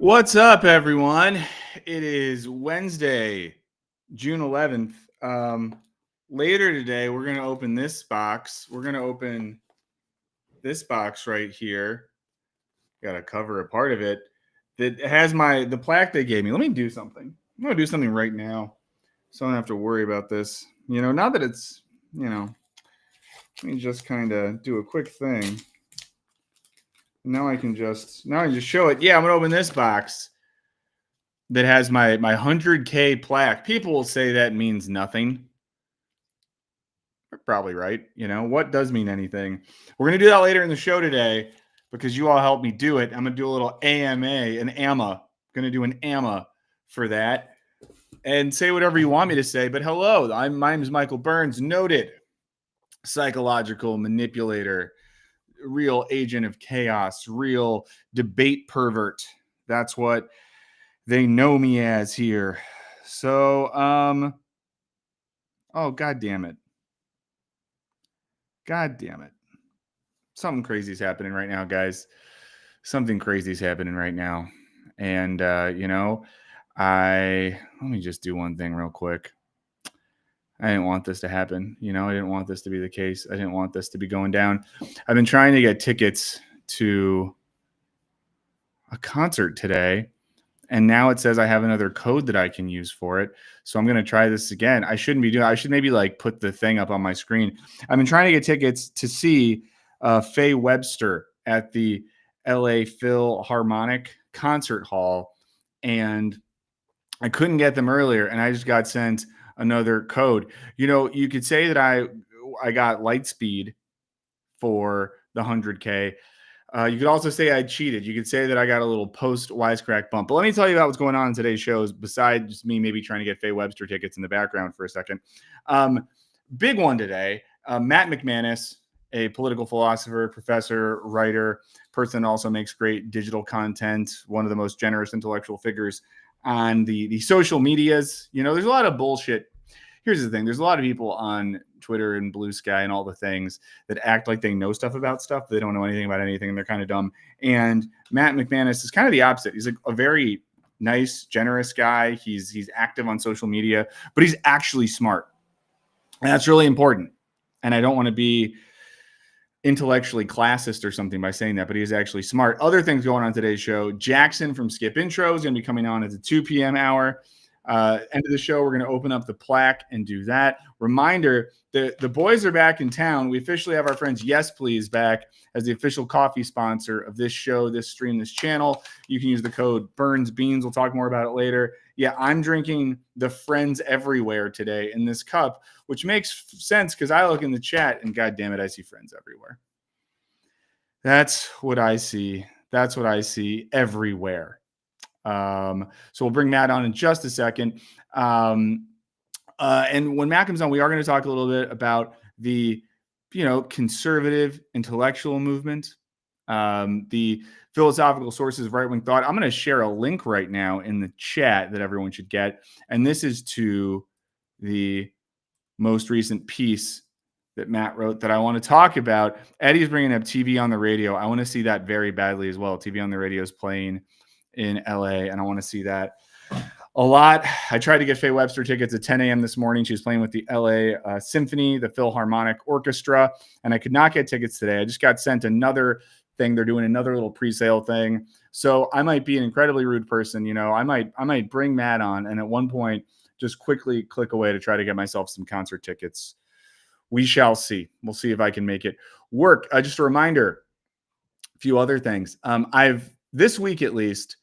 What's up, everyone? It is Wednesday, June 11th. Later today, we're going to open this box. We're going to open this box right here. Got to cover a part of it that has the plaque they gave me. Let me do something. I'm going to do something right now so I don't have to worry about this. Now that it's, let me just kind of do a quick thing. Now I can just show it. Yeah, I'm going to open this box that has my 100k plaque. People will say that means nothing. They're probably right. What does mean anything? We're going to do that later in the show today because you all helped me do it. I'm going to do a little AMA, an AMA. I'm going to do an AMA for that and say whatever you want me to say. But hello, my name is Michael Burns, noted psychological manipulator, real agent of chaos, real debate pervert. That's what they know me as here. So, oh, God damn it. Something crazy is happening right now, guys. Something crazy is happening right now. And, let me just do one thing real quick. I didn't want this to happen. I didn't want this to be the case. I didn't want this to be going down. I've been trying to get tickets to a concert today. And now it says I have another code that I can use for it. So I'm going to try this again. I shouldn't be doing I should maybe put the thing up on my screen. I've been trying to get tickets to see Faye Webster at the LA Philharmonic Concert Hall. And I couldn't get them earlier. And I just got sent another code. You could say that I got Lightspeed for the 100K. You could also say I cheated. You could say that I got a little post-wisecrack bump. But let me tell you about what's going on in today's shows, besides just me maybe trying to get Faye Webster tickets in the background for a second. Big one today. Matt McManus, a political philosopher, professor, writer, person also makes great digital content, one of the most generous intellectual figures on the social medias. There's a lot of bullshit. Here's the thing. There's a lot of people on Twitter and Blue Sky and all the things that act like they know stuff about stuff. They don't know anything about anything, and they're kind of dumb. And Matt McManus is kind of the opposite. He's a very nice, generous guy. He's active on social media, but he's actually smart. And that's really important. And I don't want to be intellectually classist or something by saying that, but he's actually smart. Other things going on today's show. Jackson from Skip Intro is going to be coming on at the 2 p.m. hour. End of the show, we're going to open up the plaque and do that. Reminder, the boys are back in town. We officially have our friends Yes Please back as the official coffee sponsor of this show, this stream, this channel. You can use the code Burns Beans. We'll talk more about it later. Yeah, I'm drinking the Friends Everywhere today in this cup, which makes sense because I look in the chat and God damn it, I see Friends everywhere. That's what I see. That's what I see everywhere. So we'll bring Matt on in just a second. And when Matt comes on, we are going to talk a little bit about the, conservative intellectual movement, the philosophical sources of right-wing thought. I'm going to share a link right now in the chat that everyone should get. And this is to the most recent piece that Matt wrote that I want to talk about. Eddie's bringing up TV on the radio. I want to see that very badly as well. TV on the radio is playing in LA, and I want to see that a lot. I tried to get Faye Webster tickets at 10 a.m. this morning. She was playing with the LA Symphony, the Philharmonic Orchestra, and I could not get tickets today. I just got sent another thing. They're doing another little pre-sale thing. So I might be an incredibly rude person. I might bring Matt on and at one point just quickly click away to try to get myself some concert tickets. We shall see. We'll see if I can make it work. Just a reminder, a few other things. This week at least,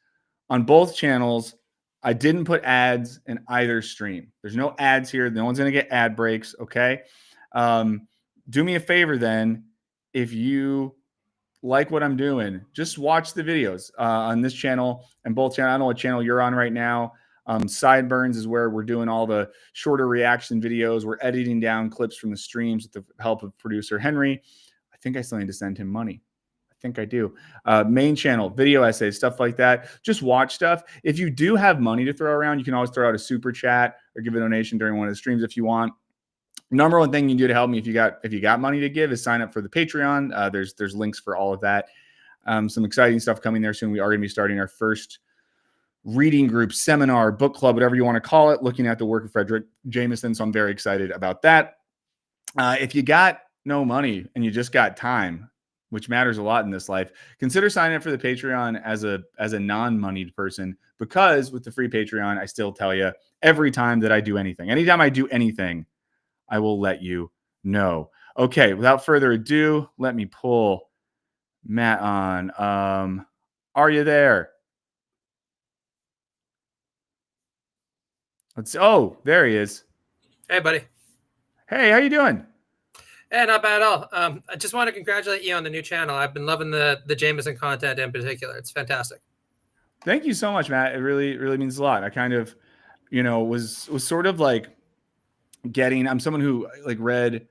on both channels, I didn't put ads in either stream. There's no ads here. No one's going to get ad breaks, okay? Do me a favor then. If you like what I'm doing, just watch the videos on this channel and both channels. I don't know what channel you're on right now. Sideburns is where we're doing all the shorter reaction videos. We're editing down clips from the streams with the help of producer Henry. I think I still need to send him money. I think I do. Main channel, video essays, stuff like that. Just watch stuff. If you do have money to throw around, you can always throw out a super chat or give a donation during one of the streams if you want. Number one thing you can do to help me if you got money to give is sign up for the Patreon. There's links for all of that. Some exciting stuff coming there soon. We are going to be starting our first reading group, seminar, book club, whatever you want to call it, looking at the work of Frederick Jameson. So I'm very excited about that. If you got no money and you just got time, which matters a lot in this life, consider signing up for the Patreon as a non-moneyed person, because with the free Patreon, I still tell you every time that I do anything, anytime I do anything, I will let you know. Okay, without further ado, let me pull Matt on. Are you there? Let's see. Oh, there he is. Hey, buddy. Hey, how you doing? Hey, not bad at all. I just want to congratulate you on the new channel. I've been loving the Jameson content in particular. It's fantastic. Thank you so much, Matt. It really, really means a lot. I kind of, was sort of like I'm someone who like read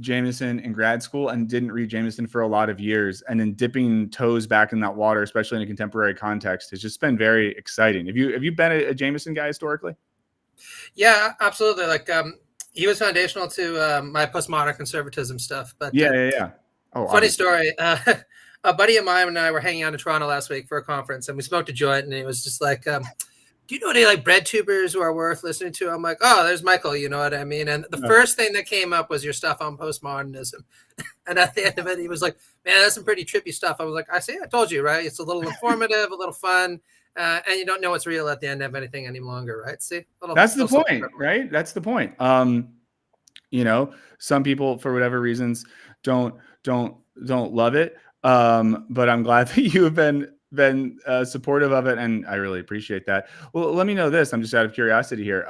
Jameson in grad school and didn't read Jameson for a lot of years. And then dipping toes back in that water, especially in a contemporary context, has just been very exciting. Have you been a Jameson guy historically? Yeah, absolutely. Like, he was foundational to my postmodern conservatism stuff. But yeah. Oh, funny story. A buddy of mine and I were hanging out in Toronto last week for a conference, and we smoked a joint, and he was just like, do you know any like bread tubers who are worth listening to? I'm like, oh, there's Michael, you know what I mean? And the first thing that came up was your stuff on postmodernism. And at the end of it, he was like, man, that's some pretty trippy stuff. I was like, I told you, right? It's a little informative, a little fun. And you don't know what's real at the end of anything any longer, right? See, that's the point, right? That's the point. Some people, for whatever reasons, don't love it. But I'm glad that you have been supportive of it, and I really appreciate that. Well, let me know this. I'm just out of curiosity here.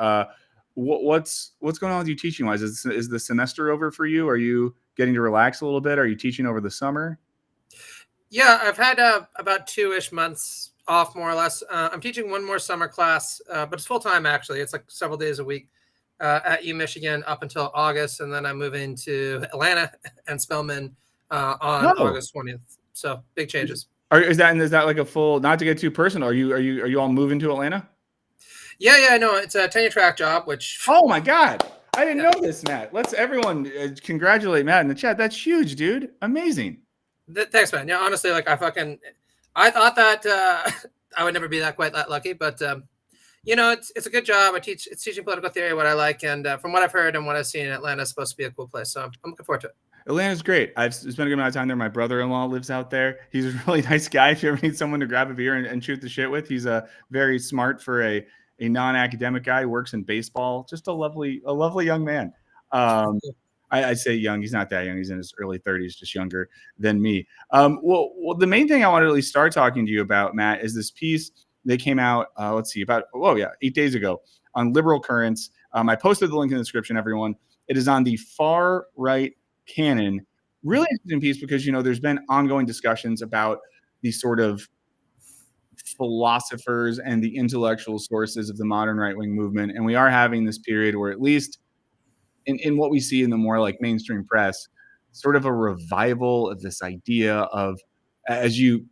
What's going on with you teaching wise? Is the semester over for you? Are you getting to relax a little bit? Are you teaching over the summer? Yeah, I've had about 2-ish months off, more or less. I'm teaching one more summer class, but it's full time actually. It's like several days a week at U Michigan up until August, and then I'm moving to Atlanta and Spelman on August 20th. So big changes. Is that like a full? Not to get too personal. Are you all moving to Atlanta? Yeah. No, it's a tenure track job. Which oh my god, I didn't know this, Matt. Let's everyone congratulate Matt in the chat. That's huge, dude. Amazing. Thanks, man. Yeah, honestly, like I thought that I would never be quite that lucky, but it's a good job. It's teaching political theory, what I like, and from what I've heard and what I've seen, Atlanta is supposed to be a cool place. So I'm looking forward to it. Atlanta's great. I've spent a good amount of time there. My brother-in-law lives out there. He's a really nice guy. If you ever need someone to grab a beer and shoot the shit with, he's very smart for a non-academic guy. Works in baseball. Just a lovely young man. I say young. He's not that young. He's in his early 30s, just younger than me. Well, the main thing I want to really start talking to you about, Matt, is this piece that came out, 8 days ago on liberal currents. I posted the link in the description, everyone. It is on the far right canon. Really interesting piece because, there's been ongoing discussions about these sort of philosophers and the intellectual sources of the modern right-wing movement. And we are having this period where, at least in what we see in the more like mainstream press, sort of a revival of this idea of, as you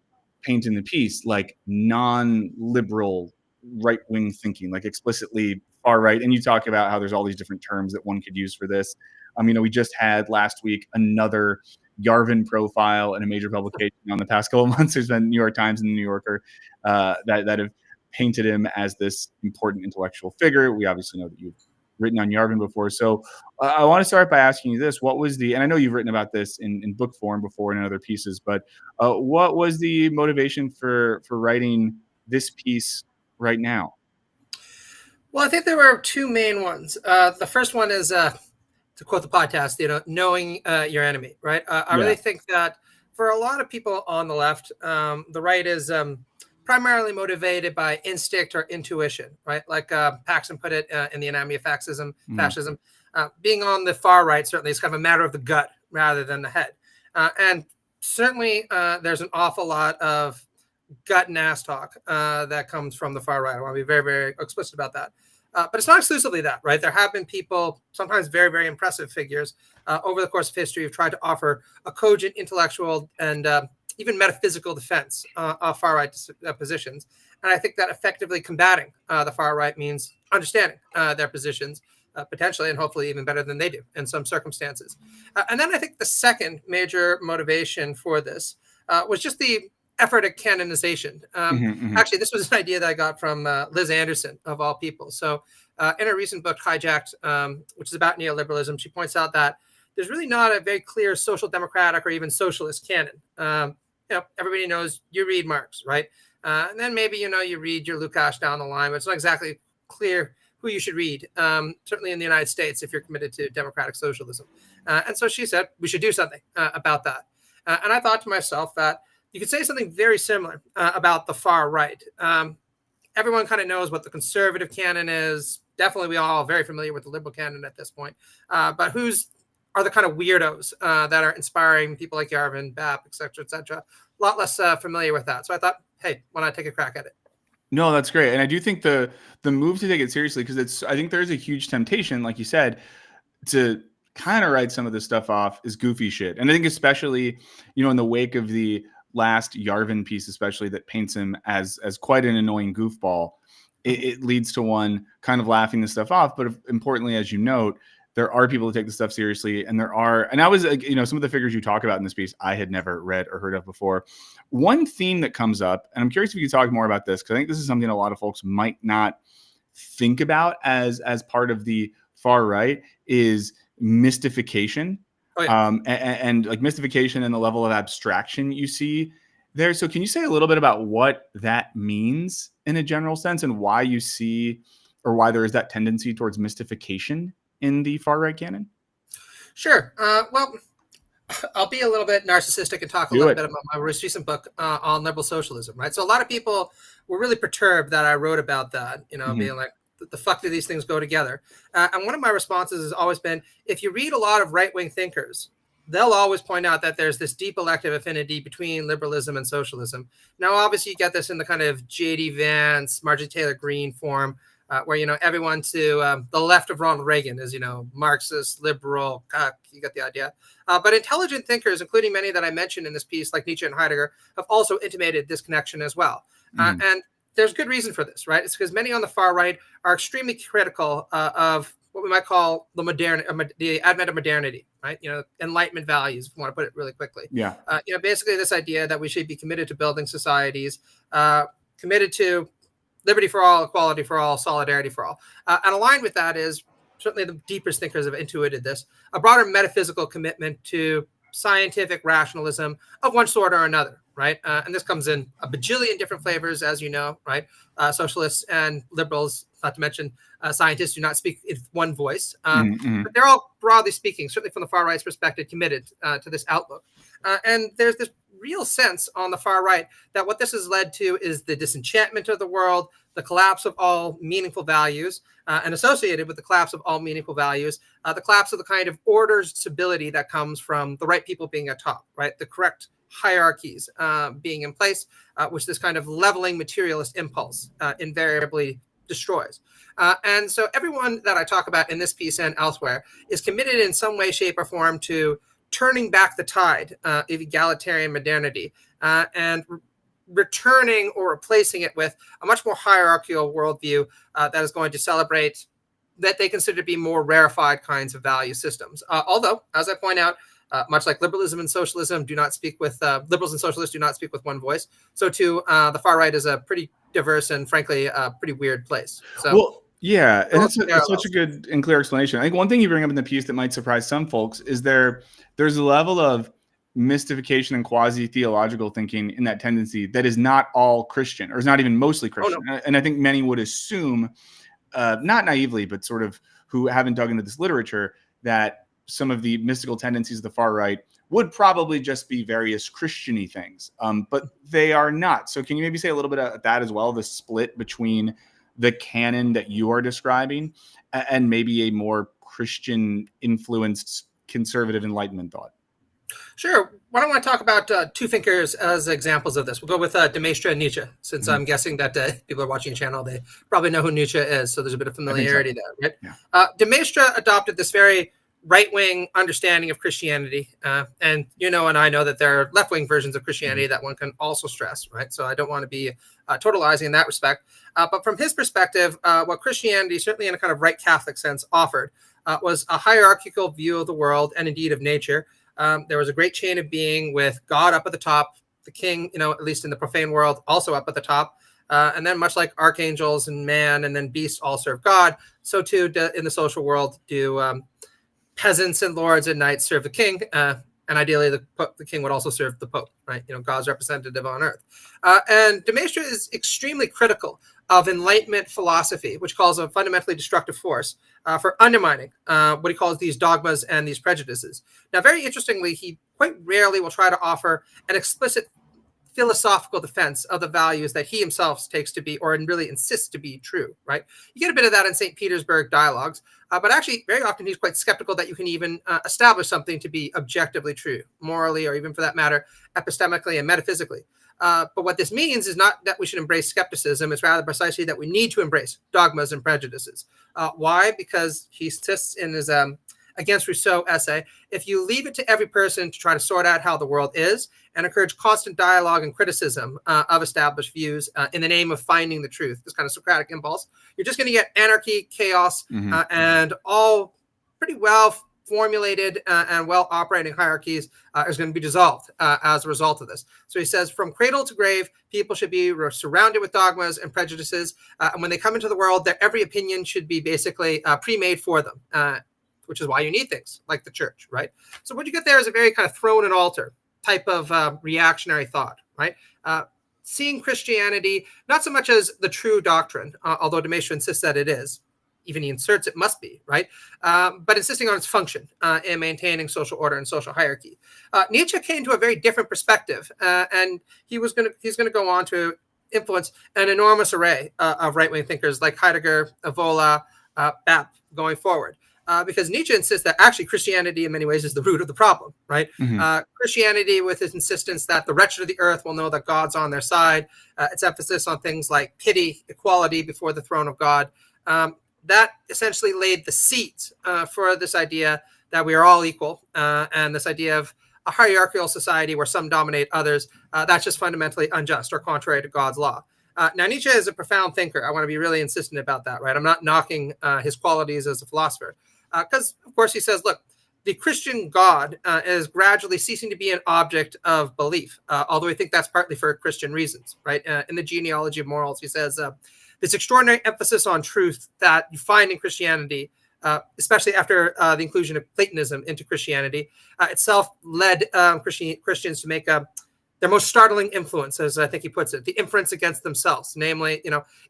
paint in the piece, like non-liberal right-wing thinking, like explicitly far right. And you talk about how there's all these different terms that one could use for this. We just had last week another Yarvin profile in a major publication on the past couple of months. There's been New York Times and the New Yorker that have painted him as this important intellectual figure. We obviously know that you've written on Yarvin before. So I want to start by asking you this. What was and I know you've written about this in book form before and in other pieces, but what was the motivation for writing this piece right now? Well, I think there were two main ones. The first one is, to quote the podcast, knowing your enemy, right? I really think that for a lot of people on the left, the right is primarily motivated by instinct or intuition, right? Like Paxson put it in the Anatomy of Fascism. Being on the far right certainly is kind of a matter of the gut rather than the head. And certainly there's an awful lot of gut and ass talk that comes from the far right. I want to be very, very explicit about that. But it's not exclusively that, right? There have been people, sometimes very, very impressive figures over the course of history who've tried to offer a cogent intellectual and even metaphysical defense of far right positions. And I think that effectively combating the far right means understanding their positions potentially and hopefully even better than they do in some circumstances. And then I think the second major motivation for this was just the effort at canonization. Mm-hmm. Actually, this was an idea that I got from Liz Anderson, of all people. So in a recent book, Hijacked, which is about neoliberalism, she points out that there's really not a very clear social democratic or even socialist canon. Everybody knows you read Marx, right? And then maybe, you read your Lukács down the line, but it's not exactly clear who you should read, certainly in the United States, if you're committed to democratic socialism. And so she said, we should do something about that. And I thought to myself that you could say something very similar about the far right. Everyone kind of knows what the conservative canon is. Definitely, we all are very familiar with the liberal canon at this point. But who's are the kind of weirdos that are inspiring people like Yarvin, Bap, et cetera, et cetera. A lot less familiar with that. So I thought, hey, why not take a crack at it? No, that's great. And I do think the move to take it seriously, because I think there's a huge temptation, like you said, to kind of write some of this stuff off as goofy shit. And I think especially, in the wake of the last Yarvin piece, especially, that paints him as quite an annoying goofball, it leads to one kind of laughing this stuff off. But importantly, as you note, there are people who take this stuff seriously, and I was, some of the figures you talk about in this piece, I had never read or heard of before. One theme that comes up, and I'm curious if you could talk more about this, because I think this is something a lot of folks might not think about as part of the far right, is mystification. Oh, yeah. And like mystification and the level of abstraction you see there. So can you say a little bit about what that means in a general sense, and why you see, or why there is that tendency towards mystification in the far right canon? Sure. Well, I'll be a little bit narcissistic and talk a little bit about my recent book on liberal socialism, right? So a lot of people were really perturbed that I wrote about that, being like, the fuck do these things go together? And one of my responses has always been, if you read a lot of right-wing thinkers, they'll always point out that there's this deep elective affinity between liberalism and socialism. Now, obviously, you get this in the kind of J.D. Vance, Marjorie Taylor Greene form, where, everyone to the left of Ronald Reagan is, Marxist, liberal, you get the idea. But intelligent thinkers, including many that I mentioned in this piece, like Nietzsche and Heidegger, have also intimated this connection as well. And there's good reason for this, right? It's because many on the far right are extremely critical of what we might call the advent of modernity, right? Enlightenment values, if you want to put it really quickly. Yeah. Basically this idea that we should be committed to building societies, committed to liberty for all, equality for all, solidarity for all. And aligned with that is, certainly the deepest thinkers have intuited this, a broader metaphysical commitment to scientific rationalism of one sort or another, right? And this comes in a bajillion different flavors, as you know, right? Socialists and liberals, not to mention scientists, do not speak in one voice. But they're all, broadly speaking, certainly from the far right's perspective, committed to this outlook. And there's this real sense on the far right that what this has led to is the disenchantment of the world, the collapse of all meaningful values, and associated with the collapse of all meaningful values, the collapse of the kind of order, stability that comes from the right people being atop, right? The correct hierarchies being in place, which this kind of leveling materialist impulse invariably destroys. And so everyone that I talk about in this piece and elsewhere is committed in some way, shape, or form to turning back the tide of egalitarian modernity and returning or replacing it with a much more hierarchical worldview that is going to celebrate that they consider to be more rarefied kinds of value systems. Although, as I point out, much like liberalism and socialism do not speak with, liberals and socialists do not speak with one voice. So too, the far right is a pretty diverse and frankly, pretty weird place. So, well, yeah, and it's such a good and clear explanation. I think one thing you bring up in the piece that might surprise some folks is there's a level of mystification and quasi-theological thinking in that tendency that is not all Christian, or is not even mostly Christian. Oh, no. And I think many would assume, not naively, but sort of who haven't dug into this literature, that some of the mystical tendencies of the far right would probably just be various Christian-y things, but they are not. So can you maybe say a little bit of that as well, the split between the canon that you are describing and maybe a more Christian-influenced conservative Enlightenment thought? Sure. Why don't I talk about two thinkers as examples of this? We'll go with de Maistre and Nietzsche, since I'm guessing that people are watching the channel. They probably know who Nietzsche is, so there's a bit of familiarity there, right? Yeah. De Maistre adopted this very right-wing understanding of Christianity. And and I know that there are left-wing versions of Christianity that one can also stress, right? So I don't want to be totalizing in that respect. But from his perspective, what Christianity, certainly in a kind of right Catholic sense, offered was a hierarchical view of the world and indeed of nature. There was a great chain of being with God up at the top, the king, at least in the profane world, also up at the top. And then much like archangels and man and then beasts all serve God, so too in the social world do peasants and lords and knights serve the king. And ideally, the king would also serve the Pope, right? God's representative on earth. And de Maistre is extremely critical of Enlightenment philosophy, which calls a fundamentally destructive force for undermining what he calls these dogmas and these prejudices. Now, very interestingly, he quite rarely will try to offer an explicit philosophical defense of the values that he himself takes to be, or really insists to be, true, right? You get a bit of that in St. Petersburg dialogues, but actually very often he's quite skeptical that you can even establish something to be objectively true, morally, or even for that matter, epistemically and metaphysically. But what this means is not that we should embrace skepticism. It's rather precisely that we need to embrace dogmas and prejudices. Why? Because he insists in his Against Rousseau essay, if you leave it to every person to try to sort out how the world is and encourage constant dialogue and criticism of established views in the name of finding the truth, this kind of Socratic impulse, you're just going to get anarchy, chaos, and all pretty well formulated and well operating hierarchies is going to be dissolved as a result of this. So he says, from cradle to grave, people should be surrounded with dogmas and prejudices. And when they come into the world, their every opinion should be basically pre-made for them. Which is why you need things like the church, right? So what you get there is a very kind of throne and altar type of reactionary thought, right? Seeing Christianity not so much as the true doctrine, although de Maistre insists that it is, even he inserts it must be, right? But insisting on its function in maintaining social order and social hierarchy. Nietzsche came to a very different perspective, and he's going to go on to influence an enormous array of right-wing thinkers like Heidegger, Evola, Bapp going forward. Because Nietzsche insists that actually Christianity in many ways is the root of the problem, right? Christianity with its insistence that the wretched of the earth will know that God's on their side, its emphasis on things like pity, equality before the throne of God, that essentially laid the seeds for this idea that we are all equal, and this idea of a hierarchical society where some dominate others, that's just fundamentally unjust or contrary to God's law. Now, Nietzsche is a profound thinker. I want to be really insistent about that, right? I'm not knocking his qualities as a philosopher. Because, of course, he says, look, the Christian God is gradually ceasing to be an object of belief, although I think that's partly for Christian reasons, right? In the Genealogy of Morals, he says, this extraordinary emphasis on truth that you find in Christianity, especially after the inclusion of Platonism into Christianity, itself led Christians to make their most startling influence, as I think he puts it, the inference against themselves. Namely,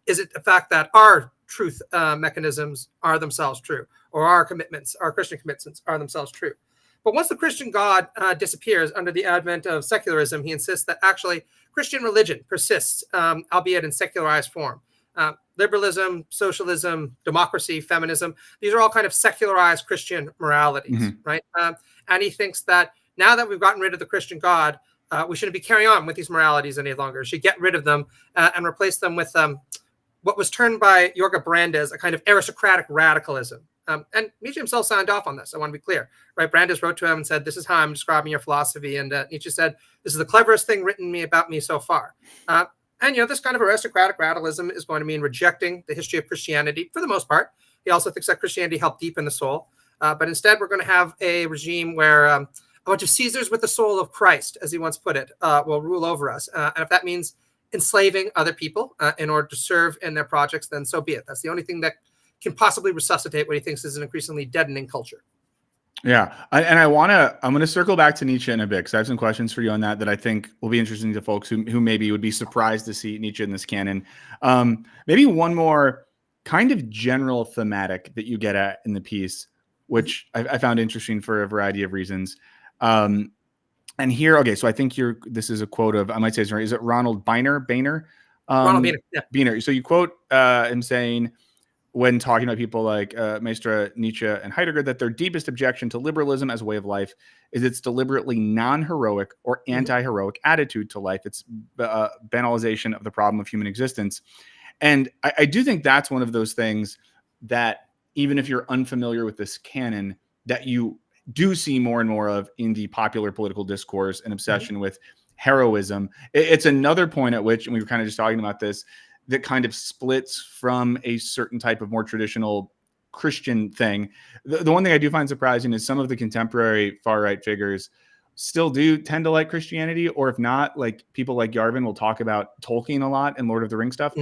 is it the fact that our truth mechanisms are themselves true, or our Christian commitments are themselves true? But once the Christian God disappears under the advent of secularism, he insists that actually Christian religion persists, albeit in secularized form. Liberalism, socialism, democracy, feminism, these are all kind of secularized Christian moralities, right? And he thinks that now that we've gotten rid of the Christian God, we shouldn't be carrying on with these moralities any longer. We should get rid of them and replace them with what was termed by Jorge Brandes a kind of aristocratic radicalism. And Nietzsche himself signed off on this. I want to be clear, right? Brandes wrote to him and said, this is how I'm describing your philosophy. And Nietzsche said, this is the cleverest thing written about me so far. And this kind of aristocratic radicalism is going to mean rejecting the history of Christianity for the most part. He also thinks that Christianity helped deepen the soul. But instead, we're going to have a regime where a bunch of Caesars with the soul of Christ, as he once put it, will rule over us. And if that means enslaving other people in order to serve in their projects, then so be it. That's the only thing that can possibly resuscitate what he thinks is an increasingly deadening culture. Yeah. I'm going to circle back to Nietzsche in a bit, because I have some questions for you on that I think will be interesting to folks who maybe would be surprised to see Nietzsche in this canon. Maybe one more kind of general thematic that you get at in the piece, which I found interesting for a variety of reasons. And here, okay, so I think this is a quote of, I might say it's right, is it Ronald Boehner? Ronald Boehner, yeah. Boehner. So you quote him saying, when talking about people like Maistre, Nietzsche, and Heidegger, that their deepest objection to liberalism as a way of life is its deliberately non-heroic or anti-heroic attitude to life. It's banalization of the problem of human existence. And I do think that's one of those things that, even if you're unfamiliar with this canon, that you do see more and more of in the popular political discourse, an obsession with heroism. It's another point at which, and we were kind of just talking about this, that kind of splits from a certain type of more traditional Christian thing. The one thing I do find surprising is some of the contemporary far-right figures still do tend to like Christianity, or if not, like people like Yarvin will talk about Tolkien a lot and Lord of the Rings stuff.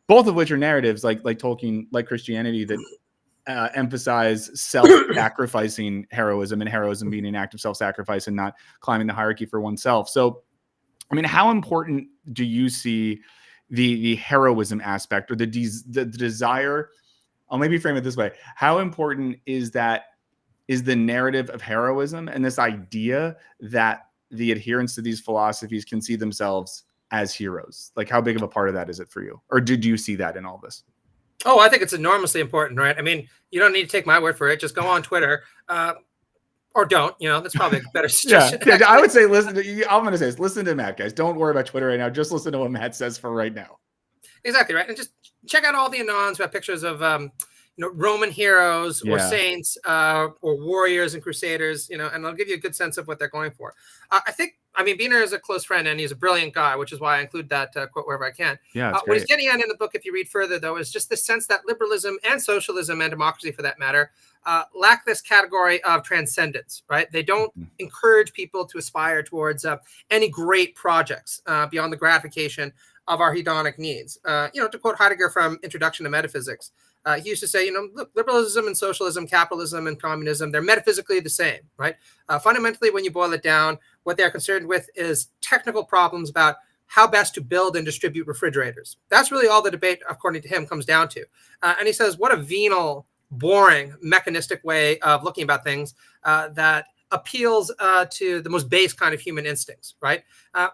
Both of which are narratives like Tolkien, like Christianity, that emphasize self-sacrificing heroism, and heroism being an act of self-sacrifice and not climbing the hierarchy for oneself. So, I mean, how important do you see the heroism aspect, or the desire? I'll maybe frame it this way: how important is the narrative of heroism and this idea that the adherents to these philosophies can see themselves as heroes? Like, how big of a part of that is it for you? Or did you see that in all this? Oh, I think it's enormously important, right? I mean, you don't need to take my word for it. Just go on Twitter, or don't. That's probably a better suggestion. Yeah, I would say listen to. I'm going to say this: listen to Matt, guys. Don't worry about Twitter right now. Just listen to what Matt says for right now. Exactly right, and just check out all the anons who have pictures of Roman heroes or saints or warriors and crusaders, and I'll give you a good sense of what they're going for. Biener is a close friend and he's a brilliant guy, which is why I include that quote wherever I can. Yeah, what he's getting at in the book, if you read further, though, is just the sense that liberalism and socialism and democracy, for that matter, lack this category of transcendence, right? They don't encourage people to aspire towards any great projects beyond the gratification of our hedonic needs. To quote Heidegger from Introduction to Metaphysics, he used to say, look, liberalism and socialism, capitalism and communism, they're metaphysically the same, right? Fundamentally, when you boil it down, what they're concerned with is technical problems about how best to build and distribute refrigerators. That's really all the debate, according to him, comes down to. And he says, what a venal, boring, mechanistic way of looking about things that appeals to the most base kind of human instincts, right?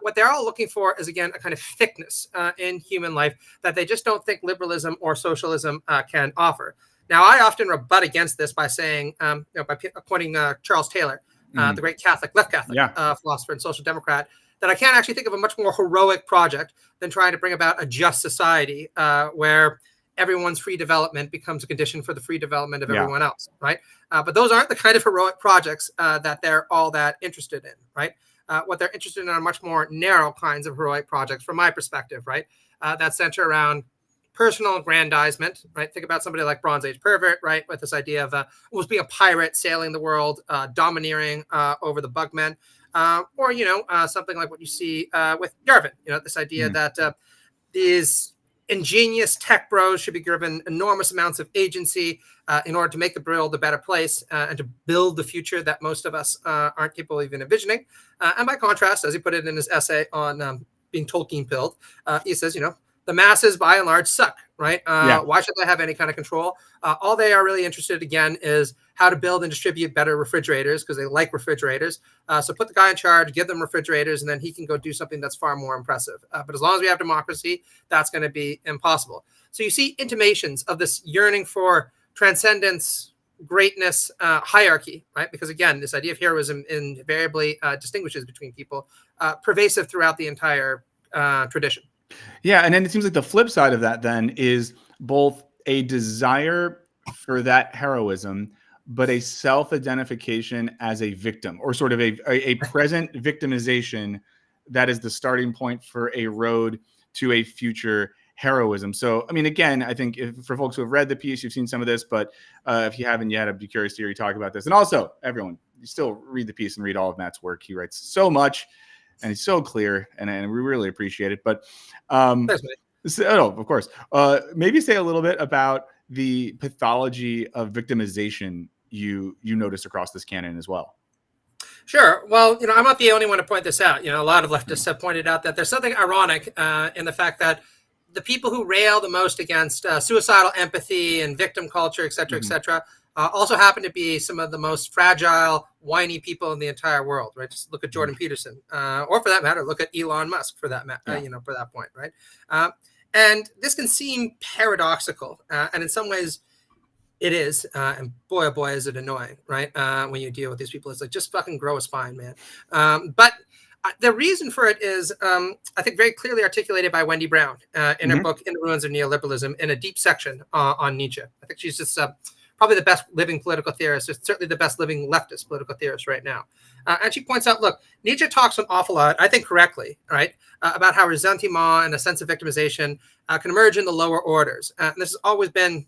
What they're all looking for is, again, a kind of thickness in human life that they just don't think liberalism or socialism can offer. Now, I often rebut against this by saying, by quoting Charles Taylor, the great left Catholic philosopher and social democrat, that I can't actually think of a much more heroic project than trying to bring about a just society where everyone's free development becomes a condition for the free development of everyone else, right? But those aren't the kind of heroic projects that they're all that interested in, right? What they're interested in are much more narrow kinds of heroic projects, from my perspective, right? That center around personal aggrandizement, right? Think about somebody like Bronze Age Pervert, right? With this idea of almost being a pirate, sailing the world, domineering over the bugmen, or, something like what you see with Yarvin, this idea that these ingenious tech bros should be given enormous amounts of agency in order to make the world a better place and to build the future that most of us aren't capable of even envisioning. And by contrast, as he put it in his essay on being Tolkien-pilled, he says, the masses by and large suck, right? Why should they have any kind of control? All they are really interested, again, is how to build and distribute better refrigerators because they like refrigerators. So put the guy in charge, give them refrigerators, and then he can go do something that's far more impressive. But as long as we have democracy, that's going to be impossible. So you see intimations of this yearning for transcendence, greatness, hierarchy, right? Because again, this idea of heroism invariably distinguishes between people, pervasive throughout the entire tradition. Yeah, and then it seems like the flip side of that then is both a desire for that heroism, but a self-identification as a victim, or sort of a present victimization that is the starting point for a road to a future heroism. So, I mean, again, I think for folks who have read the piece, you've seen some of this, but if you haven't yet, I'd be curious to hear you talk about this. And also, everyone, you still read the piece and read all of Matt's work. He writes so much. And he's so clear, and we really appreciate it. But of course, maybe say a little bit about the pathology of victimization you notice across this canon as well. Sure. Well, I'm not the only one to point this out. A lot of leftists have pointed out that there's something ironic in the fact that the people who rail the most against suicidal empathy and victim culture, et cetera, also happen to be some of the most fragile, whiny people in the entire world, right? Just look at Jordan Peterson, or for that matter, look at Elon Musk for that for that point, right? And this can seem paradoxical, and in some ways it is, and boy, oh boy, is it annoying, right? When you deal with these people, it's like, just fucking grow a spine, man. But the reason for it is, I think, very clearly articulated by Wendy Brown in her book, In the Ruins of Neoliberalism, in a deep section on Nietzsche. I think she's just probably the best living political theorist, certainly the best living leftist political theorist right now. And she points out, look, Nietzsche talks an awful lot, I think correctly, right, about how ressentiment and a sense of victimization can emerge in the lower orders. And this has always been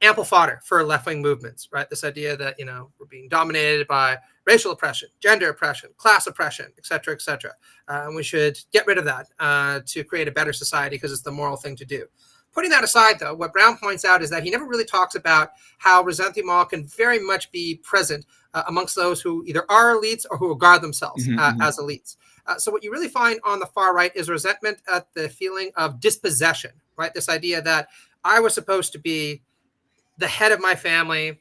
ample fodder for left-wing movements, right? This idea that, we're being dominated by racial oppression, gender oppression, class oppression, et cetera, et cetera. And we should get rid of that to create a better society because it's the moral thing to do. Putting that aside, though, what Brown points out is that he never really talks about how resentment can very much be present amongst those who either are elites or who regard themselves as elites. So what you really find on the far right is resentment at the feeling of dispossession, right? This idea that I was supposed to be the head of my family.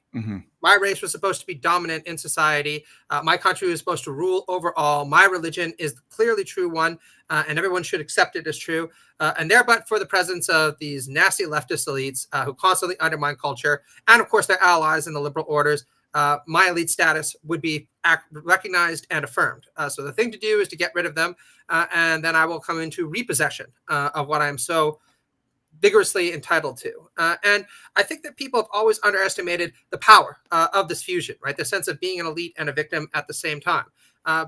My race was supposed to be dominant in society. My country was supposed to rule over all. My religion is the clearly true one, and everyone should accept it as true. And there, but for the presence of these nasty leftist elites who constantly undermine culture, and of course their allies in the liberal orders, my elite status would be recognized and affirmed. So the thing to do is to get rid of them, and then I will come into repossession of what I'm so vigorously entitled to. And I think that people have always underestimated the power of this fusion, right? The sense of being an elite and a victim at the same time,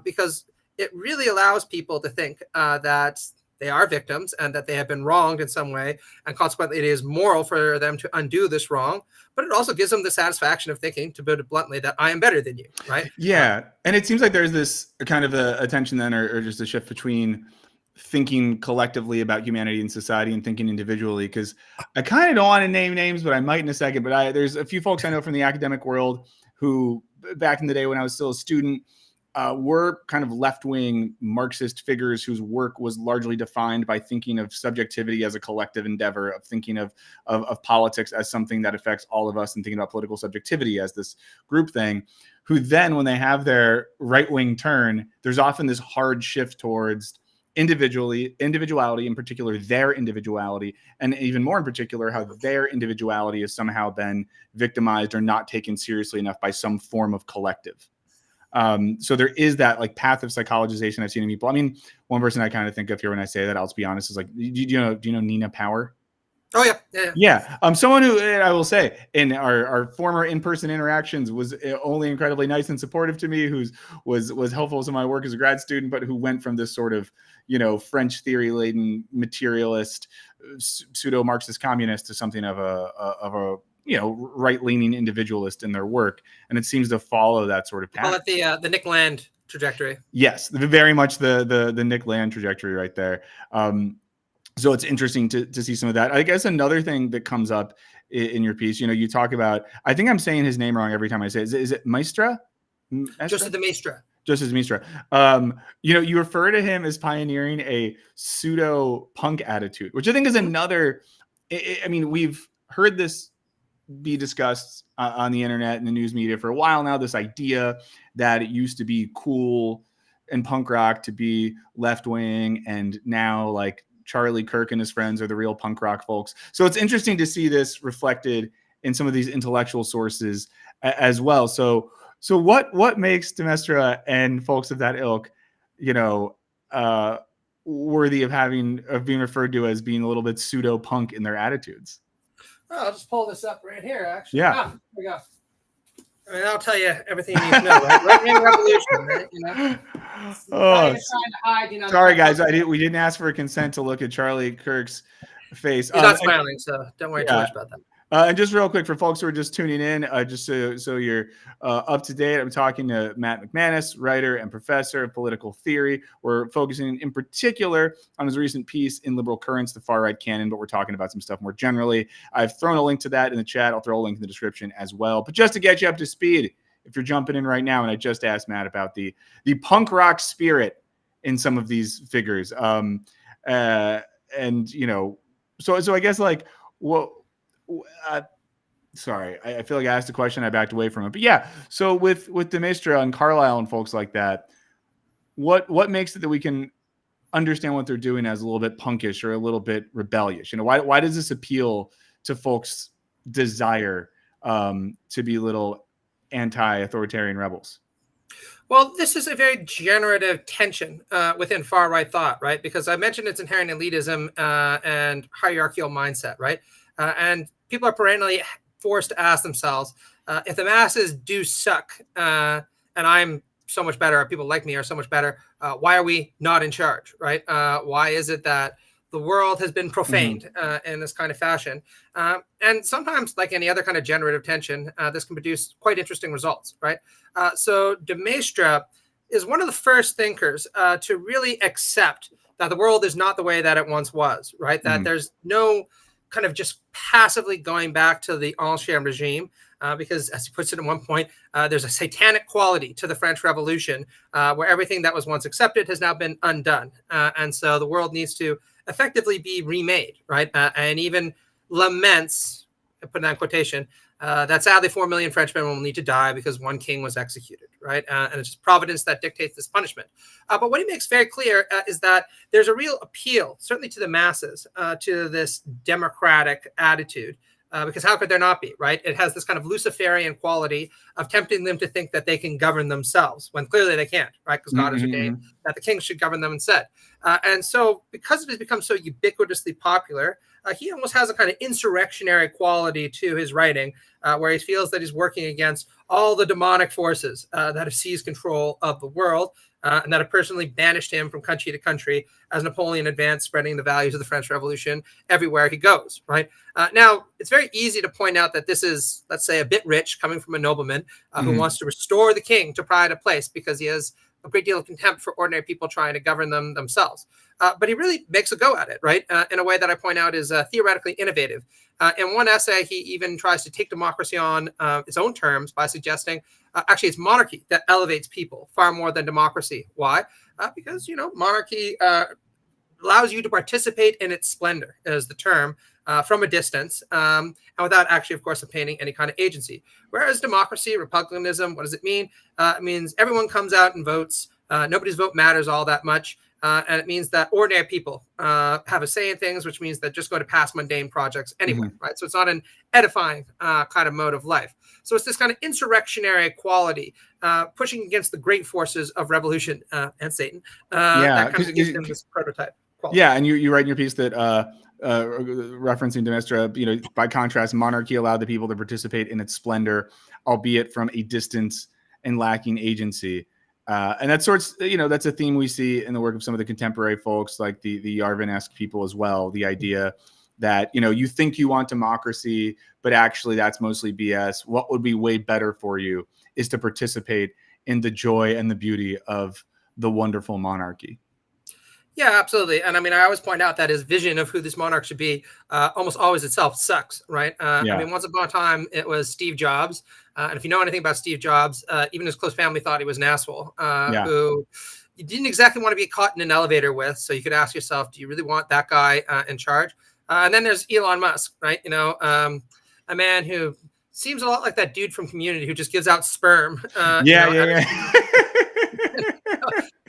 because it really allows people to think that they are victims and that they have been wronged in some way. And consequently, it is moral for them to undo this wrong. But it also gives them the satisfaction of thinking, to put it bluntly, that I am better than you, right? Yeah. And it seems like there's this kind of a tension then, or just a shift between thinking collectively about humanity and society and thinking individually, because I kind of don't want to name names, but I might in a second. But there's a few folks I know from the academic world who, back in the day when I was still a student, were kind of left-wing Marxist figures whose work was largely defined by thinking of subjectivity as a collective endeavor, of thinking of politics as something that affects all of us, and thinking about political subjectivity as this group thing, who then, when they have their right-wing turn, there's often this hard shift towards individuality, in particular their individuality, and even more in particular how their individuality has somehow been victimized or not taken seriously enough by some form of collective. So there is that like path of psychologization I've seen in people. I mean, one person I kind of think of here when I say that, I'll just be honest, is like, do you know Nina Power? Oh yeah. Someone who, I will say, in our former in-person interactions was only incredibly nice and supportive to me, was helpful to my work as a grad student, but who went from this sort of, French theory laden materialist, pseudo Marxist communist to something of a right-leaning individualist in their work. And it seems to follow that sort of path. Call it the Nick Land trajectory. Yes, very much the Nick Land trajectory right there. So it's interesting to see some of that. I guess another thing that comes up in your piece, you talk about, I think I'm saying his name wrong every time I say it. Is it Maestra? Joseph de Maistre. Joseph de Maistre. You refer to him as pioneering a pseudo punk attitude, which I think is another, I mean, we've heard this be discussed on the internet and the news media for a while now, this idea that it used to be cool and punk rock to be left-wing, and now like Charlie Kirk and his friends are the real punk rock folks. So it's interesting to see this reflected in some of these intellectual sources as well. So what makes de Maistre and folks of that ilk, worthy of being referred to as being a little bit pseudo punk in their attitudes? Oh, I'll just pull this up right here, actually. Yeah. Here we go. I mean, I'll tell you everything you need to know, right? Right-wing revolution, right? Oh, trying to hide, sorry, guys. We didn't ask for consent to look at Charlie Kirk's face. He's not smiling, so don't worry too much about that. And just real quick for folks who are just tuning in, just so you're up to date, I'm talking to Matt McManus, writer and professor of political theory. We're focusing in particular on his recent piece in Liberal Currents, the Far Right Canon, but we're talking about some stuff more generally. I've thrown a link to that in the chat. I'll throw a link in the description as well. But just to get you up to speed, if you're jumping in right now, and I just asked Matt about the punk rock spirit in some of these figures. So I guess like, well, sorry, I feel like I asked a question, I backed away from it. But yeah, so with de Maistre and Carlyle and folks like that, what makes it that we can understand what they're doing as a little bit punkish or a little bit rebellious? Why does this appeal to folks' desire to be little anti-authoritarian rebels? Well, this is a very generative tension within far-right thought, right? Because I mentioned it's inherent in elitism and hierarchical mindset, right? And people are perennially forced to ask themselves, if the masses do suck and I'm so much better, or people like me are so much better, why are we not in charge, right? Why is it that the world has been profaned in this kind of fashion. And sometimes, like any other kind of generative tension, this can produce quite interesting results, right? So de Maistre is one of the first thinkers to really accept that the world is not the way that it once was, right? That there's no kind of just passively going back to the ancien regime, because, as he puts it at one point, there's a satanic quality to the French Revolution, where everything that was once accepted has now been undone. And so the world needs to effectively be remade, right? And even laments, put that in quotation, that sadly 4 million Frenchmen will need to die because one king was executed, right? And it's just providence that dictates this punishment. But what he makes very clear is that there's a real appeal, certainly to the masses, to this democratic attitude. Because how could there not be, right? It has this kind of Luciferian quality of tempting them to think that they can govern themselves when clearly they can't, right? Because God has ordained that the king should govern them instead. And so because it has become so ubiquitously popular, he almost has a kind of insurrectionary quality to his writing, where he feels that he's working against all the demonic forces that have seized control of the world, and that have personally banished him from country to country as Napoleon advanced, spreading the values of the French Revolution everywhere he goes, right? Now, it's very easy to point out that this is, let's say, a bit rich coming from a nobleman who wants to restore the king to pride of place because he has a great deal of contempt for ordinary people trying to govern themselves. But he really makes a go at it, right? In a way that I point out is theoretically innovative. In one essay, he even tries to take democracy on its own terms by suggesting actually it's monarchy that elevates people far more than democracy. Why? Because, monarchy allows you to participate in its splendor, is the term, from a distance, and without actually, of course, obtaining any kind of agency. Whereas democracy, republicanism, what does it mean? It means everyone comes out and votes. Nobody's vote matters all that much. And it means that ordinary people have a say in things, which means that just going to pass mundane projects anyway, right? So it's not an edifying kind of mode of life. So it's this kind of insurrectionary quality, pushing against the great forces of revolution and Satan. That kind of gives them this prototype quality. Yeah, and you write in your piece that referencing de Maistre, by contrast, monarchy allowed the people to participate in its splendor, albeit from a distance and lacking agency. And that's that's a theme we see in the work of some of the contemporary folks, like the Yarvin-esque people as well. The idea that, you think you want democracy, but actually that's mostly BS. What would be way better for you is to participate in the joy and the beauty of the wonderful monarchy. Yeah, absolutely. And I mean, I always point out that his vision of who this monarch should be almost always itself sucks, right? I mean, once upon a time, it was Steve Jobs. And if you know anything about Steve Jobs, even his close family thought he was an asshole, who you didn't exactly want to be caught in an elevator with. So you could ask yourself, do you really want that guy in charge? And then there's Elon Musk, right? A man who seems a lot like that dude from Community who just gives out sperm.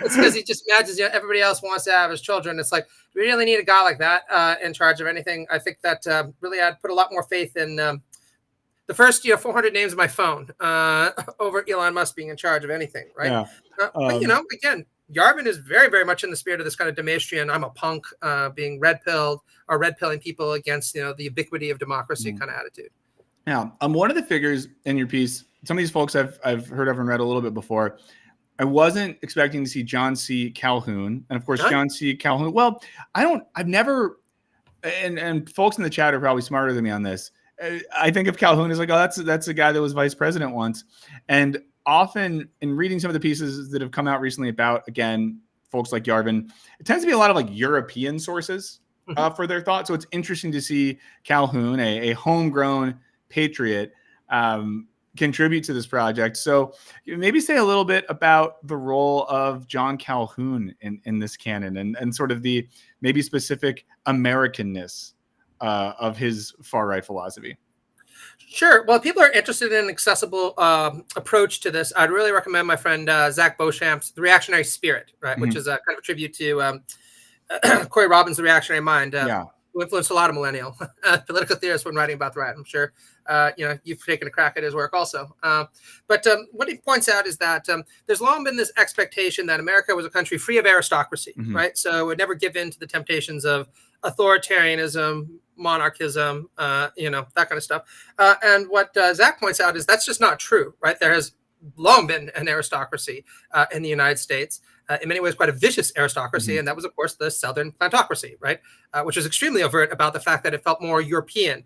It's because he just imagines everybody else wants to have his children. It's like, do we really need a guy like that in charge of anything? I think that really I'd put a lot more faith in the first 400 names of my phone over Elon Musk being in charge of anything, right? Yeah. But again, Yarvin is very, very much in the spirit of this kind of de Maistrian, I'm a punk, being red-pilled or red-pilling people against the ubiquity of democracy kind of attitude. Now, one of the figures in your piece, some of these folks I've heard of and read a little bit before. I wasn't expecting to see John C. Calhoun. And of course, John C. Calhoun. Well, I've never, and folks in the chat are probably smarter than me on this. I think of Calhoun as like, oh, that's a guy that was vice president once. And often in reading some of the pieces that have come out recently about, again, folks like Yarvin, it tends to be a lot of like European sources for their thought. So it's interesting to see Calhoun, a homegrown patriot, contribute to this project. So maybe say a little bit about the role of John Calhoun in this canon and sort of the maybe specific Americanness of his far right philosophy. Sure. Well, if people are interested in an accessible approach to this, I'd really recommend my friend Zach Beauchamp's The Reactionary Spirit, right, which is a kind of a tribute to Corey Robbins' The Reactionary Mind. Who influenced a lot of millennial political theorists when writing about the right. I'm sure, you've taken a crack at his work also. But what he points out is that there's long been this expectation that America was a country free of aristocracy, right? So it would never give in to the temptations of authoritarianism, monarchism, that kind of stuff. And what Zach points out is that's just not true, right? There has long been an aristocracy in the United States, in many ways quite a vicious aristocracy, and that was, of course, the Southern plantocracy, right? Which was extremely overt about the fact that it felt more European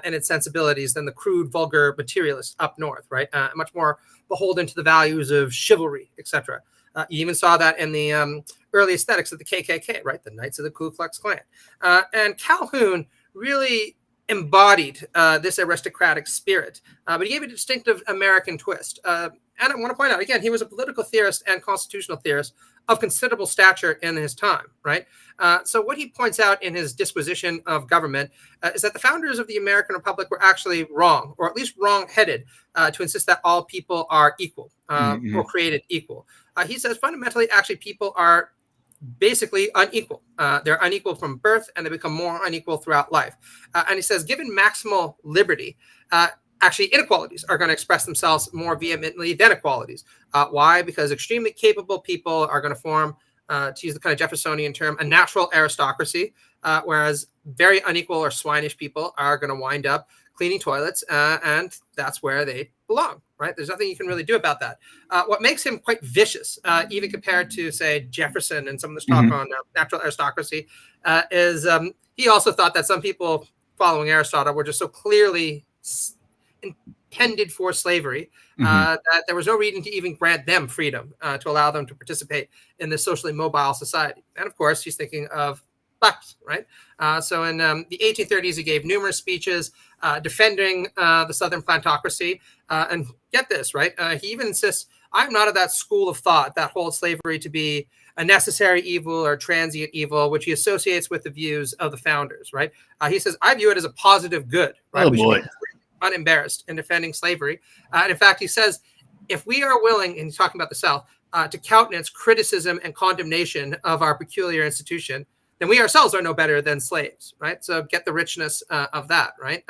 in its sensibilities than the crude, vulgar materialist up north, right? Much more beholden to the values of chivalry, etc. You even saw that in the early aesthetics of the KKK, right? The Knights of the Ku Klux Klan. And Calhoun really embodied this aristocratic spirit, but he gave it a distinctive American twist. And I want to point out, again, he was a political theorist and constitutional theorist of considerable stature in his time, right? So what he points out in his disquisition of government is that the founders of the American Republic were actually wrong, or at least wrong-headed, to insist that all people are equal or created equal. He says fundamentally, actually, people are basically unequal. They're unequal from birth, and they become more unequal throughout life. And he says, given maximal liberty, actually inequalities are going to express themselves more vehemently than equalities. Why? Because extremely capable people are going to form, to use the kind of Jeffersonian term, a natural aristocracy, whereas very unequal or swinish people are going to wind up cleaning toilets, and that's where they belong, right? There's nothing you can really do about that. What makes him quite vicious, even compared to, say, Jefferson and some of this talk on natural aristocracy, is he also thought that some people following Aristotle were just so clearly intended for slavery that there was no reason to even grant them freedom to allow them to participate in this socially mobile society. And of course, he's thinking of blacks, right? So in the 1830s, he gave numerous speeches defending the Southern plantocracy. And get this, right? He even insists, I'm not of that school of thought that holds slavery to be a necessary evil or transient evil, which he associates with the views of the founders, right? He says, I view it as a positive good, right? Oh, we boy. should be unembarrassed in defending slavery. And in fact, he says, if we are willing, and he's talking about the South, to countenance criticism and condemnation of our peculiar institution, then we ourselves are no better than slaves, right? So get the richness of that, right?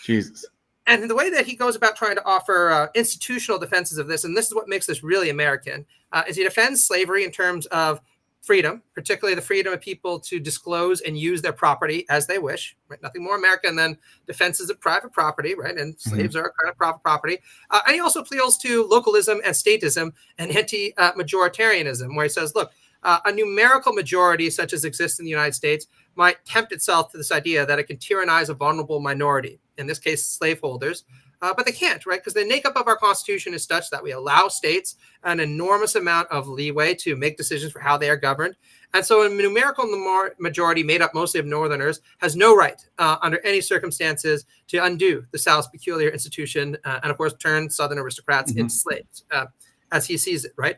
Jesus. And the way that he goes about trying to offer institutional defenses of this, and this is what makes this really American, is he defends slavery in terms of freedom, particularly the freedom of people to disclose and use their property as they wish, right? Nothing more American than defenses of private property, right? And slaves are kind of private property. And he also appeals to localism and statism and anti-majoritarianism, where he says, look, a numerical majority such as exists in the United States might tempt itself to this idea that it can tyrannize a vulnerable minority, in this case, slaveholders, but they can't, right? Because the makeup of our Constitution is such that we allow states an enormous amount of leeway to make decisions for how they are governed. And so a numerical majority made up mostly of Northerners has no right under any circumstances to undo the South's peculiar institution and, of course, turn Southern aristocrats into slaves, as he sees it, right?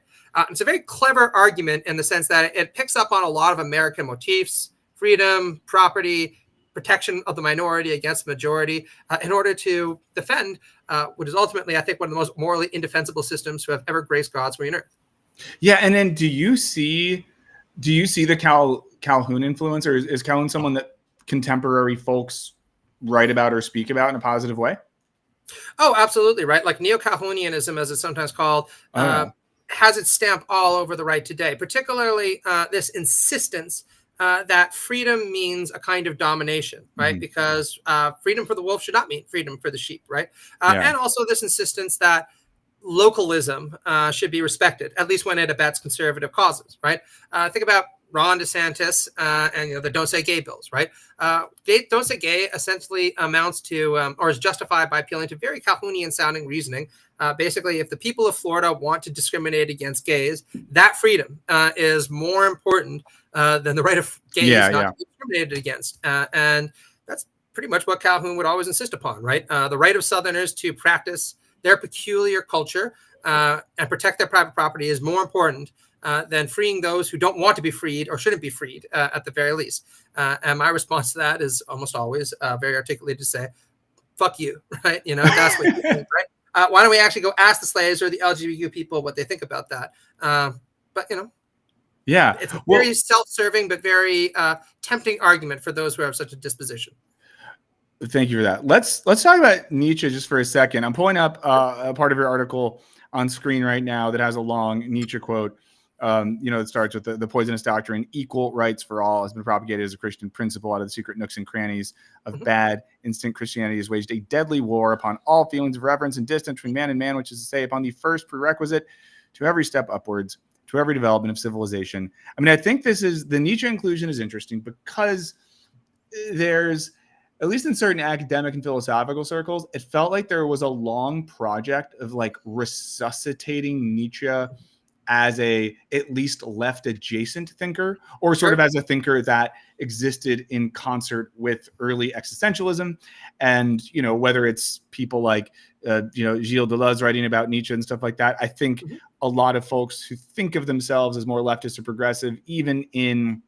It's a very clever argument in the sense that it picks up on a lot of American motifs, freedom, property, protection of the minority against majority, in order to defend what is ultimately, I think, one of the most morally indefensible systems to have ever graced God's green earth. Yeah, and then do you see the Calhoun influence, or is Calhoun someone that contemporary folks write about or speak about in a positive way? Oh, absolutely, right. Like neo-Calhounianism, as it's sometimes called, has its stamp all over the right today, particularly this insistence that freedom means a kind of domination, right? Because freedom for the wolf should not mean freedom for the sheep, right? And also this insistence that localism should be respected, at least when it abets conservative causes, right? Think about Ron DeSantis and the Don't Say Gay bills, right? Don't Say Gay essentially amounts to, or is justified by appealing to very Calhounian sounding reasoning. Basically, if the people of Florida want to discriminate against gays, that freedom is more important than the right of gays not to be discriminated against. And that's pretty much what Calhoun would always insist upon, right? The right of Southerners to practice their peculiar culture and protect their private property is more important than freeing those who don't want to be freed or shouldn't be freed, at the very least. And my response to that is almost always very articulated to say, fuck you, right? That's what you think, right? Why don't we actually go ask the slaves or the LGBTQ people what they think about that? But it's a very self-serving but very tempting argument for those who have such a disposition. Thank you for that. Let's talk about Nietzsche just for a second. I'm pulling up a part of your article on screen right now that has a long Nietzsche quote. It starts with the poisonous doctrine, equal rights for all, has been propagated as a Christian principle out of the secret nooks and crannies of bad instant Christianity, has waged a deadly war upon all feelings of reverence and distance between man and man, which is to say, upon the first prerequisite to every step upwards, to every development of civilization. I mean, I think the Nietzsche inclusion is interesting because there's, at least in certain academic and philosophical circles, it felt like there was a long project of like resuscitating Nietzsche as a at least left adjacent thinker, or sort of as a thinker that existed in concert with early existentialism. And, whether it's people like, Gilles Deleuze writing about Nietzsche and stuff like that, I think a lot of folks who think of themselves as more leftist or progressive, even in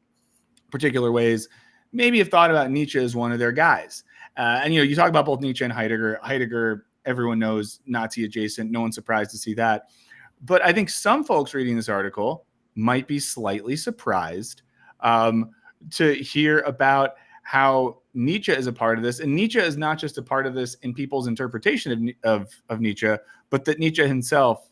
particular ways, maybe have thought about Nietzsche as one of their guys. And, you talk about both Nietzsche and Heidegger. Heidegger, everyone knows, Nazi adjacent. No one's surprised to see that. But I think some folks reading this article might be slightly surprised to hear about how Nietzsche is a part of this. And Nietzsche is not just a part of this in people's interpretation of Nietzsche, but that Nietzsche himself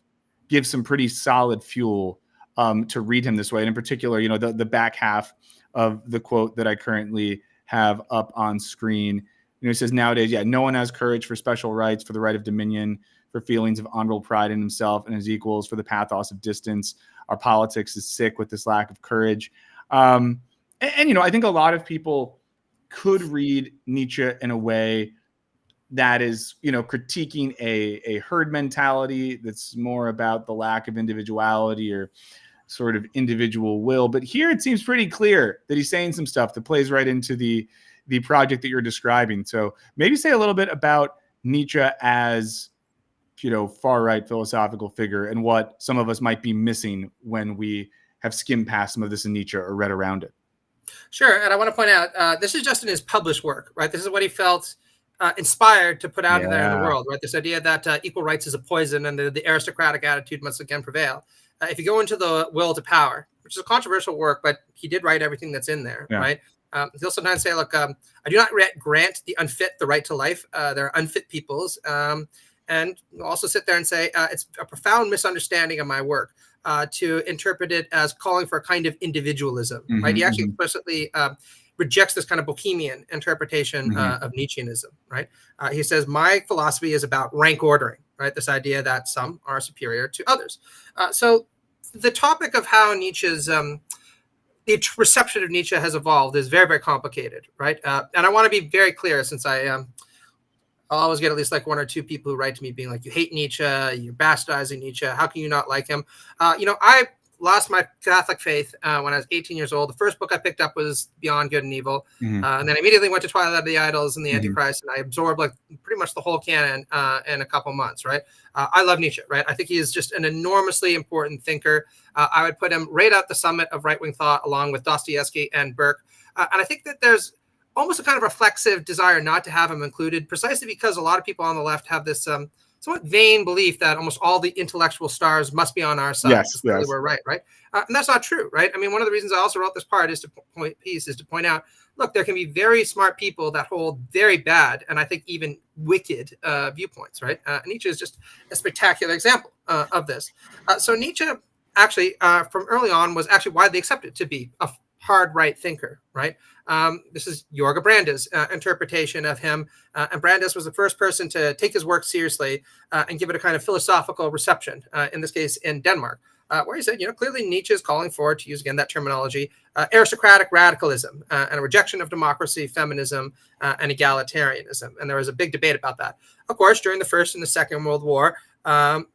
gives some pretty solid fuel to read him this way. And in particular, the back half of the quote that I currently have up on screen. He says, nowadays, no one has courage for special rights, for the right of dominion, for feelings of honorable pride in himself and his equals, for the pathos of distance. Our politics is sick with this lack of courage. I think a lot of people could read Nietzsche in a way that is, critiquing a herd mentality that's more about the lack of individuality or sort of individual will. But here it seems pretty clear that he's saying some stuff that plays right into the project that you're describing. So maybe say a little bit about Nietzsche as, far-right philosophical figure and what some of us might be missing when we have skimmed past some of this in Nietzsche or read around it. Sure. And I want to point out, this is just in his published work, right? This is what he felt inspired to put out there in the world, right? This idea that equal rights is a poison and the aristocratic attitude must again prevail. If you go into the Will to Power, which is a controversial work, but he did write everything that's in there, right? He'll sometimes say, look, I do not grant the unfit the right to life. There are unfit peoples. And he'll also sit there and say, it's a profound misunderstanding of my work to interpret it as calling for a kind of individualism, right? He actually explicitly rejects this kind of bohemian interpretation of Nietzscheanism, right? He says, my philosophy is about rank ordering, right? This idea that some are superior to others. So the topic of how Nietzsche's, the reception of Nietzsche has evolved is very, very complicated, right? And I want to be very clear, since I'll always get at least like one or two people who write to me being like, you hate Nietzsche, you're bastardizing Nietzsche, how can you not like him? I lost my Catholic faith when I was 18 years old. The first book I picked up was Beyond Good and Evil. And then I immediately went to Twilight of the Idols and the Antichrist, and I absorbed like pretty much the whole canon in a couple months, right? I love Nietzsche, right? I think he is just an enormously important thinker. I would put him right at the summit of right-wing thought along with Dostoevsky and Burke. And I think that there's almost a kind of reflexive desire not to have him included, precisely because a lot of people on the left have this somewhat vain belief that almost all the intellectual stars must be on our side. Yes. We're right? And that's not true, right? I mean, one of the reasons I also wrote this part is to point out, look, there can be very smart people that hold very bad and I think even wicked viewpoints, right? Nietzsche is just a spectacular example of this. So Nietzsche actually, from early on, was actually widely accepted to be a hard right thinker, right? This is Jorge Brandes' interpretation of him. And Brandes was the first person to take his work seriously and give it a kind of philosophical reception, in this case in Denmark, where he said, clearly Nietzsche is calling for, to use again that terminology, aristocratic radicalism and a rejection of democracy, feminism, and egalitarianism. And there was a big debate about that. Of course, during the First and the Second World War,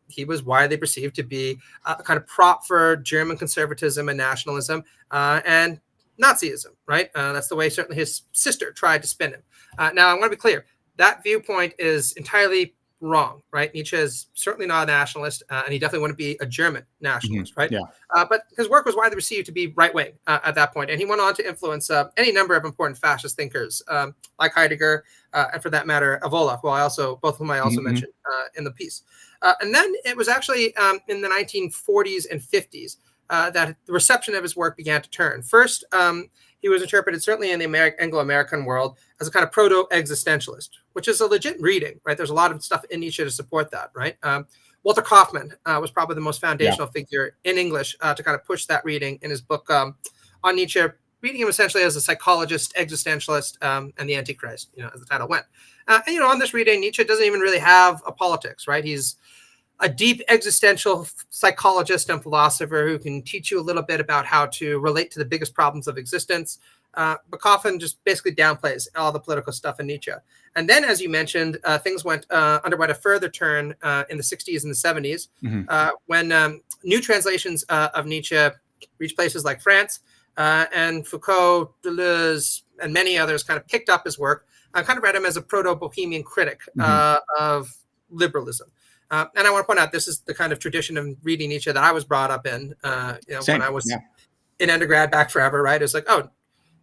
he was widely perceived to be a kind of prop for German conservatism and nationalism and Nazism, right? That's the way certainly his sister tried to spin him. Now, I want to be clear. That viewpoint is entirely wrong, right? Nietzsche is certainly not a nationalist, and he definitely wouldn't be a German nationalist, right? Yeah. But his work was widely received to be right-wing at that point, and he went on to influence any number of important fascist thinkers, like Heidegger, and for that matter, Evola, both of whom I also mentioned in the piece. And then it was actually in the 1940s and 50s that the reception of his work began to turn. First, he was interpreted certainly in the Anglo-American world as a kind of proto-existentialist, which is a legit reading, right? There's a lot of stuff in Nietzsche to support that, right? Walter Kaufmann was probably the most foundational figure in English to kind of push that reading in his book on Nietzsche, reading him essentially as a psychologist, existentialist, and the Antichrist, as the title went. And, on this reading, Nietzsche doesn't even really have a politics, right? He's a deep existential psychologist and philosopher who can teach you a little bit about how to relate to the biggest problems of existence. But Kaufmann just basically downplays all the political stuff in Nietzsche. And then, as you mentioned, things underwent a further turn in the 60s and the 70s when new translations of Nietzsche reached places like France, and Foucault, Deleuze, and many others kind of picked up his work and kind of read him as a proto-Bohemian critic of liberalism. And I want to point out, this is the kind of tradition of reading Nietzsche that I was brought up in when I was in undergrad back forever, right? It was like,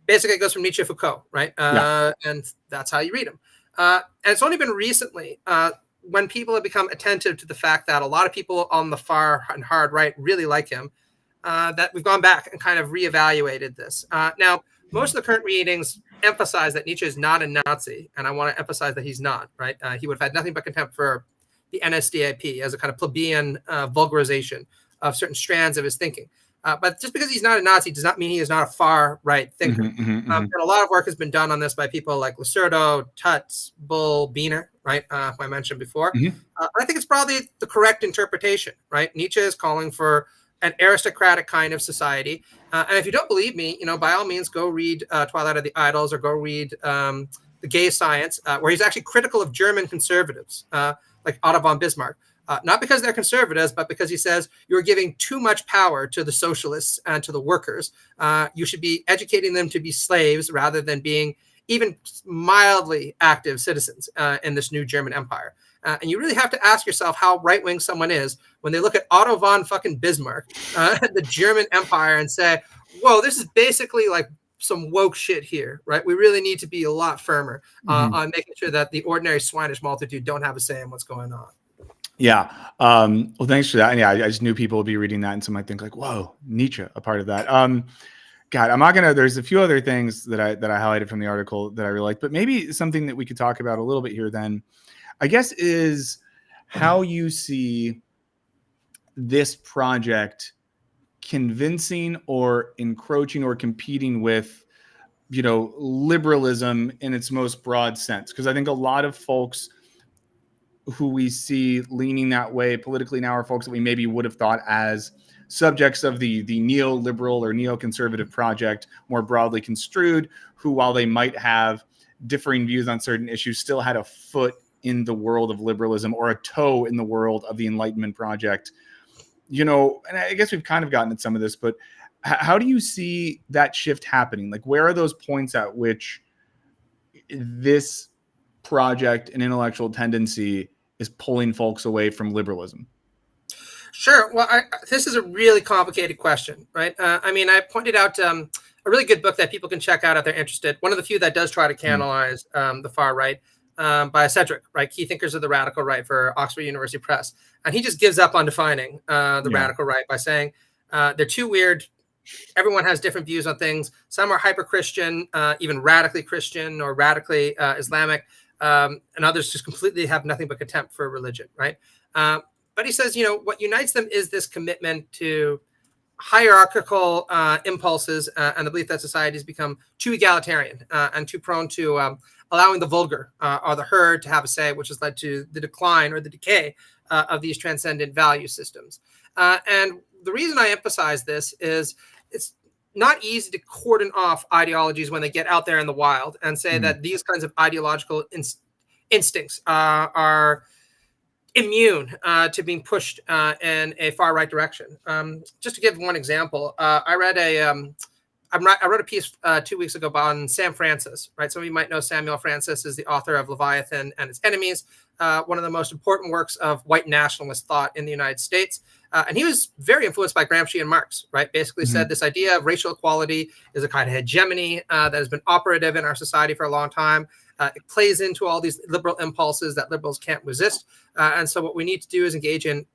basically it goes from Nietzsche to Foucault, right? And that's how you read him. And it's only been recently when people have become attentive to the fact that a lot of people on the far and hard right really like him, that we've gone back and kind of reevaluated this. Now, most of the current readings emphasize that Nietzsche is not a Nazi, and I want to emphasize that he's not, right? He would have had nothing but contempt for the NSDAP as a kind of plebeian vulgarization of certain strands of his thinking. But just because he's not a Nazi does not mean he is not a far-right thinker. And a lot of work has been done on this by people like Lacerdo, Tutz, Bull, Biener, right, who I mentioned before. I think it's probably the correct interpretation, right? Nietzsche is calling for an aristocratic kind of society. And if you don't believe me, by all means, go read Twilight of the Idols or go read The Gay Science, where he's actually critical of German conservatives, like Otto von Bismarck. Not because they're conservatives, but because he says you're giving too much power to the socialists and to the workers. You should be educating them to be slaves rather than being even mildly active citizens in this new German empire. And you really have to ask yourself how right-wing someone is when they look at Otto von fucking Bismarck, the German empire, and say, whoa, this is basically like some woke shit here, right? We really need to be a lot firmer on making sure that the ordinary swinish multitude don't have a say in what's going on. Yeah. Well, thanks for that. And yeah, I just knew people would be reading that, and some might think like, whoa, Nietzsche, a part of that. God, I'm not gonna. There's a few other things that I highlighted from the article that I really liked, but maybe something that we could talk about a little bit here then, I guess, is how you see this project convincing or encroaching or competing with, liberalism in its most broad sense. Because I think a lot of folks who we see leaning that way politically now are folks that we maybe would have thought as subjects of the neoliberal or neoconservative project, more broadly construed, who, while they might have differing views on certain issues, still had a foot in the world of liberalism or a toe in the world of the Enlightenment project. And I guess we've kind of gotten at some of this, but how do you see that shift happening? Like, where are those points at which this project and intellectual tendency is pulling folks away from liberalism? Sure. Well, this is a really complicated question, right? I pointed out a really good book that people can check out if they're interested. One of the few that does try to canalize the far right, by Cedric, right? Key Thinkers of the Radical Right for Oxford University Press. And he just gives up on defining the radical right by saying they're too weird. Everyone has different views on things. Some are hyper-Christian, even radically Christian or radically Islamic. And others just completely have nothing but contempt for religion, right? But he says, what unites them is this commitment to hierarchical impulses and the belief that society has become too egalitarian and too prone to allowing the vulgar or the herd to have a say, which has led to the decline or the decay of these transcendent value systems. And the reason I emphasize this is it's not easy to cordon off ideologies when they get out there in the wild and say that these kinds of ideological instincts are immune to being pushed in a far right direction. Just to give one example, I read a piece 2 weeks ago on Sam Francis, right? Some of you might know Samuel Francis is the author of Leviathan and Its Enemies, one of the most important works of white nationalist thought in the United States. And he was very influenced by Gramsci and Marx, right? Basically said this idea of racial equality is a kind of hegemony that has been operative in our society for a long time. It plays into all these liberal impulses that liberals can't resist. And so what we need to do is engage in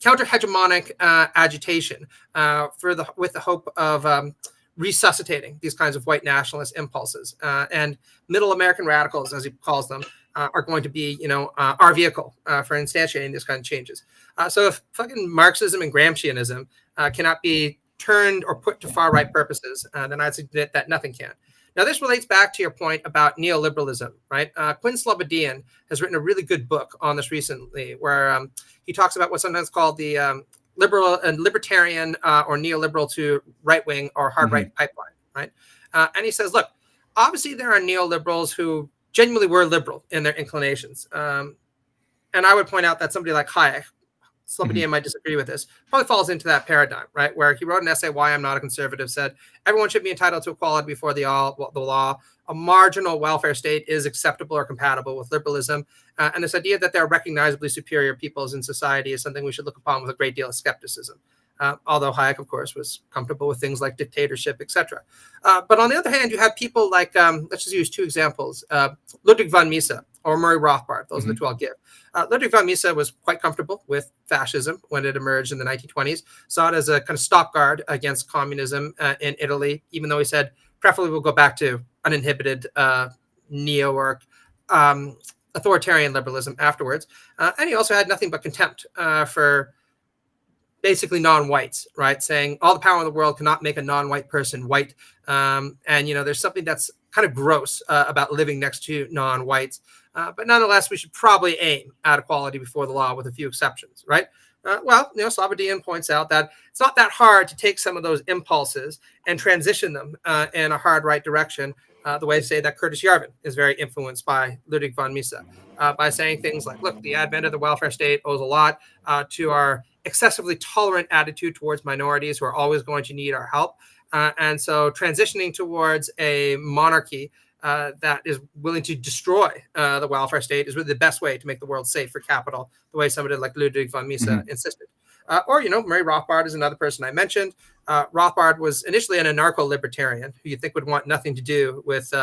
counter-hegemonic agitation with the hope of resuscitating these kinds of white nationalist impulses. And middle American radicals, as he calls them, are going to be, our vehicle for instantiating this kind of changes. So if fucking Marxism and Gramscianism cannot be turned or put to far right purposes, then I'd submit that nothing can. Now, this relates back to your point about neoliberalism, right? Quinn Slobodian has written a really good book on this recently, where he talks about what's sometimes called the liberal and libertarian or neoliberal to right wing or hard right pipeline, right? And he says, look, obviously there are neoliberals who genuinely were liberal in their inclinations. And I would point out that somebody like Hayek, Slobodian might disagree with this, probably falls into that paradigm, right? Where he wrote an essay, Why I'm Not a Conservative, said, everyone should be entitled to equality before the law. A marginal welfare state is acceptable or compatible with liberalism. And this idea that there are recognizably superior peoples in society is something we should look upon with a great deal of skepticism. Although Hayek, of course, was comfortable with things like dictatorship, etc. But on the other hand, you have people like, let's just use two examples, Ludwig von Mises or Murray Rothbard. Those are the two I'll give. Ludwig von Mises was quite comfortable with fascism when it emerged in the 1920s, saw it as a kind of stock guard against communism in Italy, even though he said, preferably we'll go back to uninhibited neo or authoritarian liberalism afterwards. And he also had nothing but contempt for basically non-whites, right? Saying all the power in the world cannot make a non-white person white. And, there's something that's kind of gross about living next to non-whites. But nonetheless, we should probably aim at equality before the law with a few exceptions, right? Slobodian points out that it's not that hard to take some of those impulses and transition them in a hard right direction, the way, say, that Curtis Yarvin is very influenced by Ludwig von Mises, by saying things like, look, the advent of the welfare state owes a lot to our excessively tolerant attitude towards minorities who are always going to need our help. And so transitioning towards a monarchy that is willing to destroy the welfare state is really the best way to make the world safe for capital, the way somebody like Ludwig von Mises insisted. Murray Rothbard is another person I mentioned. Rothbard was initially an anarcho-libertarian who you'd think would want nothing to do with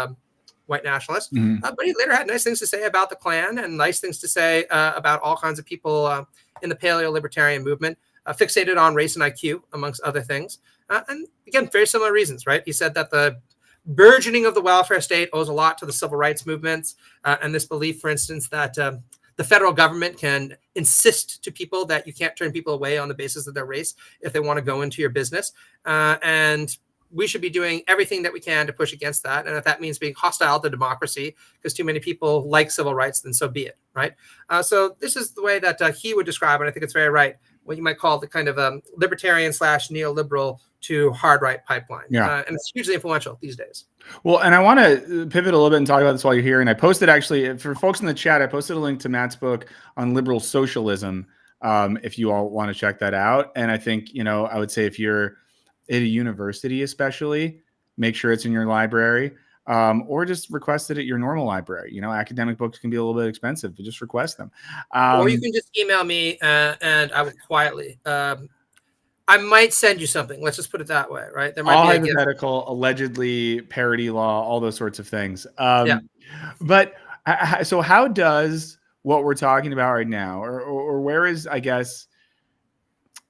white nationalists. But he later had nice things to say about the Klan and nice things to say about all kinds of people in the paleo-libertarian movement, fixated on race and IQ, amongst other things. And again, very similar reasons, right? He said that the burgeoning of the welfare state owes a lot to the civil rights movements and this belief, for instance, that the federal government can insist to people that you can't turn people away on the basis of their race if they want to go into your business. And we should be doing everything that we can to push against that. And if that means being hostile to democracy because too many people like civil rights, then so be it, right? So this is the way that he would describe it. I think it's very right. What you might call the kind of libertarian / neoliberal to hard right pipeline. And it's hugely influential these days. Well, and I want to pivot a little bit and talk about this while you're here. And I posted, actually, for folks in the chat, I posted a link to Matt's book on liberal socialism, if you all want to check that out. And I think, I would say if you're at a university especially, make sure it's in your library. Or just request it at your normal library. Academic books can be a little bit expensive, but just request them. Or you can just email me and I will quietly. I might send you something. Let's just put it that way, right? There might all be hypothetical, allegedly parody law, all those sorts of things. But so how does what we're talking about right now, or where is, I guess,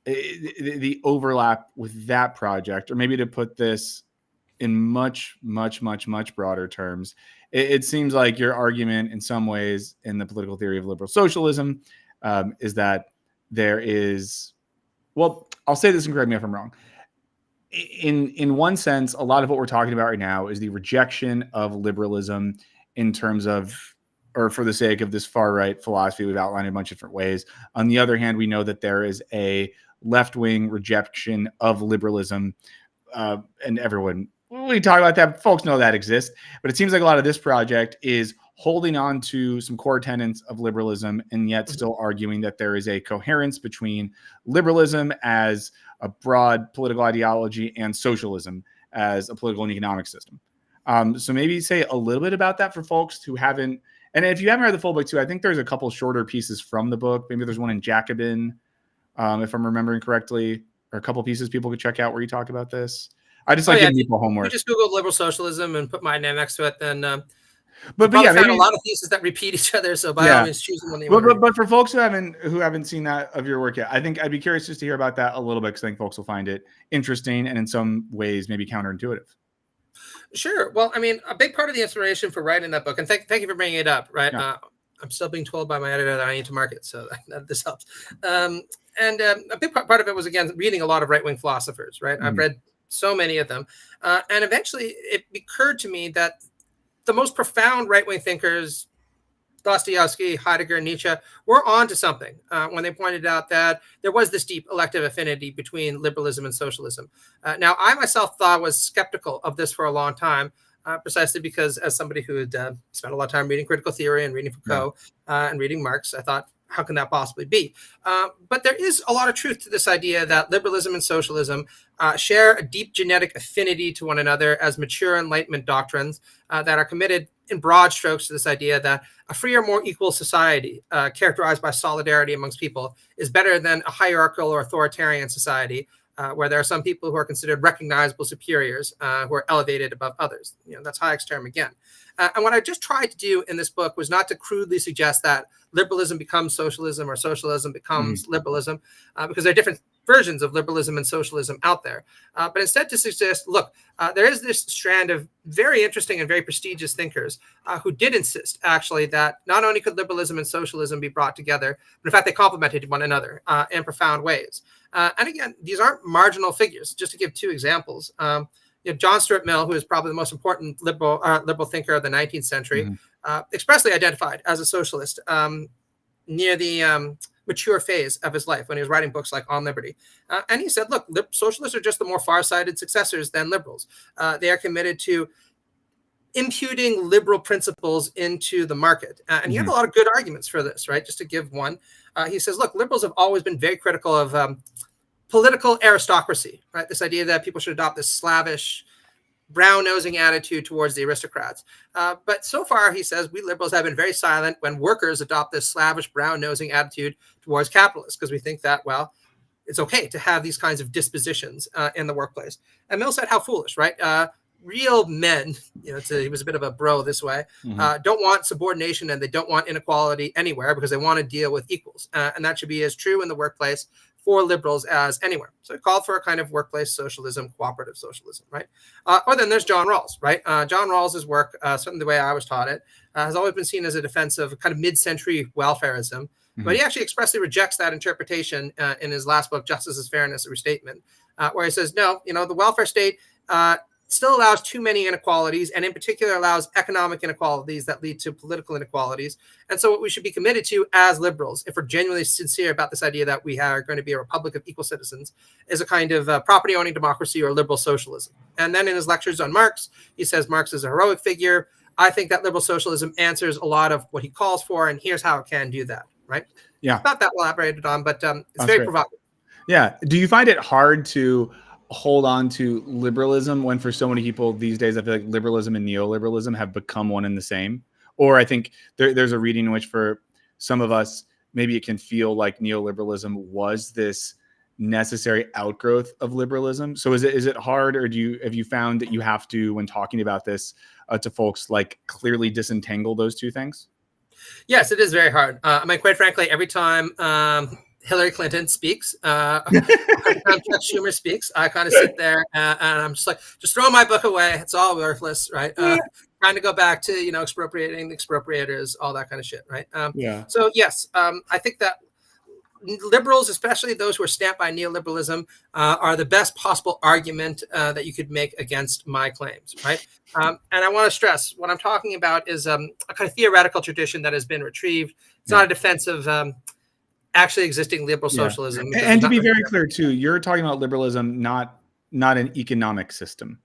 the overlap with that project, or maybe to put this in much, much, much, much broader terms, it seems like your argument in some ways in the political theory of liberal socialism is that there is, well, I'll say this and correct me if I'm wrong. In one sense, a lot of what we're talking about right now is the rejection of liberalism in terms of, or for the sake of this far right philosophy we've outlined in a bunch of different ways. On the other hand, we know that there is a left-wing rejection of liberalism, and everyone, we talk about that, folks know that exists, but it seems like a lot of this project is holding on to some core tenets of liberalism and yet still arguing that there is a coherence between liberalism as a broad political ideology and socialism as a political and economic system. So maybe say a little bit about that for folks who haven't, and if you haven't read the full book too, I think there's a couple shorter pieces from the book. Maybe there's one in Jacobin, if I'm remembering correctly, or a couple pieces people could check out where you talk about this. I just like giving people homework. You just Google liberal socialism and put my name next to it, then but yeah, maybe a lot of pieces that repeat each other. So by all means, choose one. But for folks who haven't seen that of your work yet, I think I'd be curious just to hear about that a little bit, because I think folks will find it interesting and in some ways maybe counterintuitive. Sure. Well, I mean, a big part of the inspiration for writing that book, and thank you for bringing it up, right? Yeah. I'm still being told by my editor that I need to mark it, so this helps. And a big part of it was, again, reading a lot of right-wing philosophers, right? I've read so many of them. And eventually it occurred to me that the most profound right-wing thinkers, Dostoevsky, Heidegger, Nietzsche, were on to something when they pointed out that there was this deep elective affinity between liberalism and socialism. Now, I myself thought was skeptical of this for a long time, precisely because as somebody who had spent a lot of time reading critical theory and reading Foucault and reading Marx, I thought, how can that possibly be? But there is a lot of truth to this idea that liberalism and socialism share a deep genetic affinity to one another as mature Enlightenment doctrines that are committed in broad strokes to this idea that a freer, more equal society characterized by solidarity amongst people is better than a hierarchical or authoritarian society where there are some people who are considered recognizable superiors who are elevated above others. That's Hayek's term again. And what I just tried to do in this book was not to crudely suggest that liberalism becomes socialism or socialism becomes liberalism, because there are different versions of liberalism and socialism out there. But instead to suggest, look, there is this strand of very interesting and very prestigious thinkers who did insist, actually, that not only could liberalism and socialism be brought together, but in fact, they complemented one another in profound ways. And again, these aren't marginal figures. Just to give two examples, John Stuart Mill, who is probably the most important liberal thinker of the 19th century, expressly identified as a socialist near the mature phase of his life when he was writing books like On Liberty. And he said, look, socialists are just the more far-sighted successors than liberals. They are committed to imputing liberal principles into the market. And he had a lot of good arguments for this, right? Just to give one, he says, look, liberals have always been very critical of political aristocracy, right? This idea that people should adopt this slavish, brown-nosing attitude towards the aristocrats. But so far, he says, we liberals have been very silent when workers adopt this slavish, brown-nosing attitude towards capitalists, because we think that, well, it's okay to have these kinds of dispositions in the workplace. And Mill said, how foolish, right? Real men, he was a bit of a bro this way, don't want subordination and they don't want inequality anywhere because they want to deal with equals. And that should be as true in the workplace for liberals as anywhere. So it called for a kind of workplace socialism, cooperative socialism, right? Or then there's John Rawls, right? John Rawls's work, certainly the way I was taught it, has always been seen as a defense of kind of mid-century welfarism. But he actually expressly rejects that interpretation in his last book, Justice, Fairness, a Restatement, where he says, no, the welfare state still allows too many inequalities, and in particular allows economic inequalities that lead to political inequalities. And so what we should be committed to as liberals, if we're genuinely sincere about this idea that we are going to be a republic of equal citizens, is a kind of property-owning democracy or liberal socialism. And then in his lectures on Marx, he says Marx is a heroic figure. I think that liberal socialism answers a lot of what he calls for, and here's how it can do that, right? Yeah. Not that elaborated on, but it's very provocative. Yeah. Do you find it hard to hold on to liberalism when for so many people these days, I feel like liberalism and neoliberalism have become one and the same? Or I think there's a reading in which for some of us, maybe it can feel like neoliberalism was this necessary outgrowth of liberalism. So is it hard, or have you found that you have to, when talking about this to folks, like clearly disentangle those two things? Yes, it is very hard. I mean, quite frankly, every time Hillary Clinton speaks, Chuck Schumer speaks, I kind of sit there and I'm just like, just throw my book away. It's all worthless, right? Trying to go back to, expropriating the expropriators, all that kind of shit, right? So yes, I think that liberals, especially those who are stamped by neoliberalism, are the best possible argument that you could make against my claims, right? And I want to stress, what I'm talking about is a kind of theoretical tradition that has been retrieved. It's not a defense of actually existing liberal socialism. And to be very clear too, you're talking about liberalism, not an economic system.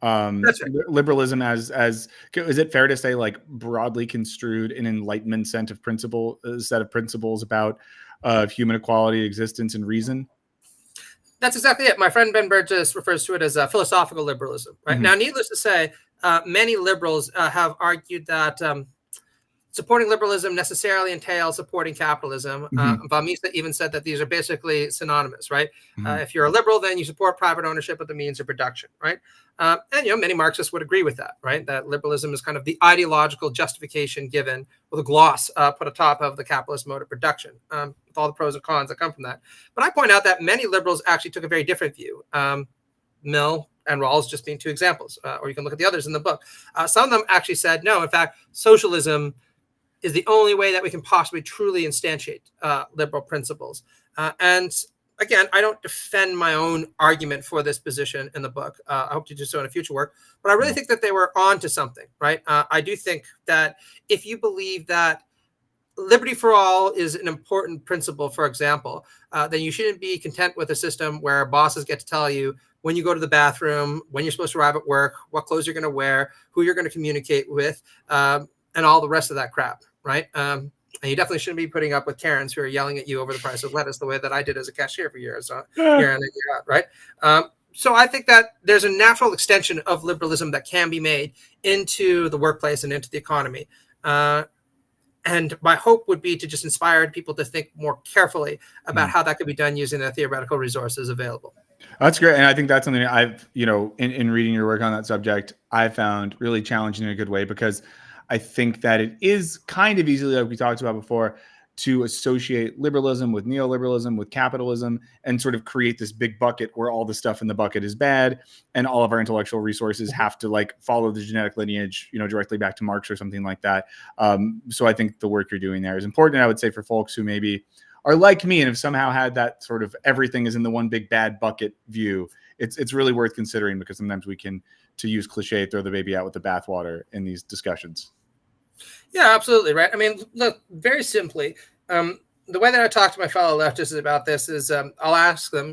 That's right. Liberalism as is it fair to say, like, broadly construed an Enlightenment set of principles about human equality, existence, and reason? That's exactly it. My friend Ben Burgess refers to it as philosophical liberalism. Right now, needless to say, many liberals have argued that supporting liberalism necessarily entails supporting capitalism. Valmisa even said that these are basically synonymous, right? If you're a liberal, then you support private ownership of the means of production, right? And many Marxists would agree with that, right? That liberalism is kind of the ideological justification given with a gloss put atop of the capitalist mode of production, with all the pros and cons that come from that. But I point out that many liberals actually took a very different view. Mill and Rawls just being two examples, or you can look at the others in the book. Some of them actually said, no, in fact, socialism is the only way that we can possibly truly instantiate liberal principles. And again, I don't defend my own argument for this position in the book. I hope to do so in a future work. But I really think that they were onto something, right? I do think that if you believe that liberty for all is an important principle, for example, then you shouldn't be content with a system where bosses get to tell you when you go to the bathroom, when you're supposed to arrive at work, what clothes you're going to wear, who you're going to communicate with, and all the rest of that crap, right? And you definitely shouldn't be putting up with Karens who are yelling at you over the price of lettuce the way that I did as a cashier for years, year in and year out, right? So I think that there's a natural extension of liberalism that can be made into the workplace and into the economy. And my hope would be to just inspire people to think more carefully about how that could be done using the theoretical resources available. That's great. And I think that's something I've, in reading your work on that subject, I found really challenging in a good way, because I think that it is kind of easily, like we talked about before, to associate liberalism with neoliberalism, with capitalism, and sort of create this big bucket where all the stuff in the bucket is bad and all of our intellectual resources have to like follow the genetic lineage, directly back to Marx or something like that. So I think the work you're doing there is important. I would say for folks who maybe are like me and have somehow had that sort of everything is in the one big bad bucket view, it's really worth considering, because sometimes we can, to use cliche, throw the baby out with the bathwater in these discussions. Yeah, absolutely. Right. I mean, look, very simply, the way that I talk to my fellow leftists about this is I'll ask them,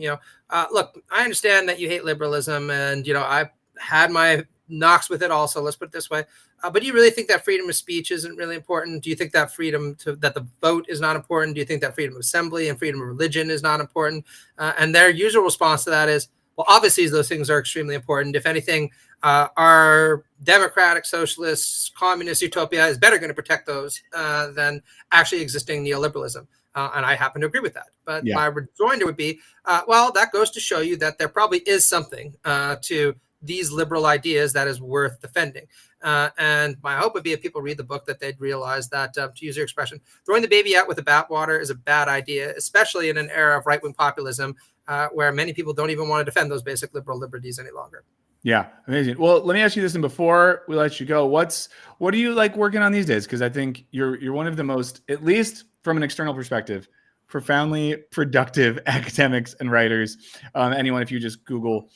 look, I understand that you hate liberalism and, I've had my knocks with it also. Let's put it this way. But do you really think that freedom of speech isn't really important? Do you think that that the vote is not important? Do you think that freedom of assembly and freedom of religion is not important? And their usual response to that is, well, obviously those things are extremely important. If anything, our democratic, socialist, communist utopia is better going to protect those than actually existing neoliberalism. And I happen to agree with that. But my rejoinder would be, well, that goes to show you that there probably is something to these liberal ideas that is worth defending. And my hope would be if people read the book that they'd realize that, to use your expression, throwing the baby out with the bathwater is a bad idea, especially in an era of right-wing populism where many people don't even want to defend those basic liberal liberties any longer. Yeah, amazing. Well, let me ask you this, and before we let you go, what are you like working on these days? Because I think you're one of the most, at least from an external perspective, profoundly productive academics and writers. Anyone, if you just Google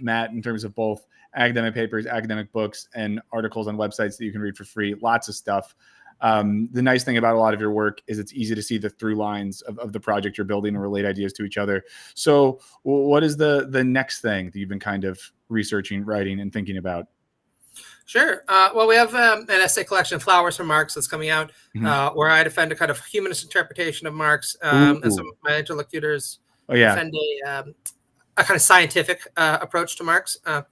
Matt in terms of both academic papers, academic books, and articles on websites that you can read for free, lots of stuff. The nice thing about a lot of your work is it's easy to see the through lines of the project you're building and relate ideas to each other. So what is the next thing that you've been kind of researching, writing, and thinking about? Sure. Well, we have an essay collection, Flowers from Marx, that's coming out, where I defend a kind of humanist interpretation of Marx, and some of my interlocutors defend a kind of scientific approach to Marx. I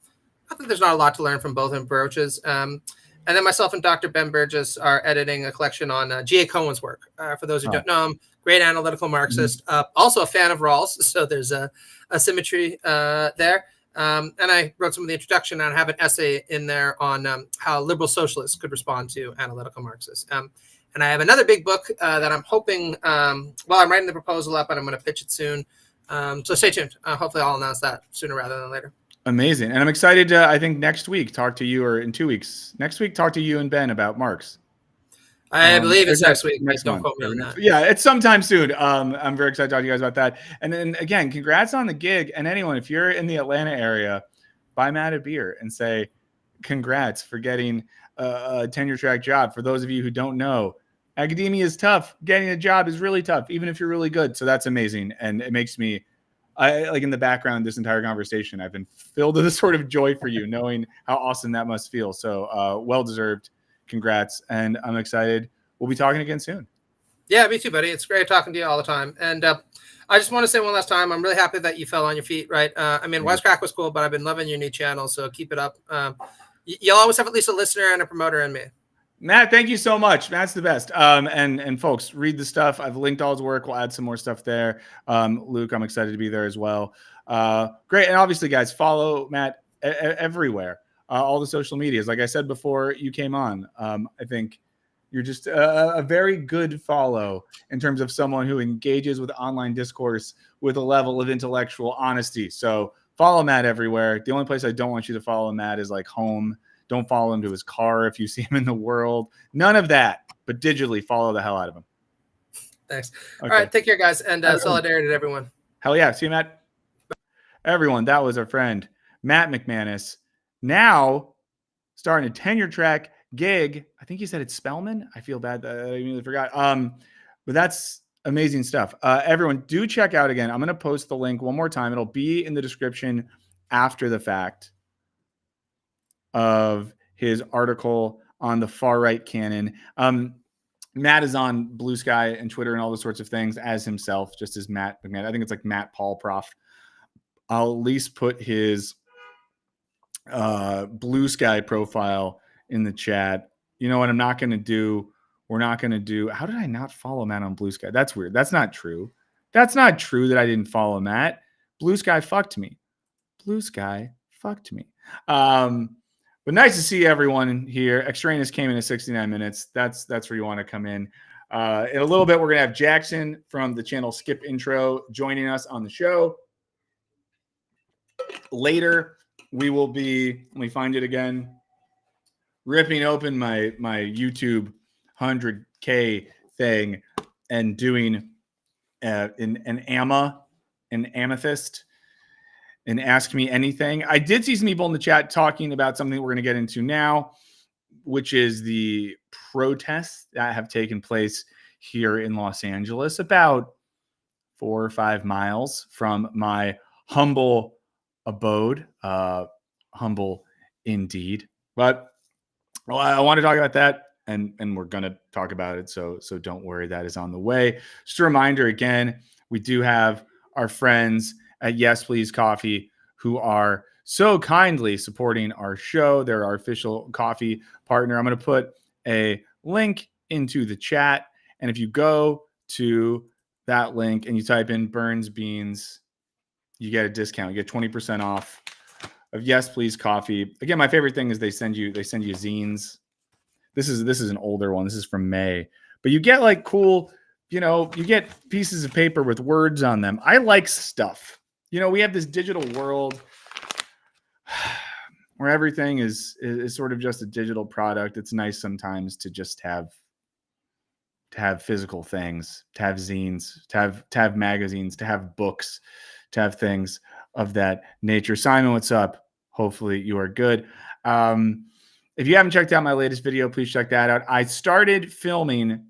think there's not a lot to learn from both approaches. And then myself and Dr. Ben Burgess are editing a collection on G.A. Cohen's work. For those who don't know him, great analytical Marxist, also a fan of Rawls. So there's a symmetry there. And I wrote some of the introduction and I have an essay in there on how liberal socialists could respond to analytical Marxists. And I have another big book that I'm hoping, I'm writing the proposal up and I'm going to pitch it soon. So stay tuned. Hopefully I'll announce that sooner rather than later. Amazing. And I'm excited to, I think next week, talk to you, or in 2 weeks, next week, talk to you and Ben about Marx. I believe it's next week. Don't quote me on that. Yeah, it's sometime soon. I'm very excited to talk to you guys about that. And then again, congrats on the gig. And anyone, if you're in the Atlanta area, buy Matt a beer and say, congrats for getting a tenure track job. For those of you who don't know, academia is tough. Getting a job is really tough, even if you're really good. So that's amazing. And it makes me, like in the background, this entire conversation, I've been filled with a sort of joy for you, knowing how awesome that must feel. So well-deserved. Congrats. And I'm excited. We'll be talking again soon. Yeah, me too, buddy. It's great talking to you all the time. And I just want to say one last time, I'm really happy that you fell on your feet, right? I mean, Wisecrack was cool, but I've been loving your new channel. So keep it up. You'll always have at least a listener and a promoter in me. Matt, thank you so much. Matt's the best. And folks, read the stuff. I've linked all his work. We'll add some more stuff there. Luke, I'm excited to be there as well. Great. And obviously, guys, follow Matt everywhere. All the social medias. Like I said before you came on, I think you're just a very good follow in terms of someone who engages with online discourse with a level of intellectual honesty. So follow Matt everywhere. The only place I don't want you to follow Matt is like home Don't follow him to his car if you see him in the world. None of that, but digitally follow the hell out of him. Thanks. Okay. All right, take care, guys, and solidarity to everyone. Hell yeah. See you, Matt. Everyone, that was our friend, Matt McManus. Now starting a tenure track gig. I think he said it's Spellman. I feel bad that I immediately forgot. But that's amazing stuff. Everyone, do check out again. I'm going to post the link one more time. It'll be in the description after the fact of his article on the far right canon. Matt is on Blue Sky and Twitter and all those sorts of things as himself, just as Matt McManus. I think it's like Matt Paul Prof. I'll at least put his Blue Sky profile in the chat. You know what I'm not going to do? We're not going to do. How did I not follow Matt on Blue Sky? That's weird. That's not true. That's not true that I didn't follow Matt. Blue Sky fucked me. Blue Sky fucked me. But nice to see everyone here. Extraneous came in at 69 minutes. That's where you want to come in. In a little bit, we're going to have Jackson from the channel Skip Intro joining us on the show. Later, we will be, let me find it again, ripping open my YouTube 100k thing and doing an AMA, an amethyst, and Ask Me Anything. I did see some people in the chat talking about something we're going to get into now, which is the protests that have taken place here in Los Angeles, about 4 or 5 miles from my humble abode. Humble indeed. But well, I want to talk about that, and we're going to talk about it. So don't worry, that is on the way. Just a reminder again, we do have our friends at Yes Please Coffee who are so kindly supporting our show. They're our official coffee partner. I'm going to put a link into the chat, and if you go to that link and you type in Burns Beans, you get a discount. You get 20% off of Yes Please Coffee. Again, my favorite thing is they send you zines. This is an older one. This is from May. But you get like cool, you get pieces of paper with words on them. I like stuff. We have this digital world where everything is sort of just a digital product. It's nice sometimes to just have physical things, to have zines, to have magazines, to have books, to have things of that nature. Simon, what's up? Hopefully you are good. If you haven't checked out my latest video, please check that out. I started filming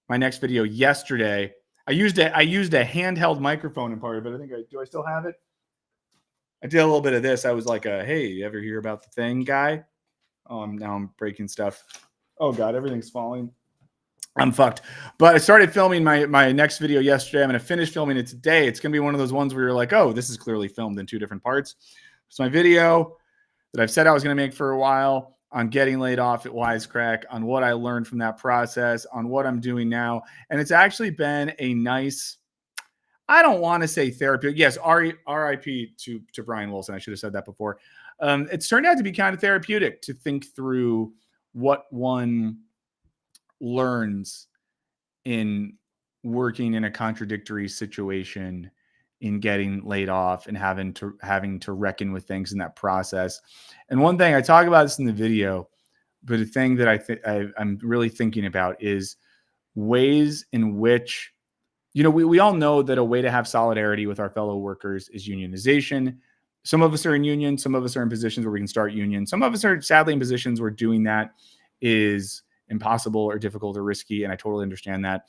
my next video yesterday. I used a handheld microphone in part of it. Do I still have it? I did a little bit of this. I was like, hey, you ever hear about the thing guy? Oh, now I'm breaking stuff. Oh God, everything's falling. I'm fucked. But I started filming my next video yesterday. I'm going to finish filming it today. It's going to be one of those ones where you're like, oh, this is clearly filmed in 2 different parts. It's my video that I've said I was going to make for a while on getting laid off at Wisecrack, on what I learned from that process, on what I'm doing now. And it's actually been a nice, I don't want to say therapy. Yes, RIP to Brian Wilson. I should have said that before. It's turned out to be kind of therapeutic to think through what one learns in working in a contradictory situation, in getting laid off and having to reckon with things in that process. And one thing I talk about this in the video, but a thing that I'm really thinking about is ways in which, we all know that a way to have solidarity with our fellow workers is unionization. Some of us are in union. Some of us are in positions where we can start union. Some of us are sadly in positions where doing that is impossible or difficult or risky. And I totally understand that.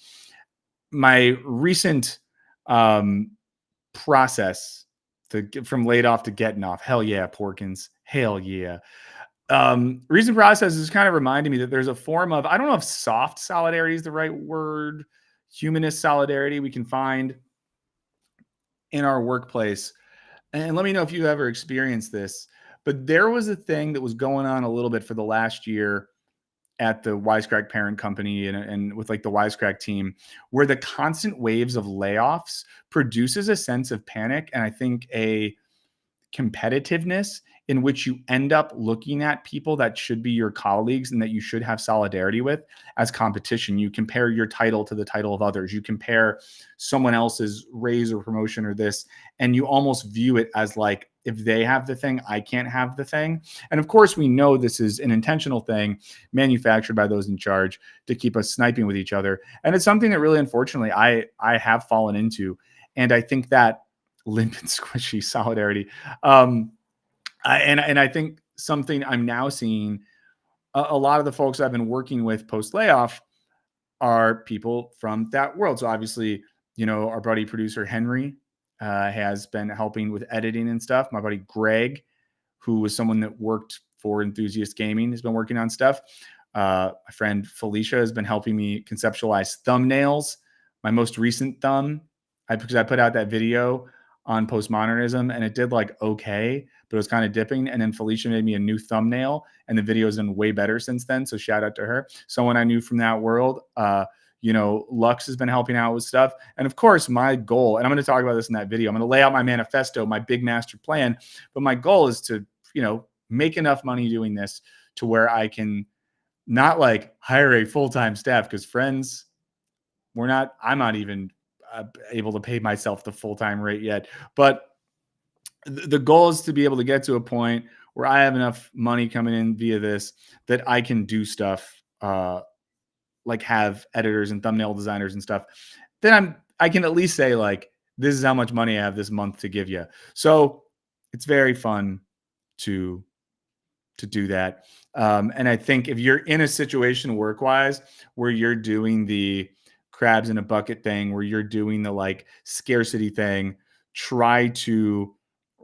My recent process to get from laid off to getting off. Hell yeah, Porkins. Hell yeah. Recent process is kind of reminding me that there's a form of, I don't know if soft solidarity is the right word, humanist solidarity we can find in our workplace. And let me know if you ever experienced this, but there was a thing that was going on a little bit for the last year at the Wisecrack parent company and with like the Wisecrack team, where the constant waves of layoffs produces a sense of panic. And I think a competitiveness in which you end up looking at people that should be your colleagues and that you should have solidarity with as competition. You compare your title to the title of others. You compare someone else's raise or promotion or this, and you almost view it as like if they have the thing, I can't have the thing. And of course, we know this is an intentional thing manufactured by those in charge to keep us sniping with each other. And it's something that really, unfortunately, I have fallen into. And I think that limp and squishy solidarity. I think something I'm now seeing, a lot of the folks I've been working with post layoff are people from that world. So obviously, our buddy producer Henry has been helping with editing and stuff. My buddy Greg, who was someone that worked for Enthusiast Gaming, has been working on stuff. My friend Felicia has been helping me conceptualize thumbnails. My most recent thumb, because I put out that video on postmodernism and it did like okay, but it was kind of dipping. And then Felicia made me a new thumbnail and the video has been way better since then. So shout out to her. Someone I knew from that world. Lux has been helping out with stuff. And of course, my goal, and I'm going to talk about this in that video, I'm going to lay out my manifesto, my big master plan. But my goal is to, make enough money doing this to where I can not like hire a full-time staff, because friends, I'm not even able to pay myself the full-time rate yet. But the goal is to be able to get to a point where I have enough money coming in via this that I can do stuff, like have editors and thumbnail designers and stuff. Then I can at least say like, this is how much money I have this month to give you. So it's very fun to do that. And I think if you're in a situation work-wise where you're doing the crabs in a bucket thing, where you're doing the like scarcity thing, try to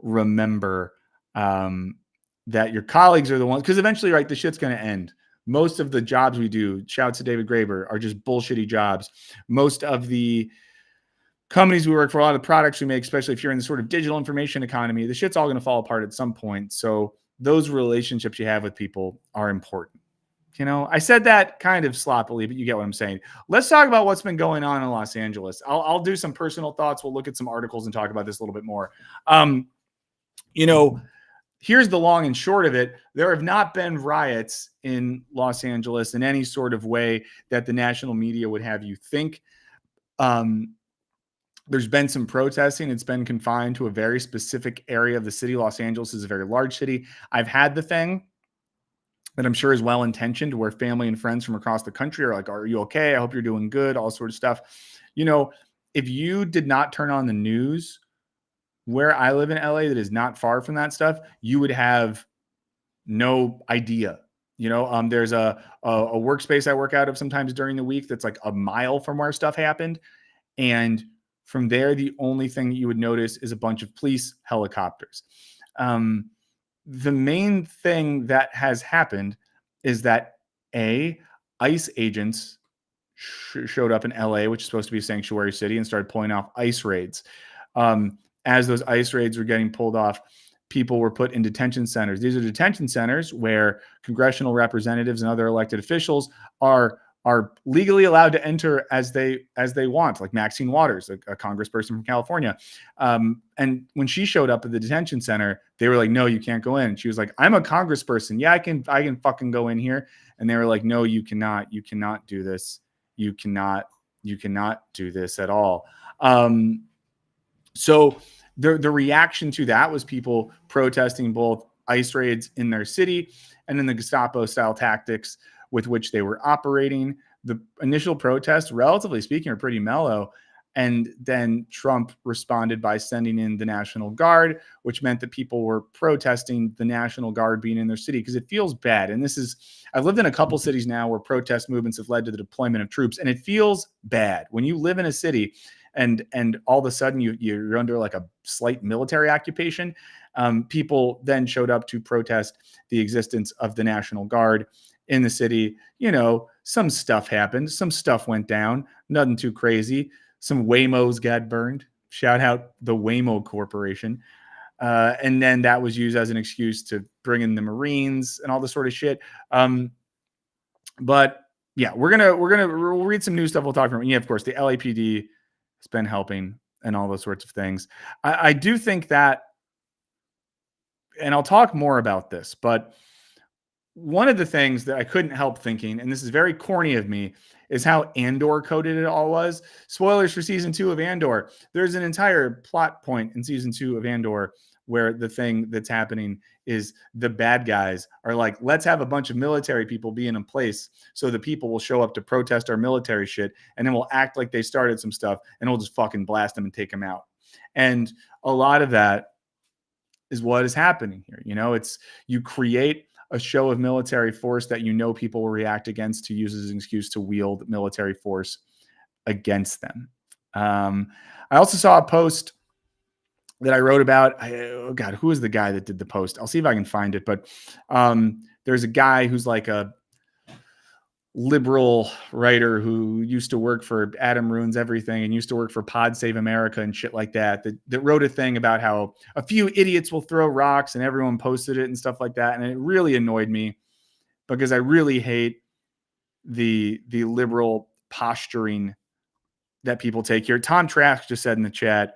remember that your colleagues are the ones, because eventually, right, the shit's going to end. Most of the jobs we do, shouts to David Graeber, are just bullshitty jobs. Most of the companies we work for, a lot of the products we make, especially if you're in the sort of digital information economy, the shit's all going to fall apart at some point. So those relationships you have with people are important. I said that kind of sloppily, but you get what I'm saying. Let's talk about what's been going on in Los Angeles. I'll do some personal thoughts. We'll look at some articles and talk about this a little bit more. Here's the long and short of it. There have not been riots in Los Angeles in any sort of way that the national media would have you think. There's been some protesting. It's been confined to a very specific area of the city. Los Angeles is a very large city. I've had the thing that I'm sure is well-intentioned, where family and friends from across the country are like, are you okay? I hope you're doing good, all sort of stuff. If you did not turn on the news where I live in LA that is not far from that stuff, you would have no idea. There's a workspace I work out of sometimes during the week that's like a mile from where stuff happened. And from there, the only thing you would notice is a bunch of police helicopters. The main thing that has happened is that ICE agents showed up in LA, which is supposed to be a sanctuary city, and started pulling off ICE raids. As those ICE raids were getting pulled off, people were put in detention centers. These are detention centers where congressional representatives and other elected officials are legally allowed to enter as they want, like Maxine Waters, a congressperson from California. And when she showed up at the detention center, they were like, no, you can't go in. And she was like, I'm a congressperson. Yeah, I can fucking go in here. And they were like, no, you cannot do this. You cannot do this at all. So the reaction to that was people protesting both ICE raids in their city and then the Gestapo style tactics with which they were operating. The initial protests, relatively speaking, are pretty mellow. And then Trump responded by sending in the National Guard, which meant that people were protesting the National Guard being in their city because it feels bad. And I've lived in a couple cities now where protest movements have led to the deployment of troops, and it feels bad when you live in a city and all of a sudden you're under like a slight military occupation. People then showed up to protest the existence of the National Guard in the city. Some stuff happened. Some stuff went down. Nothing too crazy. Some Waymos got burned. Shout out the Waymo Corporation. And then that was used as an excuse to bring in the Marines and all this sort of shit. But yeah, we'll read some new stuff. We'll talk about. Yeah, of course, the LAPD has been helping and all those sorts of things. I do think that, and I'll talk more about this, but one of the things that I couldn't help thinking, and this is very corny of me, is how Andor coded it all was. Spoilers for season 2 of Andor. There's an entire plot point in season 2 of Andor where the thing that's happening is the bad guys are like, let's have a bunch of military people be in place so the people will show up to protest our military shit, and then we'll act like they started some stuff, and we'll just fucking blast them and take them out. And a lot of that is what is happening here. It's you create a show of military force that people will react against to use as an excuse to wield military force against them. I also saw a post that I wrote about. Oh God, who is the guy that did the post? I'll see if I can find it. But there's a guy who's like a liberal writer who used to work for Adam Ruins Everything and used to work for Pod Save America and shit like that wrote a thing about how a few idiots will throw rocks, and everyone posted it and stuff like that. And it really annoyed me because I really hate the liberal posturing that people take here. Tom Trask just said in the chat,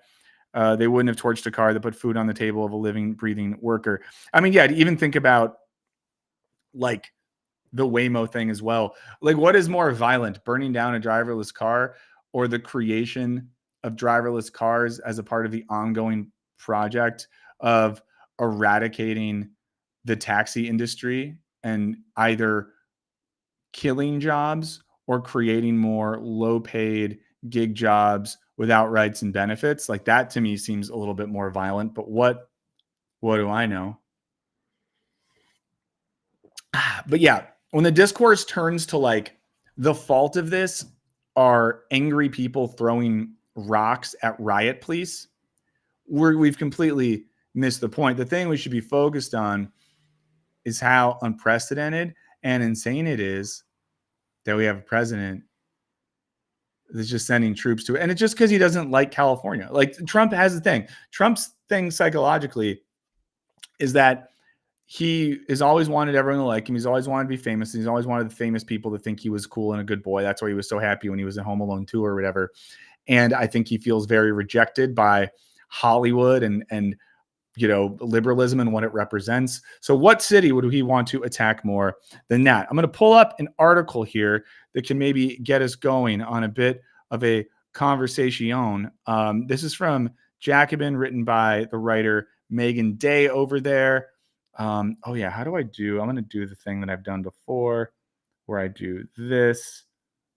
they wouldn't have torched a car that put food on the table of a living, breathing worker. I mean, yeah, to even think about like the Waymo thing as well. Like, what is more violent, burning down a driverless car or the creation of driverless cars as a part of the ongoing project of eradicating the taxi industry and either killing jobs or creating more low-paid gig jobs without rights and benefits? Like, that to me seems a little bit more violent, but what do I know? But yeah, when the discourse turns to like the fault of this are angry people throwing rocks at riot police, we've completely missed the point. The thing we should be focused on is how unprecedented and insane it is that we have a president that's just sending troops to it. And it's just because he doesn't like California. Like, Trump has the thing. Trump's thing psychologically is that he has always wanted everyone to like him. He's always wanted to be famous. And he's always wanted the famous people to think he was cool and a good boy. That's why he was so happy when he was in Home Alone 2 or whatever. And I think he feels very rejected by Hollywood and liberalism and what it represents. So what city would he want to attack more than that? I'm going to pull up an article here that can maybe get us going on a bit of a conversation. This is from Jacobin, written by the writer Megan Day over there. Oh yeah, how do I'm going to do the thing that I've done before where I do this.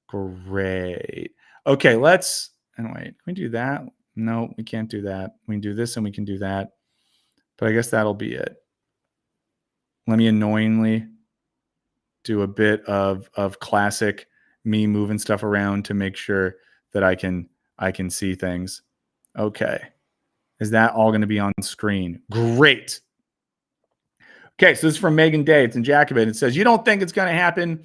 Great. Okay, and wait, can we do that? No, we can't do that. We can do this and we can do that. But I guess that'll be it. Let me annoyingly do a bit of classic me moving stuff around to make sure that I can see things. Okay. Is that all going to be on screen? Great. Okay, so this is from Megan Day. It's in Jacobin. It says, "You don't think it's going to happen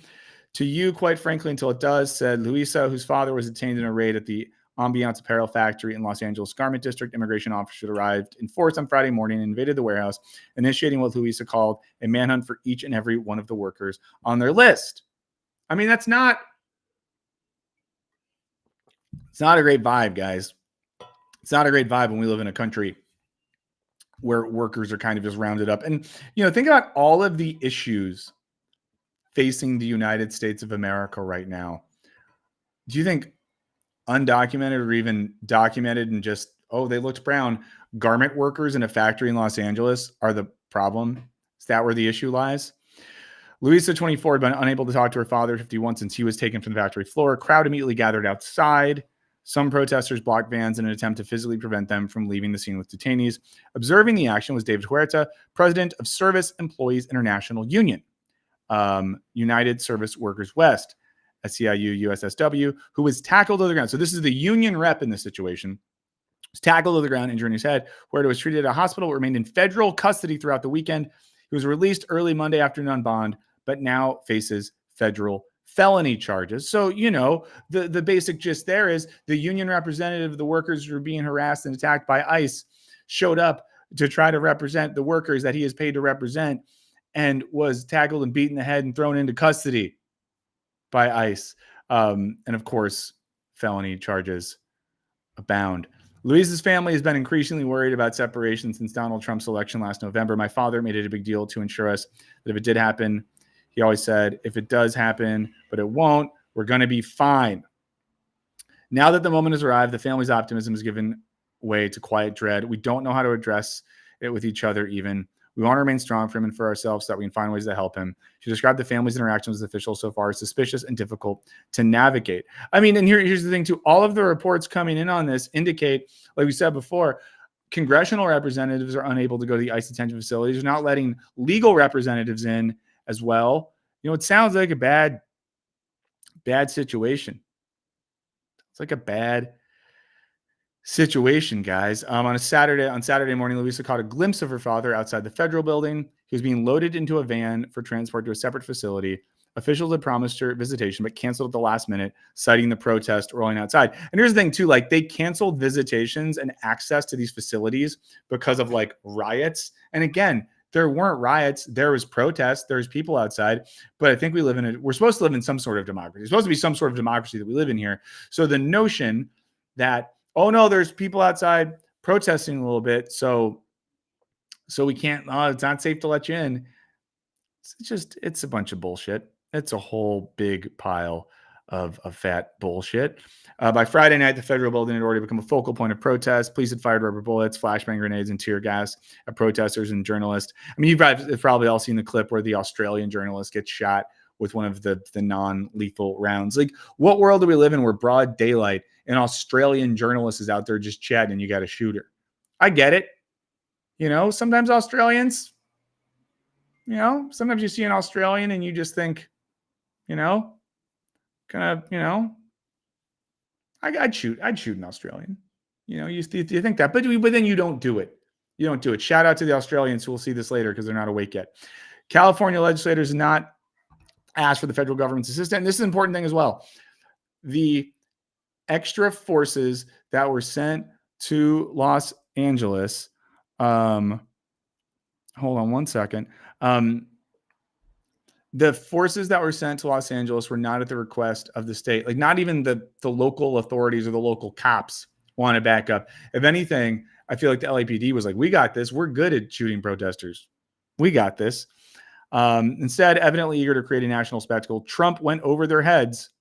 to you, quite frankly, until it does," said Luisa, whose father was detained in a raid at the Ambiance Apparel Factory in Los Angeles Garment District. Immigration officers arrived in force on Friday morning and invaded the warehouse, initiating what Luisa called a manhunt for each and every one of the workers on their list. I mean, it's not a great vibe, guys. It's not a great vibe when we live in a country where workers are kind of just rounded up. And, think about all of the issues facing the United States of America right now. Do you think undocumented or even documented and just, they looked brown garment workers in a factory in Los Angeles are the problem? Is that where the issue lies? Luisa, 24, had been unable to talk to her father, 51, since he was taken from the factory floor. A crowd immediately gathered outside. Some protesters blocked vans in an attempt to physically prevent them from leaving the scene with detainees. Observing the action was David Huerta, president of Service Employees International Union, United Service Workers West, SEIU USSW, who was tackled to the ground. So this is the union rep in this situation. Was tackled to the ground, injuring his head. Huerta was treated at a hospital, remained in federal custody throughout the weekend. He was released early Monday afternoon on bond, but now faces federal felony charges. So, the basic gist there is the union representative of the workers who were being harassed and attacked by ICE showed up to try to represent the workers that he is paid to represent and was tackled and beaten in the head and thrown into custody by ICE. And of course, felony charges abound. Luisa's family has been increasingly worried about separation since Donald Trump's election last November. My father made it a big deal to ensure us that if it did happen, he always said, if it does happen, but it won't, we're going to be fine. Now that the moment has arrived, the family's optimism has given way to quiet dread. We don't know how to address with each other even. We want to remain strong for him and for ourselves so that we can find ways to help him. She described the family's interactions with officials so far as suspicious and difficult to navigate. I mean, and here's the thing too. All of the reports coming in on this indicate, like we said before, congressional representatives are unable to go to the ICE detention facilities. They're not letting legal representatives in as well. It sounds like a bad situation. It's like a bad situation, guys. On Saturday morning, Luisa caught a glimpse of her father outside the federal building. He was being loaded into a van for transport to a separate facility. Officials had promised her visitation, but canceled at the last minute, citing the protest rolling outside. And here's the thing too, like they canceled visitations and access to these facilities because of like riots. And again, there weren't riots. There was protests. There's people outside. But I think we're supposed to live in some sort of democracy. It's supposed to be some sort of democracy that we live in here. So the notion that, oh no, there's people outside protesting a little bit, so we can't, it's not safe to let you in. It's a bunch of bullshit. It's a whole big pile of fat bullshit. By Friday night, the federal building had already become a focal point of protest. Police had fired rubber bullets, flashbang grenades, and tear gas at protesters and journalists. I mean, you've probably all seen the clip where the Australian journalist gets shot with one of the non-lethal rounds. Like, what world do we live in where broad daylight an Australian journalist is out there just chatting and you got a shooter? I get it. Sometimes Australians, sometimes you see an Australian and you just think, I'd shoot an Australian. You think that, but then you don't do it. You don't do it. Shout out to the Australians who will see this later because they're not awake yet. California legislators not asked for the federal government's assistance. And this is an important thing as well. The extra forces that were sent to Los Angeles. Hold on one second. The forces that were sent to Los Angeles were not at the request of the state. Like, not even the local authorities or the local cops want to back up. If anything, I feel like the LAPD was like, we got this. We're good at shooting protesters. We got this. Instead, evidently eager to create a national spectacle, Trump went over their heads,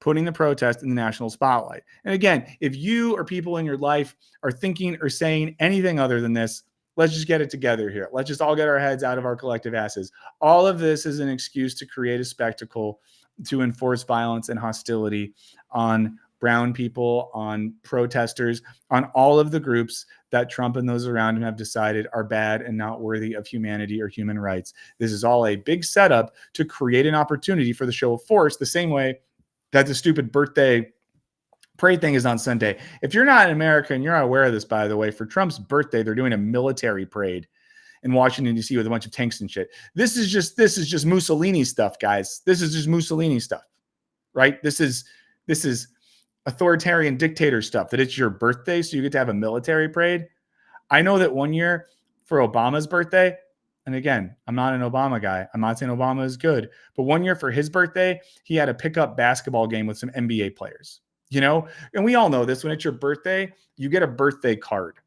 putting the protest in the national spotlight. And again, if you or people in your life are thinking or saying anything other than this, let's just get it together here. Let's just all get our heads out of our collective asses. All of this is an excuse to create a spectacle, to enforce violence and hostility on brown people, on protesters, on all of the groups that Trump and those around him have decided are bad and not worthy of humanity or human rights. This is all a big setup to create an opportunity for the show of force, the same way that the stupid birthday parade thing is on Sunday. If you're not in America, and you're not aware of this, by the way, for Trump's birthday, they're doing a military parade in Washington, D.C. with a bunch of tanks and shit. This is just Mussolini stuff, guys. This is just Mussolini stuff, right? This is authoritarian dictator stuff, that it's your birthday, so you get to have a military parade. I know that one year for Obama's birthday, and again, I'm not an Obama guy. I'm not saying Obama is good, but one year for his birthday, he had a pickup basketball game with some NBA players. And we all know this. When it's your birthday, you get a birthday card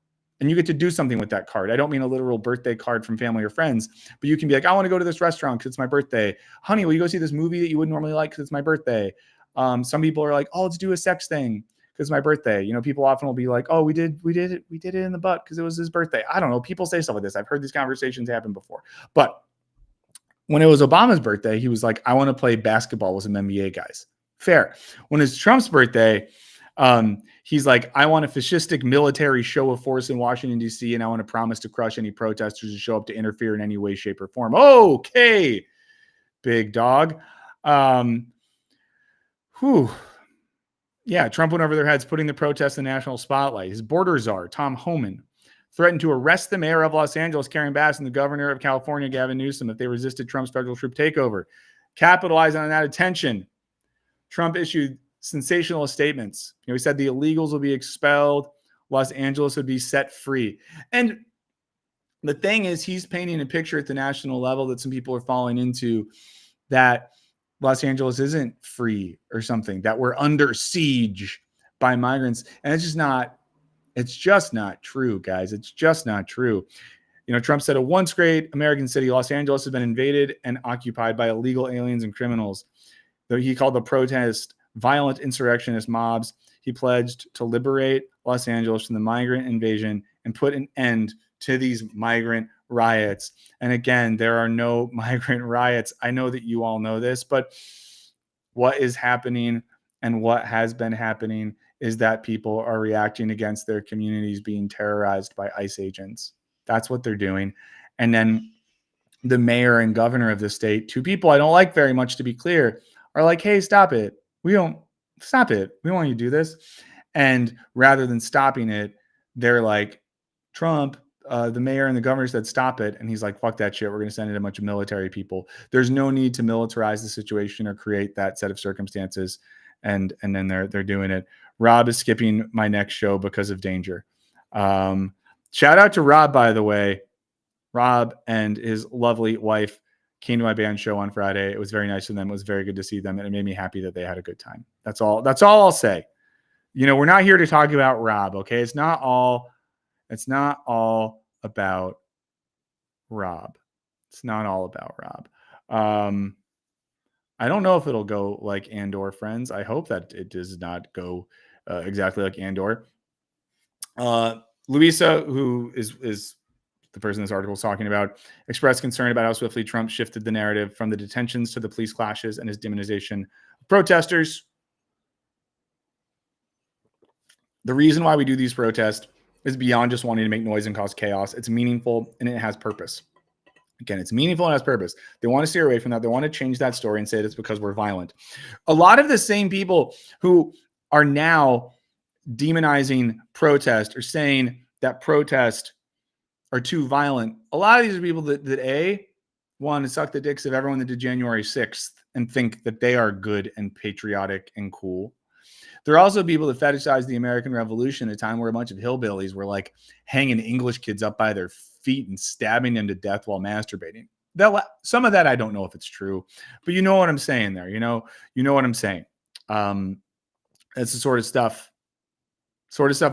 and you get to do something with that card. I don't mean a literal birthday card from family or friends, but you can be like, I want to go to this restaurant because it's my birthday. Honey, will you go see this movie that you wouldn't normally like because it's my birthday? Some people are like, oh, let's do a sex thing because it's my birthday. People often will be like, oh, we did it in the butt because it was his birthday. I don't know. People say stuff like this. I've heard these conversations happen before. But when it was Obama's birthday, he was like, I want to play basketball with some NBA guys. Fair. When it's Trump's birthday, he's like, I want a fascistic military show of force in Washington, D.C., and I want to promise to crush any protesters who show up to interfere in any way, shape, or form. Okay, big dog. Yeah, Trump went over their heads, putting the protests in the national spotlight. His border czar, Tom Homan, threatened to arrest the mayor of Los Angeles, Karen Bass, and the governor of California, Gavin Newsom, if they resisted Trump's federal troop takeover. Capitalizing on that attention, Trump issued sensational statements. He said the illegals will be expelled. Los Angeles would be set free. And the thing is, he's painting a picture at the national level that some people are falling into, that Los Angeles isn't free or something, that we're under siege by migrants. And it's just not true, guys. It's just not true. Trump said a once great American city, Los Angeles, has been invaded and occupied by illegal aliens and criminals. He called the protest violent insurrectionist mobs. He pledged to liberate Los Angeles from the migrant invasion and put an end to these migrant riots. And again, there are no migrant riots. I know that you all know this, but what is happening and what has been happening is that people are reacting against their communities being terrorized by ICE agents. That's what they're doing. And then the mayor and governor of the state, two people I don't like very much, to be clear, are like, hey, stop it. We don't want you to do this. And rather than stopping it, they're like, Trump, the mayor and the governor said, stop it. And he's like, fuck that shit. We're going to send in a bunch of military people. There's no need to militarize the situation or create that set of circumstances. And then they're doing it. Rob is skipping my next show because of danger. Shout out to Rob, by the way. Rob and his lovely wife came to my band show on Friday. It was very nice of them. It was very good to see them. And it made me happy that they had a good time. That's all I'll say. We're not here to talk about Rob. Okay. It's not all about Rob. It's not all about Rob. I don't know if it'll go like Andor, friends. I hope that it does not go exactly like Andor. Luisa, who is the person this article is talking about, expressed concern about how swiftly Trump shifted the narrative from the detentions to the police clashes and his demonization of protesters. The reason why we do these protests is beyond just wanting to make noise and cause chaos. It's meaningful and it has purpose. Again, it's meaningful and has purpose. They want to steer away from that. They want to change that story and say it's because we're violent. A lot of the same people who are now demonizing protest or saying that protest are too violent. A lot of these are people that want to suck the dicks of everyone that did January 6th and think that they are good and patriotic and cool. There are also people that fetishize the American Revolution, a time where a bunch of hillbillies were like hanging English kids up by their feet and stabbing them to death while masturbating. Some of that, I don't know if it's true, but you know what I'm saying there. You know what I'm saying. It's the sort of stuff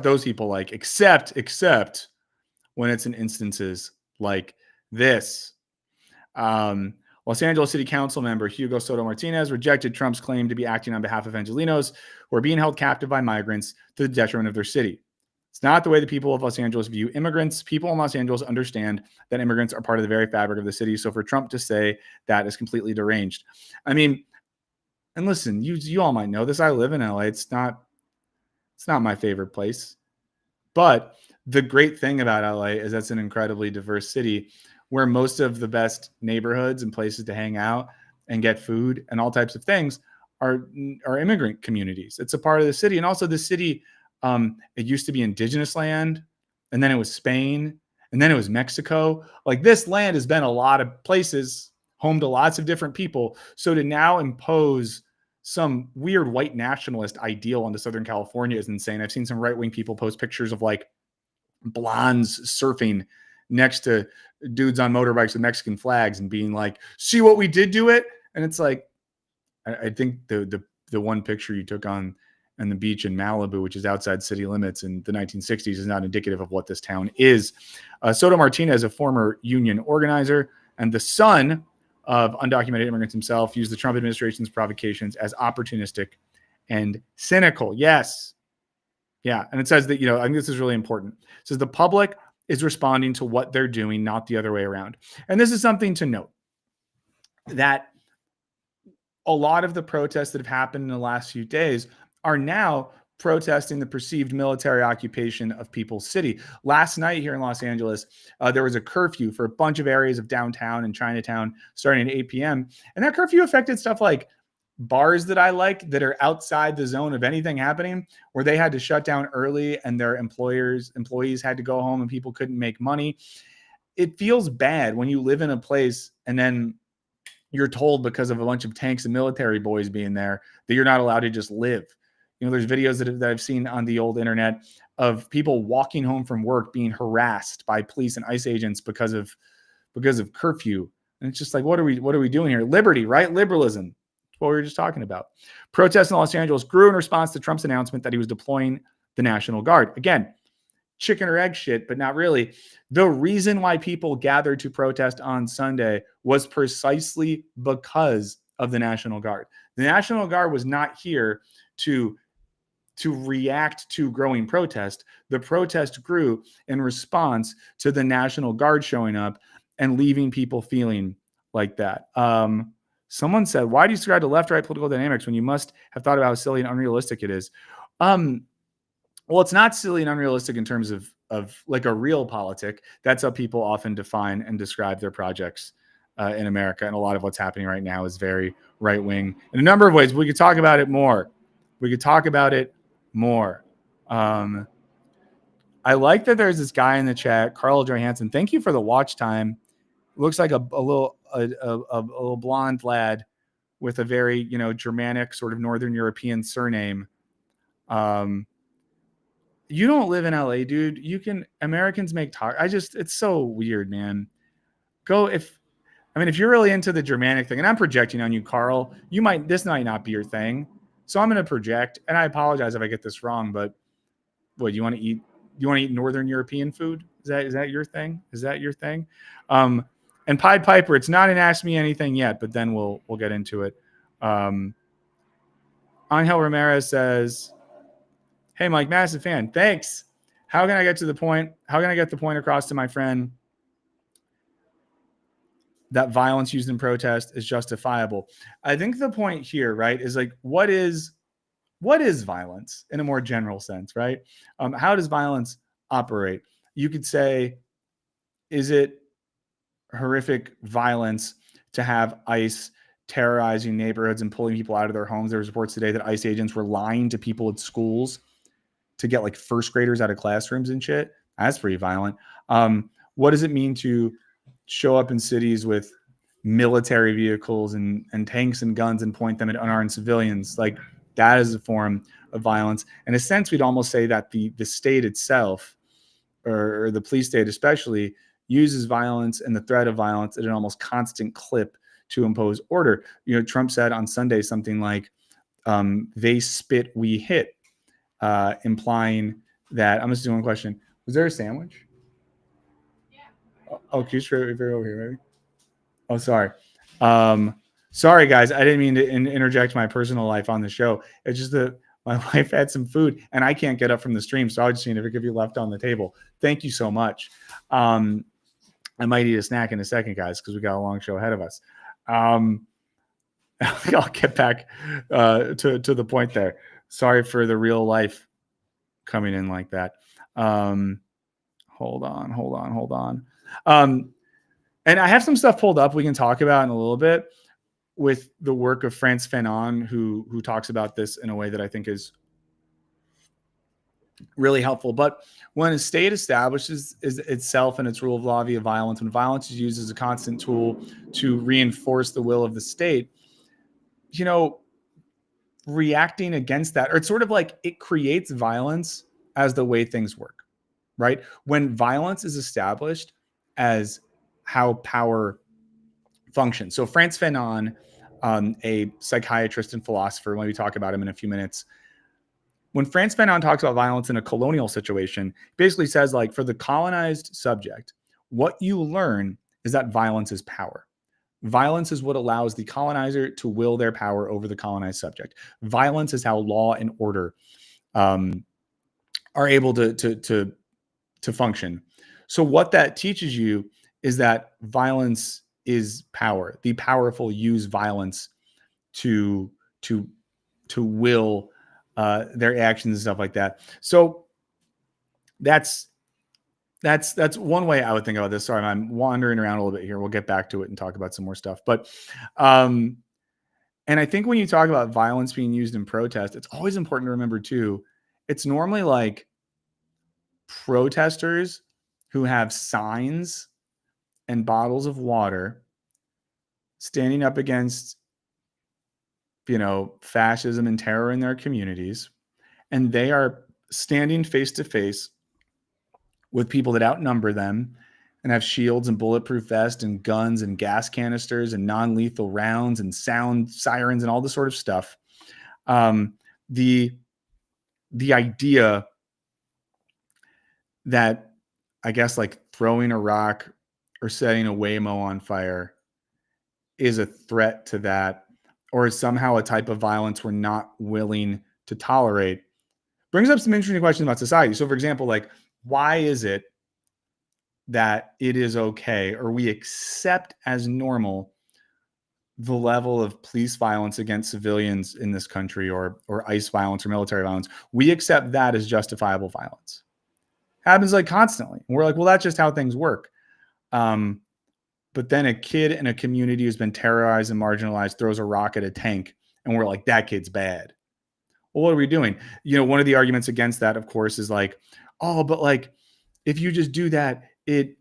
those people like, except when it's in instances like this. Los Angeles City Council member Hugo Soto Martinez rejected Trump's claim to be acting on behalf of Angelenos who are being held captive by migrants to the detriment of their city. It's not the way the people of Los Angeles view immigrants. People in Los Angeles understand that immigrants are part of the very fabric of the city. So for Trump to say that is completely deranged. I mean, and listen, you all might know this. I live in LA. It's not my favorite place. But the great thing about LA is that's an incredibly diverse city where most of the best neighborhoods and places to hang out and get food and all types of things are immigrant communities. It's a part of the city. And also the city, it used to be indigenous land, and then it was Spain, and then it was Mexico. Like, this land has been a lot of places, home to lots of different people. So to now impose some weird white nationalist ideal onto Southern California is insane. I've seen some right-wing people post pictures of like blondes surfing next to dudes on motorbikes with Mexican flags and being like, see what we did to it? And it's like, I think the one picture you took on the beach in Malibu, which is outside city limits in the 1960s, is not indicative of what this town is. Soto Martinez, a former union organizer and the son of undocumented immigrants himself, used the Trump administration's provocations as opportunistic and cynical. Yes. Yeah. And it says that, I think this is really important. It says the public is responding to what they're doing, not the other way around. And this is something to note, that a lot of the protests that have happened in the last few days are now protesting the perceived military occupation of People's City. Last night here in Los Angeles, there was a curfew for a bunch of areas of downtown and Chinatown starting at 8 p.m. And that curfew affected stuff like bars that I like that are outside the zone of anything happening, where they had to shut down early and their employees had to go home and people couldn't make money. It feels bad when you live in a place and then you're told, because of a bunch of tanks and military boys being there, that you're not allowed to just live. There's videos that I've seen on the old internet of people walking home from work being harassed by police and ICE agents because of curfew. And it's just like, what are we doing here? Liberty, right? Liberalism. That's what we were just talking about. Protests in Los Angeles grew in response to Trump's announcement that he was deploying the National Guard. Again, chicken or egg shit, but not really. The reason why people gathered to protest on Sunday was precisely because of the National Guard. The National Guard was not here to to react to growing protest. The protest grew in response to the National Guard showing up and leaving people feeling like that. Someone said, why do you subscribe to left-right political dynamics when you must have thought about how silly and unrealistic it is? Well, it's not silly and unrealistic in terms of like a real politic. That's how people often define and describe their projects in America. And a lot of what's happening right now is very right-wing in a number of ways. We could talk about it more. I like that there's this guy in the chat, Carl Johansson. Thank you for the watch time. Looks like a little blonde lad with a very, Germanic sort of Northern European surname. You don't live in LA, dude. Americans make talk. It's so weird, man. If you're really into the Germanic thing, and I'm projecting on you, Carl, this might not be your thing. So I'm going to project, and I apologize if I get this wrong, but what, you want to eat Northern European food? Is that your thing? And Pied Piper, it's not an Ask Me Anything yet, but then we'll get into it. Angel Ramirez says, hey, Mike, massive fan. Thanks. How can I get the point across to my friend that violence used in protest is justifiable? I think the point here, right, is like, what is violence in a more general sense, right? How does violence operate? You could say, is it horrific violence to have ICE terrorizing neighborhoods and pulling people out of their homes? There was reports today that ICE agents were lying to people at schools to get like first graders out of classrooms and shit. That's pretty violent. What does it mean to show up in cities with military vehicles and tanks and guns and point them at unarmed civilians? Like, that is a form of violence. In a sense, we'd almost say that the state itself, or the police state especially, uses violence and the threat of violence at an almost constant clip to impose order. Trump said on Sunday something like, they spit, we hit, implying that, I'm just doing one question. Was there a sandwich? Yeah. Oh, can you straight over here, maybe? Oh, sorry. Sorry, guys. I didn't mean to interject my personal life on the show. It's just that my wife had some food and I can't get up from the stream. So I was just seeing if it could be left on the table. Thank you so much. I might eat a snack in a second, guys, because we got a long show ahead of us. I'll get back to the point there. Sorry for the real life coming in like that. Hold on. And I have some stuff pulled up we can talk about in a little bit with the work of Frantz Fanon, who talks about this in a way that I think is really helpful. But when a state establishes itself and its rule of law via violence, when violence is used as a constant tool to reinforce the will of the state, reacting against that, or it's sort of like it creates violence as the way things work, right? When violence is established as how power functions. So Frantz Fanon, a psychiatrist and philosopher, when we talk about him in a few minutes, when Frantz Fanon talks about violence in a colonial situation, basically says, like, for the colonized subject, what you learn is that violence is power. Violence is what allows the colonizer to will their power over the colonized subject. Violence is how law and order are able to function. So what that teaches you is that violence is power. The powerful use violence to will their actions and stuff like that. So that's one way I would think about this. Sorry, I'm wandering around a little bit here. We'll get back to it and talk about some more stuff. But, and I think when you talk about violence being used in protest, it's always important to remember too, it's normally like protesters who have signs and bottles of water standing up against, fascism and terror in their communities. And they are standing face to face with people that outnumber them and have shields and bulletproof vests and guns and gas canisters and non-lethal rounds and sound sirens and all this sort of stuff. The idea that, I guess, like throwing a rock or setting a Waymo on fire is a threat to that, or is somehow a type of violence we're not willing to tolerate, brings up some interesting questions about society. So, for example, like, why is it that it is okay, or we accept as normal, the level of police violence against civilians in this country, or ICE violence or military violence? We accept that as justifiable violence. Happens like constantly. We're like, well, that's just how things work. But then a kid in a community who's been terrorized and marginalized throws a rock at a tank, and we're like, that kid's bad. Well, what are we doing? One of the arguments against that, of course, is like, oh, but like, if you just do that, it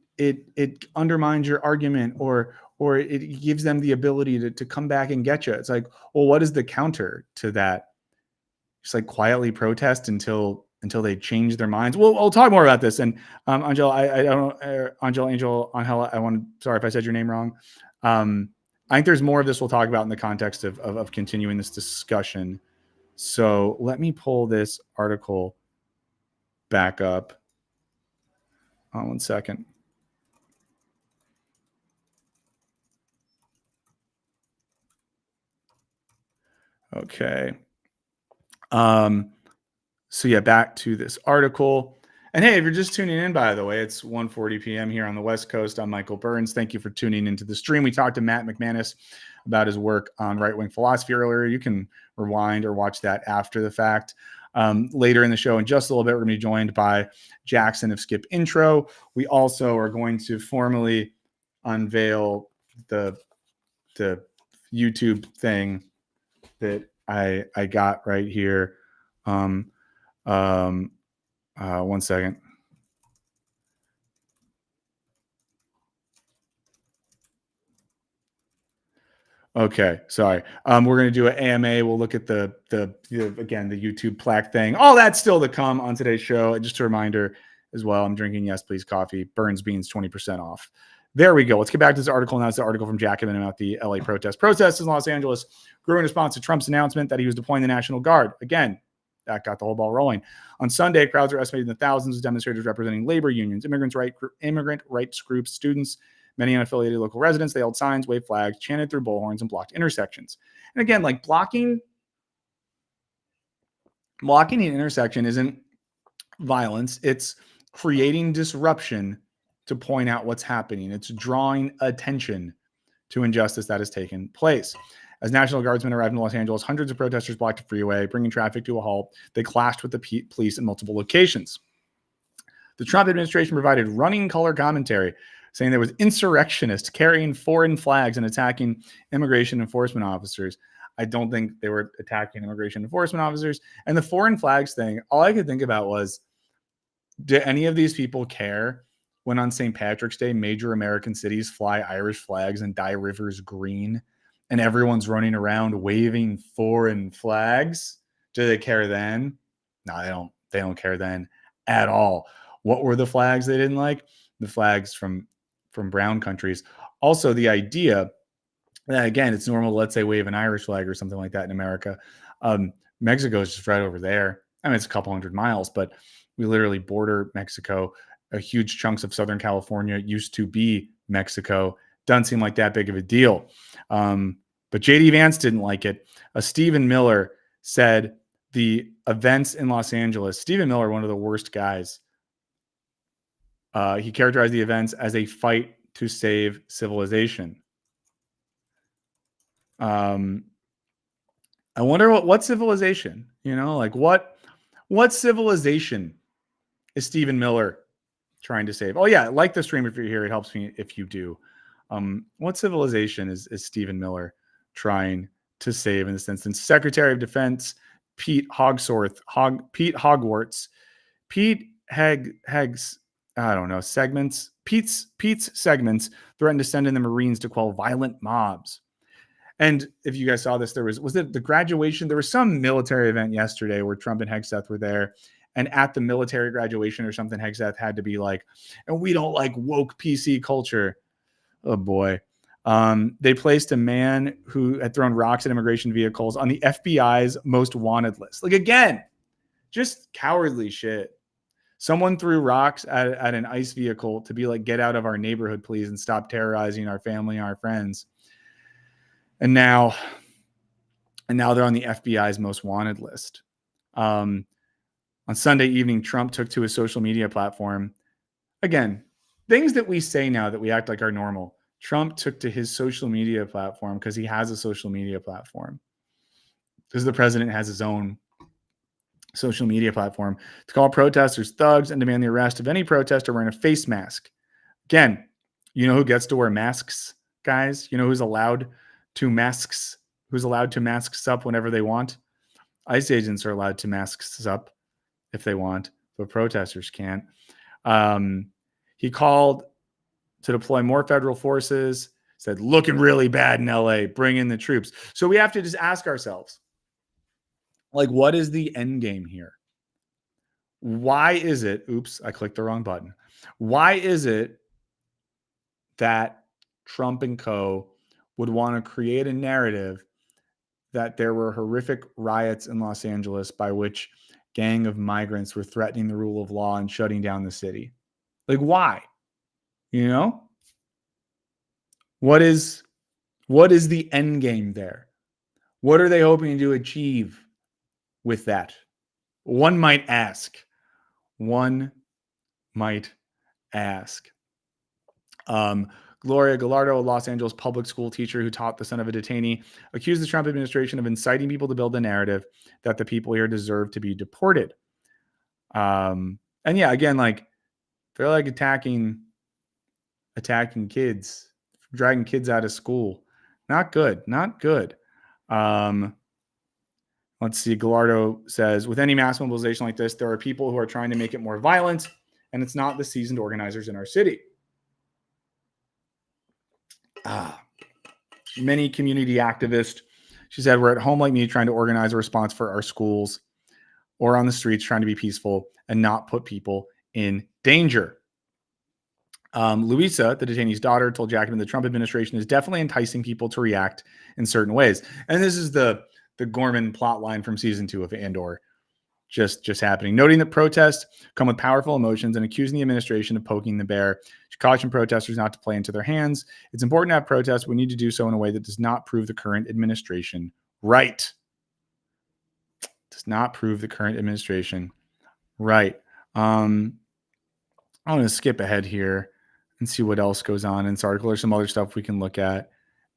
undermines your argument, or it gives them the ability to come back and get you. It's like, well, what is the counter to that? Just like quietly protest until they change their minds. Well, I'll talk more about this. And Angela, I don't know, Angela, sorry if I said your name wrong. I think there's more of this we'll talk about in the context of continuing this discussion. So let me pull this article back up. One second. Okay. So yeah, back to this article. And hey, if you're just tuning in, by the way, it's 1:40 p.m. here on the West Coast. I'm Michael Burns. Thank you for tuning into the stream. We talked to Matt McManus about his work on right-wing philosophy earlier. You can rewind or watch that after the fact. Later in the show, in just a little bit, we're going to be joined by Jackson of Skip Intro. We also are going to formally unveil the YouTube thing that I got right here. One second. Okay, sorry. We're going to do an AMA. We'll look at the again, the YouTube plaque thing. All that's still to come on today's show. And just a reminder as well, I'm drinking Yes Please coffee. Burns Beans 20% off. There we go. Let's get back to this article. Now it's the article from Jacobin about the LA protest. Protests in Los Angeles grew in response to Trump's announcement that he was deploying the National Guard. Again, that got the whole ball rolling. On Sunday, crowds are estimated in the thousands of demonstrators representing labor unions, immigrant rights groups, students, many unaffiliated local residents. They held signs, waved flags, chanted through bullhorns, and blocked intersections. And again, like blocking an intersection isn't violence. It's creating disruption to point out what's happening. It's drawing attention to injustice that has taken place. As National Guardsmen arrived in Los Angeles, hundreds of protesters blocked the freeway, bringing traffic to a halt. They clashed with the police in multiple locations. The Trump administration provided running color commentary, saying there was insurrectionists carrying foreign flags and attacking immigration enforcement officers. I don't think they were attacking immigration enforcement officers. And the foreign flags thing, all I could think about was, do any of these people care when on St. Patrick's Day, major American cities fly Irish flags and dye rivers green, and everyone's running around waving foreign flags? Do they care then? No, they don't. They don't care then at all. What were the flags they didn't like? The flags from brown countries. Also, the idea that, again, it's normal to, let's say, wave an Irish flag or something like that in America. Mexico is just right over there. I mean, it's a couple hundred miles, but we literally border Mexico. Huge chunks of Southern California used to be Mexico. Doesn't seem like that big of a deal. But J.D. Vance didn't like it. Stephen Miller said the events in Los Angeles, Stephen Miller, one of the worst guys, he characterized the events as a fight to save civilization. I wonder what civilization, like what civilization is Stephen Miller trying to save? Oh yeah, like the stream if you're here. It helps me if you do. What civilization is Stephen Miller trying to save in this instance? Secretary of Defense Pete Hogwarts, Pete's segments threatened to send in the Marines to quell violent mobs. And if you guys saw this, was it the graduation? There was some military event yesterday where Trump and Hegseth were there. And at the military graduation or something, Hegseth had to be like, and we don't like woke PC culture. Oh boy. They placed a man who had thrown rocks at immigration vehicles on the FBI's most wanted list. Like, again, just cowardly shit. Someone threw rocks at an ICE vehicle to be like, get out of our neighborhood, please, and stop terrorizing our family and our friends. And now they're on the FBI's most wanted list. On Sunday evening, Trump took to his social media platform. Again, things that we say now that we act like are normal. Trump took to his social media platform because he has a social media platform. Because the president has his own social media platform to call protesters thugs and demand the arrest of any protester wearing a face mask. Again, you know who gets to wear masks, guys? You know who's allowed to masks? Who's allowed to masks up whenever they want? ICE agents are allowed to masks up if they want, but protesters can't. He called to deploy more federal forces, said, looking really bad in LA, bring in the troops. So we have to just ask ourselves, like, what is the end game here? Why is it, oops, I clicked the wrong button. Why is it that Trump and co would want to create a narrative that there were horrific riots in Los Angeles by which gang of migrants were threatening the rule of law and shutting down the city? Like, why? You know? What is the end game there? What are they hoping to achieve with that? One might ask. One might ask. Gloria Gallardo, a Los Angeles public school teacher who taught the son of a detainee, accused the Trump administration of inciting people to build the narrative that the people here deserve to be deported. And yeah, again, like they're like attacking kids, dragging kids out of school. Not good. Not good. Let's see. Gallardo says, with any mass mobilization like this, there are people who are trying to make it more violent, and it's not the seasoned organizers in our city. Many community activists, she said, we're at home like me trying to organize a response for our schools or on the streets trying to be peaceful and not put people in danger. Louisa, the detainee's daughter, told Jackman the Trump administration is definitely enticing people to react in certain ways. And this is the Gorman plot line from season 2 of Andor just happening. Noting that protests come with powerful emotions and accusing the administration of poking the bear. She cautioned protesters not to play into their hands. It's important to have protests. We need to do so in a way that does not prove the current administration right. Does not prove the current administration right. I'm going to skip ahead here and see what else goes on in this article. There's some other stuff we can look at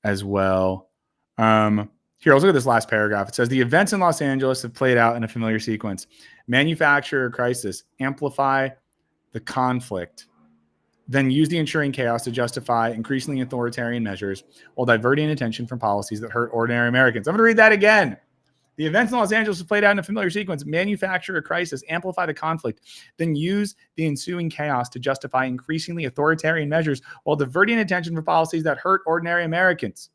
as well. Here, let's look at this last paragraph. It says, the events in Los Angeles have played out in a familiar sequence. Manufacture a crisis, amplify the conflict, then use the ensuing chaos to justify increasingly authoritarian measures while diverting attention from policies that hurt ordinary Americans. I'm going to read that again. The events in Los Angeles have played out in a familiar sequence. Manufacture a crisis, amplify the conflict, then use the ensuing chaos to justify increasingly authoritarian measures while diverting attention from policies that hurt ordinary Americans.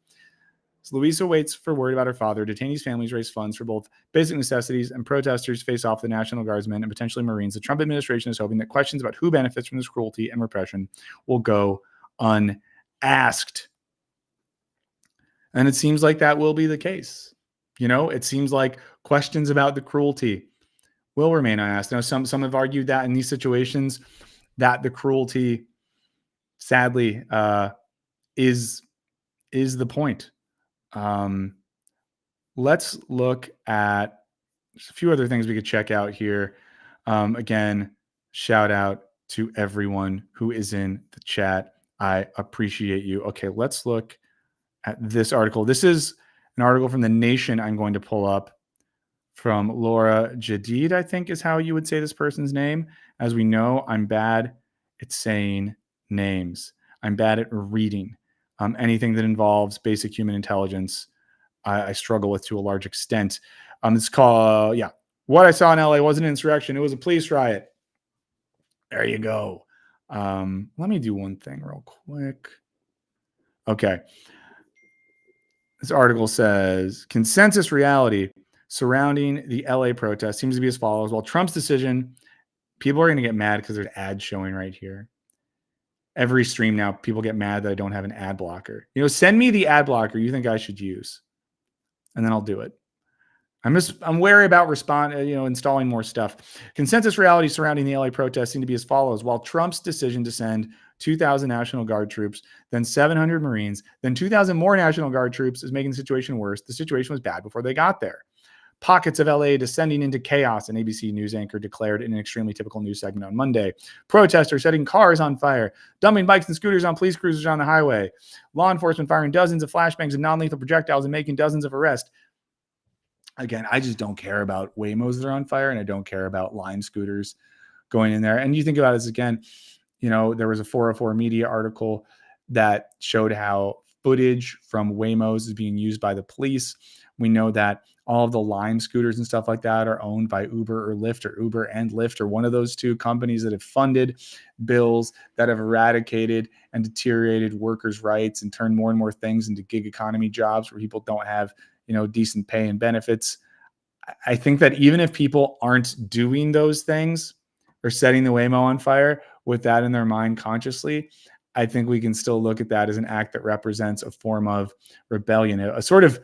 As Louisa waits for word about her father, detainees' families raise funds for both basic necessities, and protesters face off the National Guardsmen and potentially Marines. The Trump administration is hoping that questions about who benefits from this cruelty and repression will go unasked. And it seems like that will be the case. You know, it seems like questions about the cruelty will remain unasked. Now, some have argued that in these situations that the cruelty, sadly, is the point. Let's look at a few other things we could check out here. Again, shout out to everyone who is in the chat. I appreciate you. Okay, let's look at this article. This is an article from The Nation I'm going to pull up from Laura Jadid, I think is how you would say this person's name. As we know, I'm bad at saying names. I'm bad at reading. Anything that involves basic human intelligence, I struggle with to a large extent. It's called, What I Saw in LA wasn't an insurrection. It was a police riot. There you go. Let me do one thing real quick. Okay. This article says, consensus reality surrounding the LA protest seems to be as follows. While Trump's decision, people are going to get mad because there's ads showing right here. Every stream now, people get mad that I don't have an ad blocker. Send me the ad blocker you think I should use, and then I'll do it. I'm wary about installing more stuff. Consensus reality surrounding the LA protests seem to be as follows. While Trump's decision to send 2,000 National Guard troops, then 700 Marines, then 2,000 more National Guard troops is making the situation worse, the situation was bad before they got there. Pockets of LA descending into chaos, an ABC News anchor declared in an extremely typical news segment on Monday. Protesters setting cars on fire, dumping bikes and scooters on police cruisers on the highway. Law enforcement firing dozens of flashbangs and non-lethal projectiles and making dozens of arrests. Again, I just don't care about Waymos that are on fire, and I don't care about Lime scooters going in there. And you think about this again, there was a 404 Media article that showed how footage from Waymos is being used by the police. We know that all of the Lime scooters and stuff like that are owned by Uber or Lyft, or Uber and Lyft, or one of those two companies that have funded bills that have eradicated and deteriorated workers' rights and turned more and more things into gig economy jobs where people don't have, decent pay and benefits. I think that even if people aren't doing those things or setting the Waymo on fire with that in their mind consciously, I think we can still look at that as an act that represents a form of rebellion, a sort of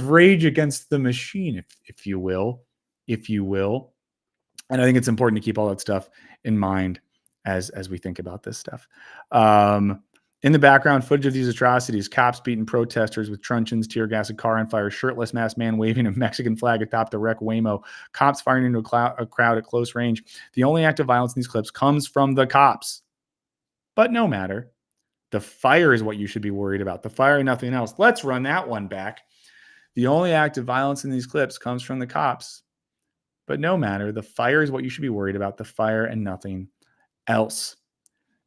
rage against the machine, if you will. And I think it's important to keep all that stuff in mind as we think about this stuff. In the background, footage of these atrocities: cops beating protesters with truncheons, tear gas, a car on fire, shirtless masked man waving a Mexican flag atop the wreck Waymo, cops firing into a crowd at close range. The only act of violence in these clips comes from the cops. But no matter. The fire is what you should be worried about. The fire and nothing else. Let's run that one back. The only act of violence in these clips comes from the cops. But no matter. The fire is what you should be worried about. The fire and nothing else.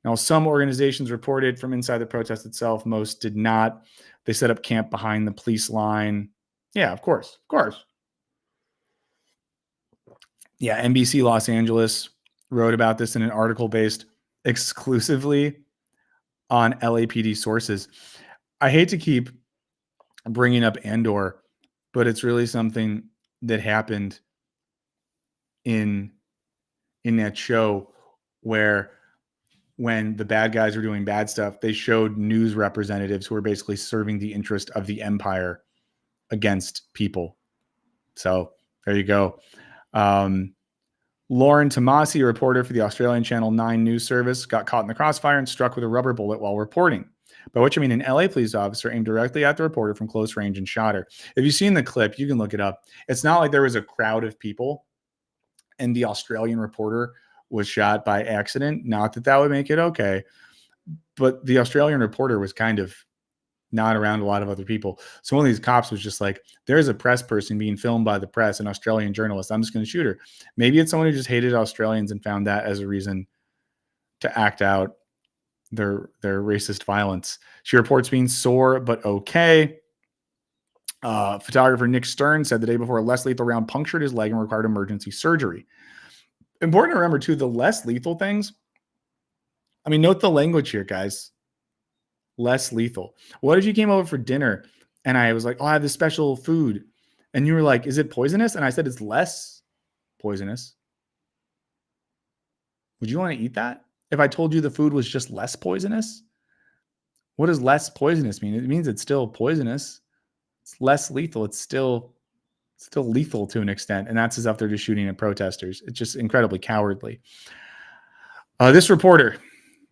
Now, some organizations reported from inside the protest itself. Most did not. They set up camp behind the police line. Yeah, of course. Yeah, NBC Los Angeles wrote about this in an article based exclusively on LAPD sources. I hate to keep bringing up Andor, but it's really something that happened in that show where when the bad guys were doing bad stuff, they showed news representatives who were basically serving the interest of the empire against people. So there you go. Lauren Tomasi, a reporter for the Australian Channel 9 news service, got caught in the crossfire and struck with a rubber bullet while reporting. By which I mean an LA police officer aimed directly at the reporter from close range and shot her. If you've seen the clip, you can look it up. It's not like there was a crowd of people and the Australian reporter was shot by accident. Not that that would make it okay, but the Australian reporter was kind of not around a lot of other people. So one of these cops was just like, there's a press person being filmed by the press, an Australian journalist. I'm just going to shoot her. Maybe it's someone who just hated Australians and found that as a reason to act out their racist violence. She reports being sore, but okay. Photographer Nick Stern said the day before a less lethal round punctured his leg and required emergency surgery. Important to remember, too, the less lethal things. I mean, note the language here, guys. Less lethal. What if you came over for dinner and I was like, oh, I have this special food. And you were like, is it poisonous? And I said, it's less poisonous. Would you want to eat that? If I told you the food was just less poisonous? What does less poisonous mean? It means it's still poisonous. It's less lethal. It's still lethal to an extent. And that's as if they're just shooting at protesters. It's just incredibly cowardly. This reporter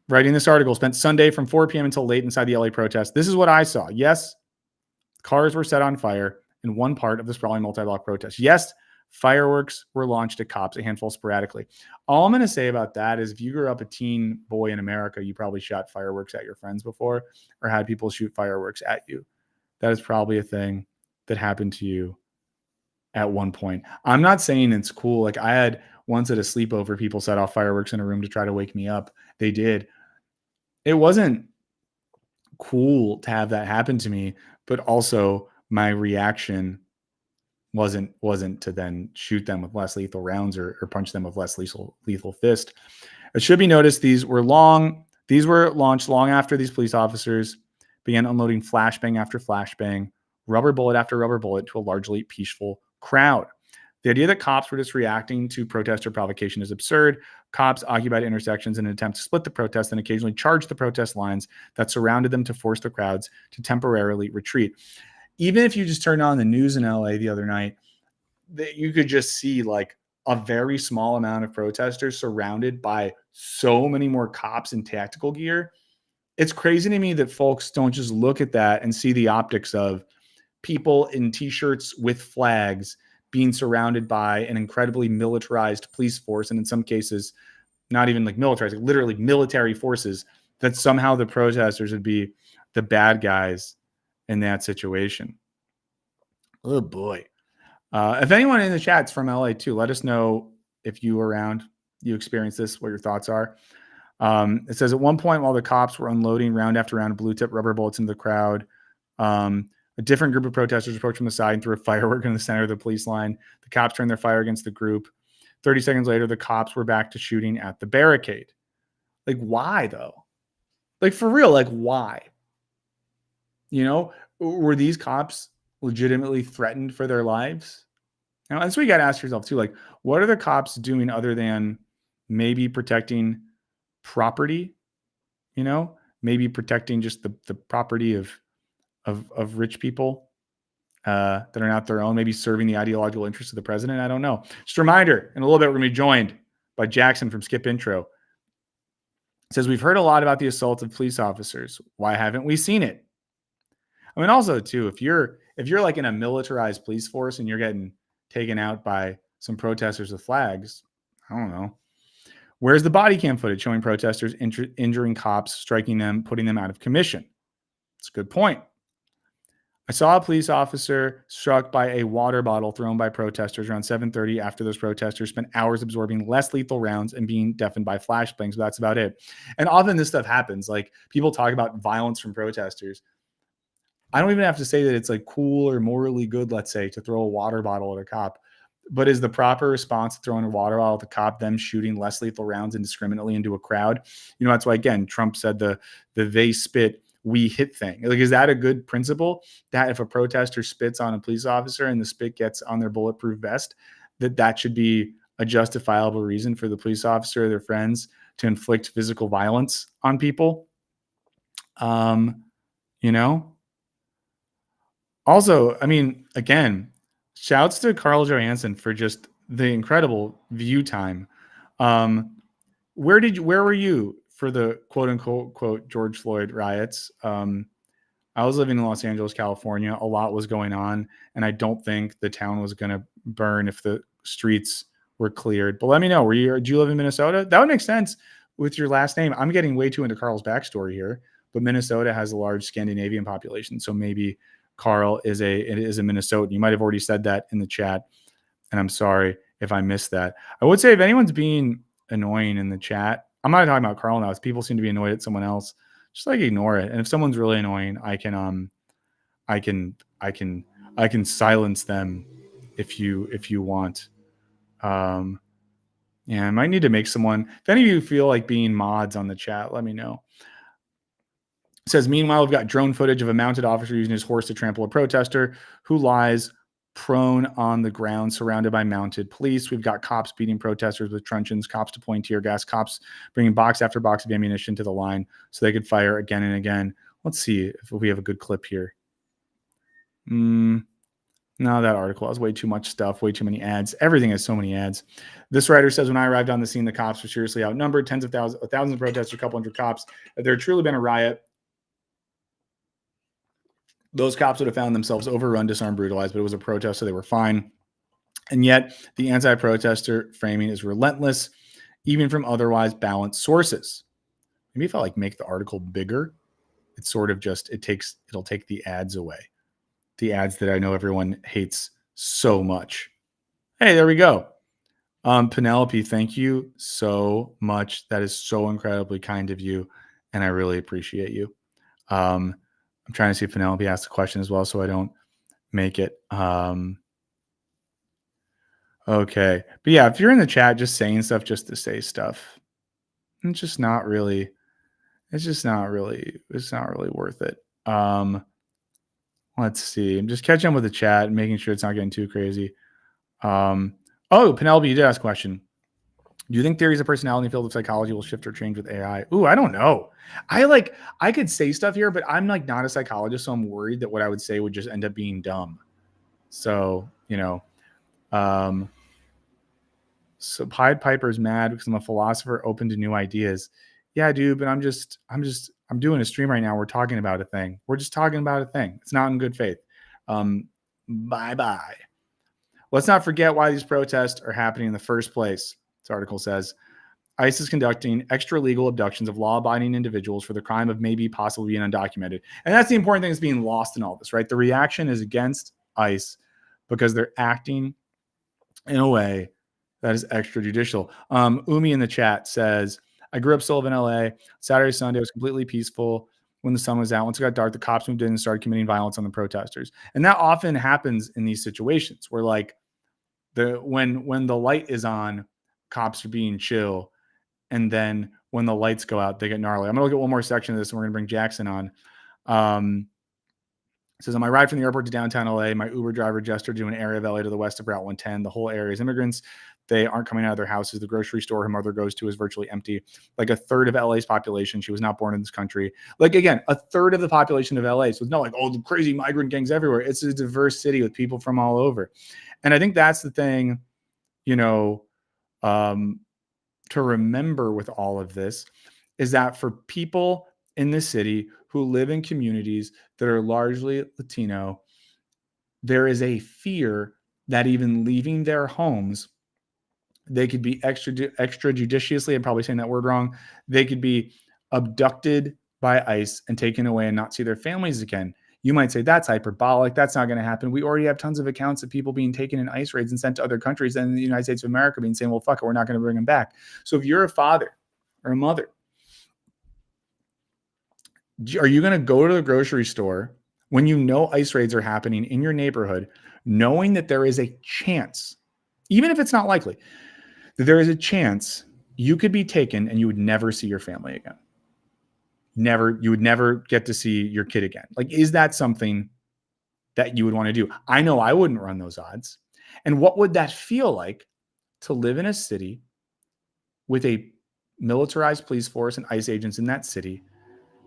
writing this article spent Sunday from 4 p.m. until late inside the LA protest. This is what I saw. Yes, cars were set on fire in one part of the sprawling multi-block protest. Yes, fireworks were launched at cops, a handful sporadically. All I'm going to say about that is if you grew up a teen boy in America, you probably shot fireworks at your friends before or had people shoot fireworks at you. That is probably a thing that happened to you at one point. I'm not saying it's cool. Like I had once at a sleepover, people set off fireworks in a room to try to wake me up. They did. It wasn't cool to have that happen to me, but also my reaction wasn't to then shoot them with less lethal rounds or punch them with less lethal fist. It should be noticed these were launched long after these police officers began unloading flashbang after flashbang, rubber bullet after rubber bullet to a largely peaceful crowd. The idea that cops were just reacting to protester provocation is absurd. Cops occupied intersections in an attempt to split the protest and occasionally charged the protest lines that surrounded them to force the crowds to temporarily retreat. Even if you just turned on the news in LA the other night, you could just see like a very small amount of protesters surrounded by so many more cops in tactical gear. It's crazy to me that folks don't just look at that and see the optics of people in t-shirts with flags being surrounded by an incredibly militarized police force, and in some cases, not even like militarized, like literally military forces, that somehow the protesters would be the bad guys in that situation. Oh boy. If anyone in the chat's from LA too, let us know if you were around, you experienced this, what your thoughts are. It says at one point while the cops were unloading round after round of blue tip rubber bullets into the crowd, a different group of protesters approached from the side and threw a firework in the center of the police line. The cops turned their fire against the group. 30 seconds later, the cops were back to shooting at the barricade. Like, why though? Like, for real, like, why? You know, were these cops legitimately threatened for their lives? Now, that's what you got to ask yourself too. Like, what are the cops doing other than maybe protecting property? You know, maybe protecting just the property of rich people that are not their own, maybe serving the ideological interests of the president. I don't know. Just a reminder, in a little bit, we're going to be joined by Jackson from Skip Intro. It says, we've heard a lot about the assault of police officers. Why haven't we seen it? I mean, also too, if you're like in a militarized police force and you're getting taken out by some protesters with flags, I don't know. Where's the body cam footage showing protesters injuring cops, striking them, putting them out of commission? It's a good point. I saw a police officer struck by a water bottle thrown by protesters around 7:30 after those protesters spent hours absorbing less lethal rounds and being deafened by flashbangs, but that's about it. And often this stuff happens. Like, people talk about violence from protesters. I don't even have to say that it's like cool or morally good, let's say, to throw a water bottle at a cop. But is the proper response to throwing a water bottle at the cop them shooting less lethal rounds indiscriminately into a crowd? You know, that's why, again, Trump said the they spit, we hit thing. Like, is that a good principle, that if a protester spits on a police officer and the spit gets on their bulletproof vest, that should be a justifiable reason for the police officer or their friends to inflict physical violence on people? You know? Also, I mean, again, shouts to Carl Johansson for just the incredible view time. Where were you for the quote unquote quote George Floyd riots? I was living in Los Angeles, California. A lot was going on, and I don't think the town was going to burn if the streets were cleared. But let me know. Do you live in Minnesota? That would make sense with your last name. I'm getting way too into Carl's backstory here, but Minnesota has a large Scandinavian population, so maybe Carl is a Minnesotan. You might have already said that in the chat, and I'm sorry if I missed that. I would say if anyone's being annoying in the chat, I'm not talking about Carl now. If people seem to be annoyed at someone else, just like ignore it. And if someone's really annoying, I can silence them if you want. Yeah, I might need to make someone. If any of you feel like being mods on the chat, let me know. It says, meanwhile, we've got drone footage of a mounted officer using his horse to trample a protester who lies prone on the ground surrounded by mounted police. We've got cops beating protesters with truncheons, cops deploying tear gas, cops bringing box after box of ammunition to the line so they could fire again and again. Let's see if we have a good clip here. No, that article has way too much stuff, way too many ads. Everything has so many ads. This writer says, when I arrived on the scene, the cops were seriously outnumbered. Thousands of protesters, a couple hundred cops. If there had truly been a riot, those cops would have found themselves overrun, disarmed, brutalized, but it was a protest, so they were fine. And yet the anti-protester framing is relentless, even from otherwise balanced sources. Maybe if I make the article bigger, it's sort of just, it'll take the ads away. The ads that I know everyone hates so much. Hey, there we go. Penelope, thank you so much. That is so incredibly kind of you, and I really appreciate you. I'm trying to see if Penelope asked a question as well, so I don't make it. Okay. But yeah, if you're in the chat just saying stuff just to say stuff, it's just not really worth it. Let's see. I'm just catching up with the chat and making sure it's not getting too crazy. Oh, Penelope, you did ask a question. Do you think theories of personality in the field of psychology will shift or change with AI? Ooh, I don't know. I could say stuff here, but I'm not a psychologist, so I'm worried that what I would say would just end up being dumb. So, so Pied Piper's mad because I'm a philosopher open to new ideas. Yeah, dude, but I'm doing a stream right now. We're talking about a thing. We're just talking about a thing. It's not in good faith. Bye-bye. Let's not forget why these protests are happening in the first place. This article says ICE is conducting extra-legal abductions of law-abiding individuals for the crime of maybe possibly being undocumented. And that's the important thing that's being lost in all this, right? The reaction is against ICE because they're acting in a way that is extrajudicial. Umi in the chat says, I grew up still in LA. Saturday, Sunday was completely peaceful when the sun was out. Once it got dark, the cops moved in and started committing violence on the protesters. And that often happens in these situations where like when the light is on, cops are being chill. And then when the lights go out, they get gnarly. I'm going to look at one more section of this and we're going to bring Jackson on. It says, on my ride from the airport to downtown LA, my Uber driver gestured to an area of LA to the west of Route 110. The whole area is immigrants. They aren't coming out of their houses. The grocery store her mother goes to is virtually empty. Like a third of LA's population. She was not born in this country. Like, again, a third of the population of LA. So it's not like, oh, the crazy migrant gangs everywhere. It's a diverse city with people from all over. And I think that's the thing, you know, to remember with all of this is that for people in this city who live in communities that are largely Latino, there is a fear that even leaving their homes, they could be extrajudiciously, I'm probably saying that word wrong, they could be abducted by ICE and taken away and not see their families again. You might say that's hyperbolic. That's not going to happen. We already have tons of accounts of people being taken in ICE raids and sent to other countries and in the United States of America being saying, well, fuck it, we're not going to bring them back. So if you're a father or a mother, are you going to go to the grocery store when you know ICE raids are happening in your neighborhood, knowing that there is a chance, even if it's not likely, that there is a chance you could be taken and you would never see your family again? You would never get to see your kid again. Like, is that something that you would want to do? I know I wouldn't run those odds. And what would that feel like to live in a city with a militarized police force and ICE agents in that city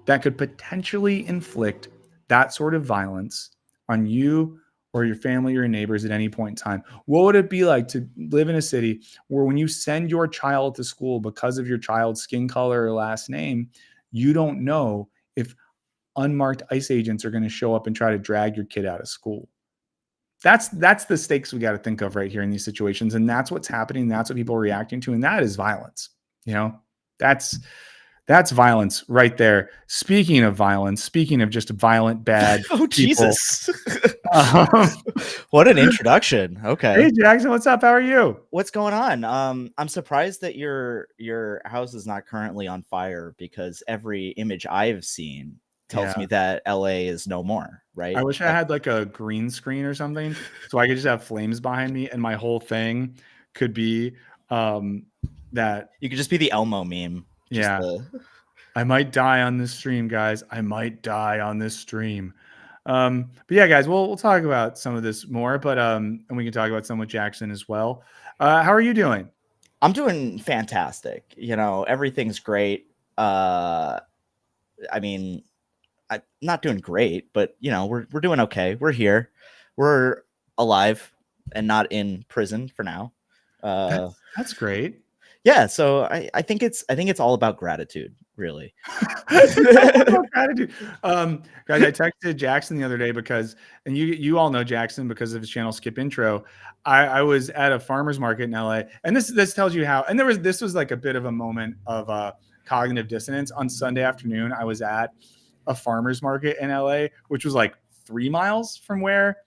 that could potentially inflict that sort of violence on you or your family or your neighbors at any point in time? What would it be like to live in a city where when you send your child to school because of your child's skin color or last name, you don't know if unmarked ICE agents are going to show up and try to drag your kid out of school? That's the stakes we got to think of right here in these situations. And that's what's happening. That's what people are reacting to. And that is violence. You know, that's violence right there. Speaking of violence, speaking of just violent, bad oh, people, Jesus. What an introduction. Okay. Hey, Jackson, what's up? How are you? What's going on? I'm surprised that your house is not currently on fire, because every image I've seen tells me that LA is no more, right? I wish I had like a green screen or something so I could just have flames behind me and my whole thing could be that you could just be the Elmo meme. I might die on this stream, guys. I might die on this stream. But yeah, guys, we'll talk about some of this more, but and we can talk about some with Jackson as well. How are you doing? I'm doing fantastic. You know, everything's great. I mean, I'm not doing great, but you know, we're doing okay. We're here. We're alive and not in prison for now. That's great. Yeah, so I think it's all about gratitude, really. Gratitude. Guys, I texted Jackson the other day because, and you all know Jackson because of his channel Skip Intro. I was at a farmer's market in LA, and this tells you how. And this was like a bit of a moment of cognitive dissonance. On Sunday afternoon, I was at a farmer's market in LA, which was like 3 miles from where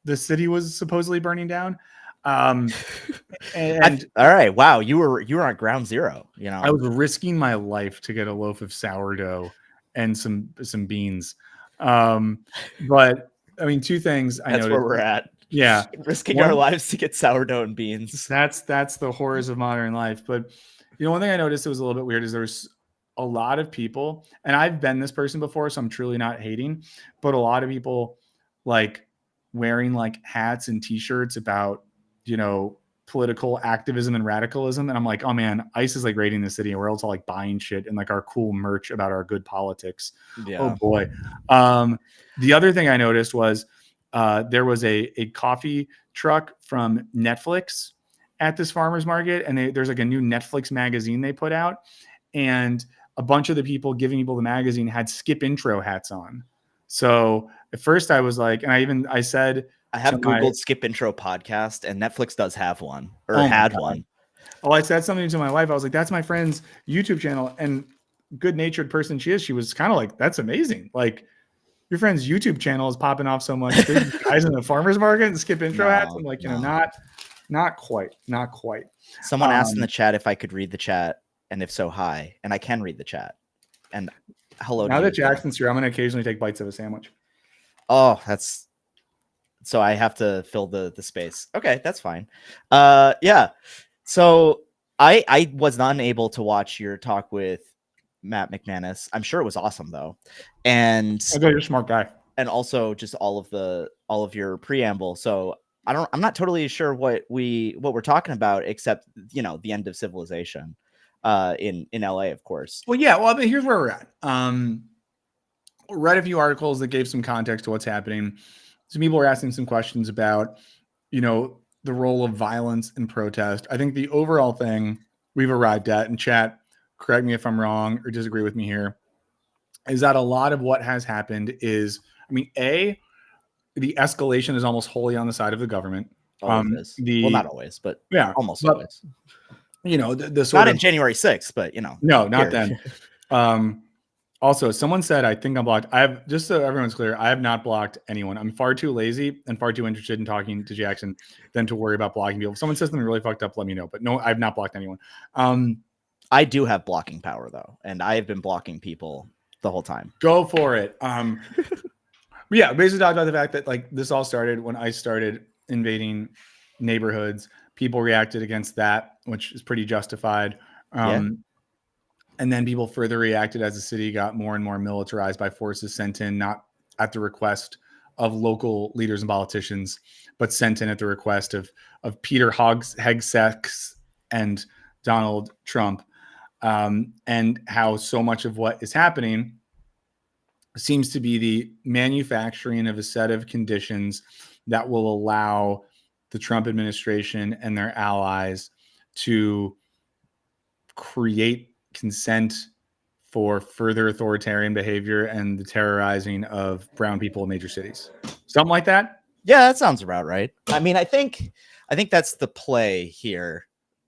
the city was supposedly burning down. And all right, wow, you were on ground zero. You know, I was risking my life to get a loaf of sourdough and some beans. But I mean, two things I noticed. That's where we're at. Yeah, risking our lives to get sourdough and beans. That's the horrors of modern life. But you know, one thing I noticed that was a little bit weird is there's a lot of people, and I've been this person before, so I'm truly not hating, but a lot of people like wearing like hats and t-shirts about, you know, political activism and radicalism. And I'm like, oh man, ICE is like raiding the city and we're also like buying shit and like our cool merch about our good politics. Yeah. Oh boy. The other thing I noticed was there was a coffee truck from Netflix at this farmer's market. And there's like a new Netflix magazine they put out. And a bunch of the people giving people the magazine had Skip Intro hats on. So at first I was like, and I said I have Googled Skip Intro podcast, and Netflix does have one, or Oh had one. Oh, I said something to my wife. I was like, that's my friend's YouTube channel. And good-natured person she is, she was kind of like, that's amazing. Like, your friend's YouTube channel is popping off so much. There's guys in the farmer's market and Skip Intro hats. I'm like, not quite. Someone asked in the chat if I could read the chat, and if so, hi. And I can read the chat. And hello. Now that Jackson's here, I'm going to occasionally take bites of a sandwich. Oh, that's so I have to fill the space. Okay, that's fine. Yeah. So I was not able to watch your talk with Matt McManus. I'm sure it was awesome though. And you're a smart guy. And also just all of your preamble. So I'm not totally sure what we're talking about, except the end of civilization in LA, of course. Well, yeah. Well, I mean, here's where we're at. Read a few articles that gave some context to what's happening. Some people were asking some questions about, the role of violence in protest. I think the overall thing we've arrived at, and chat, correct me if I'm wrong or disagree with me here, is that a lot of what has happened is, the escalation is almost wholly on the side of the government. Well, not always, but yeah, almost always. The sort not of, in January 6th, but no, not then. Also, someone said, I think I'm blocked. Just so everyone's clear, I have not blocked anyone. I'm far too lazy and far too interested in talking to Jackson than to worry about blocking people. If someone says something really fucked up, let me know. But no, I've not blocked anyone. I do have blocking power though, and I have been blocking people the whole time. Go for it. Yeah, basically talked about the fact that this all started when ICE started invading neighborhoods. People reacted against that, which is pretty justified. And then people further reacted as the city got more and more militarized by forces sent in, not at the request of local leaders and politicians, but sent in at the request of Peter Hegseth and Donald Trump. And how so much of what is happening seems to be the manufacturing of a set of conditions that will allow the Trump administration and their allies to create consent for further authoritarian behavior and the terrorizing of brown people in major cities. Something like that? Yeah, that sounds about right. I think that's the play here.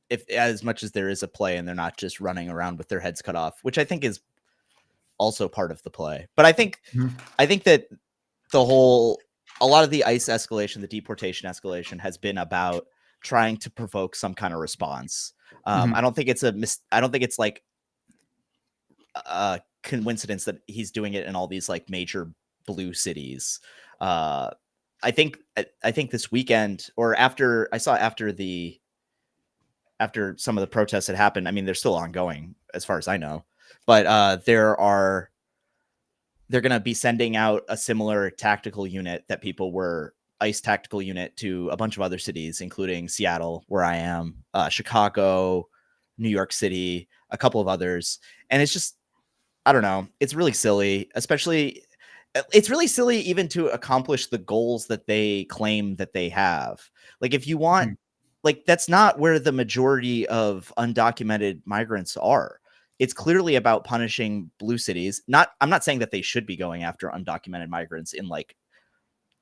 If as much as there is a play and they're not just running around with their heads cut off, which I think is also part of the play. But I think that a lot of the ICE escalation, the deportation escalation has been about trying to provoke some kind of response. I don't think it's like a coincidence that he's doing it in all these major blue cities. I think this weekend, or after some of the protests had happened, they're still ongoing as far as I know, but they're going to be sending out a similar tactical unit that ICE tactical unit to a bunch of other cities, including Seattle, where I am, Chicago, New York City, a couple of others. And it's just, I don't know. It's really silly, it's really silly even to accomplish the goals that they claim that they have. If you want, that's not where the majority of undocumented migrants are. It's clearly about punishing blue cities. I'm not saying that they should be going after undocumented migrants in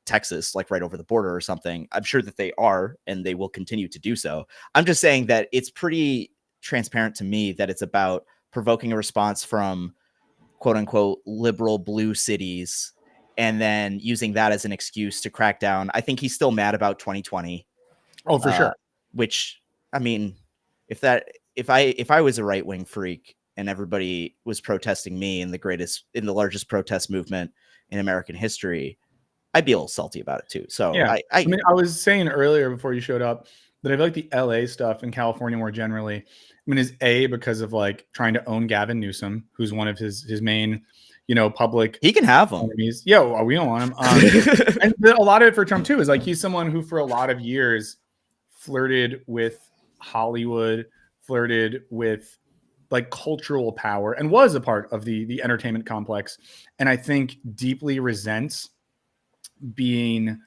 Texas, right over the border or something. I'm sure that they are, and they will continue to do so. I'm just saying that it's pretty transparent to me that it's about provoking a response from quote unquote liberal blue cities, and then using that as an excuse to crack down. I think he's still mad about 2020. Oh, for sure. Which, if I was a right-wing freak and everybody was protesting me in the largest protest movement in American history, I'd be a little salty about it too. So yeah, I was saying earlier before you showed up that I feel like the LA stuff and California more generally, is because of trying to own Gavin Newsom, who's one of his main, public. He can have them. Enemies. Yeah, well, we don't want him. And a lot of it for Trump too is he's someone who for a lot of years flirted with Hollywood, flirted with cultural power, and was a part of the entertainment complex. And I think deeply resents being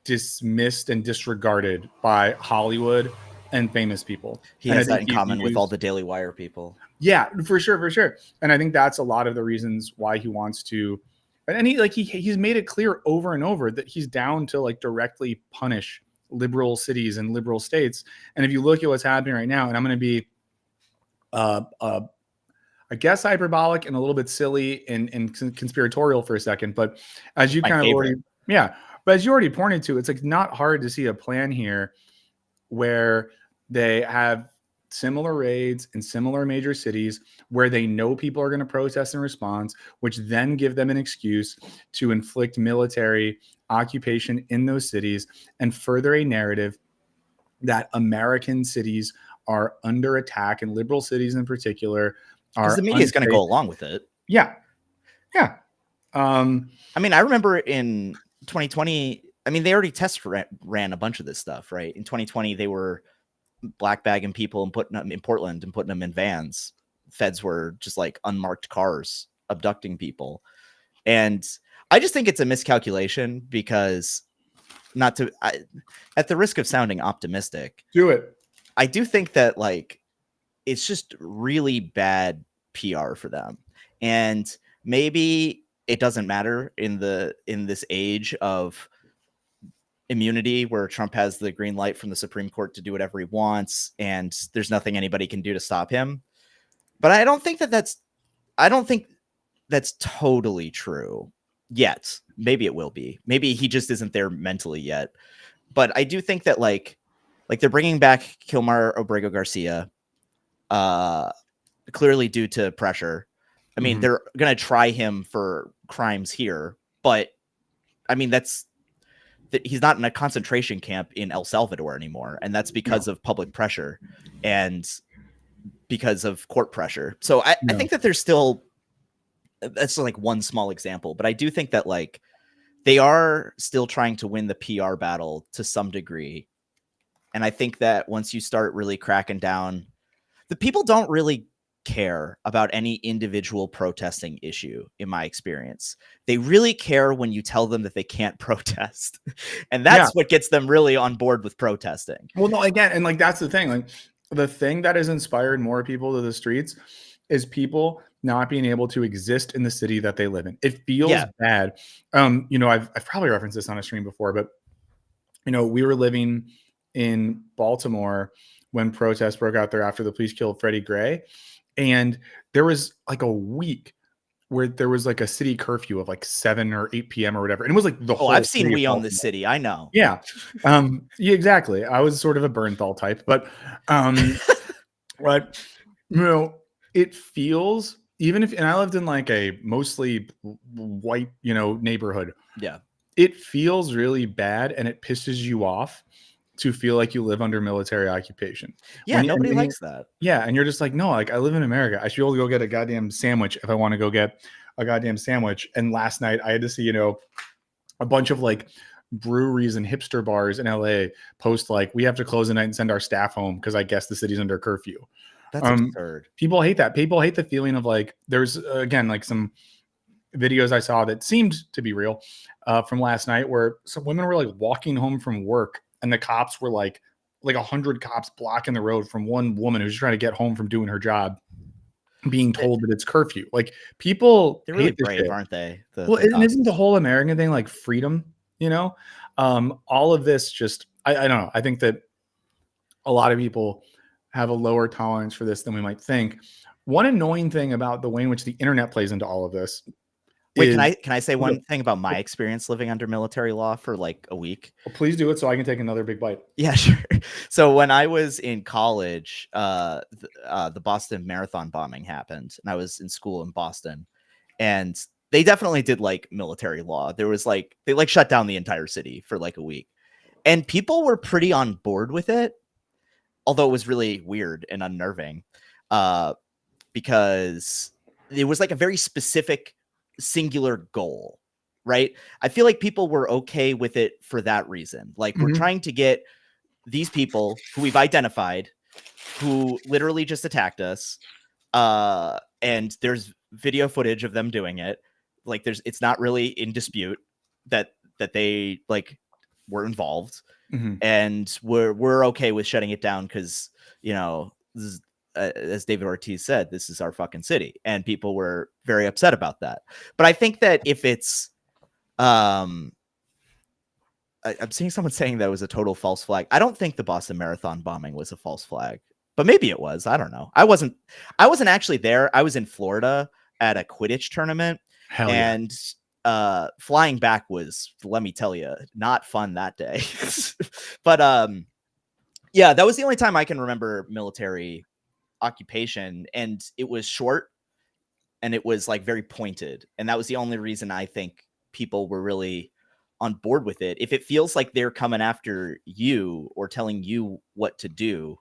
dismissed and disregarded by Hollywood and famous people. He has that in common with all the Daily Wire people. Yeah, for sure. And I think that's a lot of the reasons why he wants to And he's made it clear over and over that he's down to like directly punish liberal cities and liberal states. And if you look at what's happening right now, and I'm going to be, I guess, hyperbolic and a little bit silly and conspiratorial for a second, but as you but as you already pointed to, it's like not hard to see a plan here where they have similar raids in similar major cities where they know people are going to protest in response, which then give them an excuse to inflict military occupation in those cities and further a narrative that American cities are under attack, and liberal cities in particular are. Because the media is going to go along with it. Yeah. I mean, I remember in 2020, I mean, they already ran a bunch of this stuff, right? In 2020, they were black bagging people and putting them in Portland and putting them in vans. Feds were just like unmarked cars abducting people. And I just think it's a miscalculation because at the risk of sounding optimistic, do it. I do think that like, it's just really bad PR for them. And maybe it doesn't matter in this age of immunity where Trump has the green light from the Supreme Court to do whatever he wants and there's nothing anybody can do to stop him. But I don't think that's totally true yet. Maybe it will be. Maybe he just isn't there mentally yet. But I do think that like they're bringing back Kilmar Obrego Garcia clearly due to pressure. I mean, they're going to try him for crimes here, but I mean, he's not in a concentration camp in El Salvador anymore. And that's because of public pressure and because of court pressure. So I think that there's still, that's like one small example, but I do think that like they are still trying to win the PR battle to some degree. And I think that once you start really cracking down, the people don't really care about any individual protesting issue, in my experience. They really care when you tell them that they can't protest. And that's what gets them really on board with protesting. Well, no, again, and like that's the thing. Like the thing that has inspired more people to the streets is people not being able to exist in the city that they live in. It feels bad. I've probably referenced this on a stream before, but we were living in Baltimore when protests broke out there after the police killed Freddie Gray. And there was like a week where there was like a city curfew of like 7 or 8 p.m. or whatever. And it was like the whole I've seen We Own the City. I know. Yeah. Yeah, exactly. I was sort of a Bernthal type, but it feels, even if, and I lived in like a mostly white, neighborhood. Yeah. It feels really bad and it pisses you off to feel like you live under military occupation. Yeah, nobody likes that. Yeah, and you're just like, no, like I live in America. I should be able to go get a goddamn sandwich if I want to go get a goddamn sandwich. And last night I had to see, a bunch of like breweries and hipster bars in LA post like, we have to close the night and send our staff home because I guess the city's under curfew. That's absurd. People hate that. People hate the feeling of like, there's again, like some videos I saw that seemed to be real from last night where some women were like walking home from work and the cops were like 100 cops blocking the road from one woman who's trying to get home from doing her job, being told that it's curfew. Like people, they're really brave, aren't they? And isn't the whole American thing like freedom? All of this just, I don't know. I think that a lot of people have a lower tolerance for this than we might think. One annoying thing about the way in which the internet plays into all of this. Wait, can I say one thing about my experience living under military law for like a week? Well, please do it so I can take another big bite. Yeah, sure. So when I was in college, the Boston Marathon bombing happened, and I was in school in Boston, and they definitely did like military law. There was like they like shut down the entire city for like a week, and people were pretty on board with it, although it was really weird and unnerving, because it was like a very specific singular goal, right? I feel like people were okay with it for that reason. Like we're trying to get these people who we've identified who literally just attacked us, and there's video footage of them doing it. Like it's not really in dispute that they like were involved, and we're okay with shutting it down because as David Ortiz said, this is our fucking city, and people were very upset about that. But I think that if it's, I'm seeing someone saying that it was a total false flag. I don't think the Boston Marathon bombing was a false flag, but maybe it was. I don't know. I wasn't actually there. I was in Florida at a Quidditch tournament. Hell and flying back was, let me tell you, not fun that day. But yeah, that was the only time I can remember military occupation, and it was short and it was like very pointed, and that was the only reason I think people were really on board with it. If it feels like they're coming after you or telling you what to do,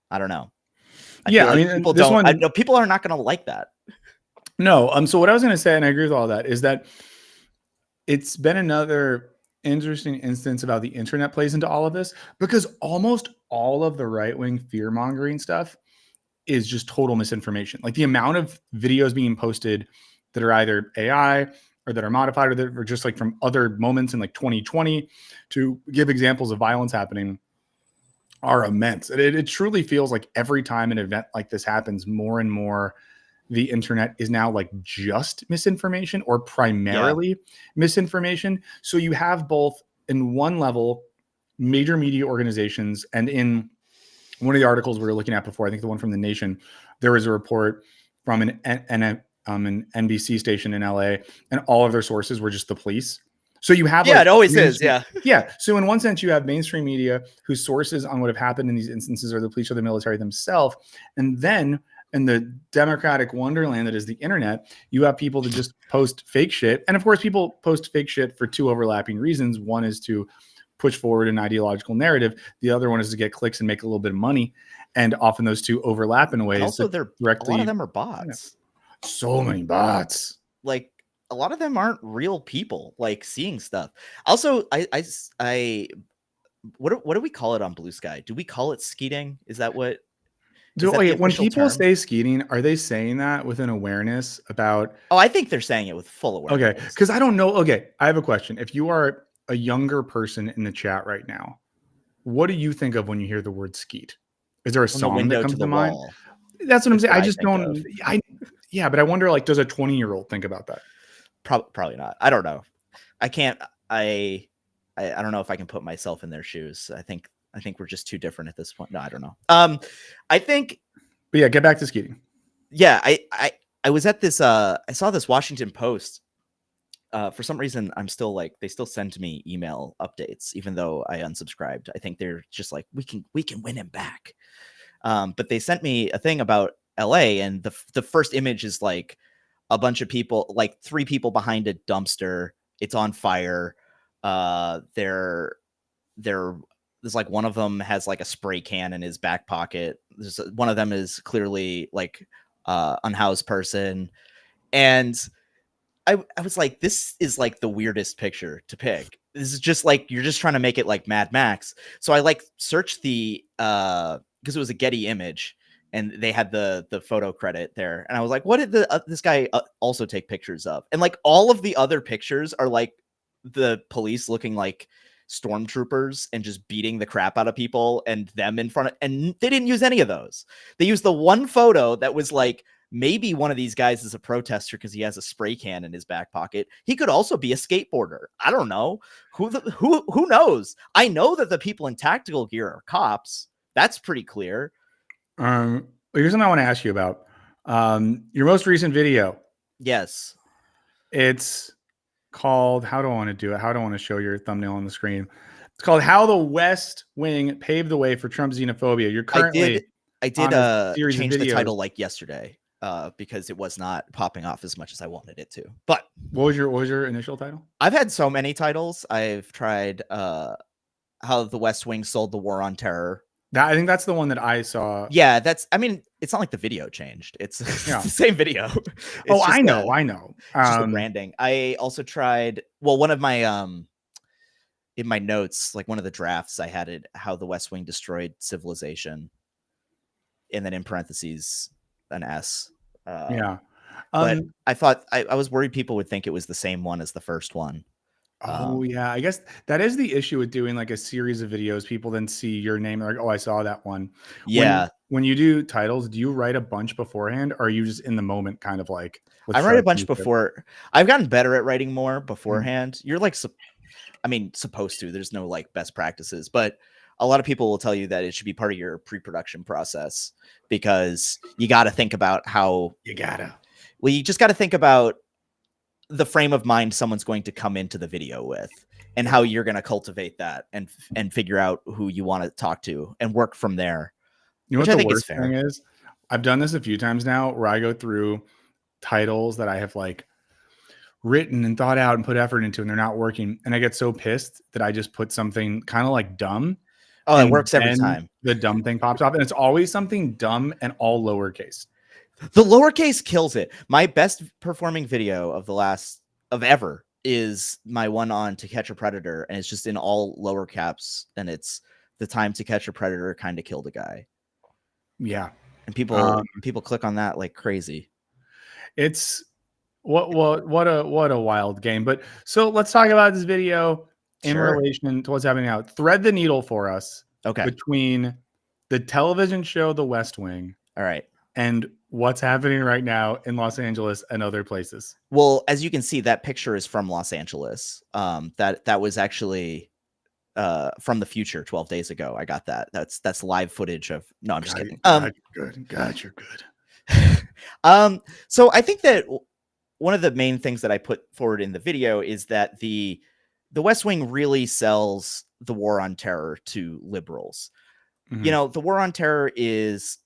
I don't know. I mean, people don't. I know people are not going to like that. No. So what I was going to say, and I agree with all that, is that it's been another interesting instance about the internet plays into all of this, because almost all of the right-wing fear-mongering stuff is just total misinformation. Like the amount of videos being posted that are either AI or that are modified or that are just like from other moments in like 2020 to give examples of violence happening are immense. It truly feels like every time an event like this happens, more and more the internet is now like just misinformation or primarily misinformation. So you have both in one level major media organizations, and in one of the articles we were looking at before, I think the one from The Nation, there was a report from an NBC station in LA, and all of their sources were just the police. So you have it always is. Yeah. So in one sense, you have mainstream media whose sources on what have happened in these instances are the police or the military themselves. And then in the democratic wonderland that is the internet, you have people that just post fake shit. And of course, people post fake shit for two overlapping reasons. One is to push forward an ideological narrative. The other one is to get clicks and make a little bit of money. And often those two overlap in ways. And also, they're directly. A lot of them are bots. So many bots. Like a lot of them aren't real people. Like seeing stuff. Also, what do we call it on Blue Sky? Do we call it skeeting? Is that what? When people say skeeting, are they saying that with an awareness about? Oh, I think they're saying it with full awareness. Okay, because I don't know. Okay, I have a question. If you are a younger person in the chat right now, what do you think of when you hear the word skeet? Is there a song that comes to mind? That's what I'm saying. I just don't. Yeah, but I wonder, like, does a 20-year-old think about that? Probably not. I don't know. I can't. I don't know if I can put myself in their shoes. I think we're just too different at this point. No, I don't know. I think. But yeah, get back to skeeting. Yeah, I was at this. I saw this Washington Post. For some reason, I'm still like, they still send me email updates, even though I unsubscribed. I think they're just like, we can win him back. But they sent me a thing about LA, and the first image is like a bunch of people, like 3 people behind a dumpster. It's on fire. There's like one of them has like a spray can in his back pocket. One of them is clearly like unhoused person. And I was like, this is like the weirdest picture to pick. This is just like, you're just trying to make it like Mad Max. So I like searched the, because it was a Getty image and they had the photo credit there. And I was like, what did this guy also take pictures of? And like all of the other pictures are like the police looking like stormtroopers and just beating the crap out of people and them in front of, and they didn't use any of those. They used the one photo that was like, maybe one of these guys is a protester because he has a spray can in his back pocket. He could also be a skateboarder. I don't know. Who knows? I know that the people in tactical gear are cops. That's pretty clear. Here's something I want to ask you about. Your most recent video. Yes. It's called, how do I want to do it? How do I want to show your thumbnail on the screen? It's called How the West Wing Paved the Way for Trump Xenophobia. You're currently I did change the title like yesterday. Because it was not popping off as much as I wanted it to. But what was your initial title? I've had so many titles. I've tried How the West Wing Sold the War on Terror. I think that's the one that I saw. Yeah, I mean, it's not like the video changed. It's the same video. I know. Just the branding. I also tried, well, one of my in my notes, like one of the drafts I had it, How the West Wing Destroyed Civilization. And then in parentheses, an S. But I thought I was worried people would think it was the same one as the first one. I guess that is the issue with doing like a series of videos. People then see your name, they're like, oh, I saw that one. Yeah. when you do titles, do you write a bunch beforehand, or are you just in the moment kind of like, I write a bunch before. I've gotten better at writing more beforehand. You're like, supposed to. There's no like best practices, but a lot of people will tell you that it should be part of your pre-production process, because you got to think about how you just got to think about the frame of mind someone's going to come into the video with, and how you're going to cultivate that and figure out who you want to talk to and work from there. You know what the worst thing is? I've done this a few times now where I go through titles that I have like written and thought out and put effort into, and they're not working. And I get so pissed that I just put something kind of like dumb. Oh, it works every time. The dumb thing pops up, and it's always something dumb and all lowercase. The lowercase kills it. My best performing video of ever is my one on To Catch a Predator, and it's just in all lower caps, and it's the time To Catch a Predator kind of killed a guy. Yeah. And people click on that like crazy. It's what a wild game. But so let's talk about this video in relation to what's happening now. Thread the needle for us. Okay. Between the television show The West Wing. All right. And what's happening right now in Los Angeles and other places. Well, as you can see, that picture is from Los Angeles. That was actually from the future 12 days ago. I got that. That's live footage of. No, I'm just kidding. Good. God, you're good. So I think that one of the main things that I put forward in the video is that the West Wing really sells the war on terror to liberals. Mm-hmm. You know, the war on terror is,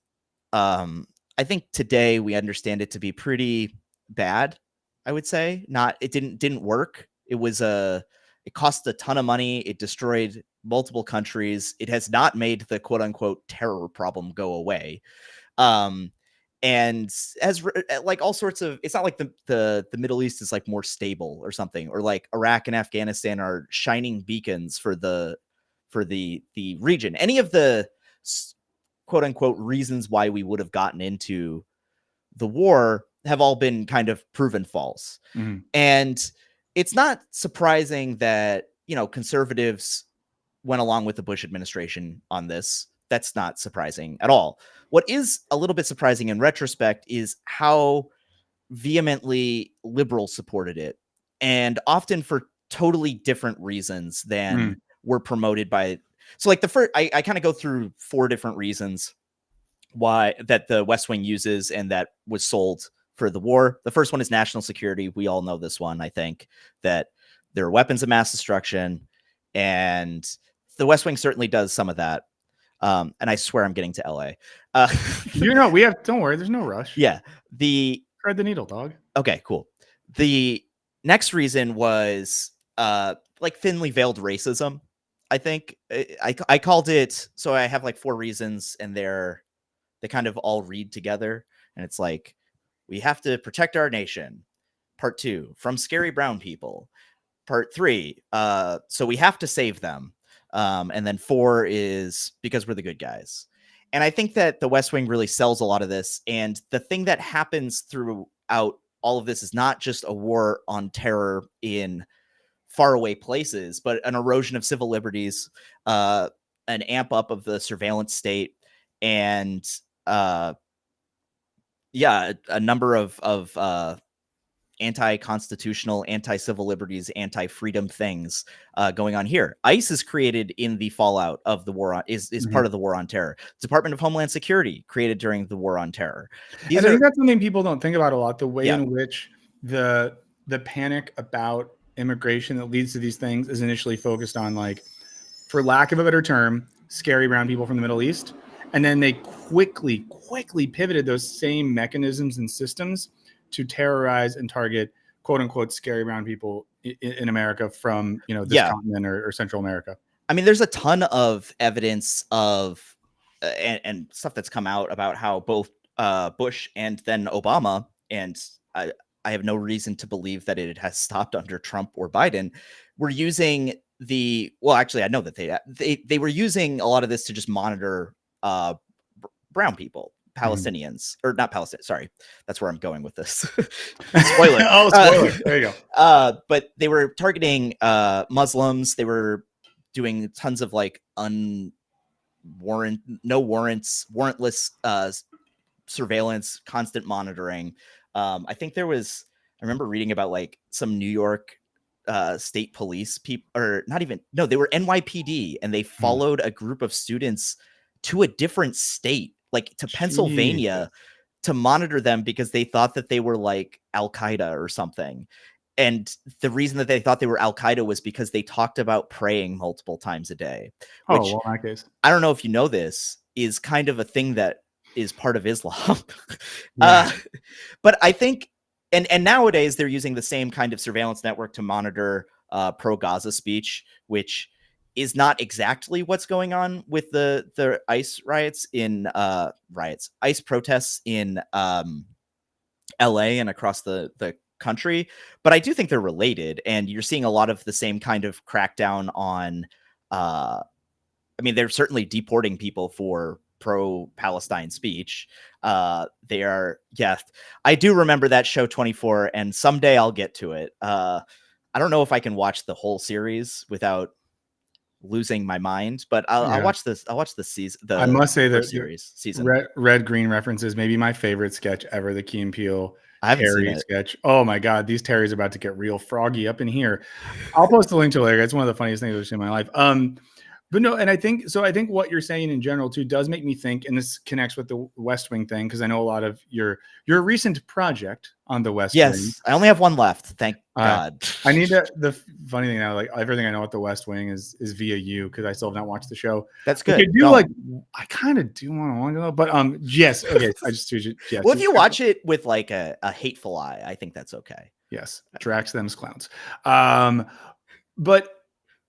I think today we understand it to be pretty bad. I would say it didn't work. It cost a ton of money. It destroyed multiple countries. It has not made the quote unquote terror problem go away. And as like all sorts of, it's not like the Middle East is like more stable or something, or like Iraq and Afghanistan are shining beacons for the region. Any of the quote unquote reasons why we would have gotten into the war have all been kind of proven false. Mm-hmm. And it's not surprising that, conservatives went along with the Bush administration on this. That's not surprising at all. What is a little bit surprising in retrospect is how vehemently liberals supported it, and often for totally different reasons than were promoted by. So like the first, I kind of go through 4 different reasons why that the West Wing uses and that was sold for the war. The first one is national security. We all know this one. I think that there are weapons of mass destruction, and the West Wing certainly does some of that. And I swear I'm getting to LA. Don't worry, there's no rush. Yeah. Thread the needle, dog. Okay, cool. The next reason was like thinly veiled racism. I think I called it, so I have like 4 reasons, and they kind of all read together, and it's like, we have to protect our nation. Part 2, from scary brown people. Part 3, so we have to save them. And then 4 is because we're the good guys. And I think that the West Wing really sells a lot of this. And the thing that happens throughout all of this is not just a war on terror in faraway places, but an erosion of civil liberties, an amp up of the surveillance state, and a number of anti-constitutional, anti-civil liberties, anti-freedom things going on here. ICE is created in the fallout of the war on is part of the war on terror. Department of Homeland Security created during the war on terror. I think that's something people don't think about a lot. The way in which the panic about immigration that leads to these things is initially focused on, like, for lack of a better term, scary brown people from the Middle East. And then they quickly pivoted those same mechanisms and systems to terrorize and target quote unquote scary brown people in America from, this continent or Central America. I mean, there's a ton of evidence of and stuff that's come out about how both Bush and then Obama, and I have no reason to believe that it has stopped under Trump or Biden, were using actually, I know that they were using a lot of this to just monitor brown people, Palestinians, or not Palestinians. Sorry, that's where I'm going with this. Spoiler. Spoiler. There you go. But they were targeting Muslims. They were doing tons of like warrantless surveillance, constant monitoring. I think I remember reading about like some New York state police people, or not even, no, they were NYPD, and they followed a group of students to a different state, like to Pennsylvania, to monitor them because they thought that they were like Al Qaeda or something. And the reason that they thought they were Al Qaeda was because they talked about praying multiple times a day. Which, well, in that case, I don't know if you know, this is kind of a thing that is part of Islam. But I think, and nowadays they're using the same kind of surveillance network to monitor pro-Gaza speech, which is not exactly what's going on with the ICE ICE protests in LA and across the country. But I do think they're related, and you're seeing a lot of the same kind of crackdown on I mean, they're certainly deporting people for pro-Palestine speech. They are, yes. I do remember that show 24, and someday I'll get to it. I don't know if I can watch the whole series without losing my mind, but I'll watch this. I'll watch the season. I must say that series season. Red Green references maybe my favorite sketch ever, the Key and Peele Terry sketch. Oh my God, these Terry's about to get real froggy up in here. I'll post a link to it later. It's one of the funniest things I've seen in my life. But no, and I think what you're saying in general too does make me think, and this connects with the West Wing thing, because I know a lot of your recent project on the West Wing. Yes, I only have one left. Thank God. I need the funny thing now, like everything I know at the West Wing is via you, because I still have not watched the show. That's good. I kind of do want to know, but yes, okay. I just yes. Well, if you watch it with like a hateful eye, I think that's okay. Yes, Drax them's clowns. But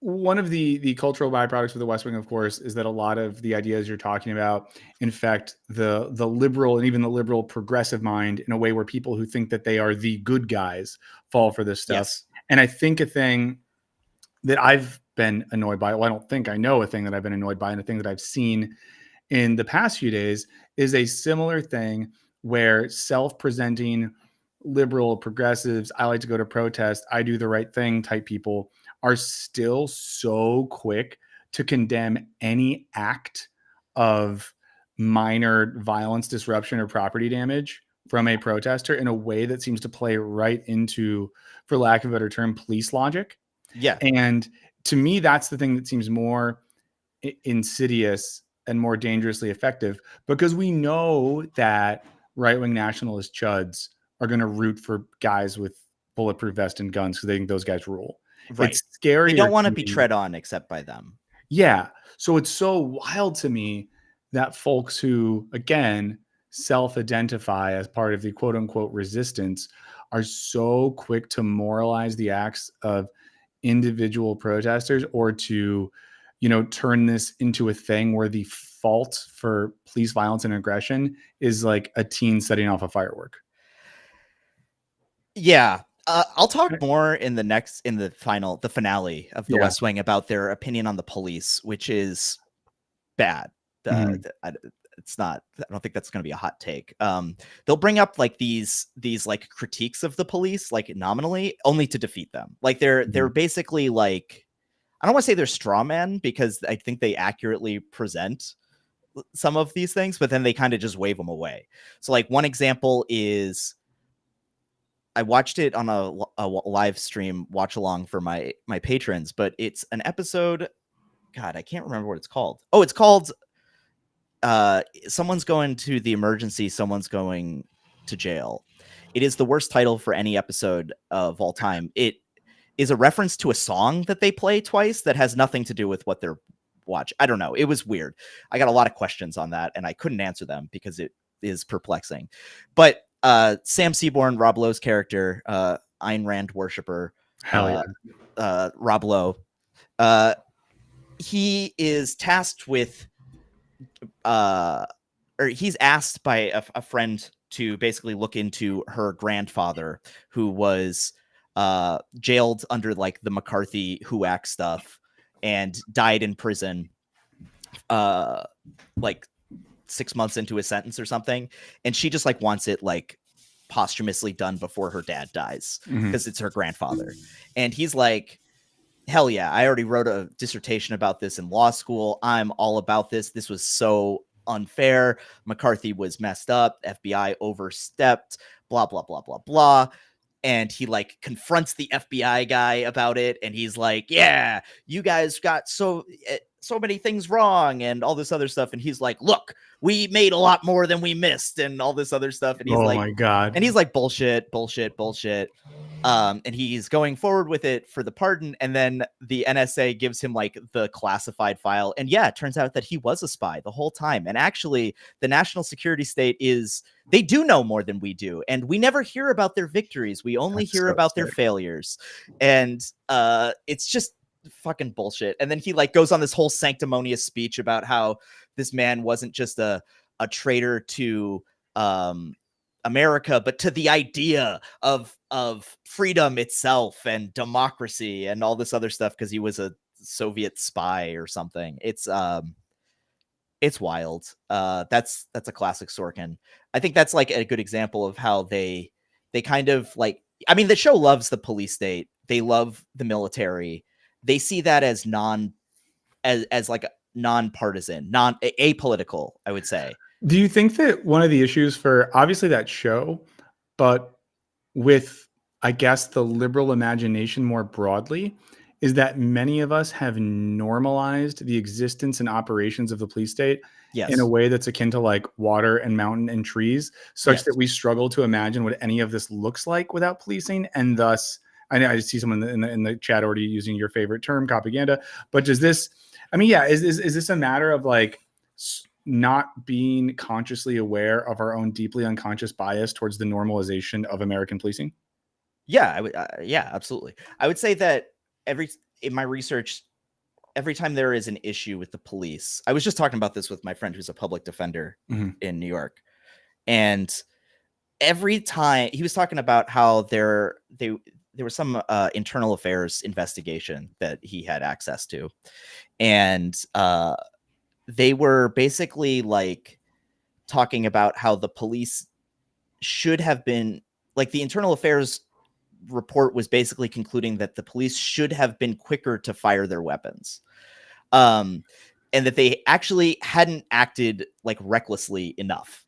one of the cultural byproducts of the West Wing, of course, is that a lot of the ideas you're talking about infect the liberal and even the liberal progressive mind in a way where people who think that they are the good guys fall for this stuff. Yes. And I think a thing that I've been annoyed by, well, I don't think I know a thing that I've been annoyed by, and a thing that I've seen in the past few days is a similar thing where self-presenting liberal progressives, I like to go to protest, I do the right thing type people are still so quick to condemn any act of minor violence, disruption, or property damage from a protester in a way that seems to play right into, for lack of a better term, police logic. Yeah. And to me, that's the thing that seems more insidious and more dangerously effective, because we know that right-wing nationalist chuds are going to root for guys with bulletproof vests and guns because they think those guys rule. Right. It's scary. They don't want to be tread on except by them. Yeah. So it's so wild to me that folks who, again, self-identify as part of the quote unquote resistance are so quick to moralize the acts of individual protesters, or to, turn this into a thing where the fault for police violence and aggression is like a teen setting off a firework. Yeah. I'll talk more in the finale of the West Wing about their opinion on the police, which is bad. It's not, I don't think that's going to be a hot take. They'll bring up like these like critiques of the police, like nominally, only to defeat them. Like they're basically like, I don't want to say they're straw men, because I think they accurately present some of these things, but then they kind of just wave them away. So like one example is, I watched it on a live stream watch along for my patrons, but it's an episode. God, I can't remember what it's called. Oh, it's called Someone's Going to the Emergency, Someone's Going to Jail. It is the worst title for any episode of all time. It is a reference to a song that they play twice that has nothing to do with what they're watching. I don't know. It was weird. I got a lot of questions on that, and I couldn't answer them because it is perplexing. But Sam Seaborn, Rob Lowe's character, Ayn Rand worshiper, Rob Lowe, he is tasked with, or he's asked by a friend to basically look into her grandfather, who was jailed under like the McCarthy HUAC stuff and died in prison like 6 months into his sentence or something. And she just like wants it like posthumously done before her dad dies, because it's her grandfather. And he's like, hell yeah. I already wrote a dissertation about this in law school. I'm all about this. This was so unfair. McCarthy was messed up. FBI overstepped, blah, blah, blah, blah, blah. And he like confronts the FBI guy about it. And he's like, yeah, you guys got so many things wrong and all this other stuff. And he's like, look, we made a lot more than we missed and all this other stuff. And he's Oh like, my God. and he's like, bullshit. And he's going forward with it for the pardon. And then the NSA gives him like the classified file. And yeah, it turns out that he was a spy the whole time. And actually, the national security state they do know more than we do. And we never hear about their victories. We only hear about their failures. And it's just fucking bullshit. And then he like goes on this whole sanctimonious speech about how this man wasn't just a traitor to America, but to the idea of freedom itself and democracy and all this other stuff because he was a Soviet spy or something. It's wild. That's a classic Sorkin. I think that's like a good example of how they kind of like, I mean, the show loves the police state. They love the military. They see that as like non-partisan, apolitical, I would say. Do you think that one of the issues for obviously that show, but with, I guess, the liberal imagination more broadly, is that many of us have normalized the existence and operations of the police state in a way that's akin to like water and mountain and trees, such that we struggle to imagine what any of this looks like without policing. And thus, I know I see someone in the chat already using your favorite term, propaganda. But does this, I mean, yeah, is this a matter of like not being consciously aware of our own deeply unconscious bias towards the normalization of American policing? Yeah, I would. Yeah, absolutely. I would say that in my research, every time there is an issue with the police, I was just talking about this with my friend who's a public defender in New York, and every time he was talking about how there was some internal affairs investigation that he had access to, and they were basically like talking about how the police should have been like the internal affairs report was basically concluding that the police should have been quicker to fire their weapons. And that they actually hadn't acted like recklessly enough.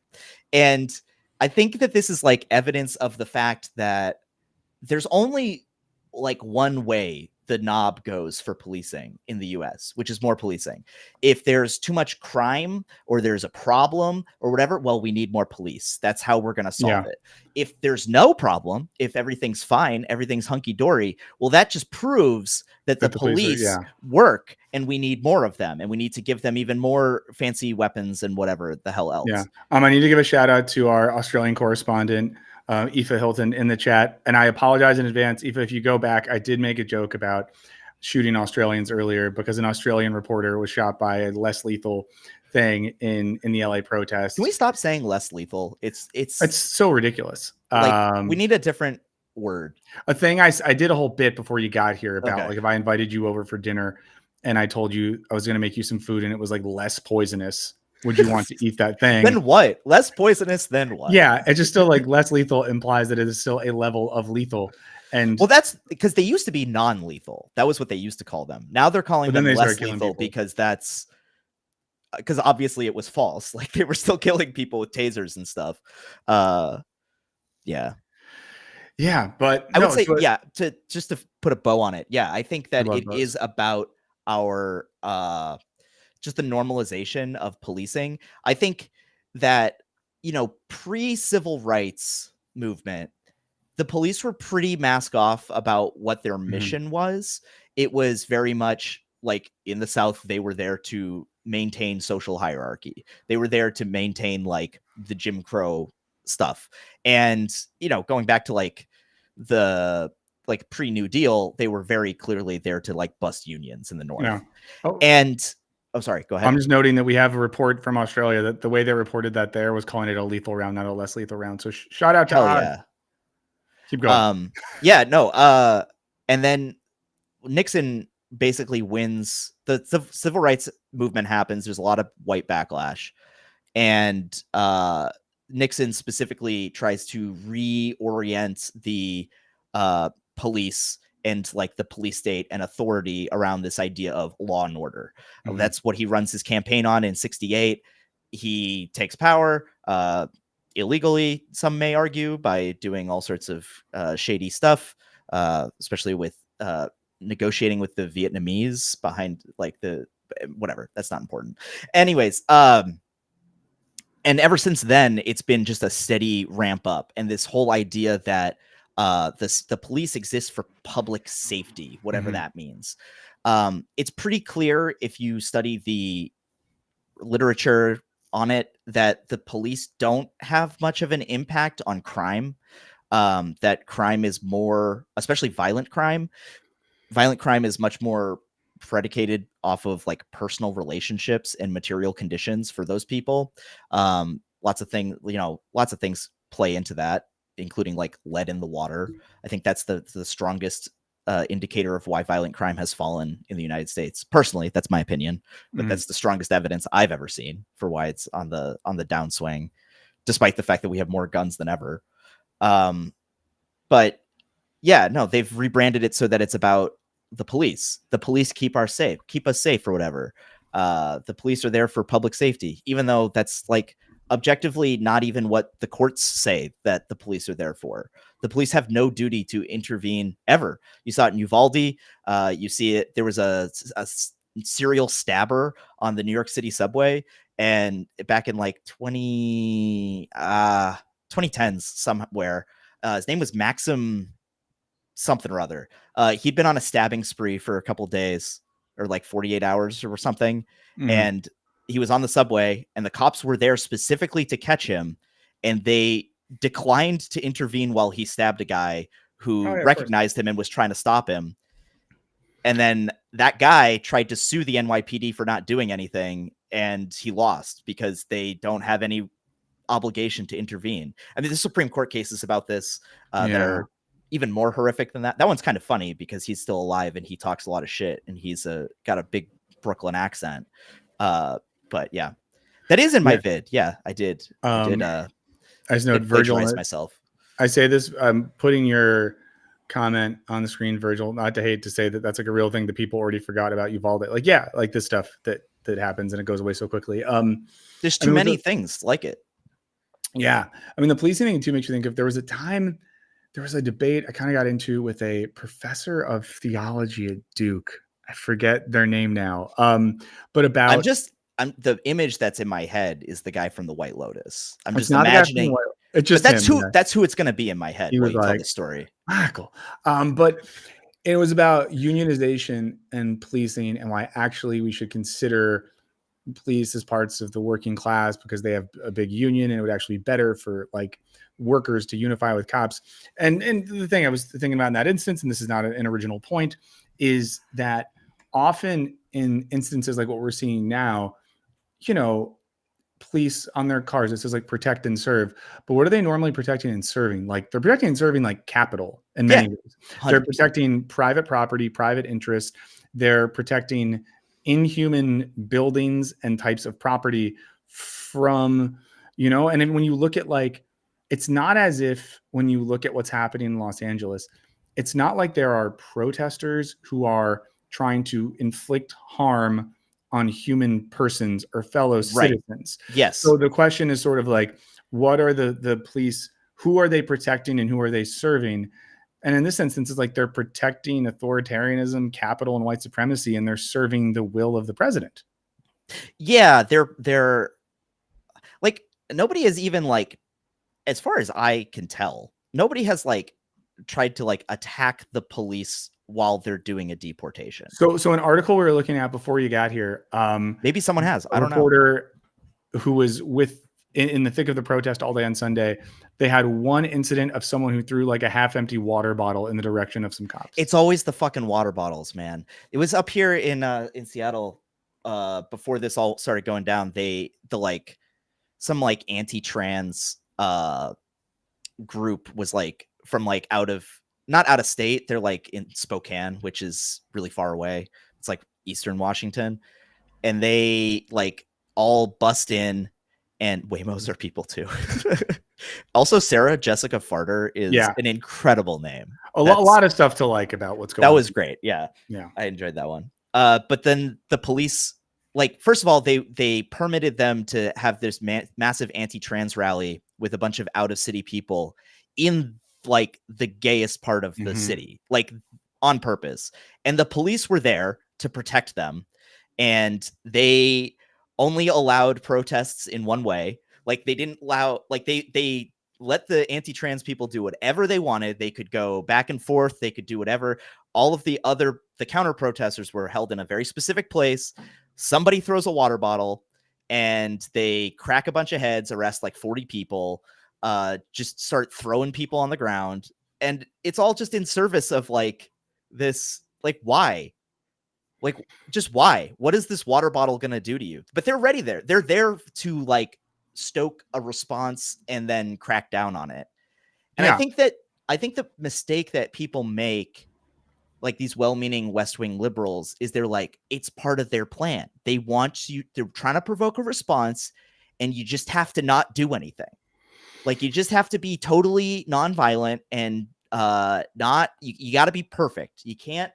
And I think that this is like evidence of the fact that there's only like one way the knob goes for policing in the US, which is more policing. If there's too much crime or there's a problem or whatever, well, we need more police. That's how we're going to solve it. If there's no problem, if everything's fine, everything's hunky-dory, well, that just proves that the police work and we need more of them and we need to give them even more fancy weapons and whatever the hell else. Yeah. I need to give a shout out to our Australian correspondent, Aoife Hilton, in the chat. And I apologize in advance. Aoife, if you go back, I did make a joke about shooting Australians earlier because an Australian reporter was shot by a less lethal thing in the LA protests. Can we stop saying less lethal? It's so ridiculous. Like, we need a different word. A thing I did a whole bit before you got here about like if I invited you over for dinner and I told you I was going to make you some food and it was like less poisonous, would you want to eat that thing? Then what? Less poisonous than what? Yeah, it's just still like less lethal implies that it is still a level of lethal. And well, that's because they used to be non-lethal. That was what they used to call them. Now they're calling them less lethal because obviously it was false. Like they were still killing people with tasers and stuff. Yeah, but I would say to put a bow on it. Yeah, I think that it is about our just the normalization of policing. I think that, pre-civil rights movement, the police were pretty mask off about what their mission was. It was very much like in the South, they were there to maintain social hierarchy. They were there to maintain like the Jim Crow stuff. And, going back to like the pre-New Deal, they were very clearly there to like bust unions in the North. Yeah. Oh, sorry. Go ahead. I'm just noting that we have a report from Australia that the way they reported that there was calling it a lethal round, not a less lethal round. So shout out to yeah. Keep going. And then Nixon basically wins. The civil rights movement happens. There's a lot of white backlash, and Nixon specifically tries to reorient the police and like the police state and authority around this idea of law and order. Mhm. That's what he runs his campaign on in 68. He takes power illegally, some may argue, by doing all sorts of shady stuff, especially with negotiating with the Vietnamese behind like the whatever. That's not important. Anyways, and ever since then, it's been just a steady ramp up, and this whole idea that the police exist for public safety, whatever that means. It's pretty clear if you study the literature on it that the police don't have much of an impact on crime. That crime is more, especially violent crime. Violent crime is much more predicated off of like personal relationships and material conditions for those people. Lots of things play into that, including like lead in the water. I think that's the strongest indicator of why violent crime has fallen in the United States. Personally, that's my opinion, but that's the strongest evidence I've ever seen for why it's on the downswing, despite the fact that we have more guns than ever. But yeah, no, they've rebranded it so that it's about the police. The police keep us safe or whatever. The police are there for public safety, even though that's like objectively not even what the courts say that the police are there for. The police have no duty to intervene ever. You saw it in Uvalde. You see it. There was a serial stabber on the New York City subway, and back in like 2010s somewhere, his name was Maxim something or other. He'd been on a stabbing spree for a couple days, or like 48 hours or something. And he was on the subway, and the cops were there specifically to catch him, and they declined to intervene while he stabbed a guy who recognized him and was trying to stop him. And then that guy tried to sue the NYPD for not doing anything, and he lost because they don't have any obligation to intervene. I mean, the Supreme Court cases about this that are even more horrific than that. That one's kind of funny because he's still alive and he talks a lot of shit, and he's got a big Brooklyn accent. But yeah, that is in my vid. Yeah, I did. I just noted Virgil myself. I say this, I'm putting your comment on the screen, Virgil, not to hate to say that that's like a real thing that people already forgot about Uvalde. Like, yeah, like this stuff that happens and it goes away so quickly. There's too many things like it. Yeah. I mean, the policing thing too makes you think of, there was a debate I kind of got into with a professor of theology at Duke. I forget their name now. But about the image that's in my head is the guy from the White Lotus. I'm just not imagining. It's just that's him, that's who it's going to be in my head. He was tell like, the story. Michael. But it was about unionization and policing, and why actually we should consider police as parts of the working class because they have a big union, and it would actually be better for like workers to unify with cops. And the thing I was thinking about in that instance, and this is not an original point, is that often in instances like what we're seeing now, police on their cars, it says like protect and serve, but what are they normally protecting and serving? Like they're protecting and serving like capital in many ways. 100%. They're protecting private property, private interest. They're protecting inhuman buildings and types of property from, and then when you look at like, it's not as if when you look at what's happening in Los Angeles, it's not like there are protesters who are trying to inflict harm on human persons or fellow citizens. Yes. So the question is sort of like, what are the police, who are they protecting and who are they serving? And in this instance, it's like they're protecting authoritarianism, capital, and white supremacy, and they're serving the will of the president. Yeah, they're like, nobody has even like, as far as I can tell, nobody has like tried to like attack the police while they're doing a deportation. So an article we were looking at before you got here, maybe someone has. I don't know. A reporter who was in the thick of the protest all day on Sunday, they had one incident of someone who threw like a half-empty water bottle in the direction of some cops. It's always the fucking water bottles, man. It was up here in Seattle before this all started going down. Some like anti-trans group was like from like not out of state. They're like in Spokane, which is really far away. It's like Eastern Washington. And they like all bust in And Waymos are people too. Also, Sarah Jessica Farter is an incredible name. A lot of stuff to like about what's going on. That was great. Yeah. I enjoyed that one. But then the police, like, first of all, they permitted them to have this massive anti-trans rally with a bunch of out-of-city people in like the gayest part of the city, like on purpose. And the police were there to protect them. And they only allowed protests in one way. Like they didn't allow, like they let the anti-trans people do whatever they wanted. They could go back and forth. They could do whatever. All of the counter protesters were held in a very specific place. Somebody throws a water bottle and they crack a bunch of heads, arrest like 40 people, just start throwing people on the ground. And it's all just in service of like this, like, why? Like, just why? What is this water bottle going to do to you? But they're ready there. They're there to like stoke a response and then crack down on it. And I think the mistake that people make, like these well-meaning West Wing liberals, is they're like, it's part of their plan. They want you, they're trying to provoke a response, and you just have to not do anything. Like, you just have to be totally nonviolent and you got to be perfect. You can't,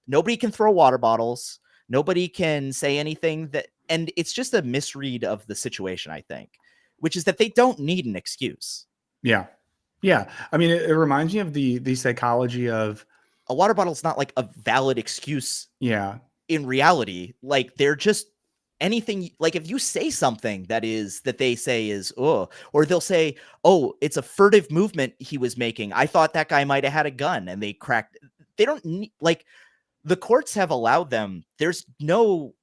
nobody can throw water bottles. Nobody can say anything that, and it's just a misread of the situation, I think, which is that they don't need an excuse. Yeah. Yeah. I mean, it reminds me of the psychology of a water bottle is not like a valid excuse. Yeah. In reality, like they're just anything. Like if you say something that they say is, oh, or they'll say, oh, it's a furtive movement he was making. I thought that guy might've had a gun, and they cracked. They don't need, like, the courts have allowed them. There's no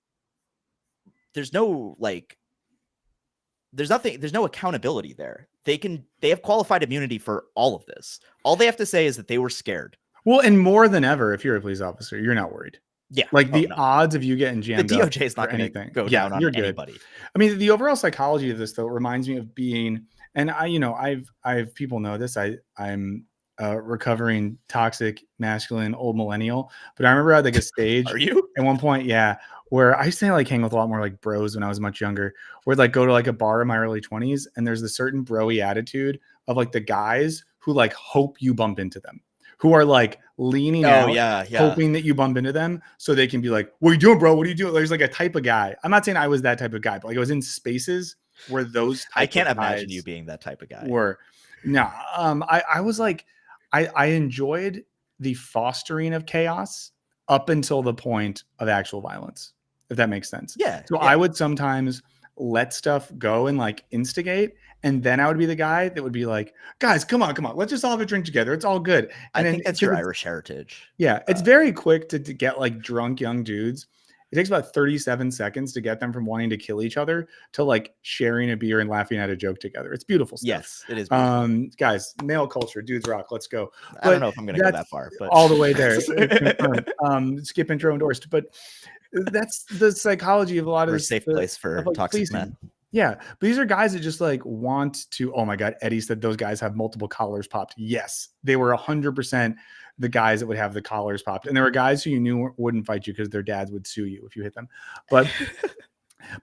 accountability there. They have qualified immunity for all of this. All they have to say is that they were scared. Well, and more than ever, if you're a police officer, you're not worried. Yeah. Like the odds of you getting jammed the DOJ is not going to go down on anybody. I mean, the overall psychology of this, though, reminds me of being, and I've people know this. I'm a recovering toxic masculine old millennial, but I remember I had like a stage. Are you? At one point, yeah, where I used to like hang with a lot more like bros when I was much younger, where I'd like go to like a bar in my early 20s, and there's this certain bro-y attitude of like the guys who like hope you bump into them, who are like leaning out, hoping that you bump into them so they can be like, what are you doing, bro? What are you doing? There's like a type of guy. I'm not saying I was that type of guy, but like I was in spaces where those I can't imagine you being that type of guy. I was like, I enjoyed the fostering of chaos up until the point of actual violence, if that makes sense. Yeah. So I would sometimes let stuff go and like instigate. And then I would be the guy that would be like, guys, come on. Let's just all have a drink together. It's all good. And I think that's your Irish heritage. Yeah. It's very quick to get like drunk young dudes. It takes about 37 seconds to get them from wanting to kill each other to like sharing a beer and laughing at a joke together. It's beautiful stuff. Yes, it is beautiful. Guys, male culture, dudes rock. Let's go. I don't know if I'm going to go that far, but all the way there. Skip intro endorsed, but that's the psychology of a lot of a safe place for toxic men. Yeah, but these are guys that just like want to. Oh my God, Eddie said those guys have multiple collars popped. Yes, they were 100% the guys that would have the collars popped, and there were guys who you knew wouldn't fight you because their dads would sue you if you hit them. But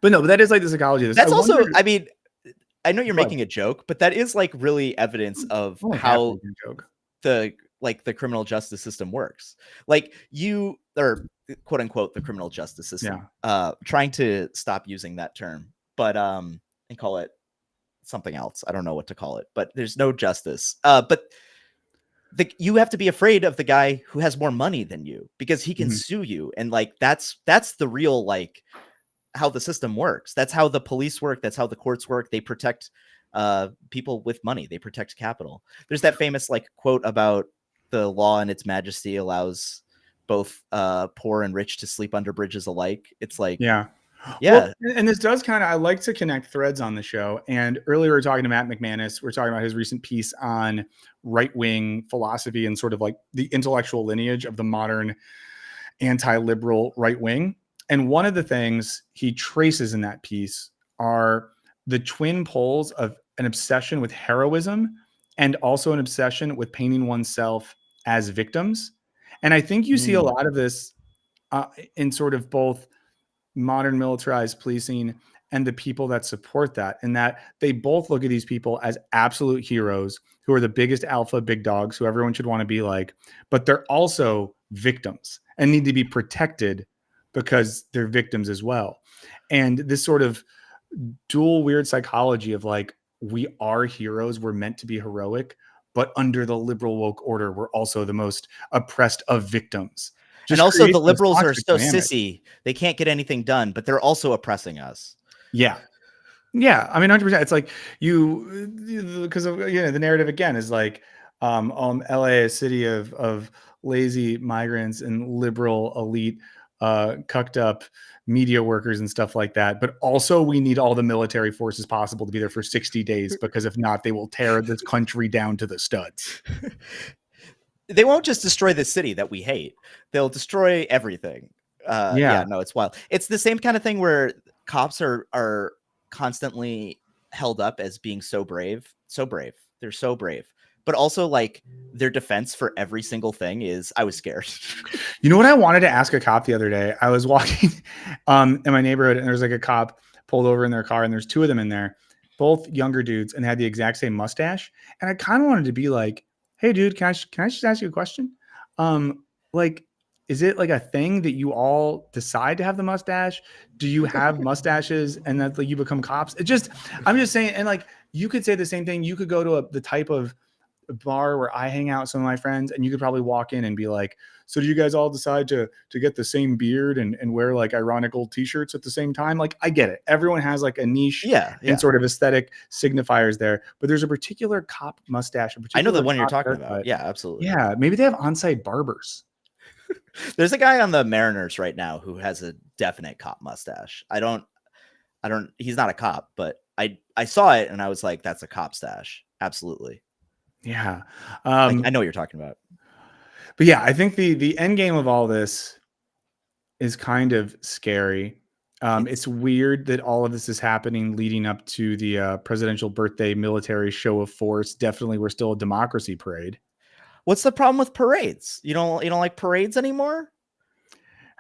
but that is like the psychology of this. That's I mean, I know you're making a joke, but that is like really evidence of how the criminal justice system works. Like or quote unquote the criminal justice system. Trying to stop using that term. But and call it something else. I don't know what to call it, but there's no justice. But you have to be afraid of the guy who has more money than you because he can sue you. And like, that's the real, like how the system works. That's how the police work. That's how the courts work. They protect people with money. They protect capital. There's that famous like quote about the law and its majesty allows both poor and rich to sleep under bridges alike. It's like, yeah. Well, and this does kind of, I like to connect threads on the show. And earlier we were talking to Matt McManus. We're talking about his recent piece on right-wing philosophy and sort of like the intellectual lineage of the modern anti-liberal right wing. And one of the things he traces in that piece are the twin poles of an obsession with heroism and also an obsession with painting oneself as victims. And I think you see a lot of this in sort of both modern militarized policing and the people that support that, and that they both look at these people as absolute heroes who are the biggest alpha big dogs who everyone should want to be like, but they're also victims and need to be protected because they're victims as well. And this sort of dual weird psychology of like, we are heroes, we're meant to be heroic, but under the liberal woke order, we're also the most oppressed of victims. And also the liberals are so sissy, they can't get anything done, but they're also oppressing us. Yeah. Yeah. I mean, 100%. It's like because of, the narrative again is like, LA, a city of lazy migrants and liberal elite, cucked up media workers and stuff like that. But also we need all the military forces possible to be there for 60 days, because if not, they will tear this country down to the studs. They won't just destroy the city that we hate. They'll destroy everything. Yeah, no, it's wild. It's the same kind of thing where cops are constantly held up as being so brave. They're so brave. But also, like, their defense for every single thing is, I was scared. You know what I wanted to ask a cop the other day? I was walking in my neighborhood, and there's like a cop pulled over in their car, and there's two of them in there, both younger dudes, and had the exact same mustache. And I kind of wanted to be like, hey, dude, can I just ask you a question? Like, is it like a thing that you all decide to have the mustache? Do you have mustaches and that like you become cops? I'm just saying, and like, you could say the same thing. You could go to the type of bar where I hang out with some of my friends, and you could probably walk in and be like, so do you guys all decide to get the same beard and wear like ironic old t-shirts at the same time? Like, I get it. Everyone has like a niche and sort of aesthetic signifiers there, but there's a particular cop mustache. I know the one you're talking about. Yeah, absolutely. Yeah. Maybe they have on-site barbers. There's a guy on the Mariners right now who has a definite cop mustache. He's not a cop, but I saw it and I was like, that's a cop stash. Absolutely. Yeah. I know what you're talking about. But yeah, I think the end game of all this is kind of scary. It's weird that all of this is happening leading up to the presidential birthday military show of force. Definitely, we're still a democracy parade. What's the problem with parades? You don't like parades anymore?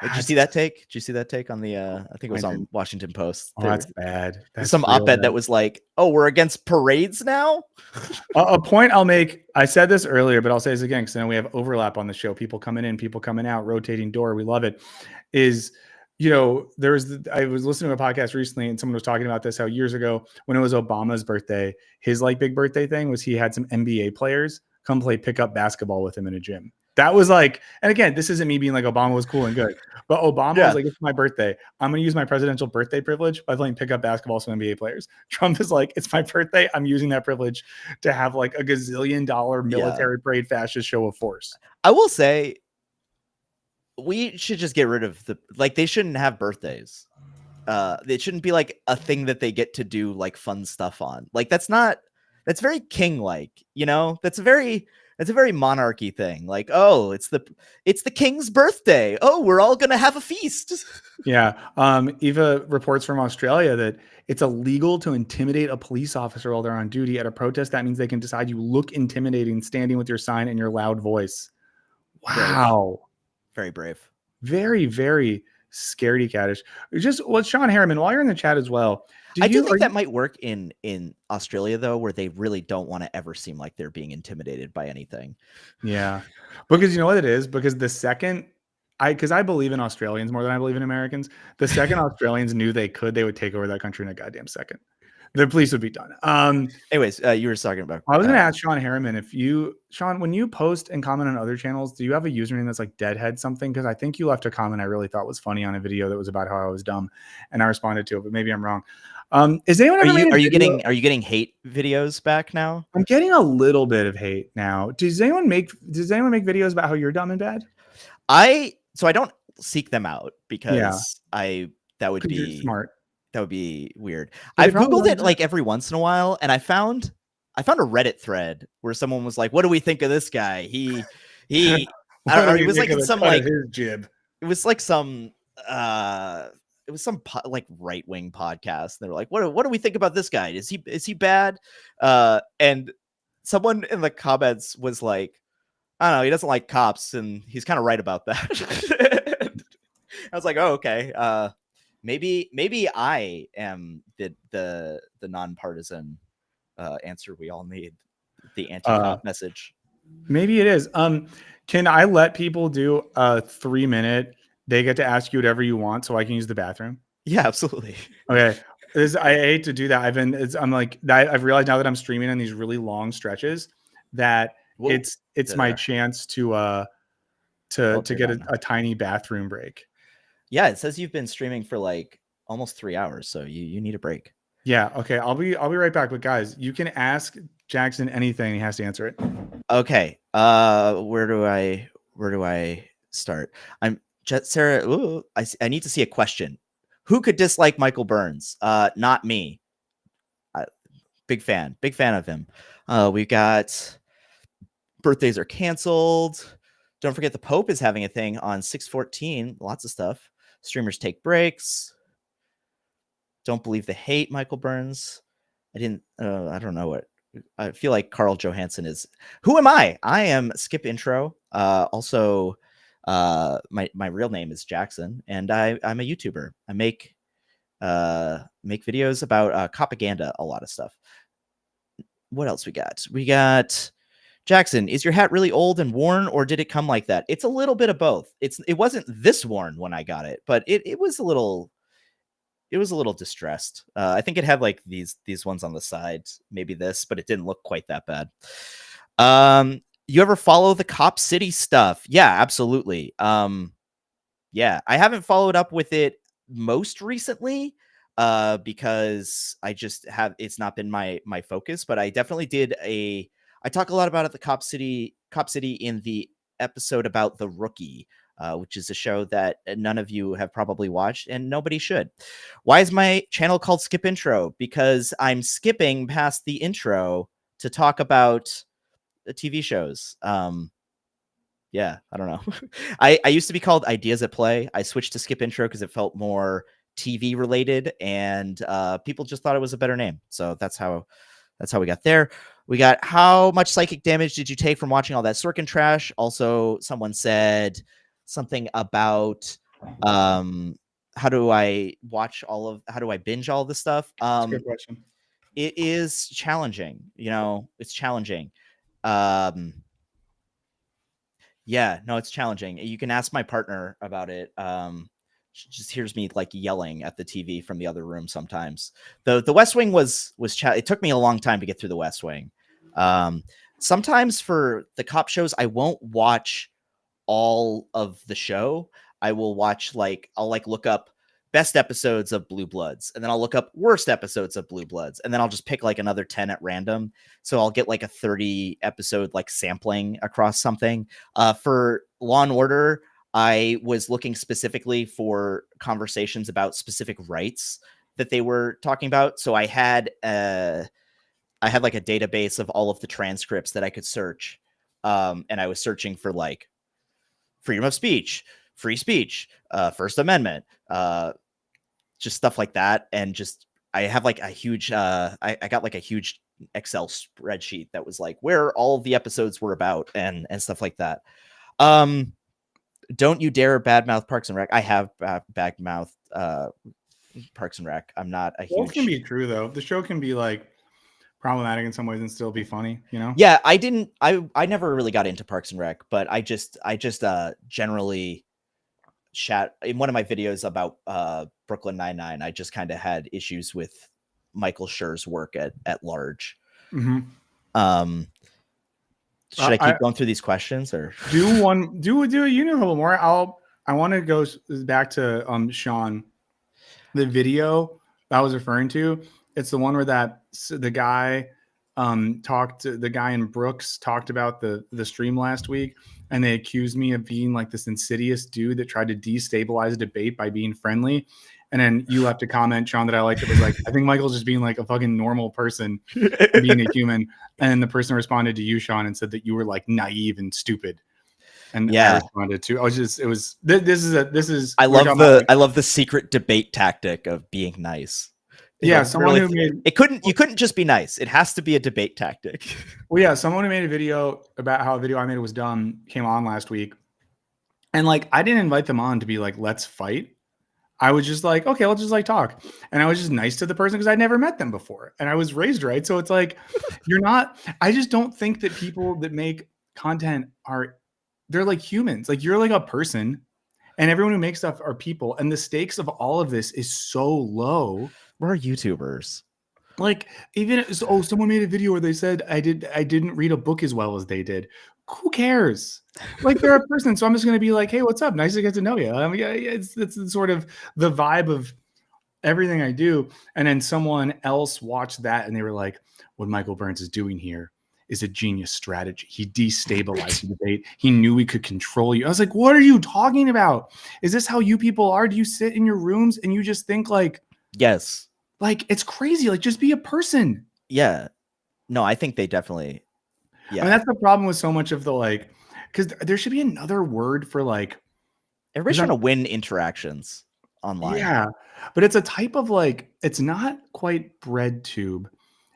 Did you see that take? Did you see that take on the? I think it was on Washington Post. Oh, that's bad. That's some op-ed that was like, "Oh, we're against parades now." A point I'll make. I said this earlier, but I'll say this again because I know we have overlap on the show. People coming in, people coming out, rotating door. We love it. Is I was listening to a podcast recently, and someone was talking about this. How years ago, when it was Obama's birthday, his like big birthday thing was he had some NBA players come play pickup basketball with him in a gym. That was like, and again, this isn't me being like Obama was cool and good, but Obama was like, it's my birthday. I'm going to use my presidential birthday privilege by playing pickup basketball with some NBA players. Trump is like, it's my birthday. I'm using that privilege to have like a gazillion dollar military parade fascist show of force. I will say we should just get rid of they shouldn't have birthdays. It shouldn't be like a thing that they get to do like fun stuff on. Like that's very king-like, that's a very monarchy thing. Like, oh, it's the king's birthday. Oh, we're all going to have a feast. Yeah. Eva reports from Australia that it's illegal to intimidate a police officer while they're on duty at a protest. That means they can decide you look intimidating standing with your sign and your loud voice. Wow. Very brave. Very, very scaredy cattish. Sean Harriman, while you're in the chat as well. I do think that might work in Australia, though, where they really don't want to ever seem like they're being intimidated by anything. Yeah. Because you know what it is? Because the second I believe in Australians more than I believe in Americans. The second Australians knew they would take over that country in a goddamn second. The police would be done. Anyways, you were talking about. I was going to ask Sean Harriman Sean, when you post and comment on other channels, do you have a username that's like Deadhead something? Because I think you left a comment I really thought was funny on a video that was about how I was dumb, and I responded to it, but maybe I'm wrong. Is anyone are you getting hate videos back now? I'm getting a little bit of hate now. Does anyone make videos about how you're dumb and bad? So I don't seek them out because that would be smart. That would be weird. I've Googled it like every once in a while, and I found a Reddit thread where someone was like, "What do we think of this guy? He I don't know. He was like in some like his jib. It was like some like right-wing podcast. They were like, "What do we think about this guy? Is he bad?" And someone in the comments was like, "I don't know. He doesn't like cops, and he's kind of right about that." I was like, "Oh, okay. Maybe I am the nonpartisan answer we all need. The anti-cop message. Maybe it is. Can I let people do a 3-minute? They get to ask you whatever you want, so I can use the bathroom. Yeah, absolutely. Okay. I hate to do that. I've realized now that I'm streaming on these really long stretches that it's my chance to get a tiny bathroom break. Yeah, it says you've been streaming for like almost 3 hours, so you need a break. Yeah. Okay. I'll be right back. But guys, you can ask Jackson anything. He has to answer it. Okay. Where do I start? Sarah. Ooh, I need to see a question. Who could dislike Michael Burns? Not me. Big fan of him. We've got birthdays are canceled. Don't forget the Pope is having a thing on 6/14. Lots of stuff. Streamers take breaks. Don't believe the hate, Michael Burns. I don't know what. I feel like Carl Johansson is. Who am I? I am Skip Intro. Also, my real name is Jackson, and I'm a YouTuber. I make videos about propaganda, a lot of stuff. What else we got? We got Jackson. Is your hat really old and worn, or did it come like that? It's a little bit of both. It wasn't this worn when I got it, but it was a little. It was a little distressed. I think it had like these ones on the sides, maybe this, but it didn't look quite that bad. You ever follow the Cop City stuff? Yeah, absolutely. Yeah, I haven't followed up with it most recently because I just it's not been my focus, but I definitely did I talk a lot about it, the Cop City in the episode about The Rookie, which is a show that none of you have probably watched and nobody should. Why is my channel called Skip Intro? Because I'm skipping past the intro to talk about TV shows. Yeah, I don't know. I used to be called Ideas at Play. I switched to Skip Intro because it felt more TV related, and people just thought it was a better name. So that's how we got there. We got, how much psychic damage did you take from watching all that Sorkin trash? Also, someone said something about how do I binge all this stuff? That's a good question. It is challenging. It's challenging. Yeah, no, it's challenging. You can ask my partner about it. She just hears me like yelling at the TV from the other room sometimes. The West Wing was it took me a long time to get through the West Wing. Sometimes for the cop shows, I won't watch all of the show. I will watch I'll look up best episodes of Blue Bloods, and then I'll look up worst episodes of Blue Bloods, and then I'll just pick another 10 at random. So I'll get a 30 episode sampling across something. For Law and Order, I was looking specifically for conversations about specific rights that they were talking about. So I had a database of all of the transcripts that I could search. And I was searching for freedom of speech, free speech, First Amendment, just stuff like that. And just, I have a huge, I got a huge Excel spreadsheet that was where all the episodes were about and stuff like that. Don't you dare badmouth Parks and Rec. I have badmouthed Parks and Rec. I'm not a huge. Both can be true though. The show can be problematic in some ways and still be funny, Yeah, I never really got into Parks and Rec, but I just generally chat in one of my videos about Brooklyn Nine-Nine. I just kind of had issues with Michael Schur's work at large. Mm-hmm. Should I keep going through these questions or do a couple more? I want to go back to Sean. The video I was referring to, it's the one where the guy the guy in Brooks talked about the stream last week, and they accused me of being this insidious dude that tried to destabilize a debate by being friendly. And then you left a comment, Sean, that I liked. It was I think Michael's just being a fucking normal person, being a human. And then the person responded to you, Sean, and said that you were naive and stupid. And yeah, I responded to. I love the secret debate tactic of being nice. Yeah, someone who made you couldn't just be nice. It has to be a debate tactic. Well, yeah, someone who made a video about how a video I made was done came on last week, and I didn't invite them on to be let's fight. I was just like, okay, let's just like talk. And I was just nice to the person because I'd never met them before. And I was raised right. So it's like, I just don't think that people that make content they're like humans. Like you're like a person, and everyone who makes stuff are people. And the stakes of all of this is so low. We're YouTubers. Like even someone made a video where they said I didn't read a book as well as they did. Who cares? Like they're a person, so I'm just gonna be like, hey, what's up? Nice to get to know you. I mean, it's sort of the vibe of everything I do. And then someone else watched that and they were like, what Michael Burns is doing here is a genius strategy. He destabilized the debate. He knew he could control you. I was like, what are you talking about? Is this how you people are? Do you sit in your rooms and you just think like, yes, like it's crazy. Like just be a person. Yeah. No, I think they definitely. Yeah. I mean, that's the problem with so much of the like, because there should be another word for like. Everybody's trying to win interactions online. Yeah. But it's a type of like, it's not quite bread tube.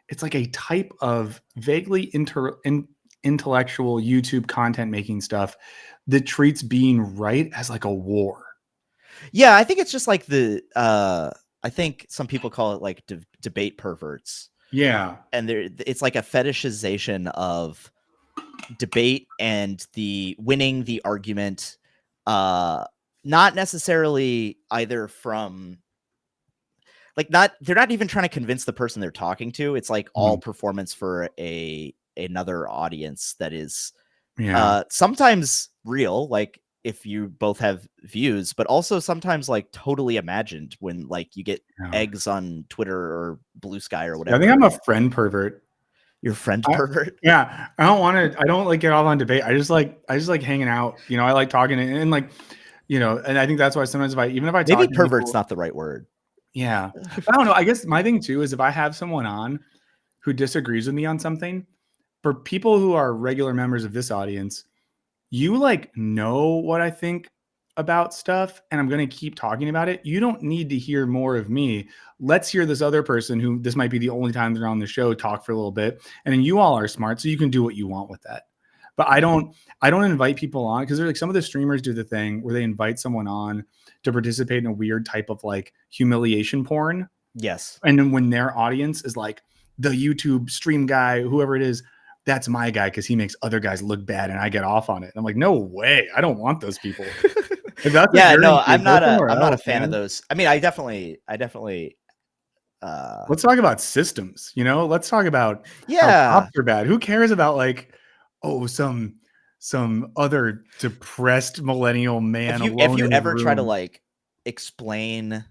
It's like a type of vaguely intellectual YouTube content making stuff that treats being right as like a war. Yeah, I think it's just like I think some people call it like debate perverts. Yeah. And it's like a fetishization of debate and the winning the argument, not necessarily either from like they're not even trying to convince the person they're talking to. It's like all performance for another audience that is sometimes real, like if you both have views, but also sometimes like totally imagined when like you get eggs on Twitter or Blue Sky or whatever. I think I'm a friend pervert. Your friend pervert? Yeah. I don't like get off on debate. I just like hanging out. You know, I like talking and like, you know, and I think that's why sometimes if I maybe pervert's not the right word. Yeah. I don't know. I guess my thing too is if I have someone on who disagrees with me on something, for people who are regular members of this audience, you like know what I think about stuff and I'm going to keep talking about it. You don't need to hear more of me. Let's hear this other person who this might be the only time they're on the show talk for a little bit. And then you all are smart, so you can do what you want with that. But I don't invite people on because they're like some of the streamers do the thing where they invite someone on to participate in a weird type of like humiliation porn. Yes. And then when their audience is like the YouTube stream guy, whoever it is, that's my guy because he makes other guys look bad and I get off on it. I'm like, no way. I don't want those people. Yeah, no, I'm not a fan of those. I mean, I definitely let's talk about systems, you know, let's talk about how cops are bad. Who cares about like, oh, some other depressed millennial man if you ever try to like explain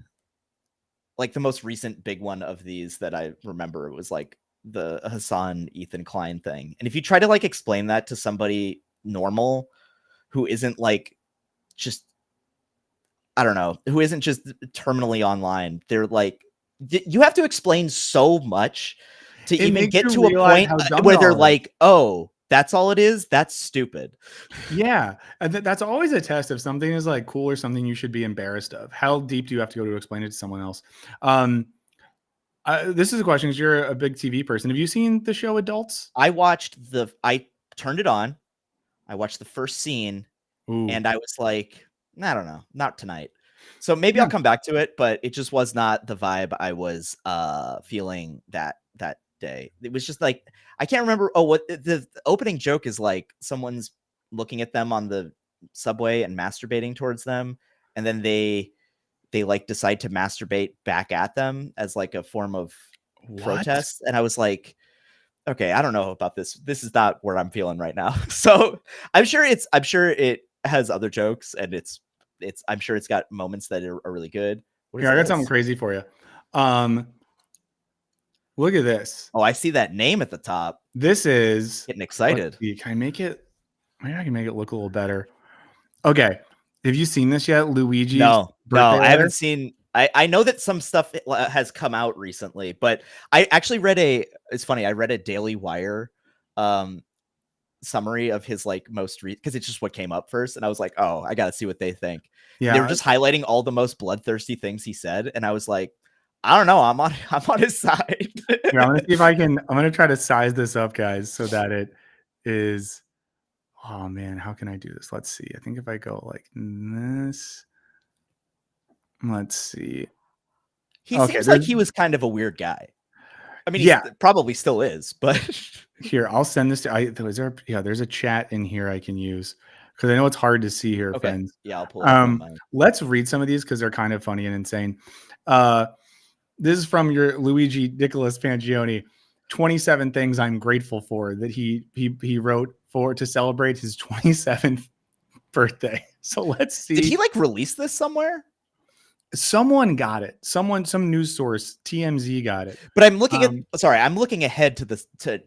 like the most recent big one of these that I remember was like the Hassan Ethan Klein thing. And if you try to like explain that to somebody normal who isn't like just I don't know, who isn't just terminally online, they're like you have to explain so much to even get to a point where they're like, oh, that's all it is. That's stupid. Yeah. And that's always a test if something is like cool or something you should be embarrassed of. How deep do you have to go to explain it to someone else? This is a question because you're a big TV person. Have you seen the show Adults? I turned it on. I watched the first scene and I was like, I don't know, not tonight. So maybe I'll come back to it, but it just was not the vibe I was feeling that day. It was just like, I can't remember. Oh, what the opening joke is like someone's looking at them on the subway and masturbating towards them. And then they like decide to masturbate back at them as like a form of protest. And I was like, okay, I don't know about this. This is not where I'm feeling right now. So I'm sure it has other jokes and I'm sure it's got moments that are really good. Yeah, I got something crazy for you. Look at this. Oh, I see that name at the top. This is getting excited. Can I make it? Maybe I can make it look a little better. Okay. Have you seen this yet, Luigi? No, I haven't seen. I know that some stuff has come out recently, but I actually it's funny. I read a Daily Wire summary of his like most because it's just what came up first, and I was like, oh, I gotta see what they think. Yeah, they were just highlighting all the most bloodthirsty things he said, and I was like, I don't know, I'm on his side. Yeah, I'm gonna see if I can. I'm gonna try to size this up, guys, so that it is. Oh man, how can I do this? Let's see. I think if I go like this. Let's see. He Okay, seems like he was kind of a weird guy. I mean, yeah, he probably still is, but here, I'll send this to there's a chat in here I can use because I know it's hard to see here, okay. friends. Yeah, I'll pull it up on mine. Let's read some of these because they're kind of funny and insane. This is from your Luigi Nicholas Pangioni. 27 things I'm grateful for that he wrote for to celebrate his 27th birthday. So let's see. Did he like release this somewhere? Someone got it. Some news source, TMZ got it. But I'm looking I'm looking ahead to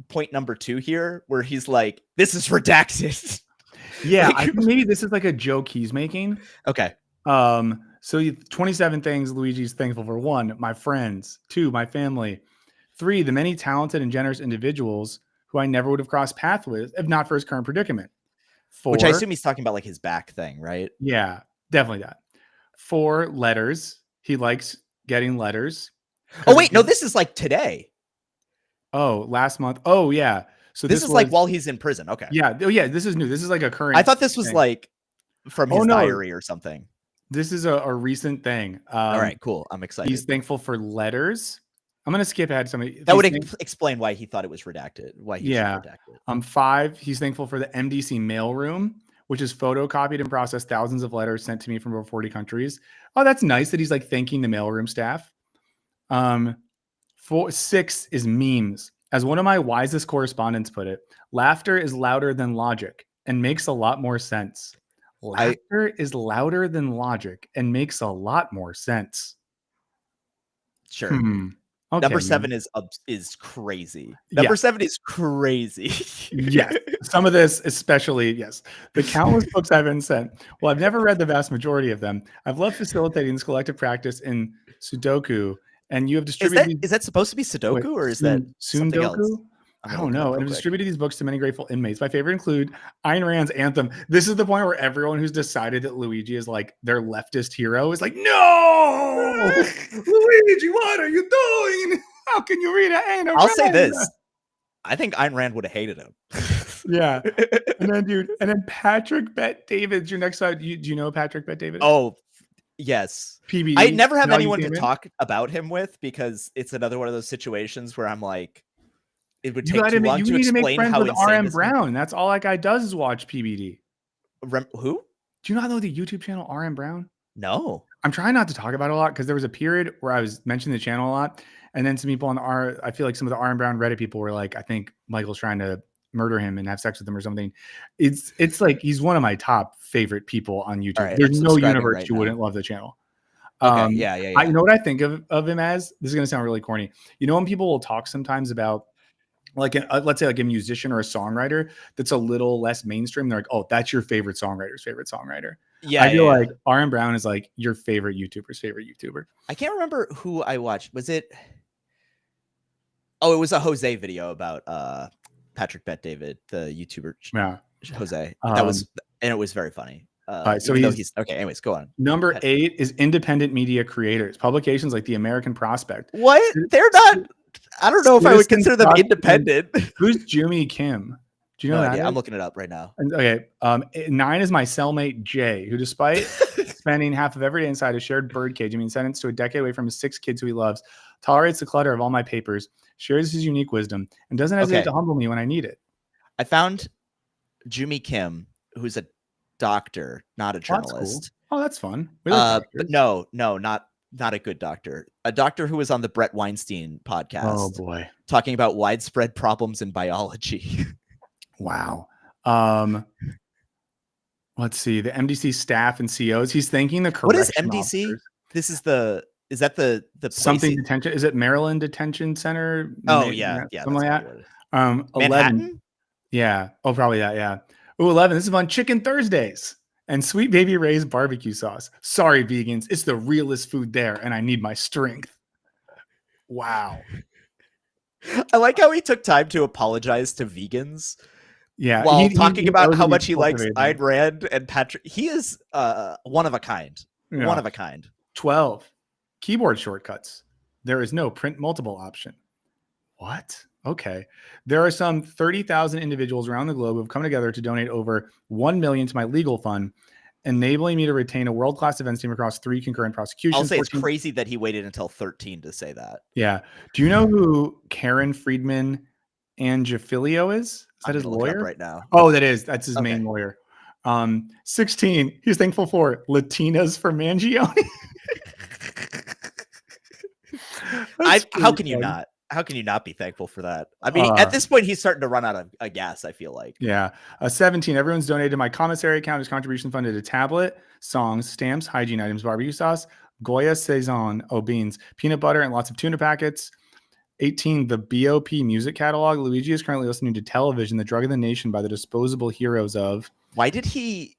point number 2 here, where he's like, "This is redacted." Yeah, I think maybe this is like a joke he's making. Okay. So 27 things Luigi's thankful for. 1, my friends. 2, my family. 3, the many talented and generous individuals who I never would have crossed paths with if not for his current predicament. 4, which I assume he's talking about like his back thing, right? Yeah, definitely that. 4, letters. He likes getting letters. Oh wait, no, this is like today. Oh, last month. Oh yeah. So this is like while he's in prison. Okay. Yeah. Oh yeah. This is new. This is like a current. I thought this was like from his diary or something. This is a recent thing. All right, cool. I'm excited. He's thankful for letters. I'm gonna skip ahead to somebody that would explain why he thought it was redacted. Why he redacted. 5. He's thankful for the MDC mailroom, which is photocopied and processed thousands of letters sent to me from over 40 countries. Oh, that's nice that he's like thanking the mailroom staff. 6 is memes. As one of my wisest correspondents put it, laughter is louder than logic and makes a lot more sense. Laughter is louder than logic and makes a lot more sense. Sure. Okay, number 7 is crazy. Number 7 is crazy. Yes. Some of this, especially, yes. The countless books I've been sent. Well, I've never read the vast majority of them. I've loved facilitating this collective practice in Sudoku, and you have distributed. Is that supposed to be Sudoku or is that something else? I don't know. And I've distributed these books to many grateful inmates. My favorite include Ayn Rand's Anthem. This is the point where everyone who's decided that Luigi is like their leftist hero is like, no, Luigi, what are you doing? How can you read Ayn Rand? I'll say this. I think Ayn Rand would have hated him. Yeah. And then Patrick Bet David, your next side. Do you know Patrick Bet David? Oh, yes. PBD. I never have anyone to talk about him with because it's another one of those situations where I'm like, it would take too long to explain how insane RM Brown. That's all that guy does is watch PBD. Who? Do you not know the YouTube channel RM Brown? No. I'm trying not to talk about it a lot because there was a period where I was mentioning the channel a lot. And then some people on I feel like some of the RM Brown Reddit people were like, I think Michael's trying to murder him and have sex with him or something. It's like he's one of my top favorite people on YouTube. Right, there's no universe you wouldn't love the channel. Okay, yeah. You know what I think of him as? This is going to sound really corny. You know when people will talk sometimes about like let's say like a musician or a songwriter that's a little less mainstream. They're like, oh, that's your favorite songwriter's favorite songwriter. Yeah, I feel like RM Brown is like your favorite YouTuber's favorite YouTuber. I can't remember who I watched. Was it? Oh, it was a Jose video about Patrick Bet David, the YouTuber. Yeah, Jose. That was, and it was very funny. So he's okay. Anyways, go on. Number 8 is independent media creators, publications like the American Prospect. What? They're not. I don't know if I would consider them independent. Who's Jumi Kim? Do you know that? Yeah, I'm looking it up right now. Okay. 9 is my cellmate Jay, who despite spending half of every day inside a shared birdcage, sentenced to a decade away from his 6 kids who he loves, tolerates the clutter of all my papers, shares his unique wisdom, and doesn't hesitate to humble me when I need it. I found Jumi Kim, who's a doctor, not a journalist. Oh, that's fun. But no, not a good doctor. A doctor who was on the Brett Weinstein podcast. Oh boy, talking about widespread problems in biology. Wow. Let's see the MDC staff and COs. He's thanking the correction. What is MDC? Officers. This is is that the something detention? Is it Maryland Detention Center? Oh yeah, something like that. 11. Yeah. Oh, probably that. Yeah. Oh, 11. This is on Chicken Thursdays and Sweet Baby Ray's barbecue sauce. Sorry, vegans. It's the realest food there, and I need my strength. Wow. I like how he took time to apologize to vegans. Yeah. While talking about how much he likes Ayn Rand and Patrick. He is one of a kind. Yeah. One of a kind. 12. Keyboard shortcuts. There is no print multiple option. What? Okay. There are some 30,000 individuals around the globe who have come together to donate over 1 million to my legal fund enabling me to retain a world-class defense team across 3 concurrent prosecutions. I'll say it's 14 crazy that he waited until 13 to say that. Yeah. Do you know who Karen Friedman Angifilio is? Is that his lawyer? Right now. Oh, that's his main lawyer. 16. He's thankful for Latinas for Mangione. How can you not? How can you not be thankful for that? I mean, at this point, he's starting to run out of gas, I feel like. Yeah. 17. Everyone's donated to my commissary account. His contribution funded a tablet, songs, stamps, hygiene items, barbecue sauce, Goya Saison, beans, peanut butter, and lots of tuna packets. 18. The BOP music catalog. Luigi is currently listening to Television, the Drug of the Nation by the Disposable Heroes of. Why did he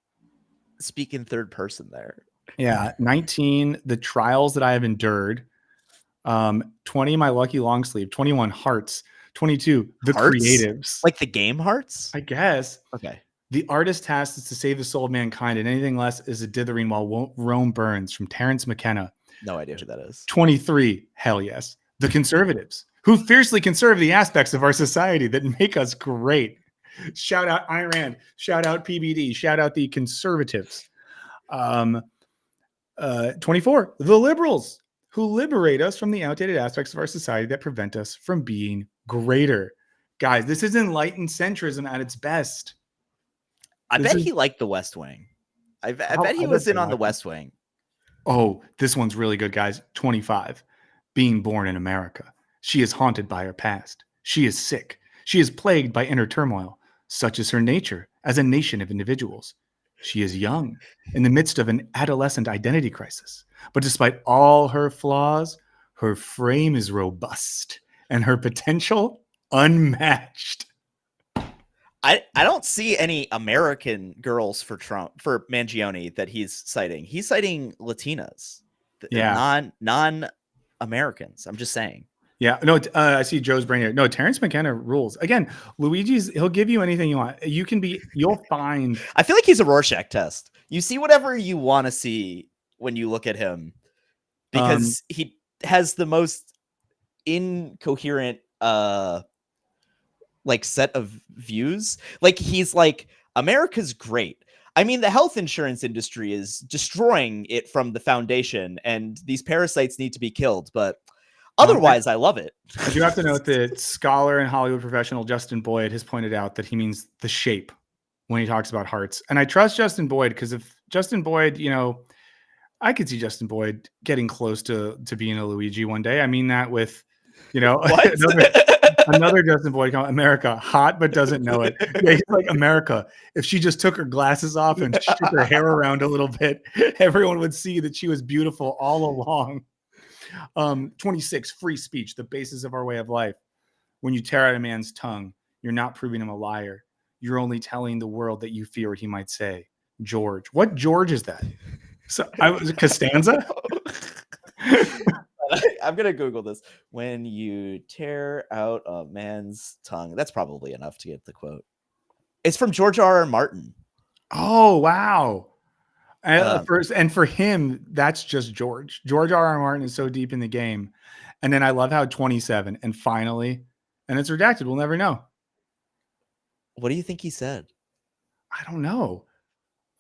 speak in third person there? Yeah. 19. The Trials That I Have Endured. 20, My Lucky Long Sleeve. 21, Hearts. 22, The Hearts? Creatives. Like the game Hearts? I guess. Okay. The artist's task is to save the soul of mankind, and anything less is a dithering while Rome burns, from Terence McKenna. No idea who that is. 23, hell yes. The Conservatives, who fiercely conserve the aspects of our society that make us great. Shout out Iran. Shout out PBD. Shout out the Conservatives. 24, the Liberals, who liberate us from the outdated aspects of our society that prevent us from being greater. Guys, this is enlightened centrism at its best. I bet he liked the West Wing. I bet he was in on the West Wing. Oh, this one's really good, guys. 25, being born in America. She is haunted by her past. She is sick. She is plagued by inner turmoil. Such is her nature as a nation of individuals. She is young, in the midst of an adolescent identity crisis. But despite all her flaws, her frame is robust and her potential unmatched. I don't see any American girls for Mangione that he's citing. He's citing Latinas. Yeah. Non-Americans. I'm just saying. Yeah, no, I see Joe's brain here. No, Terence McKenna rules. Again, he'll give you anything you want. You'll find. I feel like he's a Rorschach test. You see whatever you want to see when you look at him, because he has the most incoherent, like, set of views. Like, he's like, America's great. I mean, the health insurance industry is destroying it from the foundation, and these parasites need to be killed, but otherwise, I love it. I do have to note that scholar and Hollywood professional Justin Boyd has pointed out that he means the shape when he talks about hearts. And I trust Justin Boyd, because if Justin Boyd, I could see Justin Boyd getting close to being a Luigi one day. I mean that with, another Justin Boyd comment, America, hot but doesn't know it. Yeah, he's like, America, if she just took her glasses off and shook her hair around a little bit, everyone would see that she was beautiful all along. 26, free speech, the basis of our way of life. When you tear out a man's tongue, you're not proving him a liar. You're only telling the world that you fear what he might say. George. What George is that? So I was Costanza? I'm going to Google this. When you tear out a man's tongue. That's probably enough to get the quote. It's from George R.R. Martin. Oh, wow. And for him, that's just George. George R.R. Martin is so deep in the game. And then I love how 27 and finally, and it's redacted. We'll never know. What do you think he said? I don't know.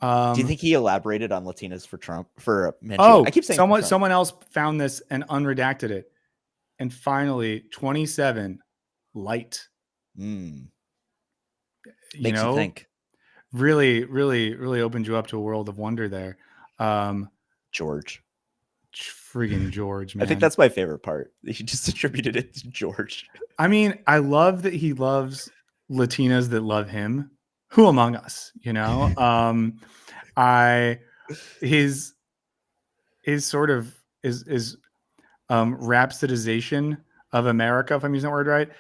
Do you think he elaborated on Latinas for Trump? For Mangione? Oh, I keep saying someone else found this and unredacted it. And finally, 27, light. Makes you think. Really, really, really opened you up to a world of wonder there. George. Friggin' George, man. I think that's my favorite part. He just attributed it to George. I mean, I love that he loves Latinas that love him. Who among us, his sort of is rhapsodization of America, if I'm using that word right.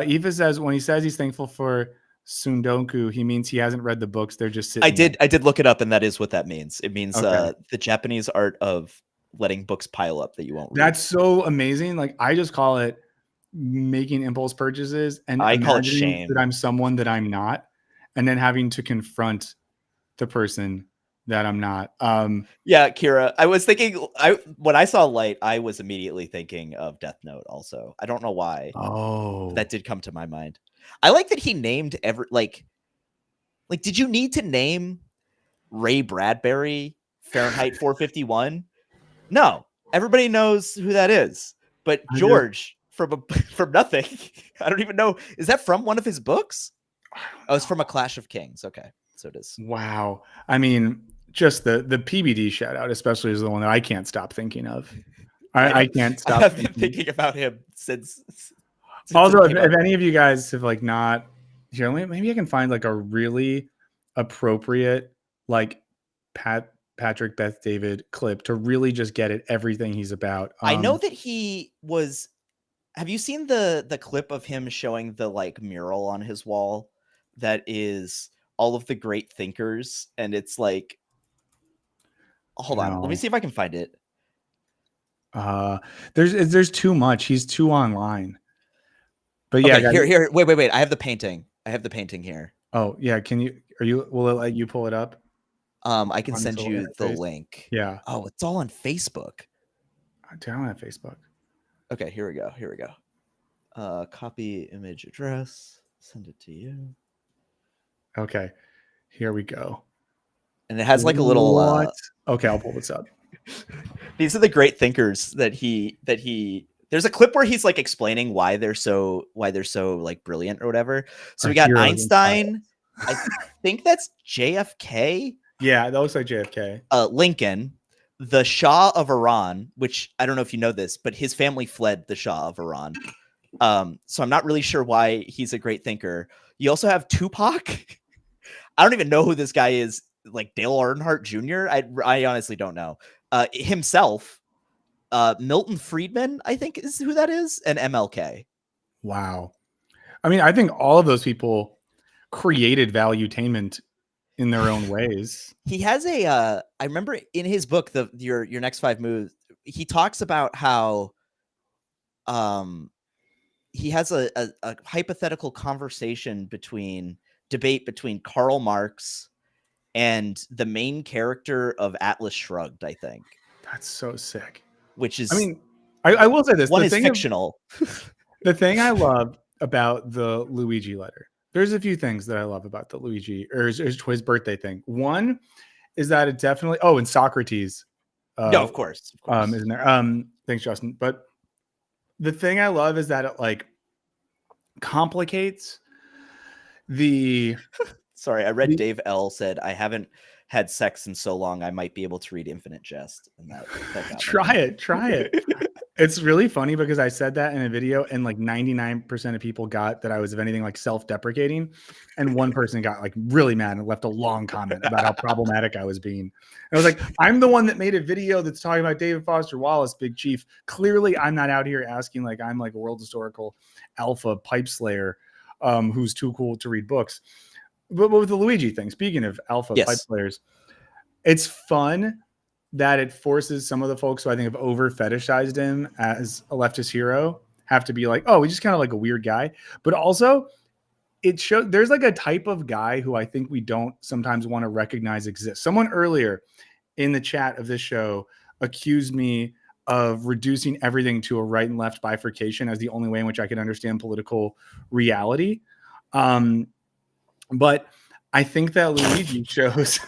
Eva says when he says he's thankful for Sundoku, he means he hasn't read the books. They're just sitting. I did look it up, and that is what that means. It means the Japanese art of letting books pile up that you won't read. That's so amazing. Like, I just call it making impulse purchases, and I call it shame that I'm someone that I'm not, and then having to confront the person that I'm not. Yeah, Kira, I was thinking, when I saw Light, I was immediately thinking of Death Note also. I don't know why. Oh, that did come to my mind. I like that he named did you need to name Ray Bradbury, Fahrenheit 451? No, everybody knows who that is. But George from nothing, I don't even know. Is that from one of his books? Oh, it's from A Clash of Kings. Okay, so it is. Wow. I mean, just the PBD shout out, especially, is the one that I can't stop thinking of. I can't stop. I've been thinking about him since also, if any of you guys have like not here, maybe I can find like a really appropriate like Patrick Beth David clip to really just get at everything he's about. I know that he was. Have you seen the clip of him showing the like mural on his wall that is all of the great thinkers, and it's like, hold on, let me see if I can find it. There's too much. He's too online. But yeah, okay, here, wait. I have the painting. Here. Oh yeah, will it let you pull it up? I can send you the link. Yeah. Oh, it's all on Facebook. I don't have Facebook. Okay, here we go. Copy image address. Send it to you. Okay, here we go. And it has like a little. Okay, I'll pull this up. These are the great thinkers that he. There's a clip where he's like explaining why they're so like brilliant or whatever. So we got Einstein. I think that's JFK. Yeah, that looks like JFK. Lincoln, the Shah of Iran, which I don't know if you know this, but his family fled the Shah of Iran. So I'm not really sure why he's a great thinker. You also have Tupac. I don't even know who this guy is. Like Dale Earnhardt Jr. I honestly don't know. Himself, Milton Friedman, I think is who that is, and MLK. Wow. I mean, I think all of those people created valuetainment in their own ways. He has I remember in his book, your next 5 moves, he talks about how he has a hypothetical debate between Karl Marx and the main character of Atlas Shrugged, I think. That's so sick. Which is, I mean, I will say this. One is fictional. The thing I love about the Luigi letter, there's a few things that I love about the Luigi or his birthday thing. One is that it definitely, and Socrates. No, of course. Isn't there? Thanks, Justin. But the thing I love is that it like complicates the. Sorry, I read Dave L said, I haven't had sex in so long, I might be able to read Infinite Jest. And that got try it. It's really funny because I said that in a video and like 99% of people got that I was, if anything, like self-deprecating. And one person got like really mad and left a long comment about how problematic I was being. And I was like, I'm the one that made a video that's talking about David Foster Wallace, Big Chief. Clearly, I'm not out here asking like I'm like a world historical alpha pipe slayer who's too cool to read books. But with the Luigi thing, speaking of alpha pipe slayers, it's fun that it forces some of the folks who I think have over fetishized him as a leftist hero have to be like, oh, he's just kind of like a weird guy. But also it shows there's like a type of guy who I think we don't sometimes want to recognize exists. Someone earlier in the chat of this show accused me of reducing everything to a right and left bifurcation as the only way in which I can understand political reality. But I think that Luigi shows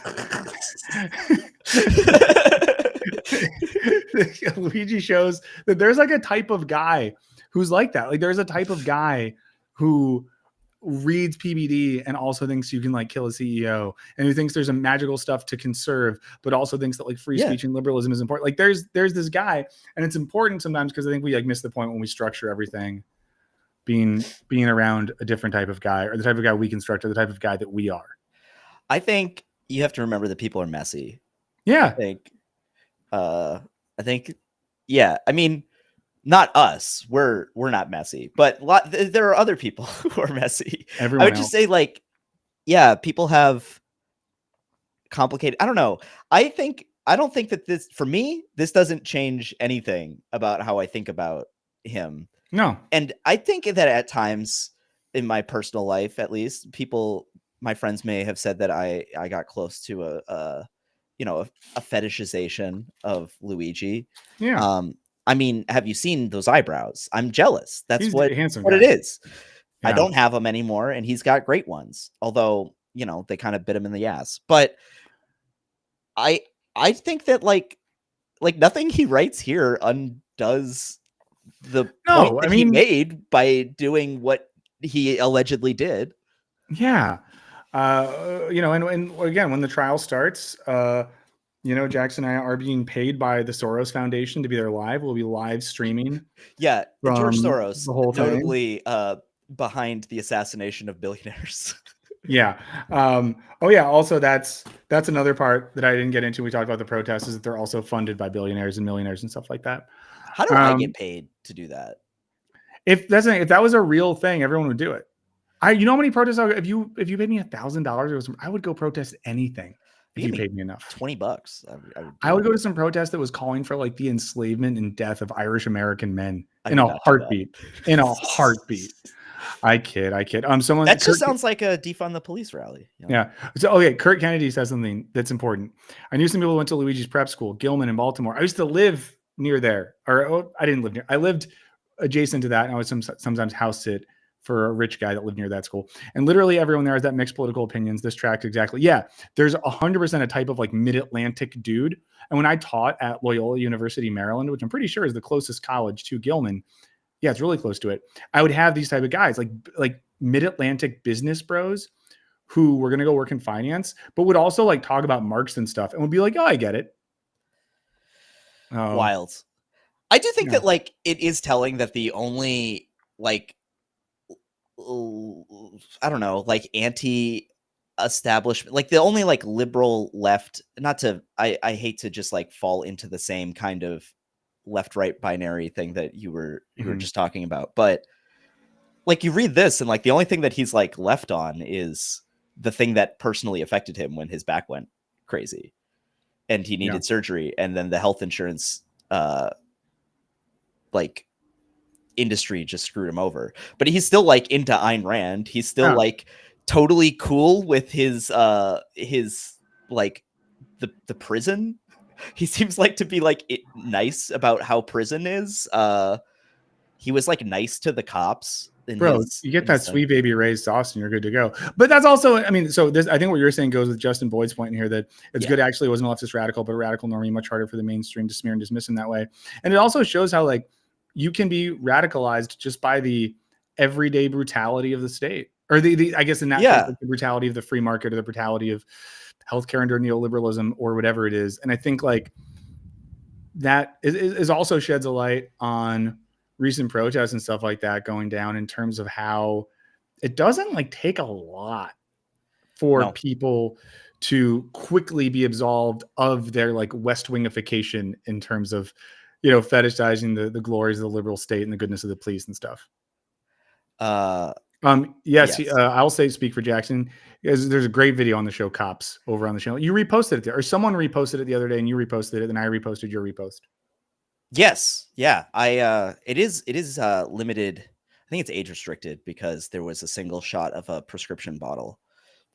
Luigi shows that there's like a type of guy who's like that. Like there's a type of guy who reads PBD and also thinks you can like kill a CEO and who thinks there's a magical stuff to conserve, but also thinks that like free speech and liberalism is important. Like there's this guy, and it's important sometimes because I think we like miss the point when we structure everything being around a different type of guy or the type of guy we construct or the type of guy that we are. I think you have to remember that people are messy. Yeah. I think, yeah. I mean, not us. We're not messy, but there are other people who are messy. Everyone I would just say like, yeah, people have complicated. I don't know. I don't think that for me, this doesn't change anything about how I think about him. No. And I think that at times in my personal life, at least, my friends may have said that I got close to a fetishization of Luigi. Yeah. I mean, have you seen those eyebrows? I'm jealous. That's he's what it is. Yeah. I don't have them anymore, and he's got great ones. Although, they kind of bit him in the ass. But I think that like nothing he writes here undoes the point that he made by doing what he allegedly did. Yeah. You know, and again, when the trial starts, you know, Jackson and I are being paid by the Soros Foundation to be there live. We'll be live streaming. Yeah, George Soros, the whole notably behind the assassination of billionaires. Yeah. Oh yeah. Also, that's another part that I didn't get into. We talked about the protests is that they're also funded by billionaires and millionaires and stuff like that. How do I get paid to do that? If that was a real thing, everyone would do it. You know how many protests if you paid me $1,000, I would go protest anything. If you paid me enough, $20, I would go to some protest that was calling for like the enslavement and death of Irish American men in a heartbeat. In a heartbeat. I kid. Someone that just sounds like a defund the police rally. You know? Yeah. So okay, Kurt Kennedy says something that's important. I knew some people who went to Luigi's prep school, Gilman in Baltimore. I used to live near there, I didn't live near. I lived adjacent to that, and I was sometimes house sit for a rich guy that lived near that school. And literally everyone there has that mixed political opinions. This tracks exactly. Yeah, there's 100% a type of like mid-Atlantic dude. And when I taught at Loyola University, Maryland, which I'm pretty sure is the closest college to Gilman, yeah, it's really close to it. I would have these type of guys like mid-Atlantic business bros who were going to go work in finance, but would also like talk about Marx and stuff and would be like, oh, I get it. Wild. I do think that like it is telling that the only like, I don't know, like anti-establishment, like the only like liberal left, not to, I hate to just like fall into the same kind of left-right binary thing that you were just talking about, but like you read this and like the only thing that he's like left on is the thing that personally affected him when his back went crazy and he needed surgery, and then the health insurance like industry just screwed him over. But he's still like into Ayn Rand. He's still like totally cool with his like the prison. He seems like to be like nice about how prison is. He was like nice to the cops. Bro, you get that Sweet Baby Ray's sauce and you're good to go. But that's also, I mean, so this, I think what you're saying goes with Justin Boyd's point in here that it's good actually wasn't a leftist radical, but a radical normie, much harder for the mainstream to smear and dismiss in that way. And it also shows how like you can be radicalized just by the everyday brutality of the state, or the I guess in that case, like the brutality of the free market or the brutality of healthcare under neoliberalism or whatever it is. And I think like that is also sheds a light on recent protests and stuff like that going down in terms of how it doesn't like take a lot for people to quickly be absolved of their like West Wingification in terms of, you know, fetishizing the glories of the liberal state and the goodness of the police and stuff. Yes. I'll say speak for Jackson. There's a great video on the show Cops over on the channel. You reposted it there, or someone reposted it the other day and you reposted it and I reposted your repost. Yes. Yeah. It is limited. I think it's age restricted because there was a single shot of a prescription bottle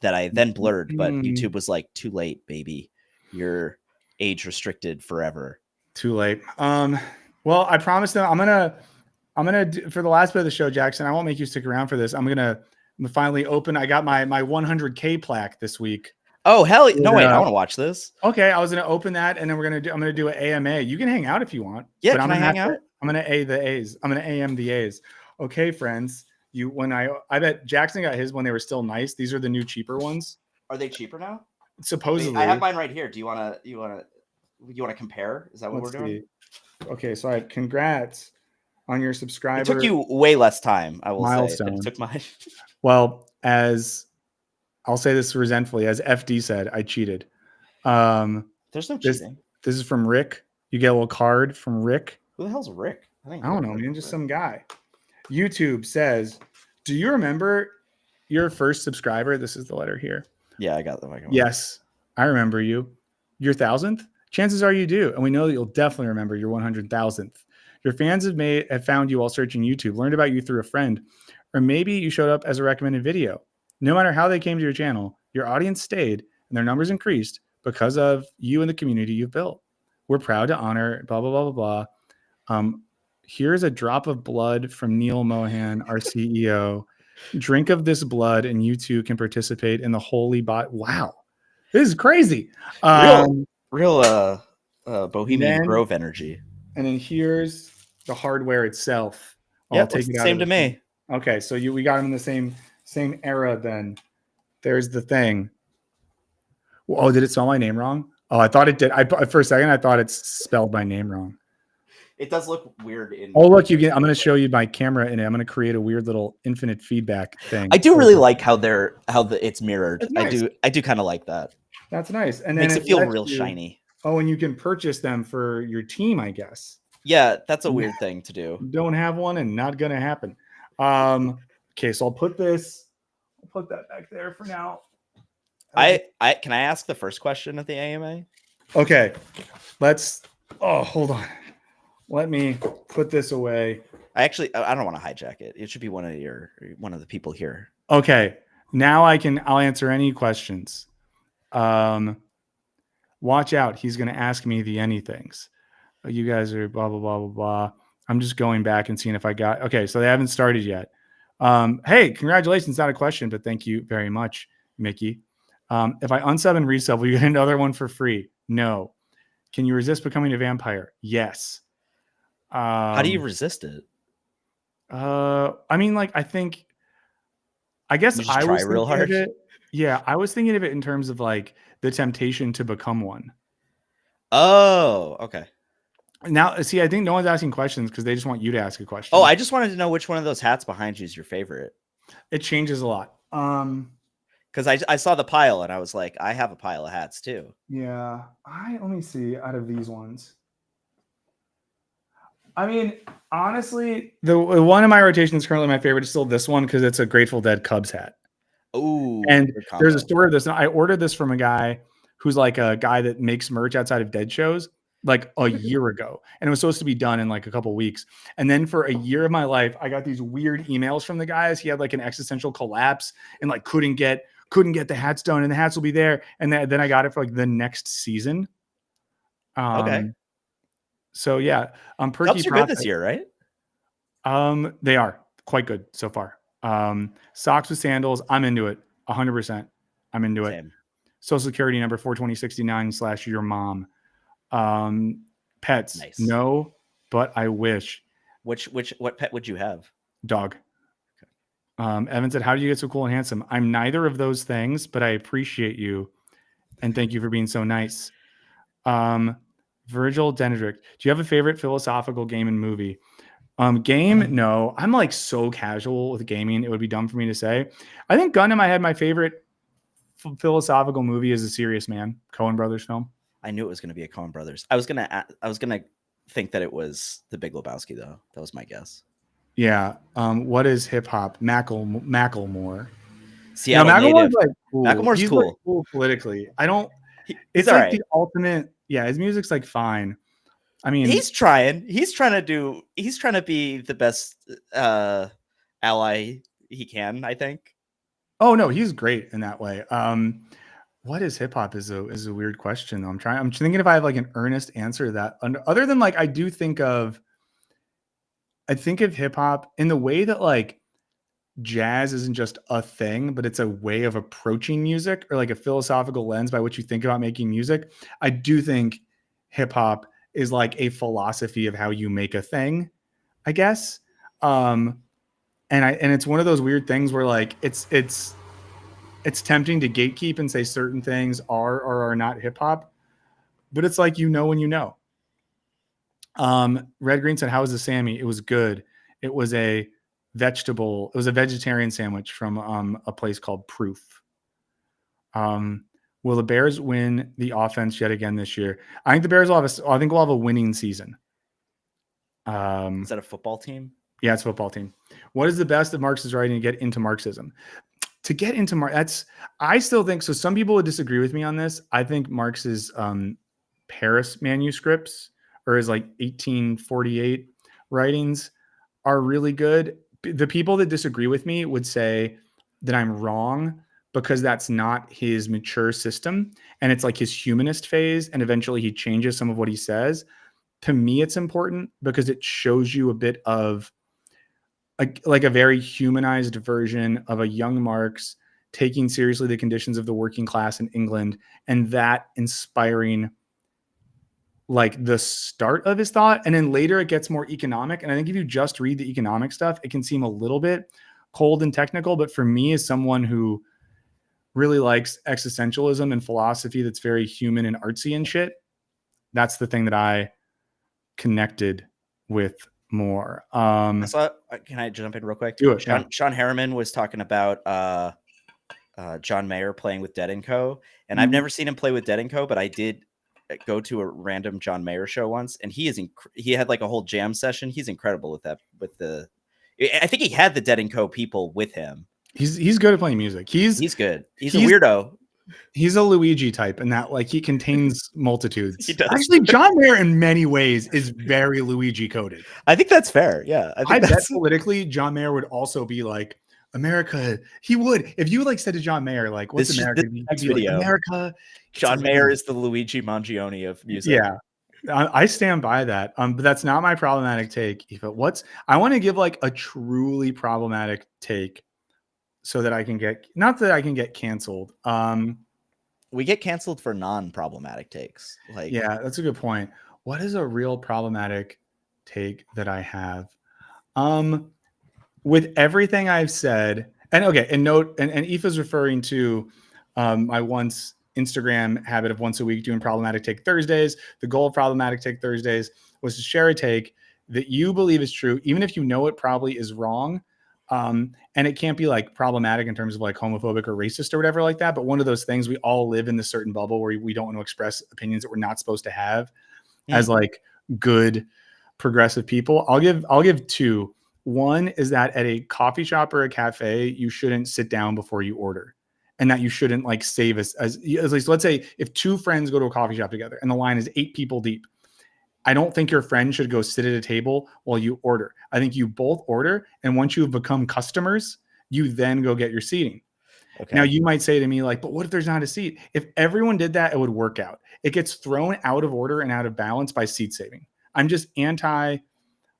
that I then blurred, but YouTube was like, too late, baby. You're age restricted forever. Too late. Well, I promised them I'm gonna do, for the last bit of the show, Jackson, I won't make you stick around for this. I'm gonna finally open. I got my 100k plaque this week. Oh, hell no! Wait, I want to watch this. Okay, I was gonna open that, and then I'm gonna do an AMA. You can hang out if you want. Yeah, but can I hang out? I'm gonna A the A's. I'm gonna AM the A's. Okay, friends. I bet Jackson got his when they were still nice. These are the new cheaper ones. Are they cheaper now? Supposedly. I have mine right here. Do you wanna compare? Is that what we're doing? Okay, so congrats on your subscriber. It took you way less time, I will milestone. say. It took mine. Well, as I'll say this resentfully, as FD said, I cheated. There's no cheating. This is from Rick. You get a little card from Rick. Who the hell's Rick? I don't know, man. Just some guy. YouTube says, do you remember your first subscriber? This is the letter here. Yeah, I got them. Yes, I remember you. Your 1,000th? Chances are you do. And we know that you'll definitely remember your 100,000th. Your fans have found you while searching YouTube, learned about you through a friend, or maybe you showed up as a recommended video. No matter how they came to your channel, your audience stayed and their numbers increased because of you and the community you've built. We're proud to honor blah, blah, blah, blah, blah. Here's a drop of blood from Neil Mohan, our CEO. Drink of this blood and you too can participate in the holy bot. Wow. This is crazy. Real Bohemian then- Grove energy. And then here's the hardware itself. Yeah, I'll take it out same of to the me. thing. Okay, so we got them in the same era then. There's the thing. Oh, did it spell my name wrong? Oh, I thought it did. For a second, I thought it spelled my name wrong. It does look weird. Oh, look, I'm going to show you my camera in it. I'm going to create a weird little infinite feedback thing. I do really like how it's mirrored. That's nice. I do kind of like that. That's nice. And Makes then it feel real shiny. Oh, and you can purchase them for your team, I guess. Yeah, that's a weird thing to do. Don't have one and not going to happen. Okay, so I'll put that back there for now. Can I ask the first question at the AMA? Okay, hold on. Let me put this away. I don't want to hijack it. It should be one of the people here. Okay, now I'll answer any questions. Watch out. He's going to ask me the anythings. You guys are blah, blah, blah, blah, blah. I'm just going back and seeing if I got, okay. So they haven't started yet. Hey, congratulations. Not a question, but thank you very much, Mickey. If I unsub and resub, will you get another one for free? No. Can you resist becoming a vampire? Yes. How do you resist it? I mean, like, I guess I was real hard. Yeah, I was thinking of it in terms of like the temptation to become one. Oh, okay. Now, see, I think no one's asking questions because they just want you to ask a question. Oh, I just wanted to know which one of those hats behind you is your favorite. It changes a lot. Because I saw the pile and I was like, I have a pile of hats too. Yeah, let me see out of these ones. I mean, honestly, the one in my rotation is currently my favorite is still this one because it's a Grateful Dead Cubs hat. Oh, and there's a story of this. I ordered this from a guy who's like a guy that makes merch outside of Dead shows like a year ago. And it was supposed to be done in like a couple of weeks. And then for a year of my life, I got these weird emails from the guys. He had like an existential collapse and like couldn't get the hats done, and the hats will be there. And then I got it for like the next season. Okay. So yeah, Perky Cubs are good this year, right? They are quite good so far. Socks with sandals. I'm into it. 100%. I'm into it. Social Security number 42069/your mom. Pets. Nice. No, but I wish. What pet would you have? Dog. Okay. Evan said, how do you get so cool and handsome? I'm neither of those things, but I appreciate you. And thank you for being so nice. Virgil Denedrick. Do you have a favorite philosophical game and movie? Game? No. I'm like so casual with gaming. It would be dumb for me to say. I think gun in my head, my favorite philosophical movie is A Serious Man, Coen Brothers film. I knew it was going to be a Coen Brothers. I was gonna think that it was The Big Lebowski though. That was my guess. Yeah. What is hip hop? Macklemore. Seattle Macklemore's native. like cool. Macklemore's He's cool. Like cool politically. It's all like right. the ultimate. Yeah, his music's like fine. I mean, he's trying to be the best ally he can, I think. Oh no, he's great in that way. What is hip hop is a weird question though. I'm thinking if I have like an earnest answer to that. Other than like I think of hip hop in the way that like jazz isn't just a thing, but it's a way of approaching music or like a philosophical lens by which you think about making music. I do think hip hop is like a philosophy of how you make a thing, I guess. And it's one of those weird things where like it's tempting to gatekeep and say certain things are or are not hip hop, but it's like, when you know. Red Green said, how was the Sammy? It was good. It was a vegetarian sandwich from a place called Proof. Will the Bears win the offense yet again this year? I think the Bears we'll have a winning season. Is that a football team? Yeah, it's a football team. What is the best of Marx's writing to get into Marxism? To get into I still think so. Some people would disagree with me on this. I think Marx's Paris manuscripts or his like 1848 writings are really good. The people that disagree with me would say that I'm wrong because that's not his mature system. And it's like his humanist phase. And eventually he changes some of what he says. To me, it's important because it shows you a bit of like a very humanized version of a young Marx taking seriously the conditions of the working class in England, and that inspiring like the start of his thought. And then later it gets more economic. And I think if you just read the economic stuff, it can seem a little bit cold and technical. But for me, as someone who really likes existentialism and philosophy that's very human and artsy and shit, that's the thing that I connected with more. I saw, can I jump in real quick? Do it. Sean Harriman was talking about John Mayer playing with Dead & Co. And Mhm. I've never seen him play with Dead & Co., but I did go to a random John Mayer show once, and he had like a whole jam session. He's incredible with that. I think he had the Dead & Co. people with him. He's good at playing music. He's good. He's a weirdo. He's a Luigi type, and that like he contains multitudes. He does. Actually, John Mayer in many ways is very Luigi coded. I think that's fair. Yeah, I bet politically, John Mayer would also be like America. He would, if you like said to John Mayer, like, "What's America?" Next video, like, America. John Mayer is the Luigi Mangione of music. Yeah, I stand by that. But that's not my problematic take. I want to give like a truly problematic take, so that I can get canceled. We get canceled for non-problematic takes. Like, yeah, that's a good point. What is a real problematic take that I have? With everything I've said, and Aoife's referring to my once Instagram habit of once a week doing problematic take Thursdays. The goal of problematic take Thursdays was to share a take that you believe is true, even if you know it probably is wrong. And it can't be like problematic in terms of like homophobic or racist or whatever like that. But one of those things, we all live in this certain bubble where we don't want to express opinions that we're not supposed to have as like good progressive people. I'll give two. One is that at a coffee shop or a cafe, you shouldn't sit down before you order, and that you shouldn't like save as least, let's say if two friends go to a coffee shop together and the line is 8 people deep, I don't think your friend should go sit at a table while you order. I think you both order, and once you have become customers, you then go get your seating. Okay. Now you might say to me like, but what if there's not a seat? If everyone did that, it would work out. It gets thrown out of order and out of balance by seat saving. I'm just anti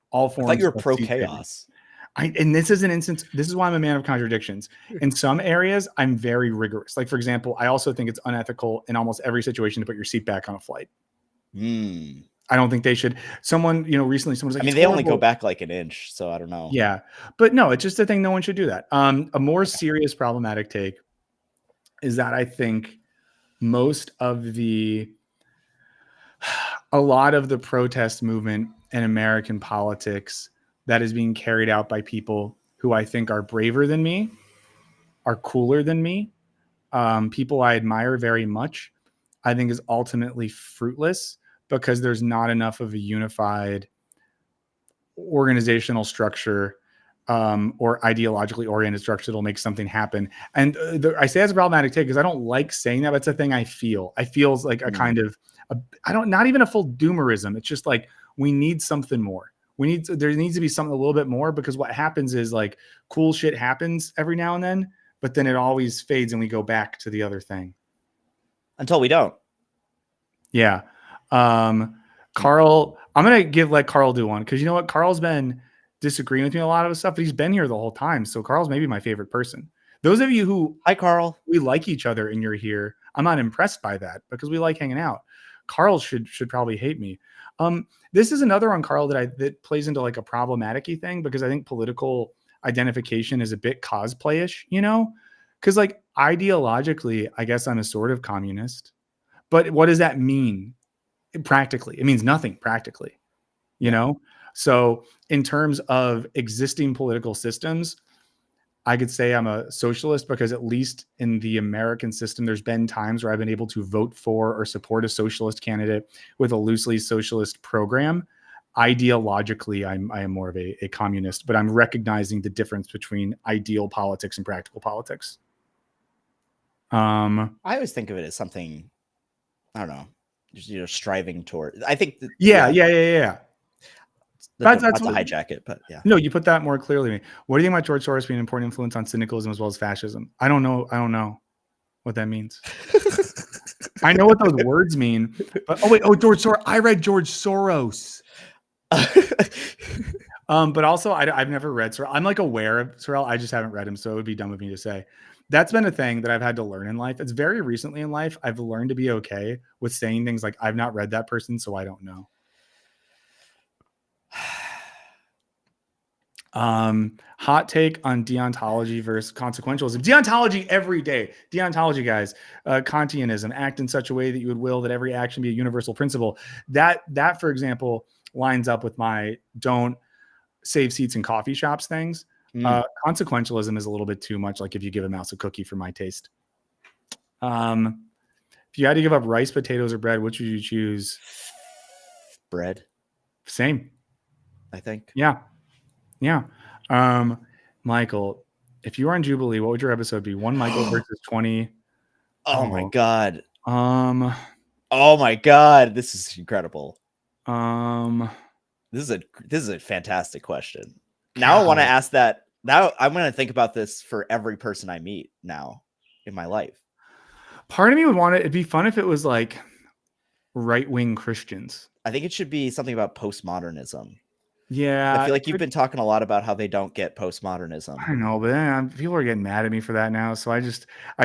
all forms. I thought you were pro chaos. And this is an instance. This is why I'm a man of contradictions. In some areas, I'm very rigorous. Like, for example, I also think it's unethical in almost every situation to put your seat back on a flight. I don't think they should. Someone, recently someone was like, I mean, they only go back like an inch, so I don't know. Yeah, but no, it's just a thing. No one should do that. A more serious problematic take is that I think a lot of the protest movement in American politics that is being carried out by people who I think are braver than me, are cooler than me, people I admire very much, I think is ultimately fruitless because there's not enough of a unified organizational structure or ideologically oriented structure that'll make something happen. And I say that's a problematic take because I don't like saying that, but it's a thing I feel. I feel like a kind of, not even a full doomerism. It's just like, we need something more. There needs to be something a little bit more, because what happens is like cool shit happens every now and then, but then it always fades and we go back to the other thing. Until we don't. Yeah. Carl, I'm going to let Carl do one, because you know what? Carl's been disagreeing with me a lot of stuff, but he's been here the whole time. So Carl's maybe my favorite person. Those of you who, hi Carl, we like each other and you're here, I'm not impressed by that because we like hanging out. Carl should probably hate me. This is another one, Carl, that plays into like a problematic-y thing, because I think political identification is a bit cosplayish, because like ideologically, I guess I'm a sort of communist, but what does that mean practically? It means nothing practically, So in terms of existing political systems, I could say I'm a socialist because at least in the American system, there's been times where I've been able to vote for or support a socialist candidate with a loosely socialist program. Ideologically, I am more of a communist, but I'm recognizing the difference between ideal politics and practical politics. I always think of it as something, I don't know, just, striving toward. I think. Yeah. That's not to hijack it, but yeah. No, you put that more clearly to me. What do you think about George Soros being an important influence on syndicalism as well as fascism? I don't know what that means. I know what those words mean, but George Soros. I read George Soros. But also I've never read Sorrell. I'm like aware of Sorrell. I just haven't read him, so it would be dumb of me to say. That's been a thing that I've had to learn in life. It's very recently in life I've learned to be okay with saying things like, I've not read that person, so I don't know. Hot take on deontology versus consequentialism. Deontology every day. Deontology, guys. Kantianism. Act in such a way that you would will that every action be a universal principle. That, for example, lines up with my don't save seats in coffee shops things. Consequentialism is a little bit too much. Like if you give a mouse a cookie for my taste. If you had to give up rice, potatoes, or bread, which would you choose? Bread. Same. I think. Yeah. Michael, if you were on Jubilee, what would your episode be? One Michael versus 20. Oh my God. Oh my God. This is incredible. This is a fantastic question. Now I want to ask that. Now I'm going to think about this for every person I meet now in my life. Part of me would want it. It'd be fun if it was like right-wing Christians. I think it should be something about postmodernism. Yeah. I feel like you've been talking a lot about how they don't get postmodernism. I know, but then people are getting mad at me for that now. So I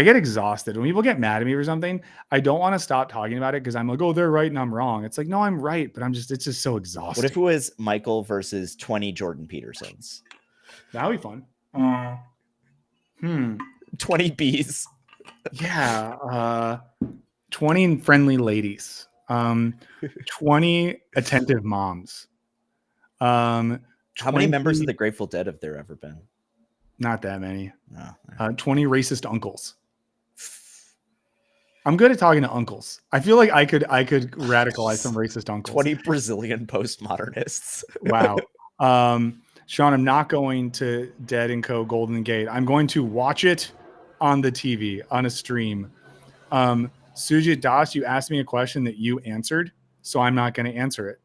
get exhausted. When people get mad at me for something, I don't want to stop talking about it because I'm like, oh, they're right and I'm wrong. It's like, no, I'm right, but it's just so exhausting. What if it was Michael versus 20 Jordan Petersons? That would be fun. 20 bees. Yeah. 20 friendly ladies. 20 attentive moms. How many members of the Grateful Dead have there ever been? Not that many. No. 20 racist uncles. I'm good at talking to uncles. I feel like I could radicalize some racist uncles. 20 Brazilian postmodernists. Wow. Sean, I'm not going to Dead & Co. Golden Gate. I'm going to watch it on the TV, on a stream. Sujit Das, you asked me a question that you answered, so I'm not going to answer it.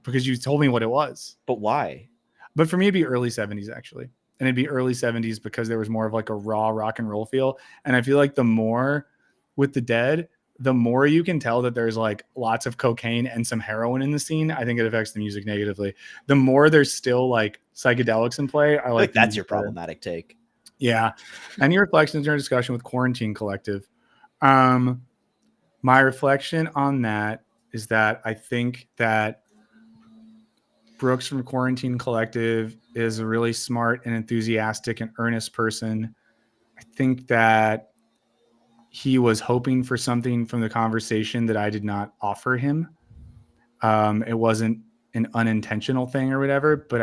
Because you told me what it was. But why? But for me, it'd be early 70s, actually. And it'd be early 70s because there was more of like a raw rock and roll feel. And I feel like the more with the Dead, the more you can tell that there's like lots of cocaine and some heroin in the scene, I think it affects the music negatively. The more there's still like psychedelics in play, I like that's your problematic take. Yeah. Any reflections or discussion with Quarantine Collective? My reflection on that is that I think that Brooks from Quarantine Collective is a really smart and enthusiastic and earnest person. I think that he was hoping for something from the conversation that I did not offer him. It wasn't an unintentional thing or whatever, but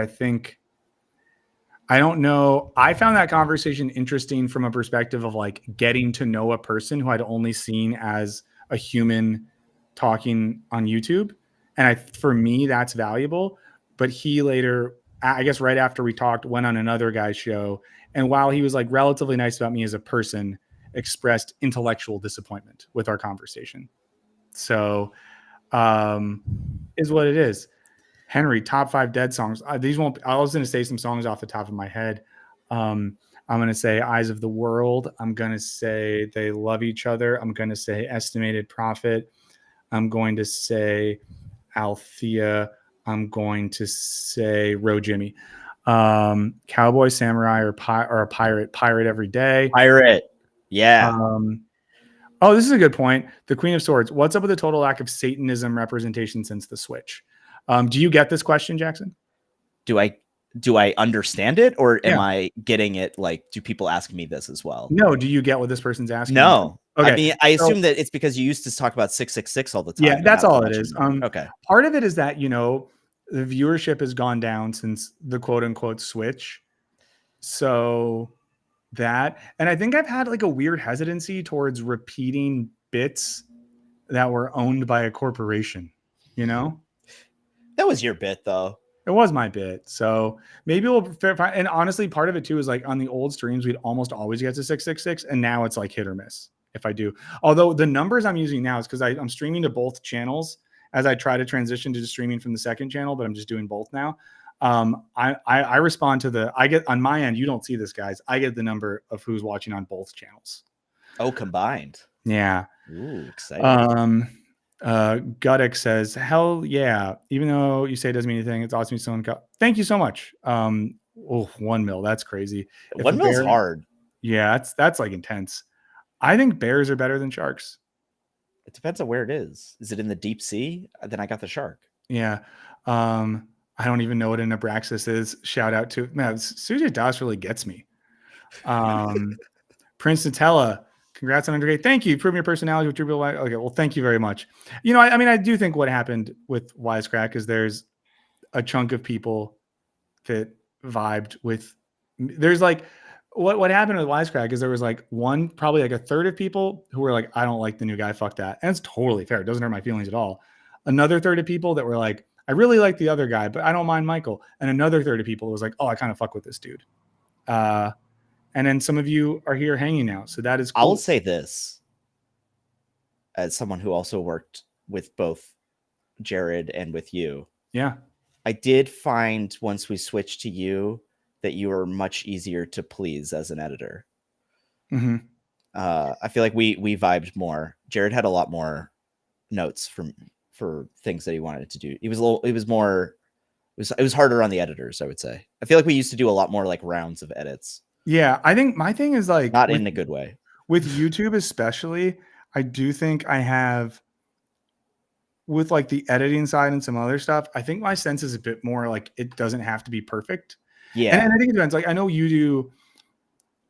I don't know. I found that conversation interesting from a perspective of like getting to know a person who I'd only seen as a human talking on YouTube. And for me, that's valuable. But he later, I guess right after we talked, went on another guy's show. And while he was like relatively nice about me as a person, expressed intellectual disappointment with our conversation. So is what it is. Henry, top 5 Dead songs. I was going to say some songs off the top of my head. I'm going to say Eyes of the World. I'm going to say They Love Each Other. I'm going to say Estimated Profit. I'm going to say Althea. I'm going to say Row Jimmy. Cowboy, Samurai, or a Pirate Every Day. Pirate. Yeah. This is a good point. The Queen of Swords. What's up with the total lack of Satanism representation since the Switch? Do you get this question, Jackson? Do I understand it, or am I getting it? Like, do people ask me this as well? No. Do you get what this person's asking? No. Okay. I mean, I assume that it's because you used to talk about 666 all the time. Yeah, that's all it is. Okay. Part of it is that, the viewership has gone down since the quote unquote Switch. So that, and I think I've had like a weird hesitancy towards repeating bits that were owned by a corporation, That was your bit though. It was my bit. So maybe we'll find, and honestly, part of it too is like on the old streams, we'd almost always get to 666. And now it's like hit or miss if I do. Although the numbers I'm using now is because I'm streaming to both channels as I try to transition to streaming from the second channel, but I'm just doing both now. I respond to I get on my end, you don't see this, guys. I get the number of who's watching on both channels. Oh, combined. Yeah. Ooh, exciting. Gudick says, hell yeah. Even though you say it doesn't mean anything, it's awesome. Someone thank you so much. 1 mil. That's crazy. 1 mil's hard. Yeah, that's like intense. I think bears are better than sharks. It depends on where it is. Is it in the deep sea? Then I got the shark. Yeah. I don't even know what an Abraxas is. Shout out to Suja Das really gets me. Prince Nutella, congrats on 100K. Thank you. Proving your personality with Drew Bill. Okay, well, thank you very much. You know, I mean, I do think what happened with Wisecrack is there's a chunk of people that vibed with. There's like what happened with Wisecrack is there was like probably like a third of people who were like, I don't like the new guy. Fuck that. And it's totally fair. It doesn't hurt my feelings at all. Another third of people that were like, I really like the other guy, but I don't mind Michael. And another third of people was like, oh, I kind of fuck with this dude. And then some of you are here hanging out. So that is cool. I will say this as someone who also worked with both Jared and with you. Yeah. I did find once we switched to you that you were much easier to please as an editor. Mm-hmm. I feel like we vibed more. Jared had a lot more notes for things that he wanted to do. It was harder on the editors, I would say. I feel like we used to do a lot more like rounds of edits. Yeah, I think my thing is like not in a good way. With YouTube especially, I do think I have with like the editing side and some other stuff, I think my sense is a bit more like it doesn't have to be perfect. Yeah. And I think it depends. Like I know you do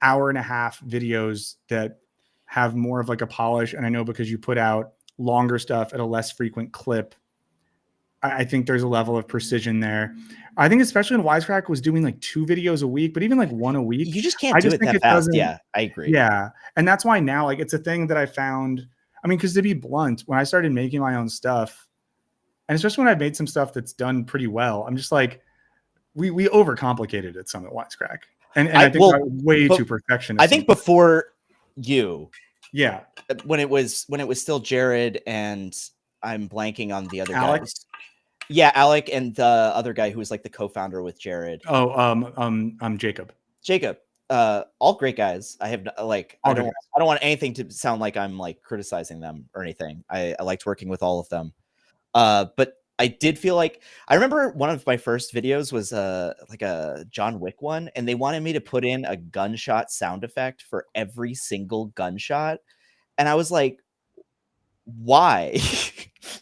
1.5-hour videos that have more of like a polish. And I know because you put out longer stuff at a less frequent clip, I think there's a level of precision there. I think especially when Wisecrack was doing like 2 videos a week, but even like 1 a week. You just can't do it that fast. Yeah, I agree. Yeah. And that's why now like it's a thing that I found. I mean, because to be blunt, when I started making my own stuff, and especially when I've made some stuff that's done pretty well, I'm just like, we overcomplicated it some at Wisecrack. And I think way too perfectionist. I think before you. Yeah. When it was still Jared and I'm blanking on the other Alex. guys. Yeah, Alec and the other guy who was like the co-founder with Jared. Jacob. Jacob. All great guys. I have like I don't want anything to sound like I'm like criticizing them or anything. I liked working with all of them. But I did feel like I remember one of my first videos was like a John Wick one, and they wanted me to put in a gunshot sound effect for every single gunshot. And I was like, why?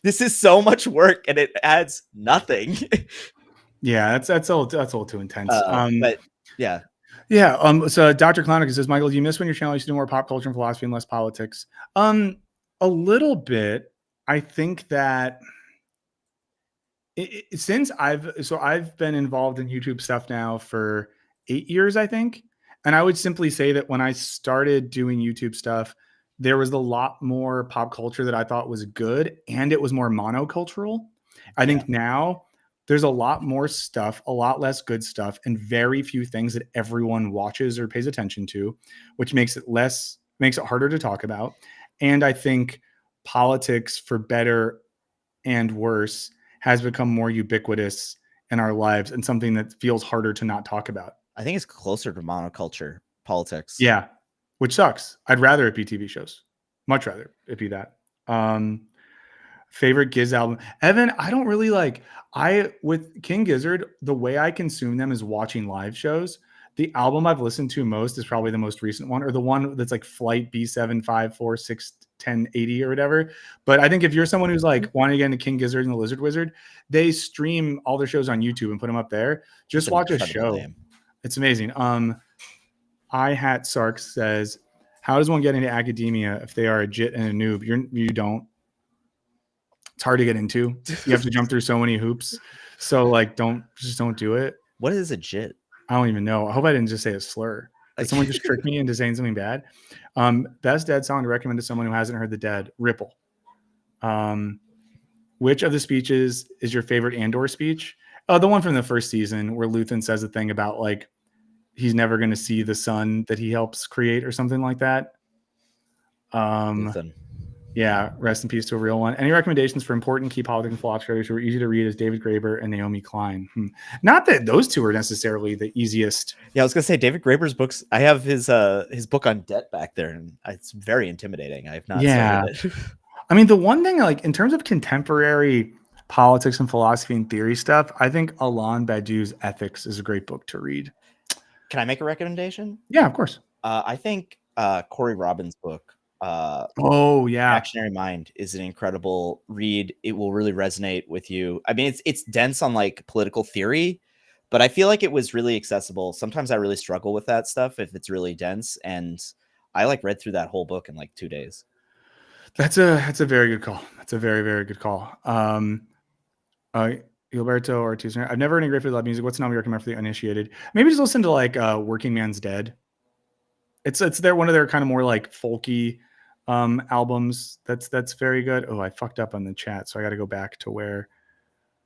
This is so much work and it adds nothing. Yeah, that's a little too intense. But yeah. Yeah. So Dr. Clownick says, Michael, do you miss when your channel used to do more pop culture and philosophy and less politics? A little bit. I think that since I've been involved in YouTube stuff now for 8 years, I think. And I would simply say that when I started doing YouTube stuff, there was a lot more pop culture that I thought was good, and it was more monocultural. I think now there's a lot more stuff, a lot less good stuff, and very few things that everyone watches or pays attention to, which makes it harder to talk about. And I think politics, for better and worse, has become more ubiquitous in our lives and something that feels harder to not talk about. I think it's closer to monoculture politics. Yeah. Which sucks. I'd rather it be TV shows. Much rather it be that. Favorite Giz album. Evan, I don't really with King Gizzard, the way I consume them is watching live shows. The album I've listened to most is probably the most recent one, or the one that's like Flight B75461080 or whatever. But I think if you're someone who's like wanting to get into King Gizzard and the Lizard Wizard, they stream all their shows on YouTube and put them up there. Just watch a show. Name. It's amazing. Sark says, how does one get into academia if they are a jit and a noob? You don't. It's hard to get into. You have to jump through so many hoops. So like, don't do it. What is a jit? I don't even know. I hope I didn't just say a slur. Did someone just trick me into saying something bad? Best Dead song to recommend to someone who hasn't heard The Dead, Ripple. Which of the speeches is your favorite Andor speech? The one from the first season where Luthen says a thing about like, he's never going to see the sun that he helps create or something like that. Yeah, rest in peace to a real one. Any recommendations for important key politics and philosophy writers who are easy to read as David Graeber and Naomi Klein? Not that those two are necessarily the easiest. Yeah, I was going to say David Graeber's books. I have his book on debt back there, and it's very intimidating. I have not started it. I mean, the one thing, like in terms of contemporary politics and philosophy and theory stuff, I think Alain Badiou's Ethics is a great book to read. Can I make a recommendation? Yeah, of course. I think Corey Robbins' book, Oh yeah, Reactionary Mind, is an incredible read. It will really resonate with you. I mean, it's dense on like political theory, but I feel like it was really accessible. Sometimes I really struggle with that stuff if it's really dense, and I like read through that whole book in like 2 days. that's a very good call. That's a very, very good call. Gilberto Ortiz. I've never heard any great for love music. What's an album you recommend for the uninitiated? Maybe just listen to like Working Man's Dead. It's their one of their kind of more like folky albums. That's very good. Oh, I fucked up on the chat, so I got to go back to where.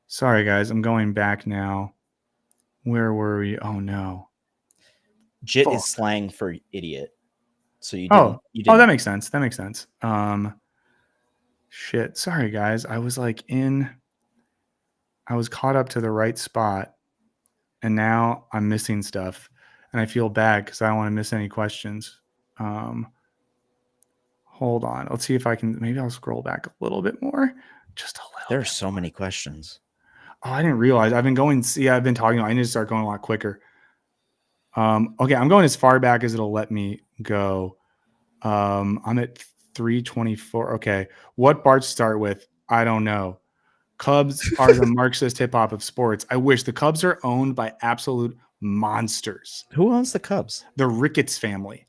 Sorry guys, I'm going back now. Where were we? Oh no. Jit Fuck. is slang for idiot. So you Oh, didn't. that makes sense. That makes sense. Shit. Sorry guys. I was caught up to the right spot, and now I'm missing stuff, and I feel bad because I don't want to miss any questions. Hold on. Let's see if I can. Maybe I'll scroll back a little bit more. Just a little. There are so many questions. Oh, I didn't realize. I've been talking. I need to start going a lot quicker. Okay, I'm going as far back as it'll let me go. I'm at 324. Okay. What Bart start with? I don't know. Cubs are the Marxist hip hop of sports. I wish. The Cubs are owned by absolute monsters. Who owns the Cubs? The Ricketts family.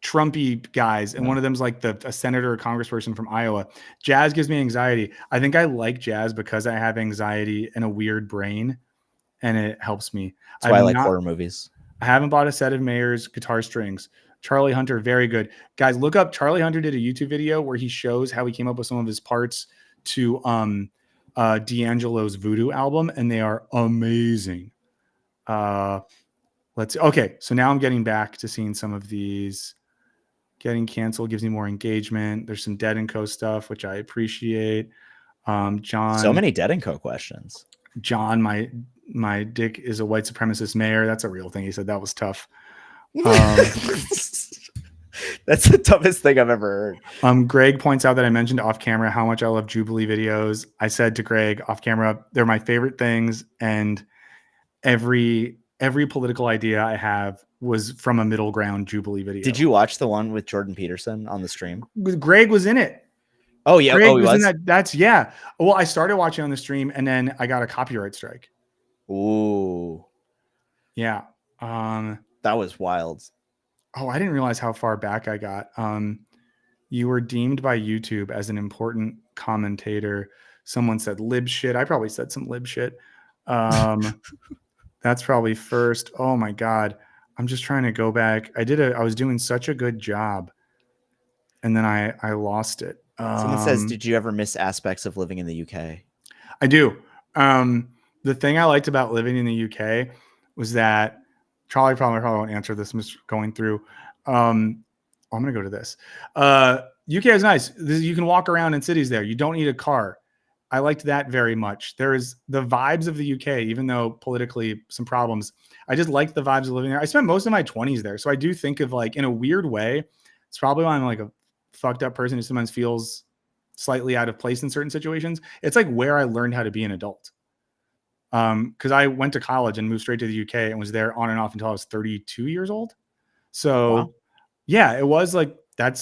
Trumpy guys, and one of them's like a senator or congressperson from Iowa. Jazz gives me anxiety. I think I like jazz because I have anxiety and a weird brain, and it helps me. That's why I like horror movies. I haven't bought a set of Mayer's guitar strings. Charlie Hunter, very good. Guys, look up. Charlie Hunter did a YouTube video where he shows how he came up with some of his parts to D'Angelo's Voodoo album, and they are amazing. Okay, so now I'm getting back to seeing some of these. Getting canceled gives me more engagement. There's some Dead & Co stuff, which I appreciate. John. So many Dead & Co questions. John, my dick is a white supremacist mayor. That's a real thing. He said that was tough. That's the toughest thing I've ever heard. Greg points out that I mentioned off camera how much I love Jubilee videos. I said to Greg off camera, they're my favorite things. And every political idea I have was from a middle ground Jubilee video. Did you watch the one with Jordan Peterson on the stream? Greg was in it. Oh yeah. Greg was in that. That's yeah. Well, I started watching on the stream and then I got a copyright strike. Ooh. Yeah. That was wild. Oh, I didn't realize how far back I got. You were deemed by YouTube as an important commentator. Someone said lib shit. I probably said some lib shit. That's probably first. Oh my God. I'm just trying to go back. I was doing such a good job. And then I lost it. Someone says, did you ever miss aspects of living in the UK? I do. The thing I liked about living in the UK was that Charlie probably won't answer this. I'm just going through. I'm going to go to this. UK is nice. You can walk around in cities there. You don't need a car. I liked that very much. There is the vibes of the UK, even though politically some problems. I just liked the vibes of living there. I spent most of my 20s there. So I do think of like, in a weird way, it's probably why I'm like a fucked up person who sometimes feels slightly out of place in certain situations. It's like where I learned how to be an adult. Because I went to college and moved straight to the UK and was there on and off until I was 32 years old. So wow. Yeah, it was like, I'm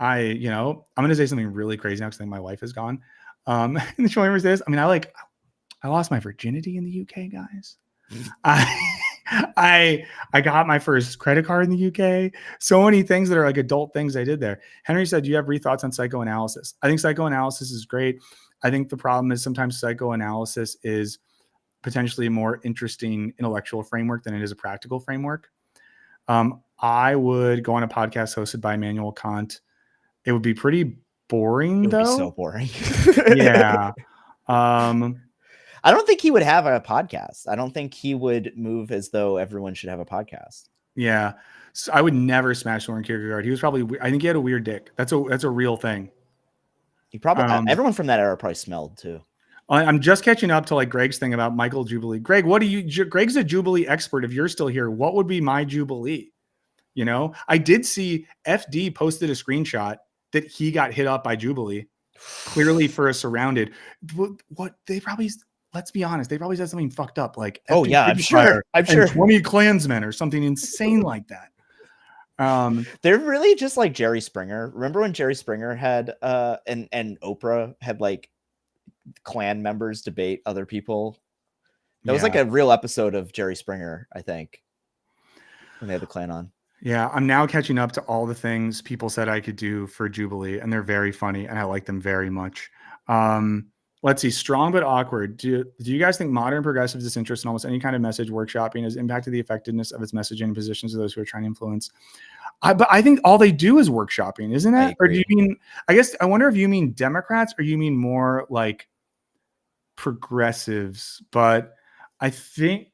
going to say something really crazy now because I think my wife is gone. And the show remembers this. I mean, I lost my virginity in the UK, guys. I got my first credit card in the UK. So many things that are like adult things I did there. Henry said, do you have thoughts on psychoanalysis? I think psychoanalysis is great. I think the problem is sometimes psychoanalysis is potentially a more interesting intellectual framework than it is a practical framework. I would go on a podcast hosted by Immanuel Kant. It would be pretty boring, though. It would be so boring. Yeah. I don't think he would have a podcast. I don't think he would move as though everyone should have a podcast. Yeah. So I would never smash Soren Kierkegaard. He was probably, I think he had a weird dick. That's a real thing. He probably, everyone from that era probably smelled too. I'm just catching up to like Greg's thing about Michael Jubilee. Greg, Greg's a Jubilee expert. If you're still here, what would be my Jubilee? You know, I did see FD posted a screenshot that he got hit up by Jubilee, clearly for a surrounded. What they probably, let's be honest, they probably said something fucked up like, oh yeah, I'm sure 20 Klansmen or something insane like that. They're really just like Jerry Springer. Remember when Jerry Springer had and Oprah had like clan members debate other people? That was like a real episode of Jerry Springer, I think, when they had the clan on. Yeah, I'm now catching up to all the things people said I could do for Jubilee, and they're very funny, and I like them very much. Let's see, strong but awkward. Do you guys think modern progressive disinterest in almost any kind of message workshopping has impacted the effectiveness of its messaging and positions of those who are trying to influence? But I think all they do is workshopping, isn't it? Or do you mean, I guess, I wonder if you mean Democrats or you mean more like progressives. But I think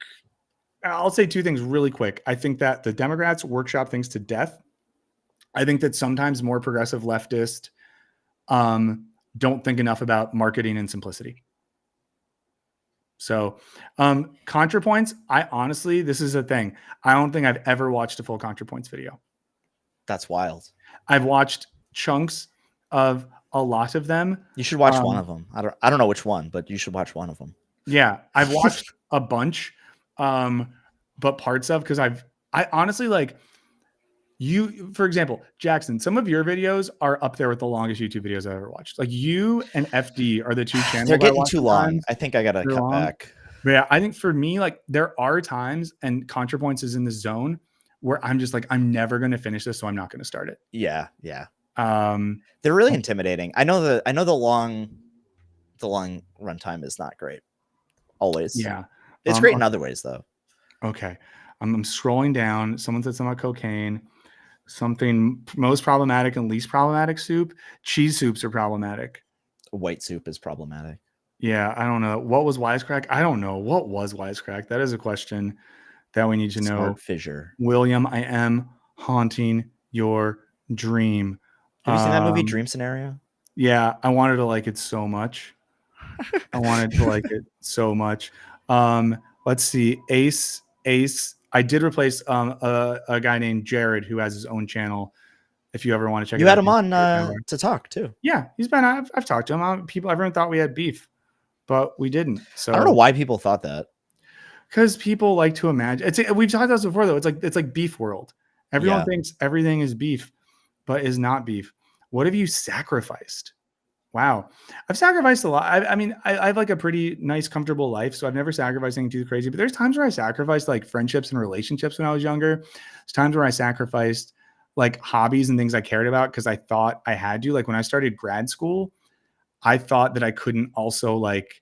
I'll say two things really quick. I think that the Democrats workshop things to death. I think that sometimes more progressive leftists don't think enough about marketing and simplicity. So ContraPoints, I honestly, this is a thing. I don't think I've ever watched a full ContraPoints video. That's wild. I've watched chunks of a lot of them. You should watch one of them. I don't know which one, but you should watch one of them. Yeah, I've watched a bunch, but parts of, because I honestly like you, for example, Jackson, some of your videos are up there with the longest YouTube videos I've ever watched. Like you and FD are the two channels. They're getting too long. I think I gotta cut back. But yeah, I think for me, like there are times, and ContraPoints is in the zone where I'm just like, I'm never going to finish this, so I'm not going to start it. Yeah. They're really intimidating. I know the long runtime is not great always. Yeah. It's great in other ways though. Okay. I'm scrolling down. Someone said something about cocaine, something most problematic and least problematic soup. Cheese soups are problematic. White soup is problematic. Yeah. I don't know. What was Wisecrack? I don't know. What was Wisecrack? That is a question that we need to know. Smart fissure. William, I am haunting your dream. Have you seen that movie Dream Scenario? Yeah, I wanted to like it so much. Let's see. Ace. I did replace a guy named Jared who has his own channel. If you ever want to check it out. You had him on to talk too. Yeah, he's been. I've talked to him. Everyone thought we had beef, but we didn't. So I don't know why people thought that. Because people like to imagine. We've talked about this before though. It's like beef world. Everyone thinks everything is beef, but is not beef. What have you sacrificed? Wow. I've sacrificed a lot. I mean, I have like a pretty nice, comfortable life. So I've never sacrificed anything too crazy, but there's times where I sacrificed like friendships and relationships when I was younger. There's times where I sacrificed like hobbies and things I cared about because I thought I had to. Like when I started grad school, I thought that I couldn't also like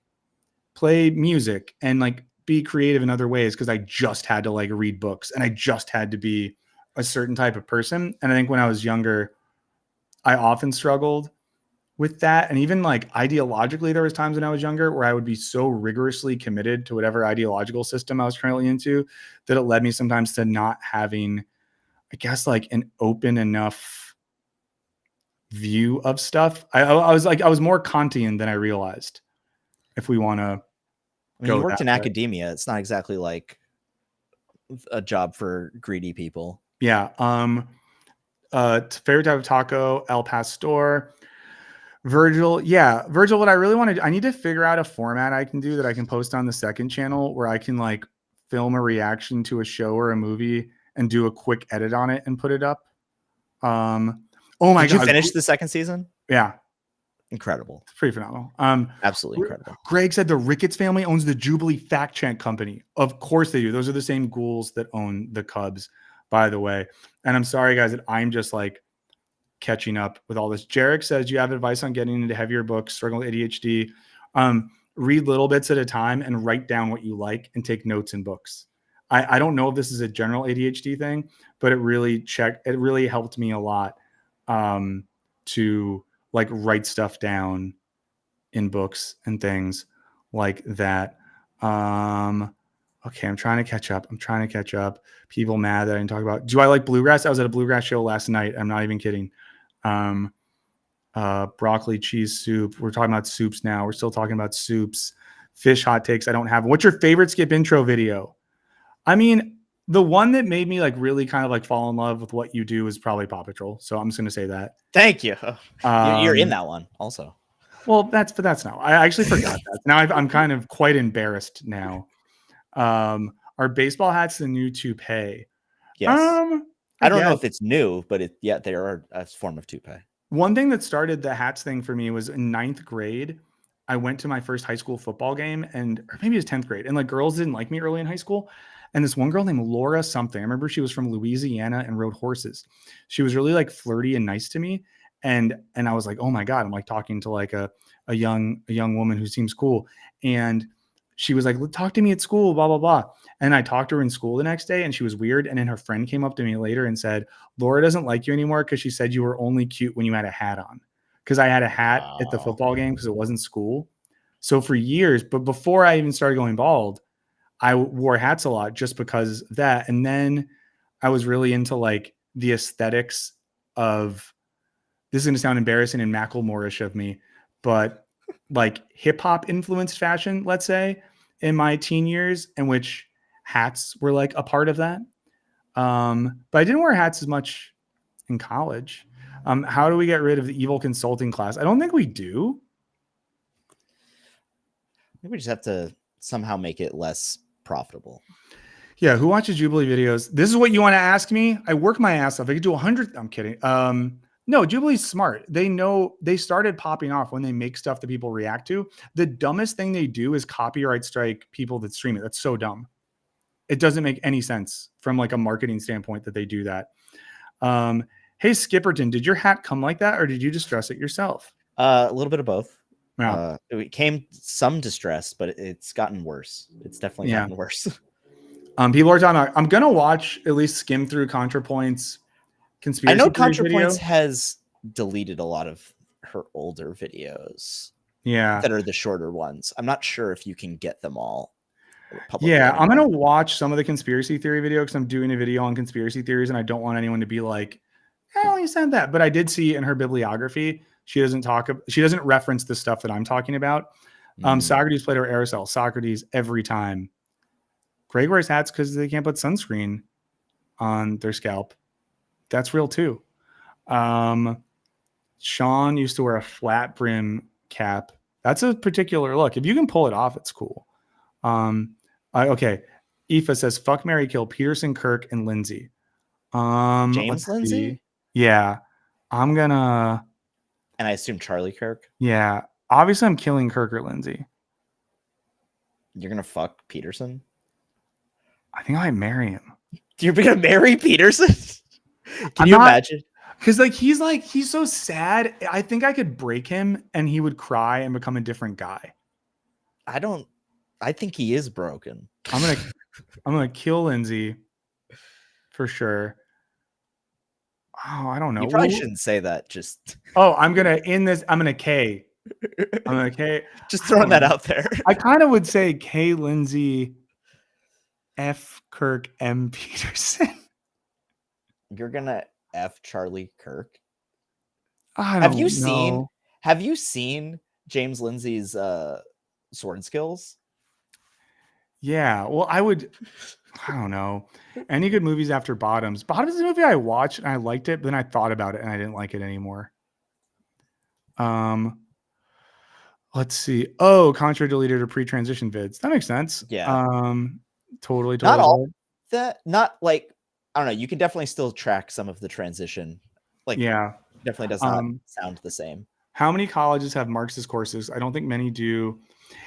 play music and like be creative in other ways because I just had to like read books and I just had to be a certain type of person. And I think when I was younger, I often struggled with that. And even like ideologically, there was times when I was younger where I would be so rigorously committed to whatever ideological system I was currently into that it led me sometimes to not having, I guess, like an open enough view of stuff. I was more Kantian than I realized. If we want to go, you worked in academia. It's not exactly like a job for greedy people. Yeah. Favorite type of taco, El Pastor. Virgil, what I really want to do, I need to figure out a format I can do that I can post on the second channel where I can like film a reaction to a show or a movie and do a quick edit on it and put it up. Oh my God. Did you finish the second season? Yeah. Incredible. It's pretty phenomenal. Absolutely incredible. Greg said the Ricketts family owns the Jubilee Fact Check Company. Of course they do. Those are the same ghouls that own the Cubs, by the way. And I'm sorry, guys, that I'm just like catching up with all this. Jarek says, you have advice on getting into heavier books, struggling with ADHD. Read little bits at a time and write down what you like and take notes in books. I don't know if this is a general ADHD thing, but it really helped me a lot to like write stuff down in books and things like that. Okay, I'm trying to catch up. People mad that I didn't talk about. Do I like bluegrass? I was at a bluegrass show last night. I'm not even kidding. Broccoli cheese soup. We're talking about soups now. We're still talking about soups. Fish hot takes. I don't have. What's your favorite skip intro video? I mean, the one that made me like really kind of like fall in love with what you do is probably Paw Patrol. So I'm just going to say that. Thank you. You're in that one also. Well, that's not. I actually forgot that. Now I'm kind of quite embarrassed now. Are baseball hats the new toupee? Yes. I don't know if it's new, but they are a form of toupee. One thing that started the hats thing for me was in 9th grade. I went to my first high school football game, or maybe it was 10th grade, and like girls didn't like me early in high school. And this one girl named Laura something, I remember she was from Louisiana and rode horses. She was really like flirty and nice to me. And I was like, oh my God, I'm like talking to like a young woman who seems cool. And she was like, talk to me at school, blah, blah, blah. And I talked to her in school the next day and she was weird. And then her friend came up to me later and said, Laura doesn't like you anymore because she said you were only cute when you had a hat on. Because I had a hat at the football game because it wasn't school. So for years, but before I even started going bald, I wore hats a lot just because of that. And then I was really into like the aesthetics of, this is going to sound embarrassing and Macklemore-ish of me, but like hip hop influenced fashion, let's say, in my teen years, in which hats were like a part of that. But I didn't wear hats as much in college. How do we get rid of the evil consulting class? I don't think we do. Maybe we just have to somehow make it less profitable. Yeah. Who watches Jubilee videos? This is what you want to ask me. I work my ass off. I could do 100. I'm kidding. No, Jubilee's smart. They know they started popping off when they make stuff that people react to. The dumbest thing they do is copyright strike people that stream it. That's so dumb. It doesn't make any sense from like a marketing standpoint that they do that. Hey, Skipperton, did your hat come like that or did you distress it yourself? A little bit of both. Yeah. It came some distress, but it's gotten worse. It's definitely gotten worse. People are talking about, I'm going to watch, at least skim through ContraPoint's conspiracy. I know ContraPoints has deleted a lot of her older videos. Yeah. That are the shorter ones. I'm not sure if you can get them all. Yeah, I'm going to watch some of the conspiracy theory video because I'm doing a video on conspiracy theories and I don't want anyone to be like, oh, you said that. But I did see in her bibliography, she doesn't reference the stuff that I'm talking about. Socrates, Plato, Aristotle, Socrates every time. Greg wears hats because they can't put sunscreen on their scalp. That's real too. Sean used to wear a flat brim cap. That's a particular look. If you can pull it off, it's cool. Okay. Aoife says, fuck, marry, kill Peterson, Kirk, and Lindsay. James Lindsay? Yeah. I'm gonna. And I assume Charlie Kirk? Yeah. Obviously, I'm killing Kirk or Lindsay. You're gonna fuck Peterson? I think I might marry him. You're gonna marry Peterson? Can you imagine? Because he's so sad. I think I could break him and he would cry and become a different guy. I think he is broken. I'm gonna kill Lindsay for sure. Oh, I don't know. You probably shouldn't say that. Just I'm gonna K. I'm gonna K. Just throwing that out there. I kind of would say K Lindsay, F Kirk, M Peterson. You're gonna F Charlie Kirk. Have you seen James Lindsay's sword skills? Yeah. Well, I don't know. Any good movies after Bottoms? Bottoms is a movie I watched and I liked it, but then I thought about it and I didn't like it anymore. Let's see. Oh, Contra deleted her pre-transition vids. That makes sense. Yeah. Totally. Not all that. Not like, I don't know. You can definitely still track some of the transition. Like, yeah, definitely does not sound the same. How many colleges have Marxist courses? I don't think many do.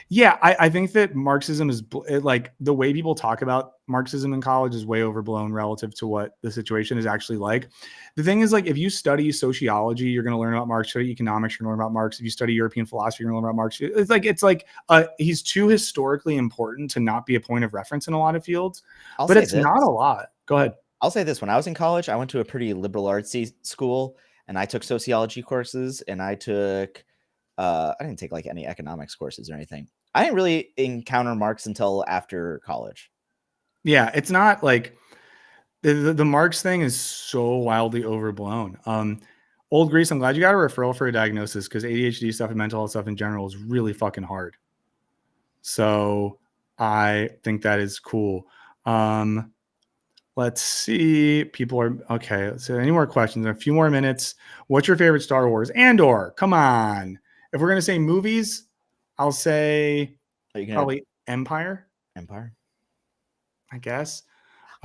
Yeah, I think that Marxism is like the way people talk about Marxism in college is way overblown relative to what the situation is actually like. The thing is, like, if you study sociology, you're going to learn about Marx. Study economics, you're going to learn about Marx. If you study European philosophy, you're going to learn about Marx. It's like he's too historically important to not be a point of reference in a lot of fields. But it's not a lot. Go ahead. I'll say this: when I was in college, I went to a pretty liberal artsy school, and I took sociology courses, and I didn't take like any economics courses or anything. I didn't really encounter Marx until after college. Yeah, it's not like the Marx thing is so wildly overblown. Old Grease, I'm glad you got a referral for a diagnosis because ADHD stuff and mental health stuff in general is really fucking hard. So I think that is cool. Let's see. People are okay. So any more questions? A few more minutes. What's your favorite Star Wars? Andor, come on. If we're going to say movies, I'll say probably Empire. Empire, I guess.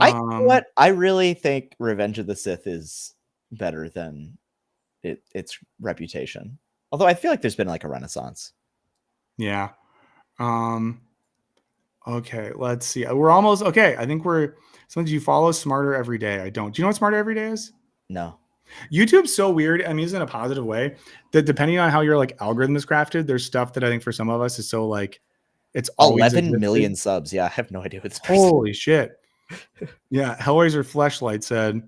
You know what? I really think Revenge of the Sith is better than its reputation. Although I feel like there's been like a renaissance. Yeah. Okay, let's see. We're almost okay. I think we're sometimes you follow Smarter Every Day. I don't. Do you know what Smarter Every Day is? No. YouTube's so weird. I mean, it's in a positive way that depending on how your like algorithm is crafted, there's stuff that I think for some of us is so like it's always 11 million subs. Yeah, I have no idea what this person. Holy shit. Yeah, Hellraiser Fleshlight said.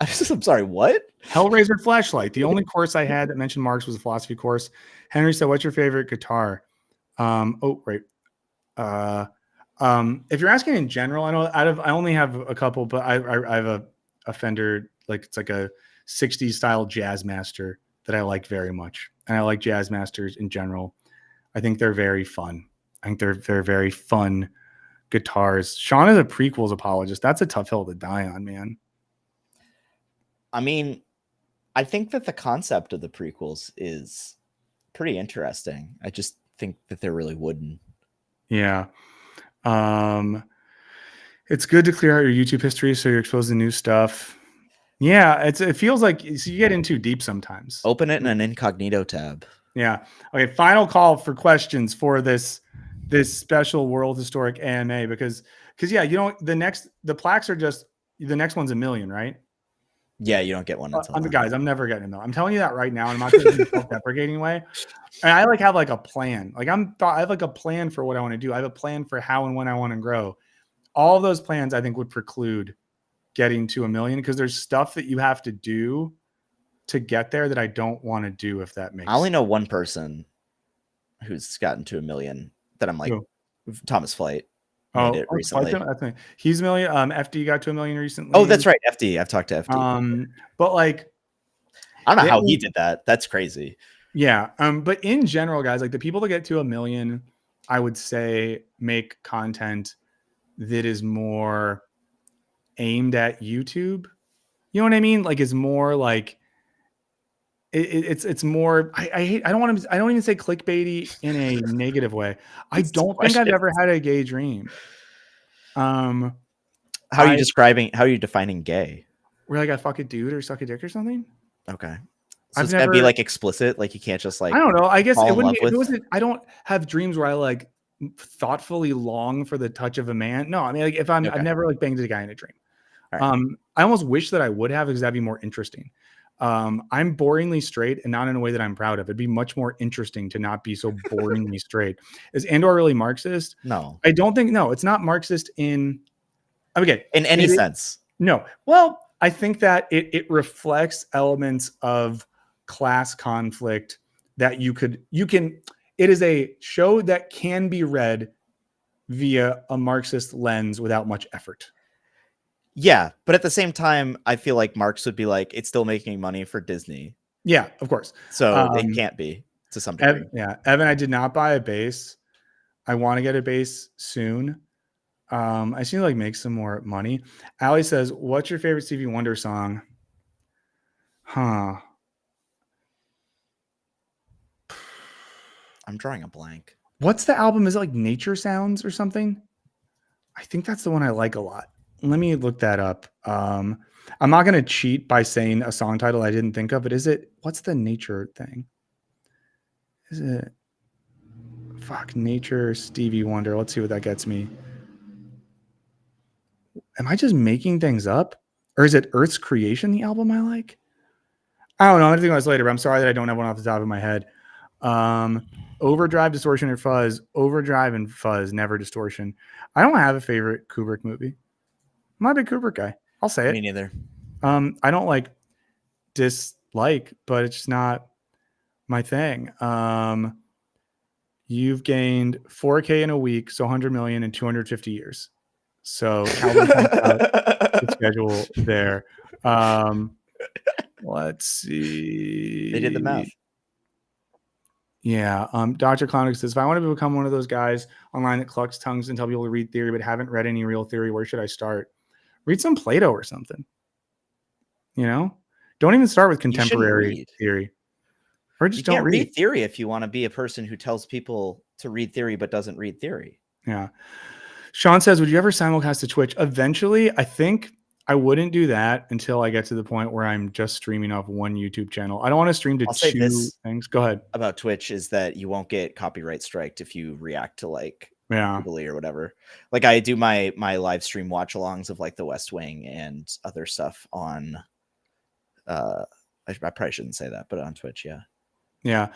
I'm sorry, what? Hellraiser Flashlight. The only course I had that mentioned Marx was a philosophy course. Henry said, "What's your favorite guitar?" Right. If you're asking in general, I know I only have a couple, but I have a Fender, like it's like a 60s style Jazz Master that I like very much, and I like Jazz Masters in general. I think they're very fun. I think they're very fun guitars. Sean is a prequels apologist. That's a tough hill to die on, man. I mean, I think that the concept of the prequels is pretty interesting. I just think that they're really wooden. Yeah. It's good to clear out your YouTube history so you're exposed to new stuff. Yeah, it feels like you get in too deep sometimes. Open it in an incognito tab. Yeah. Okay, final call for questions for this special World Historic AMA because yeah, the plaques are just the next one's $1 million, right? Yeah, you don't get one until guys, I'm never getting them. I'm telling you that right now, and I'm not going to be self-deprecating way. And I have like a plan. Like I have like a plan for what I want to do. I have a plan for how and when I want to grow. All of those plans I think would preclude getting to $1 million because there's stuff that you have to do to get there that I don't want to do. If that makes sense. I only know one person who's gotten to $1 million that I'm like, Thomas Flight. Made it recently. He's $1 million. FD got to $1 million recently. Oh, that's right. FD. I've talked to FD. But like, I don't know how he did that. That's crazy. Yeah. But in general, guys, like the people that get to $1 million, I would say make content that is more aimed at YouTube. You know what I mean? Like is more like it's more. I don't even say clickbaity in a negative way. I don't think I've ever had a gay dream. How are you defining gay? Where like I fuck a dude or suck a dick or something? Okay. So it's gotta be like explicit, like you can't just like I don't know. I guess it wouldn't be, it wasn't. I don't have dreams where I like thoughtfully long for the touch of a man. No, I mean like if I've never like banged a guy in a dream. Right. I almost wish that I would have because that'd be more interesting. I'm boringly straight and not in a way that I'm proud of. It'd be much more interesting to not be so boringly straight. Is Andor really Marxist? No, I don't think. No, it's not Marxist in any sense. No. Well, I think that it reflects elements of class conflict that you can. It is a show that can be read via a Marxist lens without much effort. Yeah, but at the same time, I feel like Marx would be like, it's still making money for Disney. Yeah, of course. So it can't be to some degree. Evan, I did not buy a bass. I want to get a bass soon. I just need to like make some more money. Allie says, "What's your favorite Stevie Wonder song?" Huh. I'm drawing a blank. What's the album? Is it like Nature Sounds or something? I think that's the one I like a lot. Let me look that up. I'm not going to cheat by saying a song title I didn't think of, but what's the nature thing? Is it Nature Stevie Wonder? Let's see what that gets me. Am I just making things up? Or is it Earth's Creation, the album I like? I don't know. I'm going to think about this later, but I'm sorry that I don't have one off the top of my head. Overdrive, Distortion, or Fuzz. Overdrive and Fuzz, never Distortion. I don't have a favorite Kubrick movie. I'm not a big Kubrick guy. I'll say it. Me neither. I don't like dislike, but it's just not my thing. You've gained 4K in a week, so 100 million in 250 years. So Calvin points out the schedule there. Let's see. They did the math. Yeah. Dr. Clonic says, if I want to become one of those guys online that clucks tongues and tell people to read theory but haven't read any real theory, where should I start? Read some Plato or something. You know? Don't even start with contemporary theory. Or just don't read theory if you want to be a person who tells people to read theory but doesn't read theory. Yeah. Sean says, would you ever simulcast to Twitch? Eventually, I think I wouldn't do that until I get to the point where I'm just streaming off one YouTube channel. I don't want to stream to I'll say two this things. Go ahead. about Twitch is that you won't get copyright striked if you react to like Jubilee or whatever. Like I do my live stream watch alongs of like the West Wing and other stuff on I probably shouldn't say that, but on Twitch, yeah. Yeah.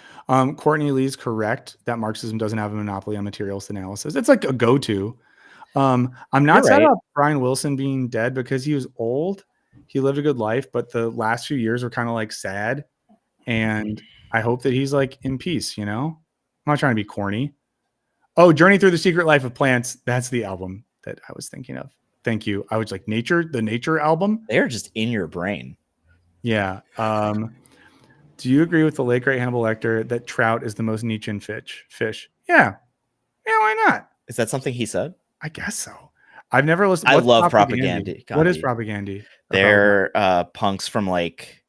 Courtney Lee's correct that Marxism doesn't have a monopoly on materialist analysis. It's like a go-to. I'm not sad about Brian Wilson being dead because he was old. He lived a good life, but the last few years were kind of like sad. And I hope that he's like in peace, you know? I'm not trying to be corny. Oh, Journey Through the Secret Life of Plants. That's the album that I was thinking of. Thank you. I was like, the Nature album. They're just in your brain. Yeah. Do you agree with the late great Hannibal Lecter that trout is the most Nietzschean fish? Yeah. Yeah, why not? Is that something he said? I guess so. I've never listened. I love Propaganda. What is Propaganda? They're punks from like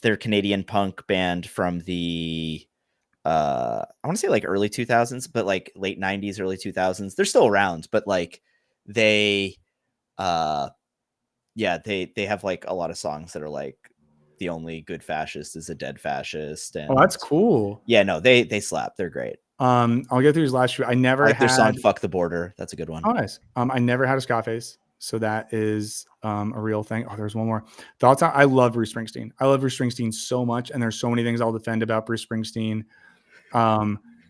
they're Canadian punk band from the I want to say like early 2000s, but like late 90s, early 2000s. They're still around, but like they have like a lot of songs that are like the only good fascist is a dead fascist. And that's cool. Yeah, no, they slap. They're great. I'll get through his last few. I never like had their song "Fuck the Border." That's a good one. Oh, nice. I never had a ska face, so that is a real thing. Oh, there's one more. Thoughts on? I love Bruce Springsteen. I love Bruce Springsteen so much, and there's so many things I'll defend about Bruce Springsteen.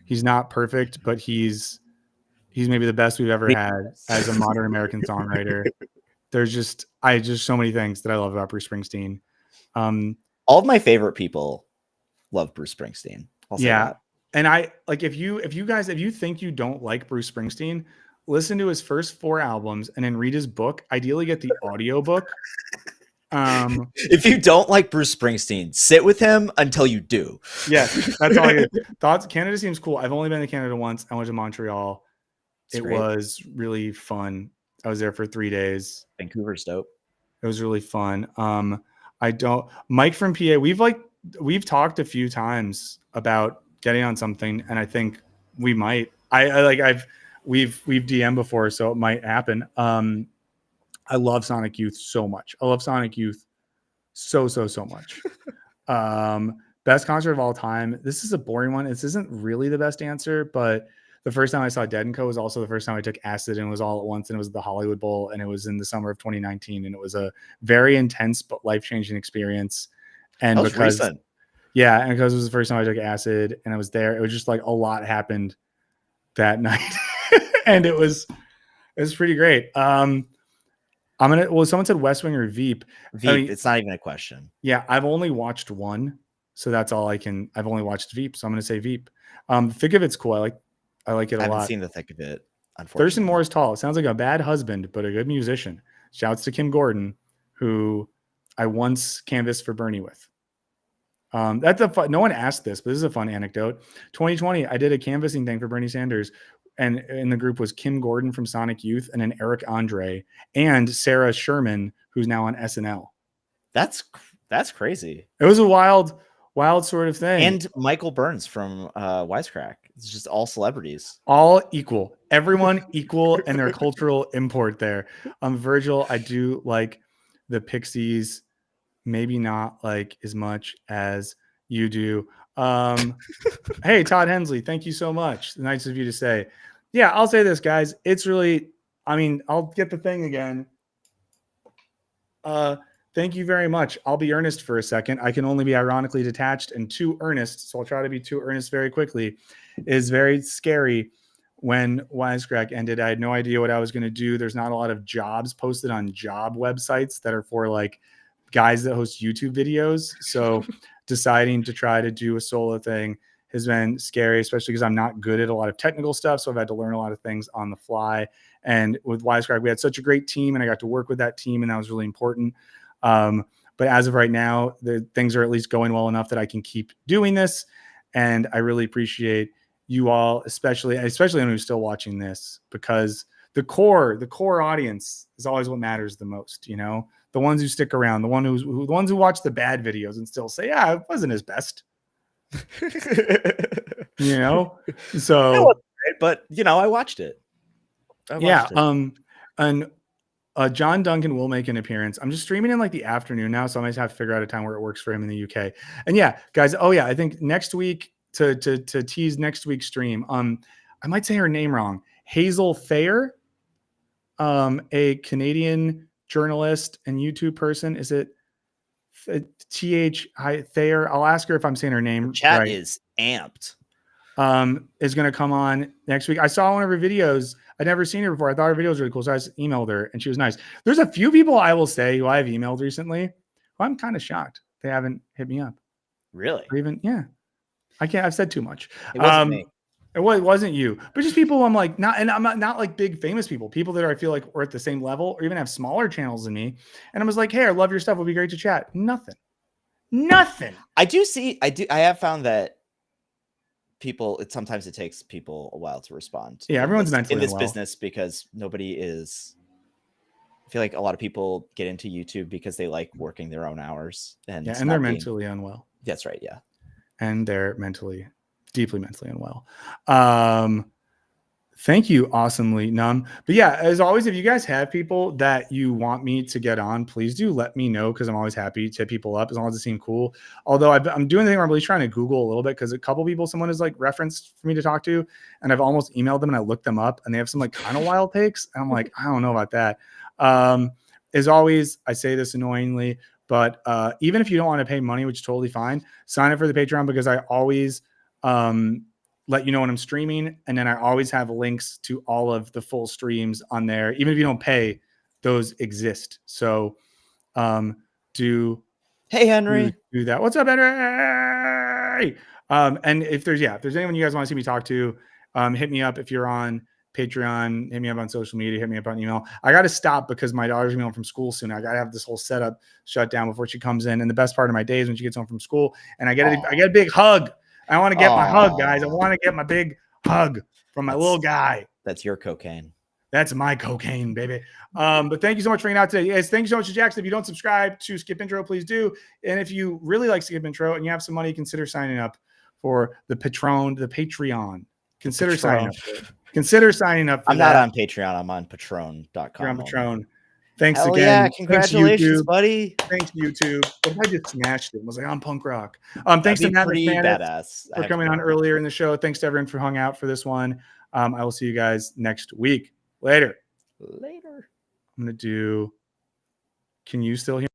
He's not perfect, but he's maybe the best we've ever had as a modern American songwriter. There's just so many things that I love about Bruce Springsteen. All of my favorite people love Bruce Springsteen. Yeah. And I like if you think you don't like Bruce Springsteen, listen to his first 4 albums and then read his book. Ideally get the audio book. If you don't like Bruce Springsteen, sit with him until you do. Yes, that's all I get. Thoughts. Canada seems cool. I've only been to Canada once. I went to Montreal. It was really fun. I was there for 3 days. Vancouver's dope. It was really fun. Mike from PA, we've talked a few times about getting on something, and I think we might. We've DM'd before, so it might happen. I love Sonic Youth so much. I love Sonic Youth so much. Best concert of all time. This is a boring one. This isn't really the best answer, but the first time I saw Dead & Co was also the first time I took acid, and it was all at once, and it was the Hollywood Bowl, and it was in the summer of 2019, and it was a very intense but life-changing experience. And that was recent. Yeah, and because it was the first time I took acid and I was there, it was just like a lot happened that night. And it was pretty great. Someone said West Wing or Veep. Veep, I mean, it's not even a question. Yeah, I've only watched one, so that's all I can. I've only watched Veep, so I'm gonna say Veep. Thick of It's cool. I like it a lot. I haven't seen The Thick of It, unfortunately. Thurston Moore is tall. It sounds like a bad husband, but a good musician. Shouts to Kim Gordon, who I once canvassed for Bernie with. That's no one asked this, but this is a fun anecdote. 2020, I did a canvassing thing for Bernie Sanders, and in the group was Kim Gordon from Sonic Youth, and then Eric Andre and Sarah Sherman, who's now on SNL. That's crazy. It was a wild sort of thing. And Michael Burns from Wisecrack. It's just all celebrities, all equal, everyone equal, and their cultural import there. Virgil, I do like the Pixies. Maybe not like as much as you do. Hey, Todd Hensley, thank you so much. Nice of you to say. Yeah, I'll say this, guys. It's really, I'll get the thing again. Thank you very much. I'll be earnest for a second. I can only be ironically detached and too earnest, so I'll try to be too earnest very quickly. It's very scary. When Wisecrack ended, I had no idea what I was going to do. There's not a lot of jobs posted on job websites that are for like guys that host YouTube videos. So deciding to try to do a solo thing has been scary, especially because I'm not good at a lot of technical stuff. So I've had to learn a lot of things on the fly. And with Wisecrack, we had such a great team, and I got to work with that team, and that was really important. But as of right now, the things are at least going well enough that I can keep doing this. And I really appreciate you all, especially when you're still watching this, because the core audience is always what matters the most, you know? The ones who stick around, the ones who watch the bad videos and still say, yeah, it wasn't his best. You know? So, but I watched it. Yeah. watched it. And John Duncan will make an appearance. I'm just streaming in like the afternoon now, so I might have to figure out a time where it works for him in the UK. And yeah, guys. Oh yeah, I think next week to tease next week's stream. I might say her name wrong. Hazel Thayer, a Canadian journalist and YouTube person. Is it TH Thayer? I'll ask her if I'm saying her name Chat right. is amped. Is going to come on next week. I saw one of her videos. I'd never seen her before. I thought her video was really cool. So I just emailed her and she was nice. There's a few people I will say who I've emailed recently who I'm kind of shocked they haven't hit me up. Really? Or even, yeah. I've said too much. It wasn't me. It wasn't you, but just people who I'm like, not, and I'm not like big famous people that I feel like we're at the same level or even have smaller channels than me. And I was like, hey, I love your stuff. It would be great to chat. Nothing. I have found that sometimes it takes people a while to respond. Yeah, everyone's mentally in this unwell. business because nobody is. I feel like a lot of people get into YouTube because they like working their own hours, and they're mentally unwell. That's right. Yeah, and they're deeply mentally unwell. Thank you, awesomely numb. But yeah, as always, if you guys have people that you want me to get on, please do let me know because I'm always happy to hit people up as long as it seems cool. Although I'm doing the thing where I'm really trying to Google a little bit because a couple people someone is like referenced for me to talk to, and I've almost emailed them and I looked them up and they have some like kind of wild takes. And I'm like, I don't know about that. As always, I say this annoyingly, but even if you don't want to pay money, which is totally fine, sign up for the Patreon because I always let you know when I'm streaming. And then I always have links to all of the full streams on there. Even if you don't pay, those exist. So hey, Henry. Do that. What's up, Henry? And if there's anyone you guys want to see me talk to, hit me up if you're on Patreon, hit me up on social media, hit me up on email. I got to stop because my daughter's going home from school soon. I got to have this whole setup shut down before she comes in. And the best part of my day is when she gets home from school and I get a big hug. I want to get my hug, guys. I want to get my big hug from my little guy. That's your cocaine. That's my cocaine, baby. But thank you so much for hanging out today. Yes, thank you so much to Jackson. If you don't subscribe to Skip Intro, please do. And if you really like Skip Intro and you have some money, consider signing up for the Patreon. Consider signing up. Consider signing up. I'm not on Patreon. I'm on Patreon.com. You're on Patreon. Thanks Hell again. Yeah, congratulations, buddy. Thanks, YouTube. What if I just smashed it? I was like, I'm punk rock. Thanks to Matt McManus for coming on earlier in the show. Thanks to everyone for hung out for this one. I will see you guys next week. Later. I'm going to do. Can you still hear?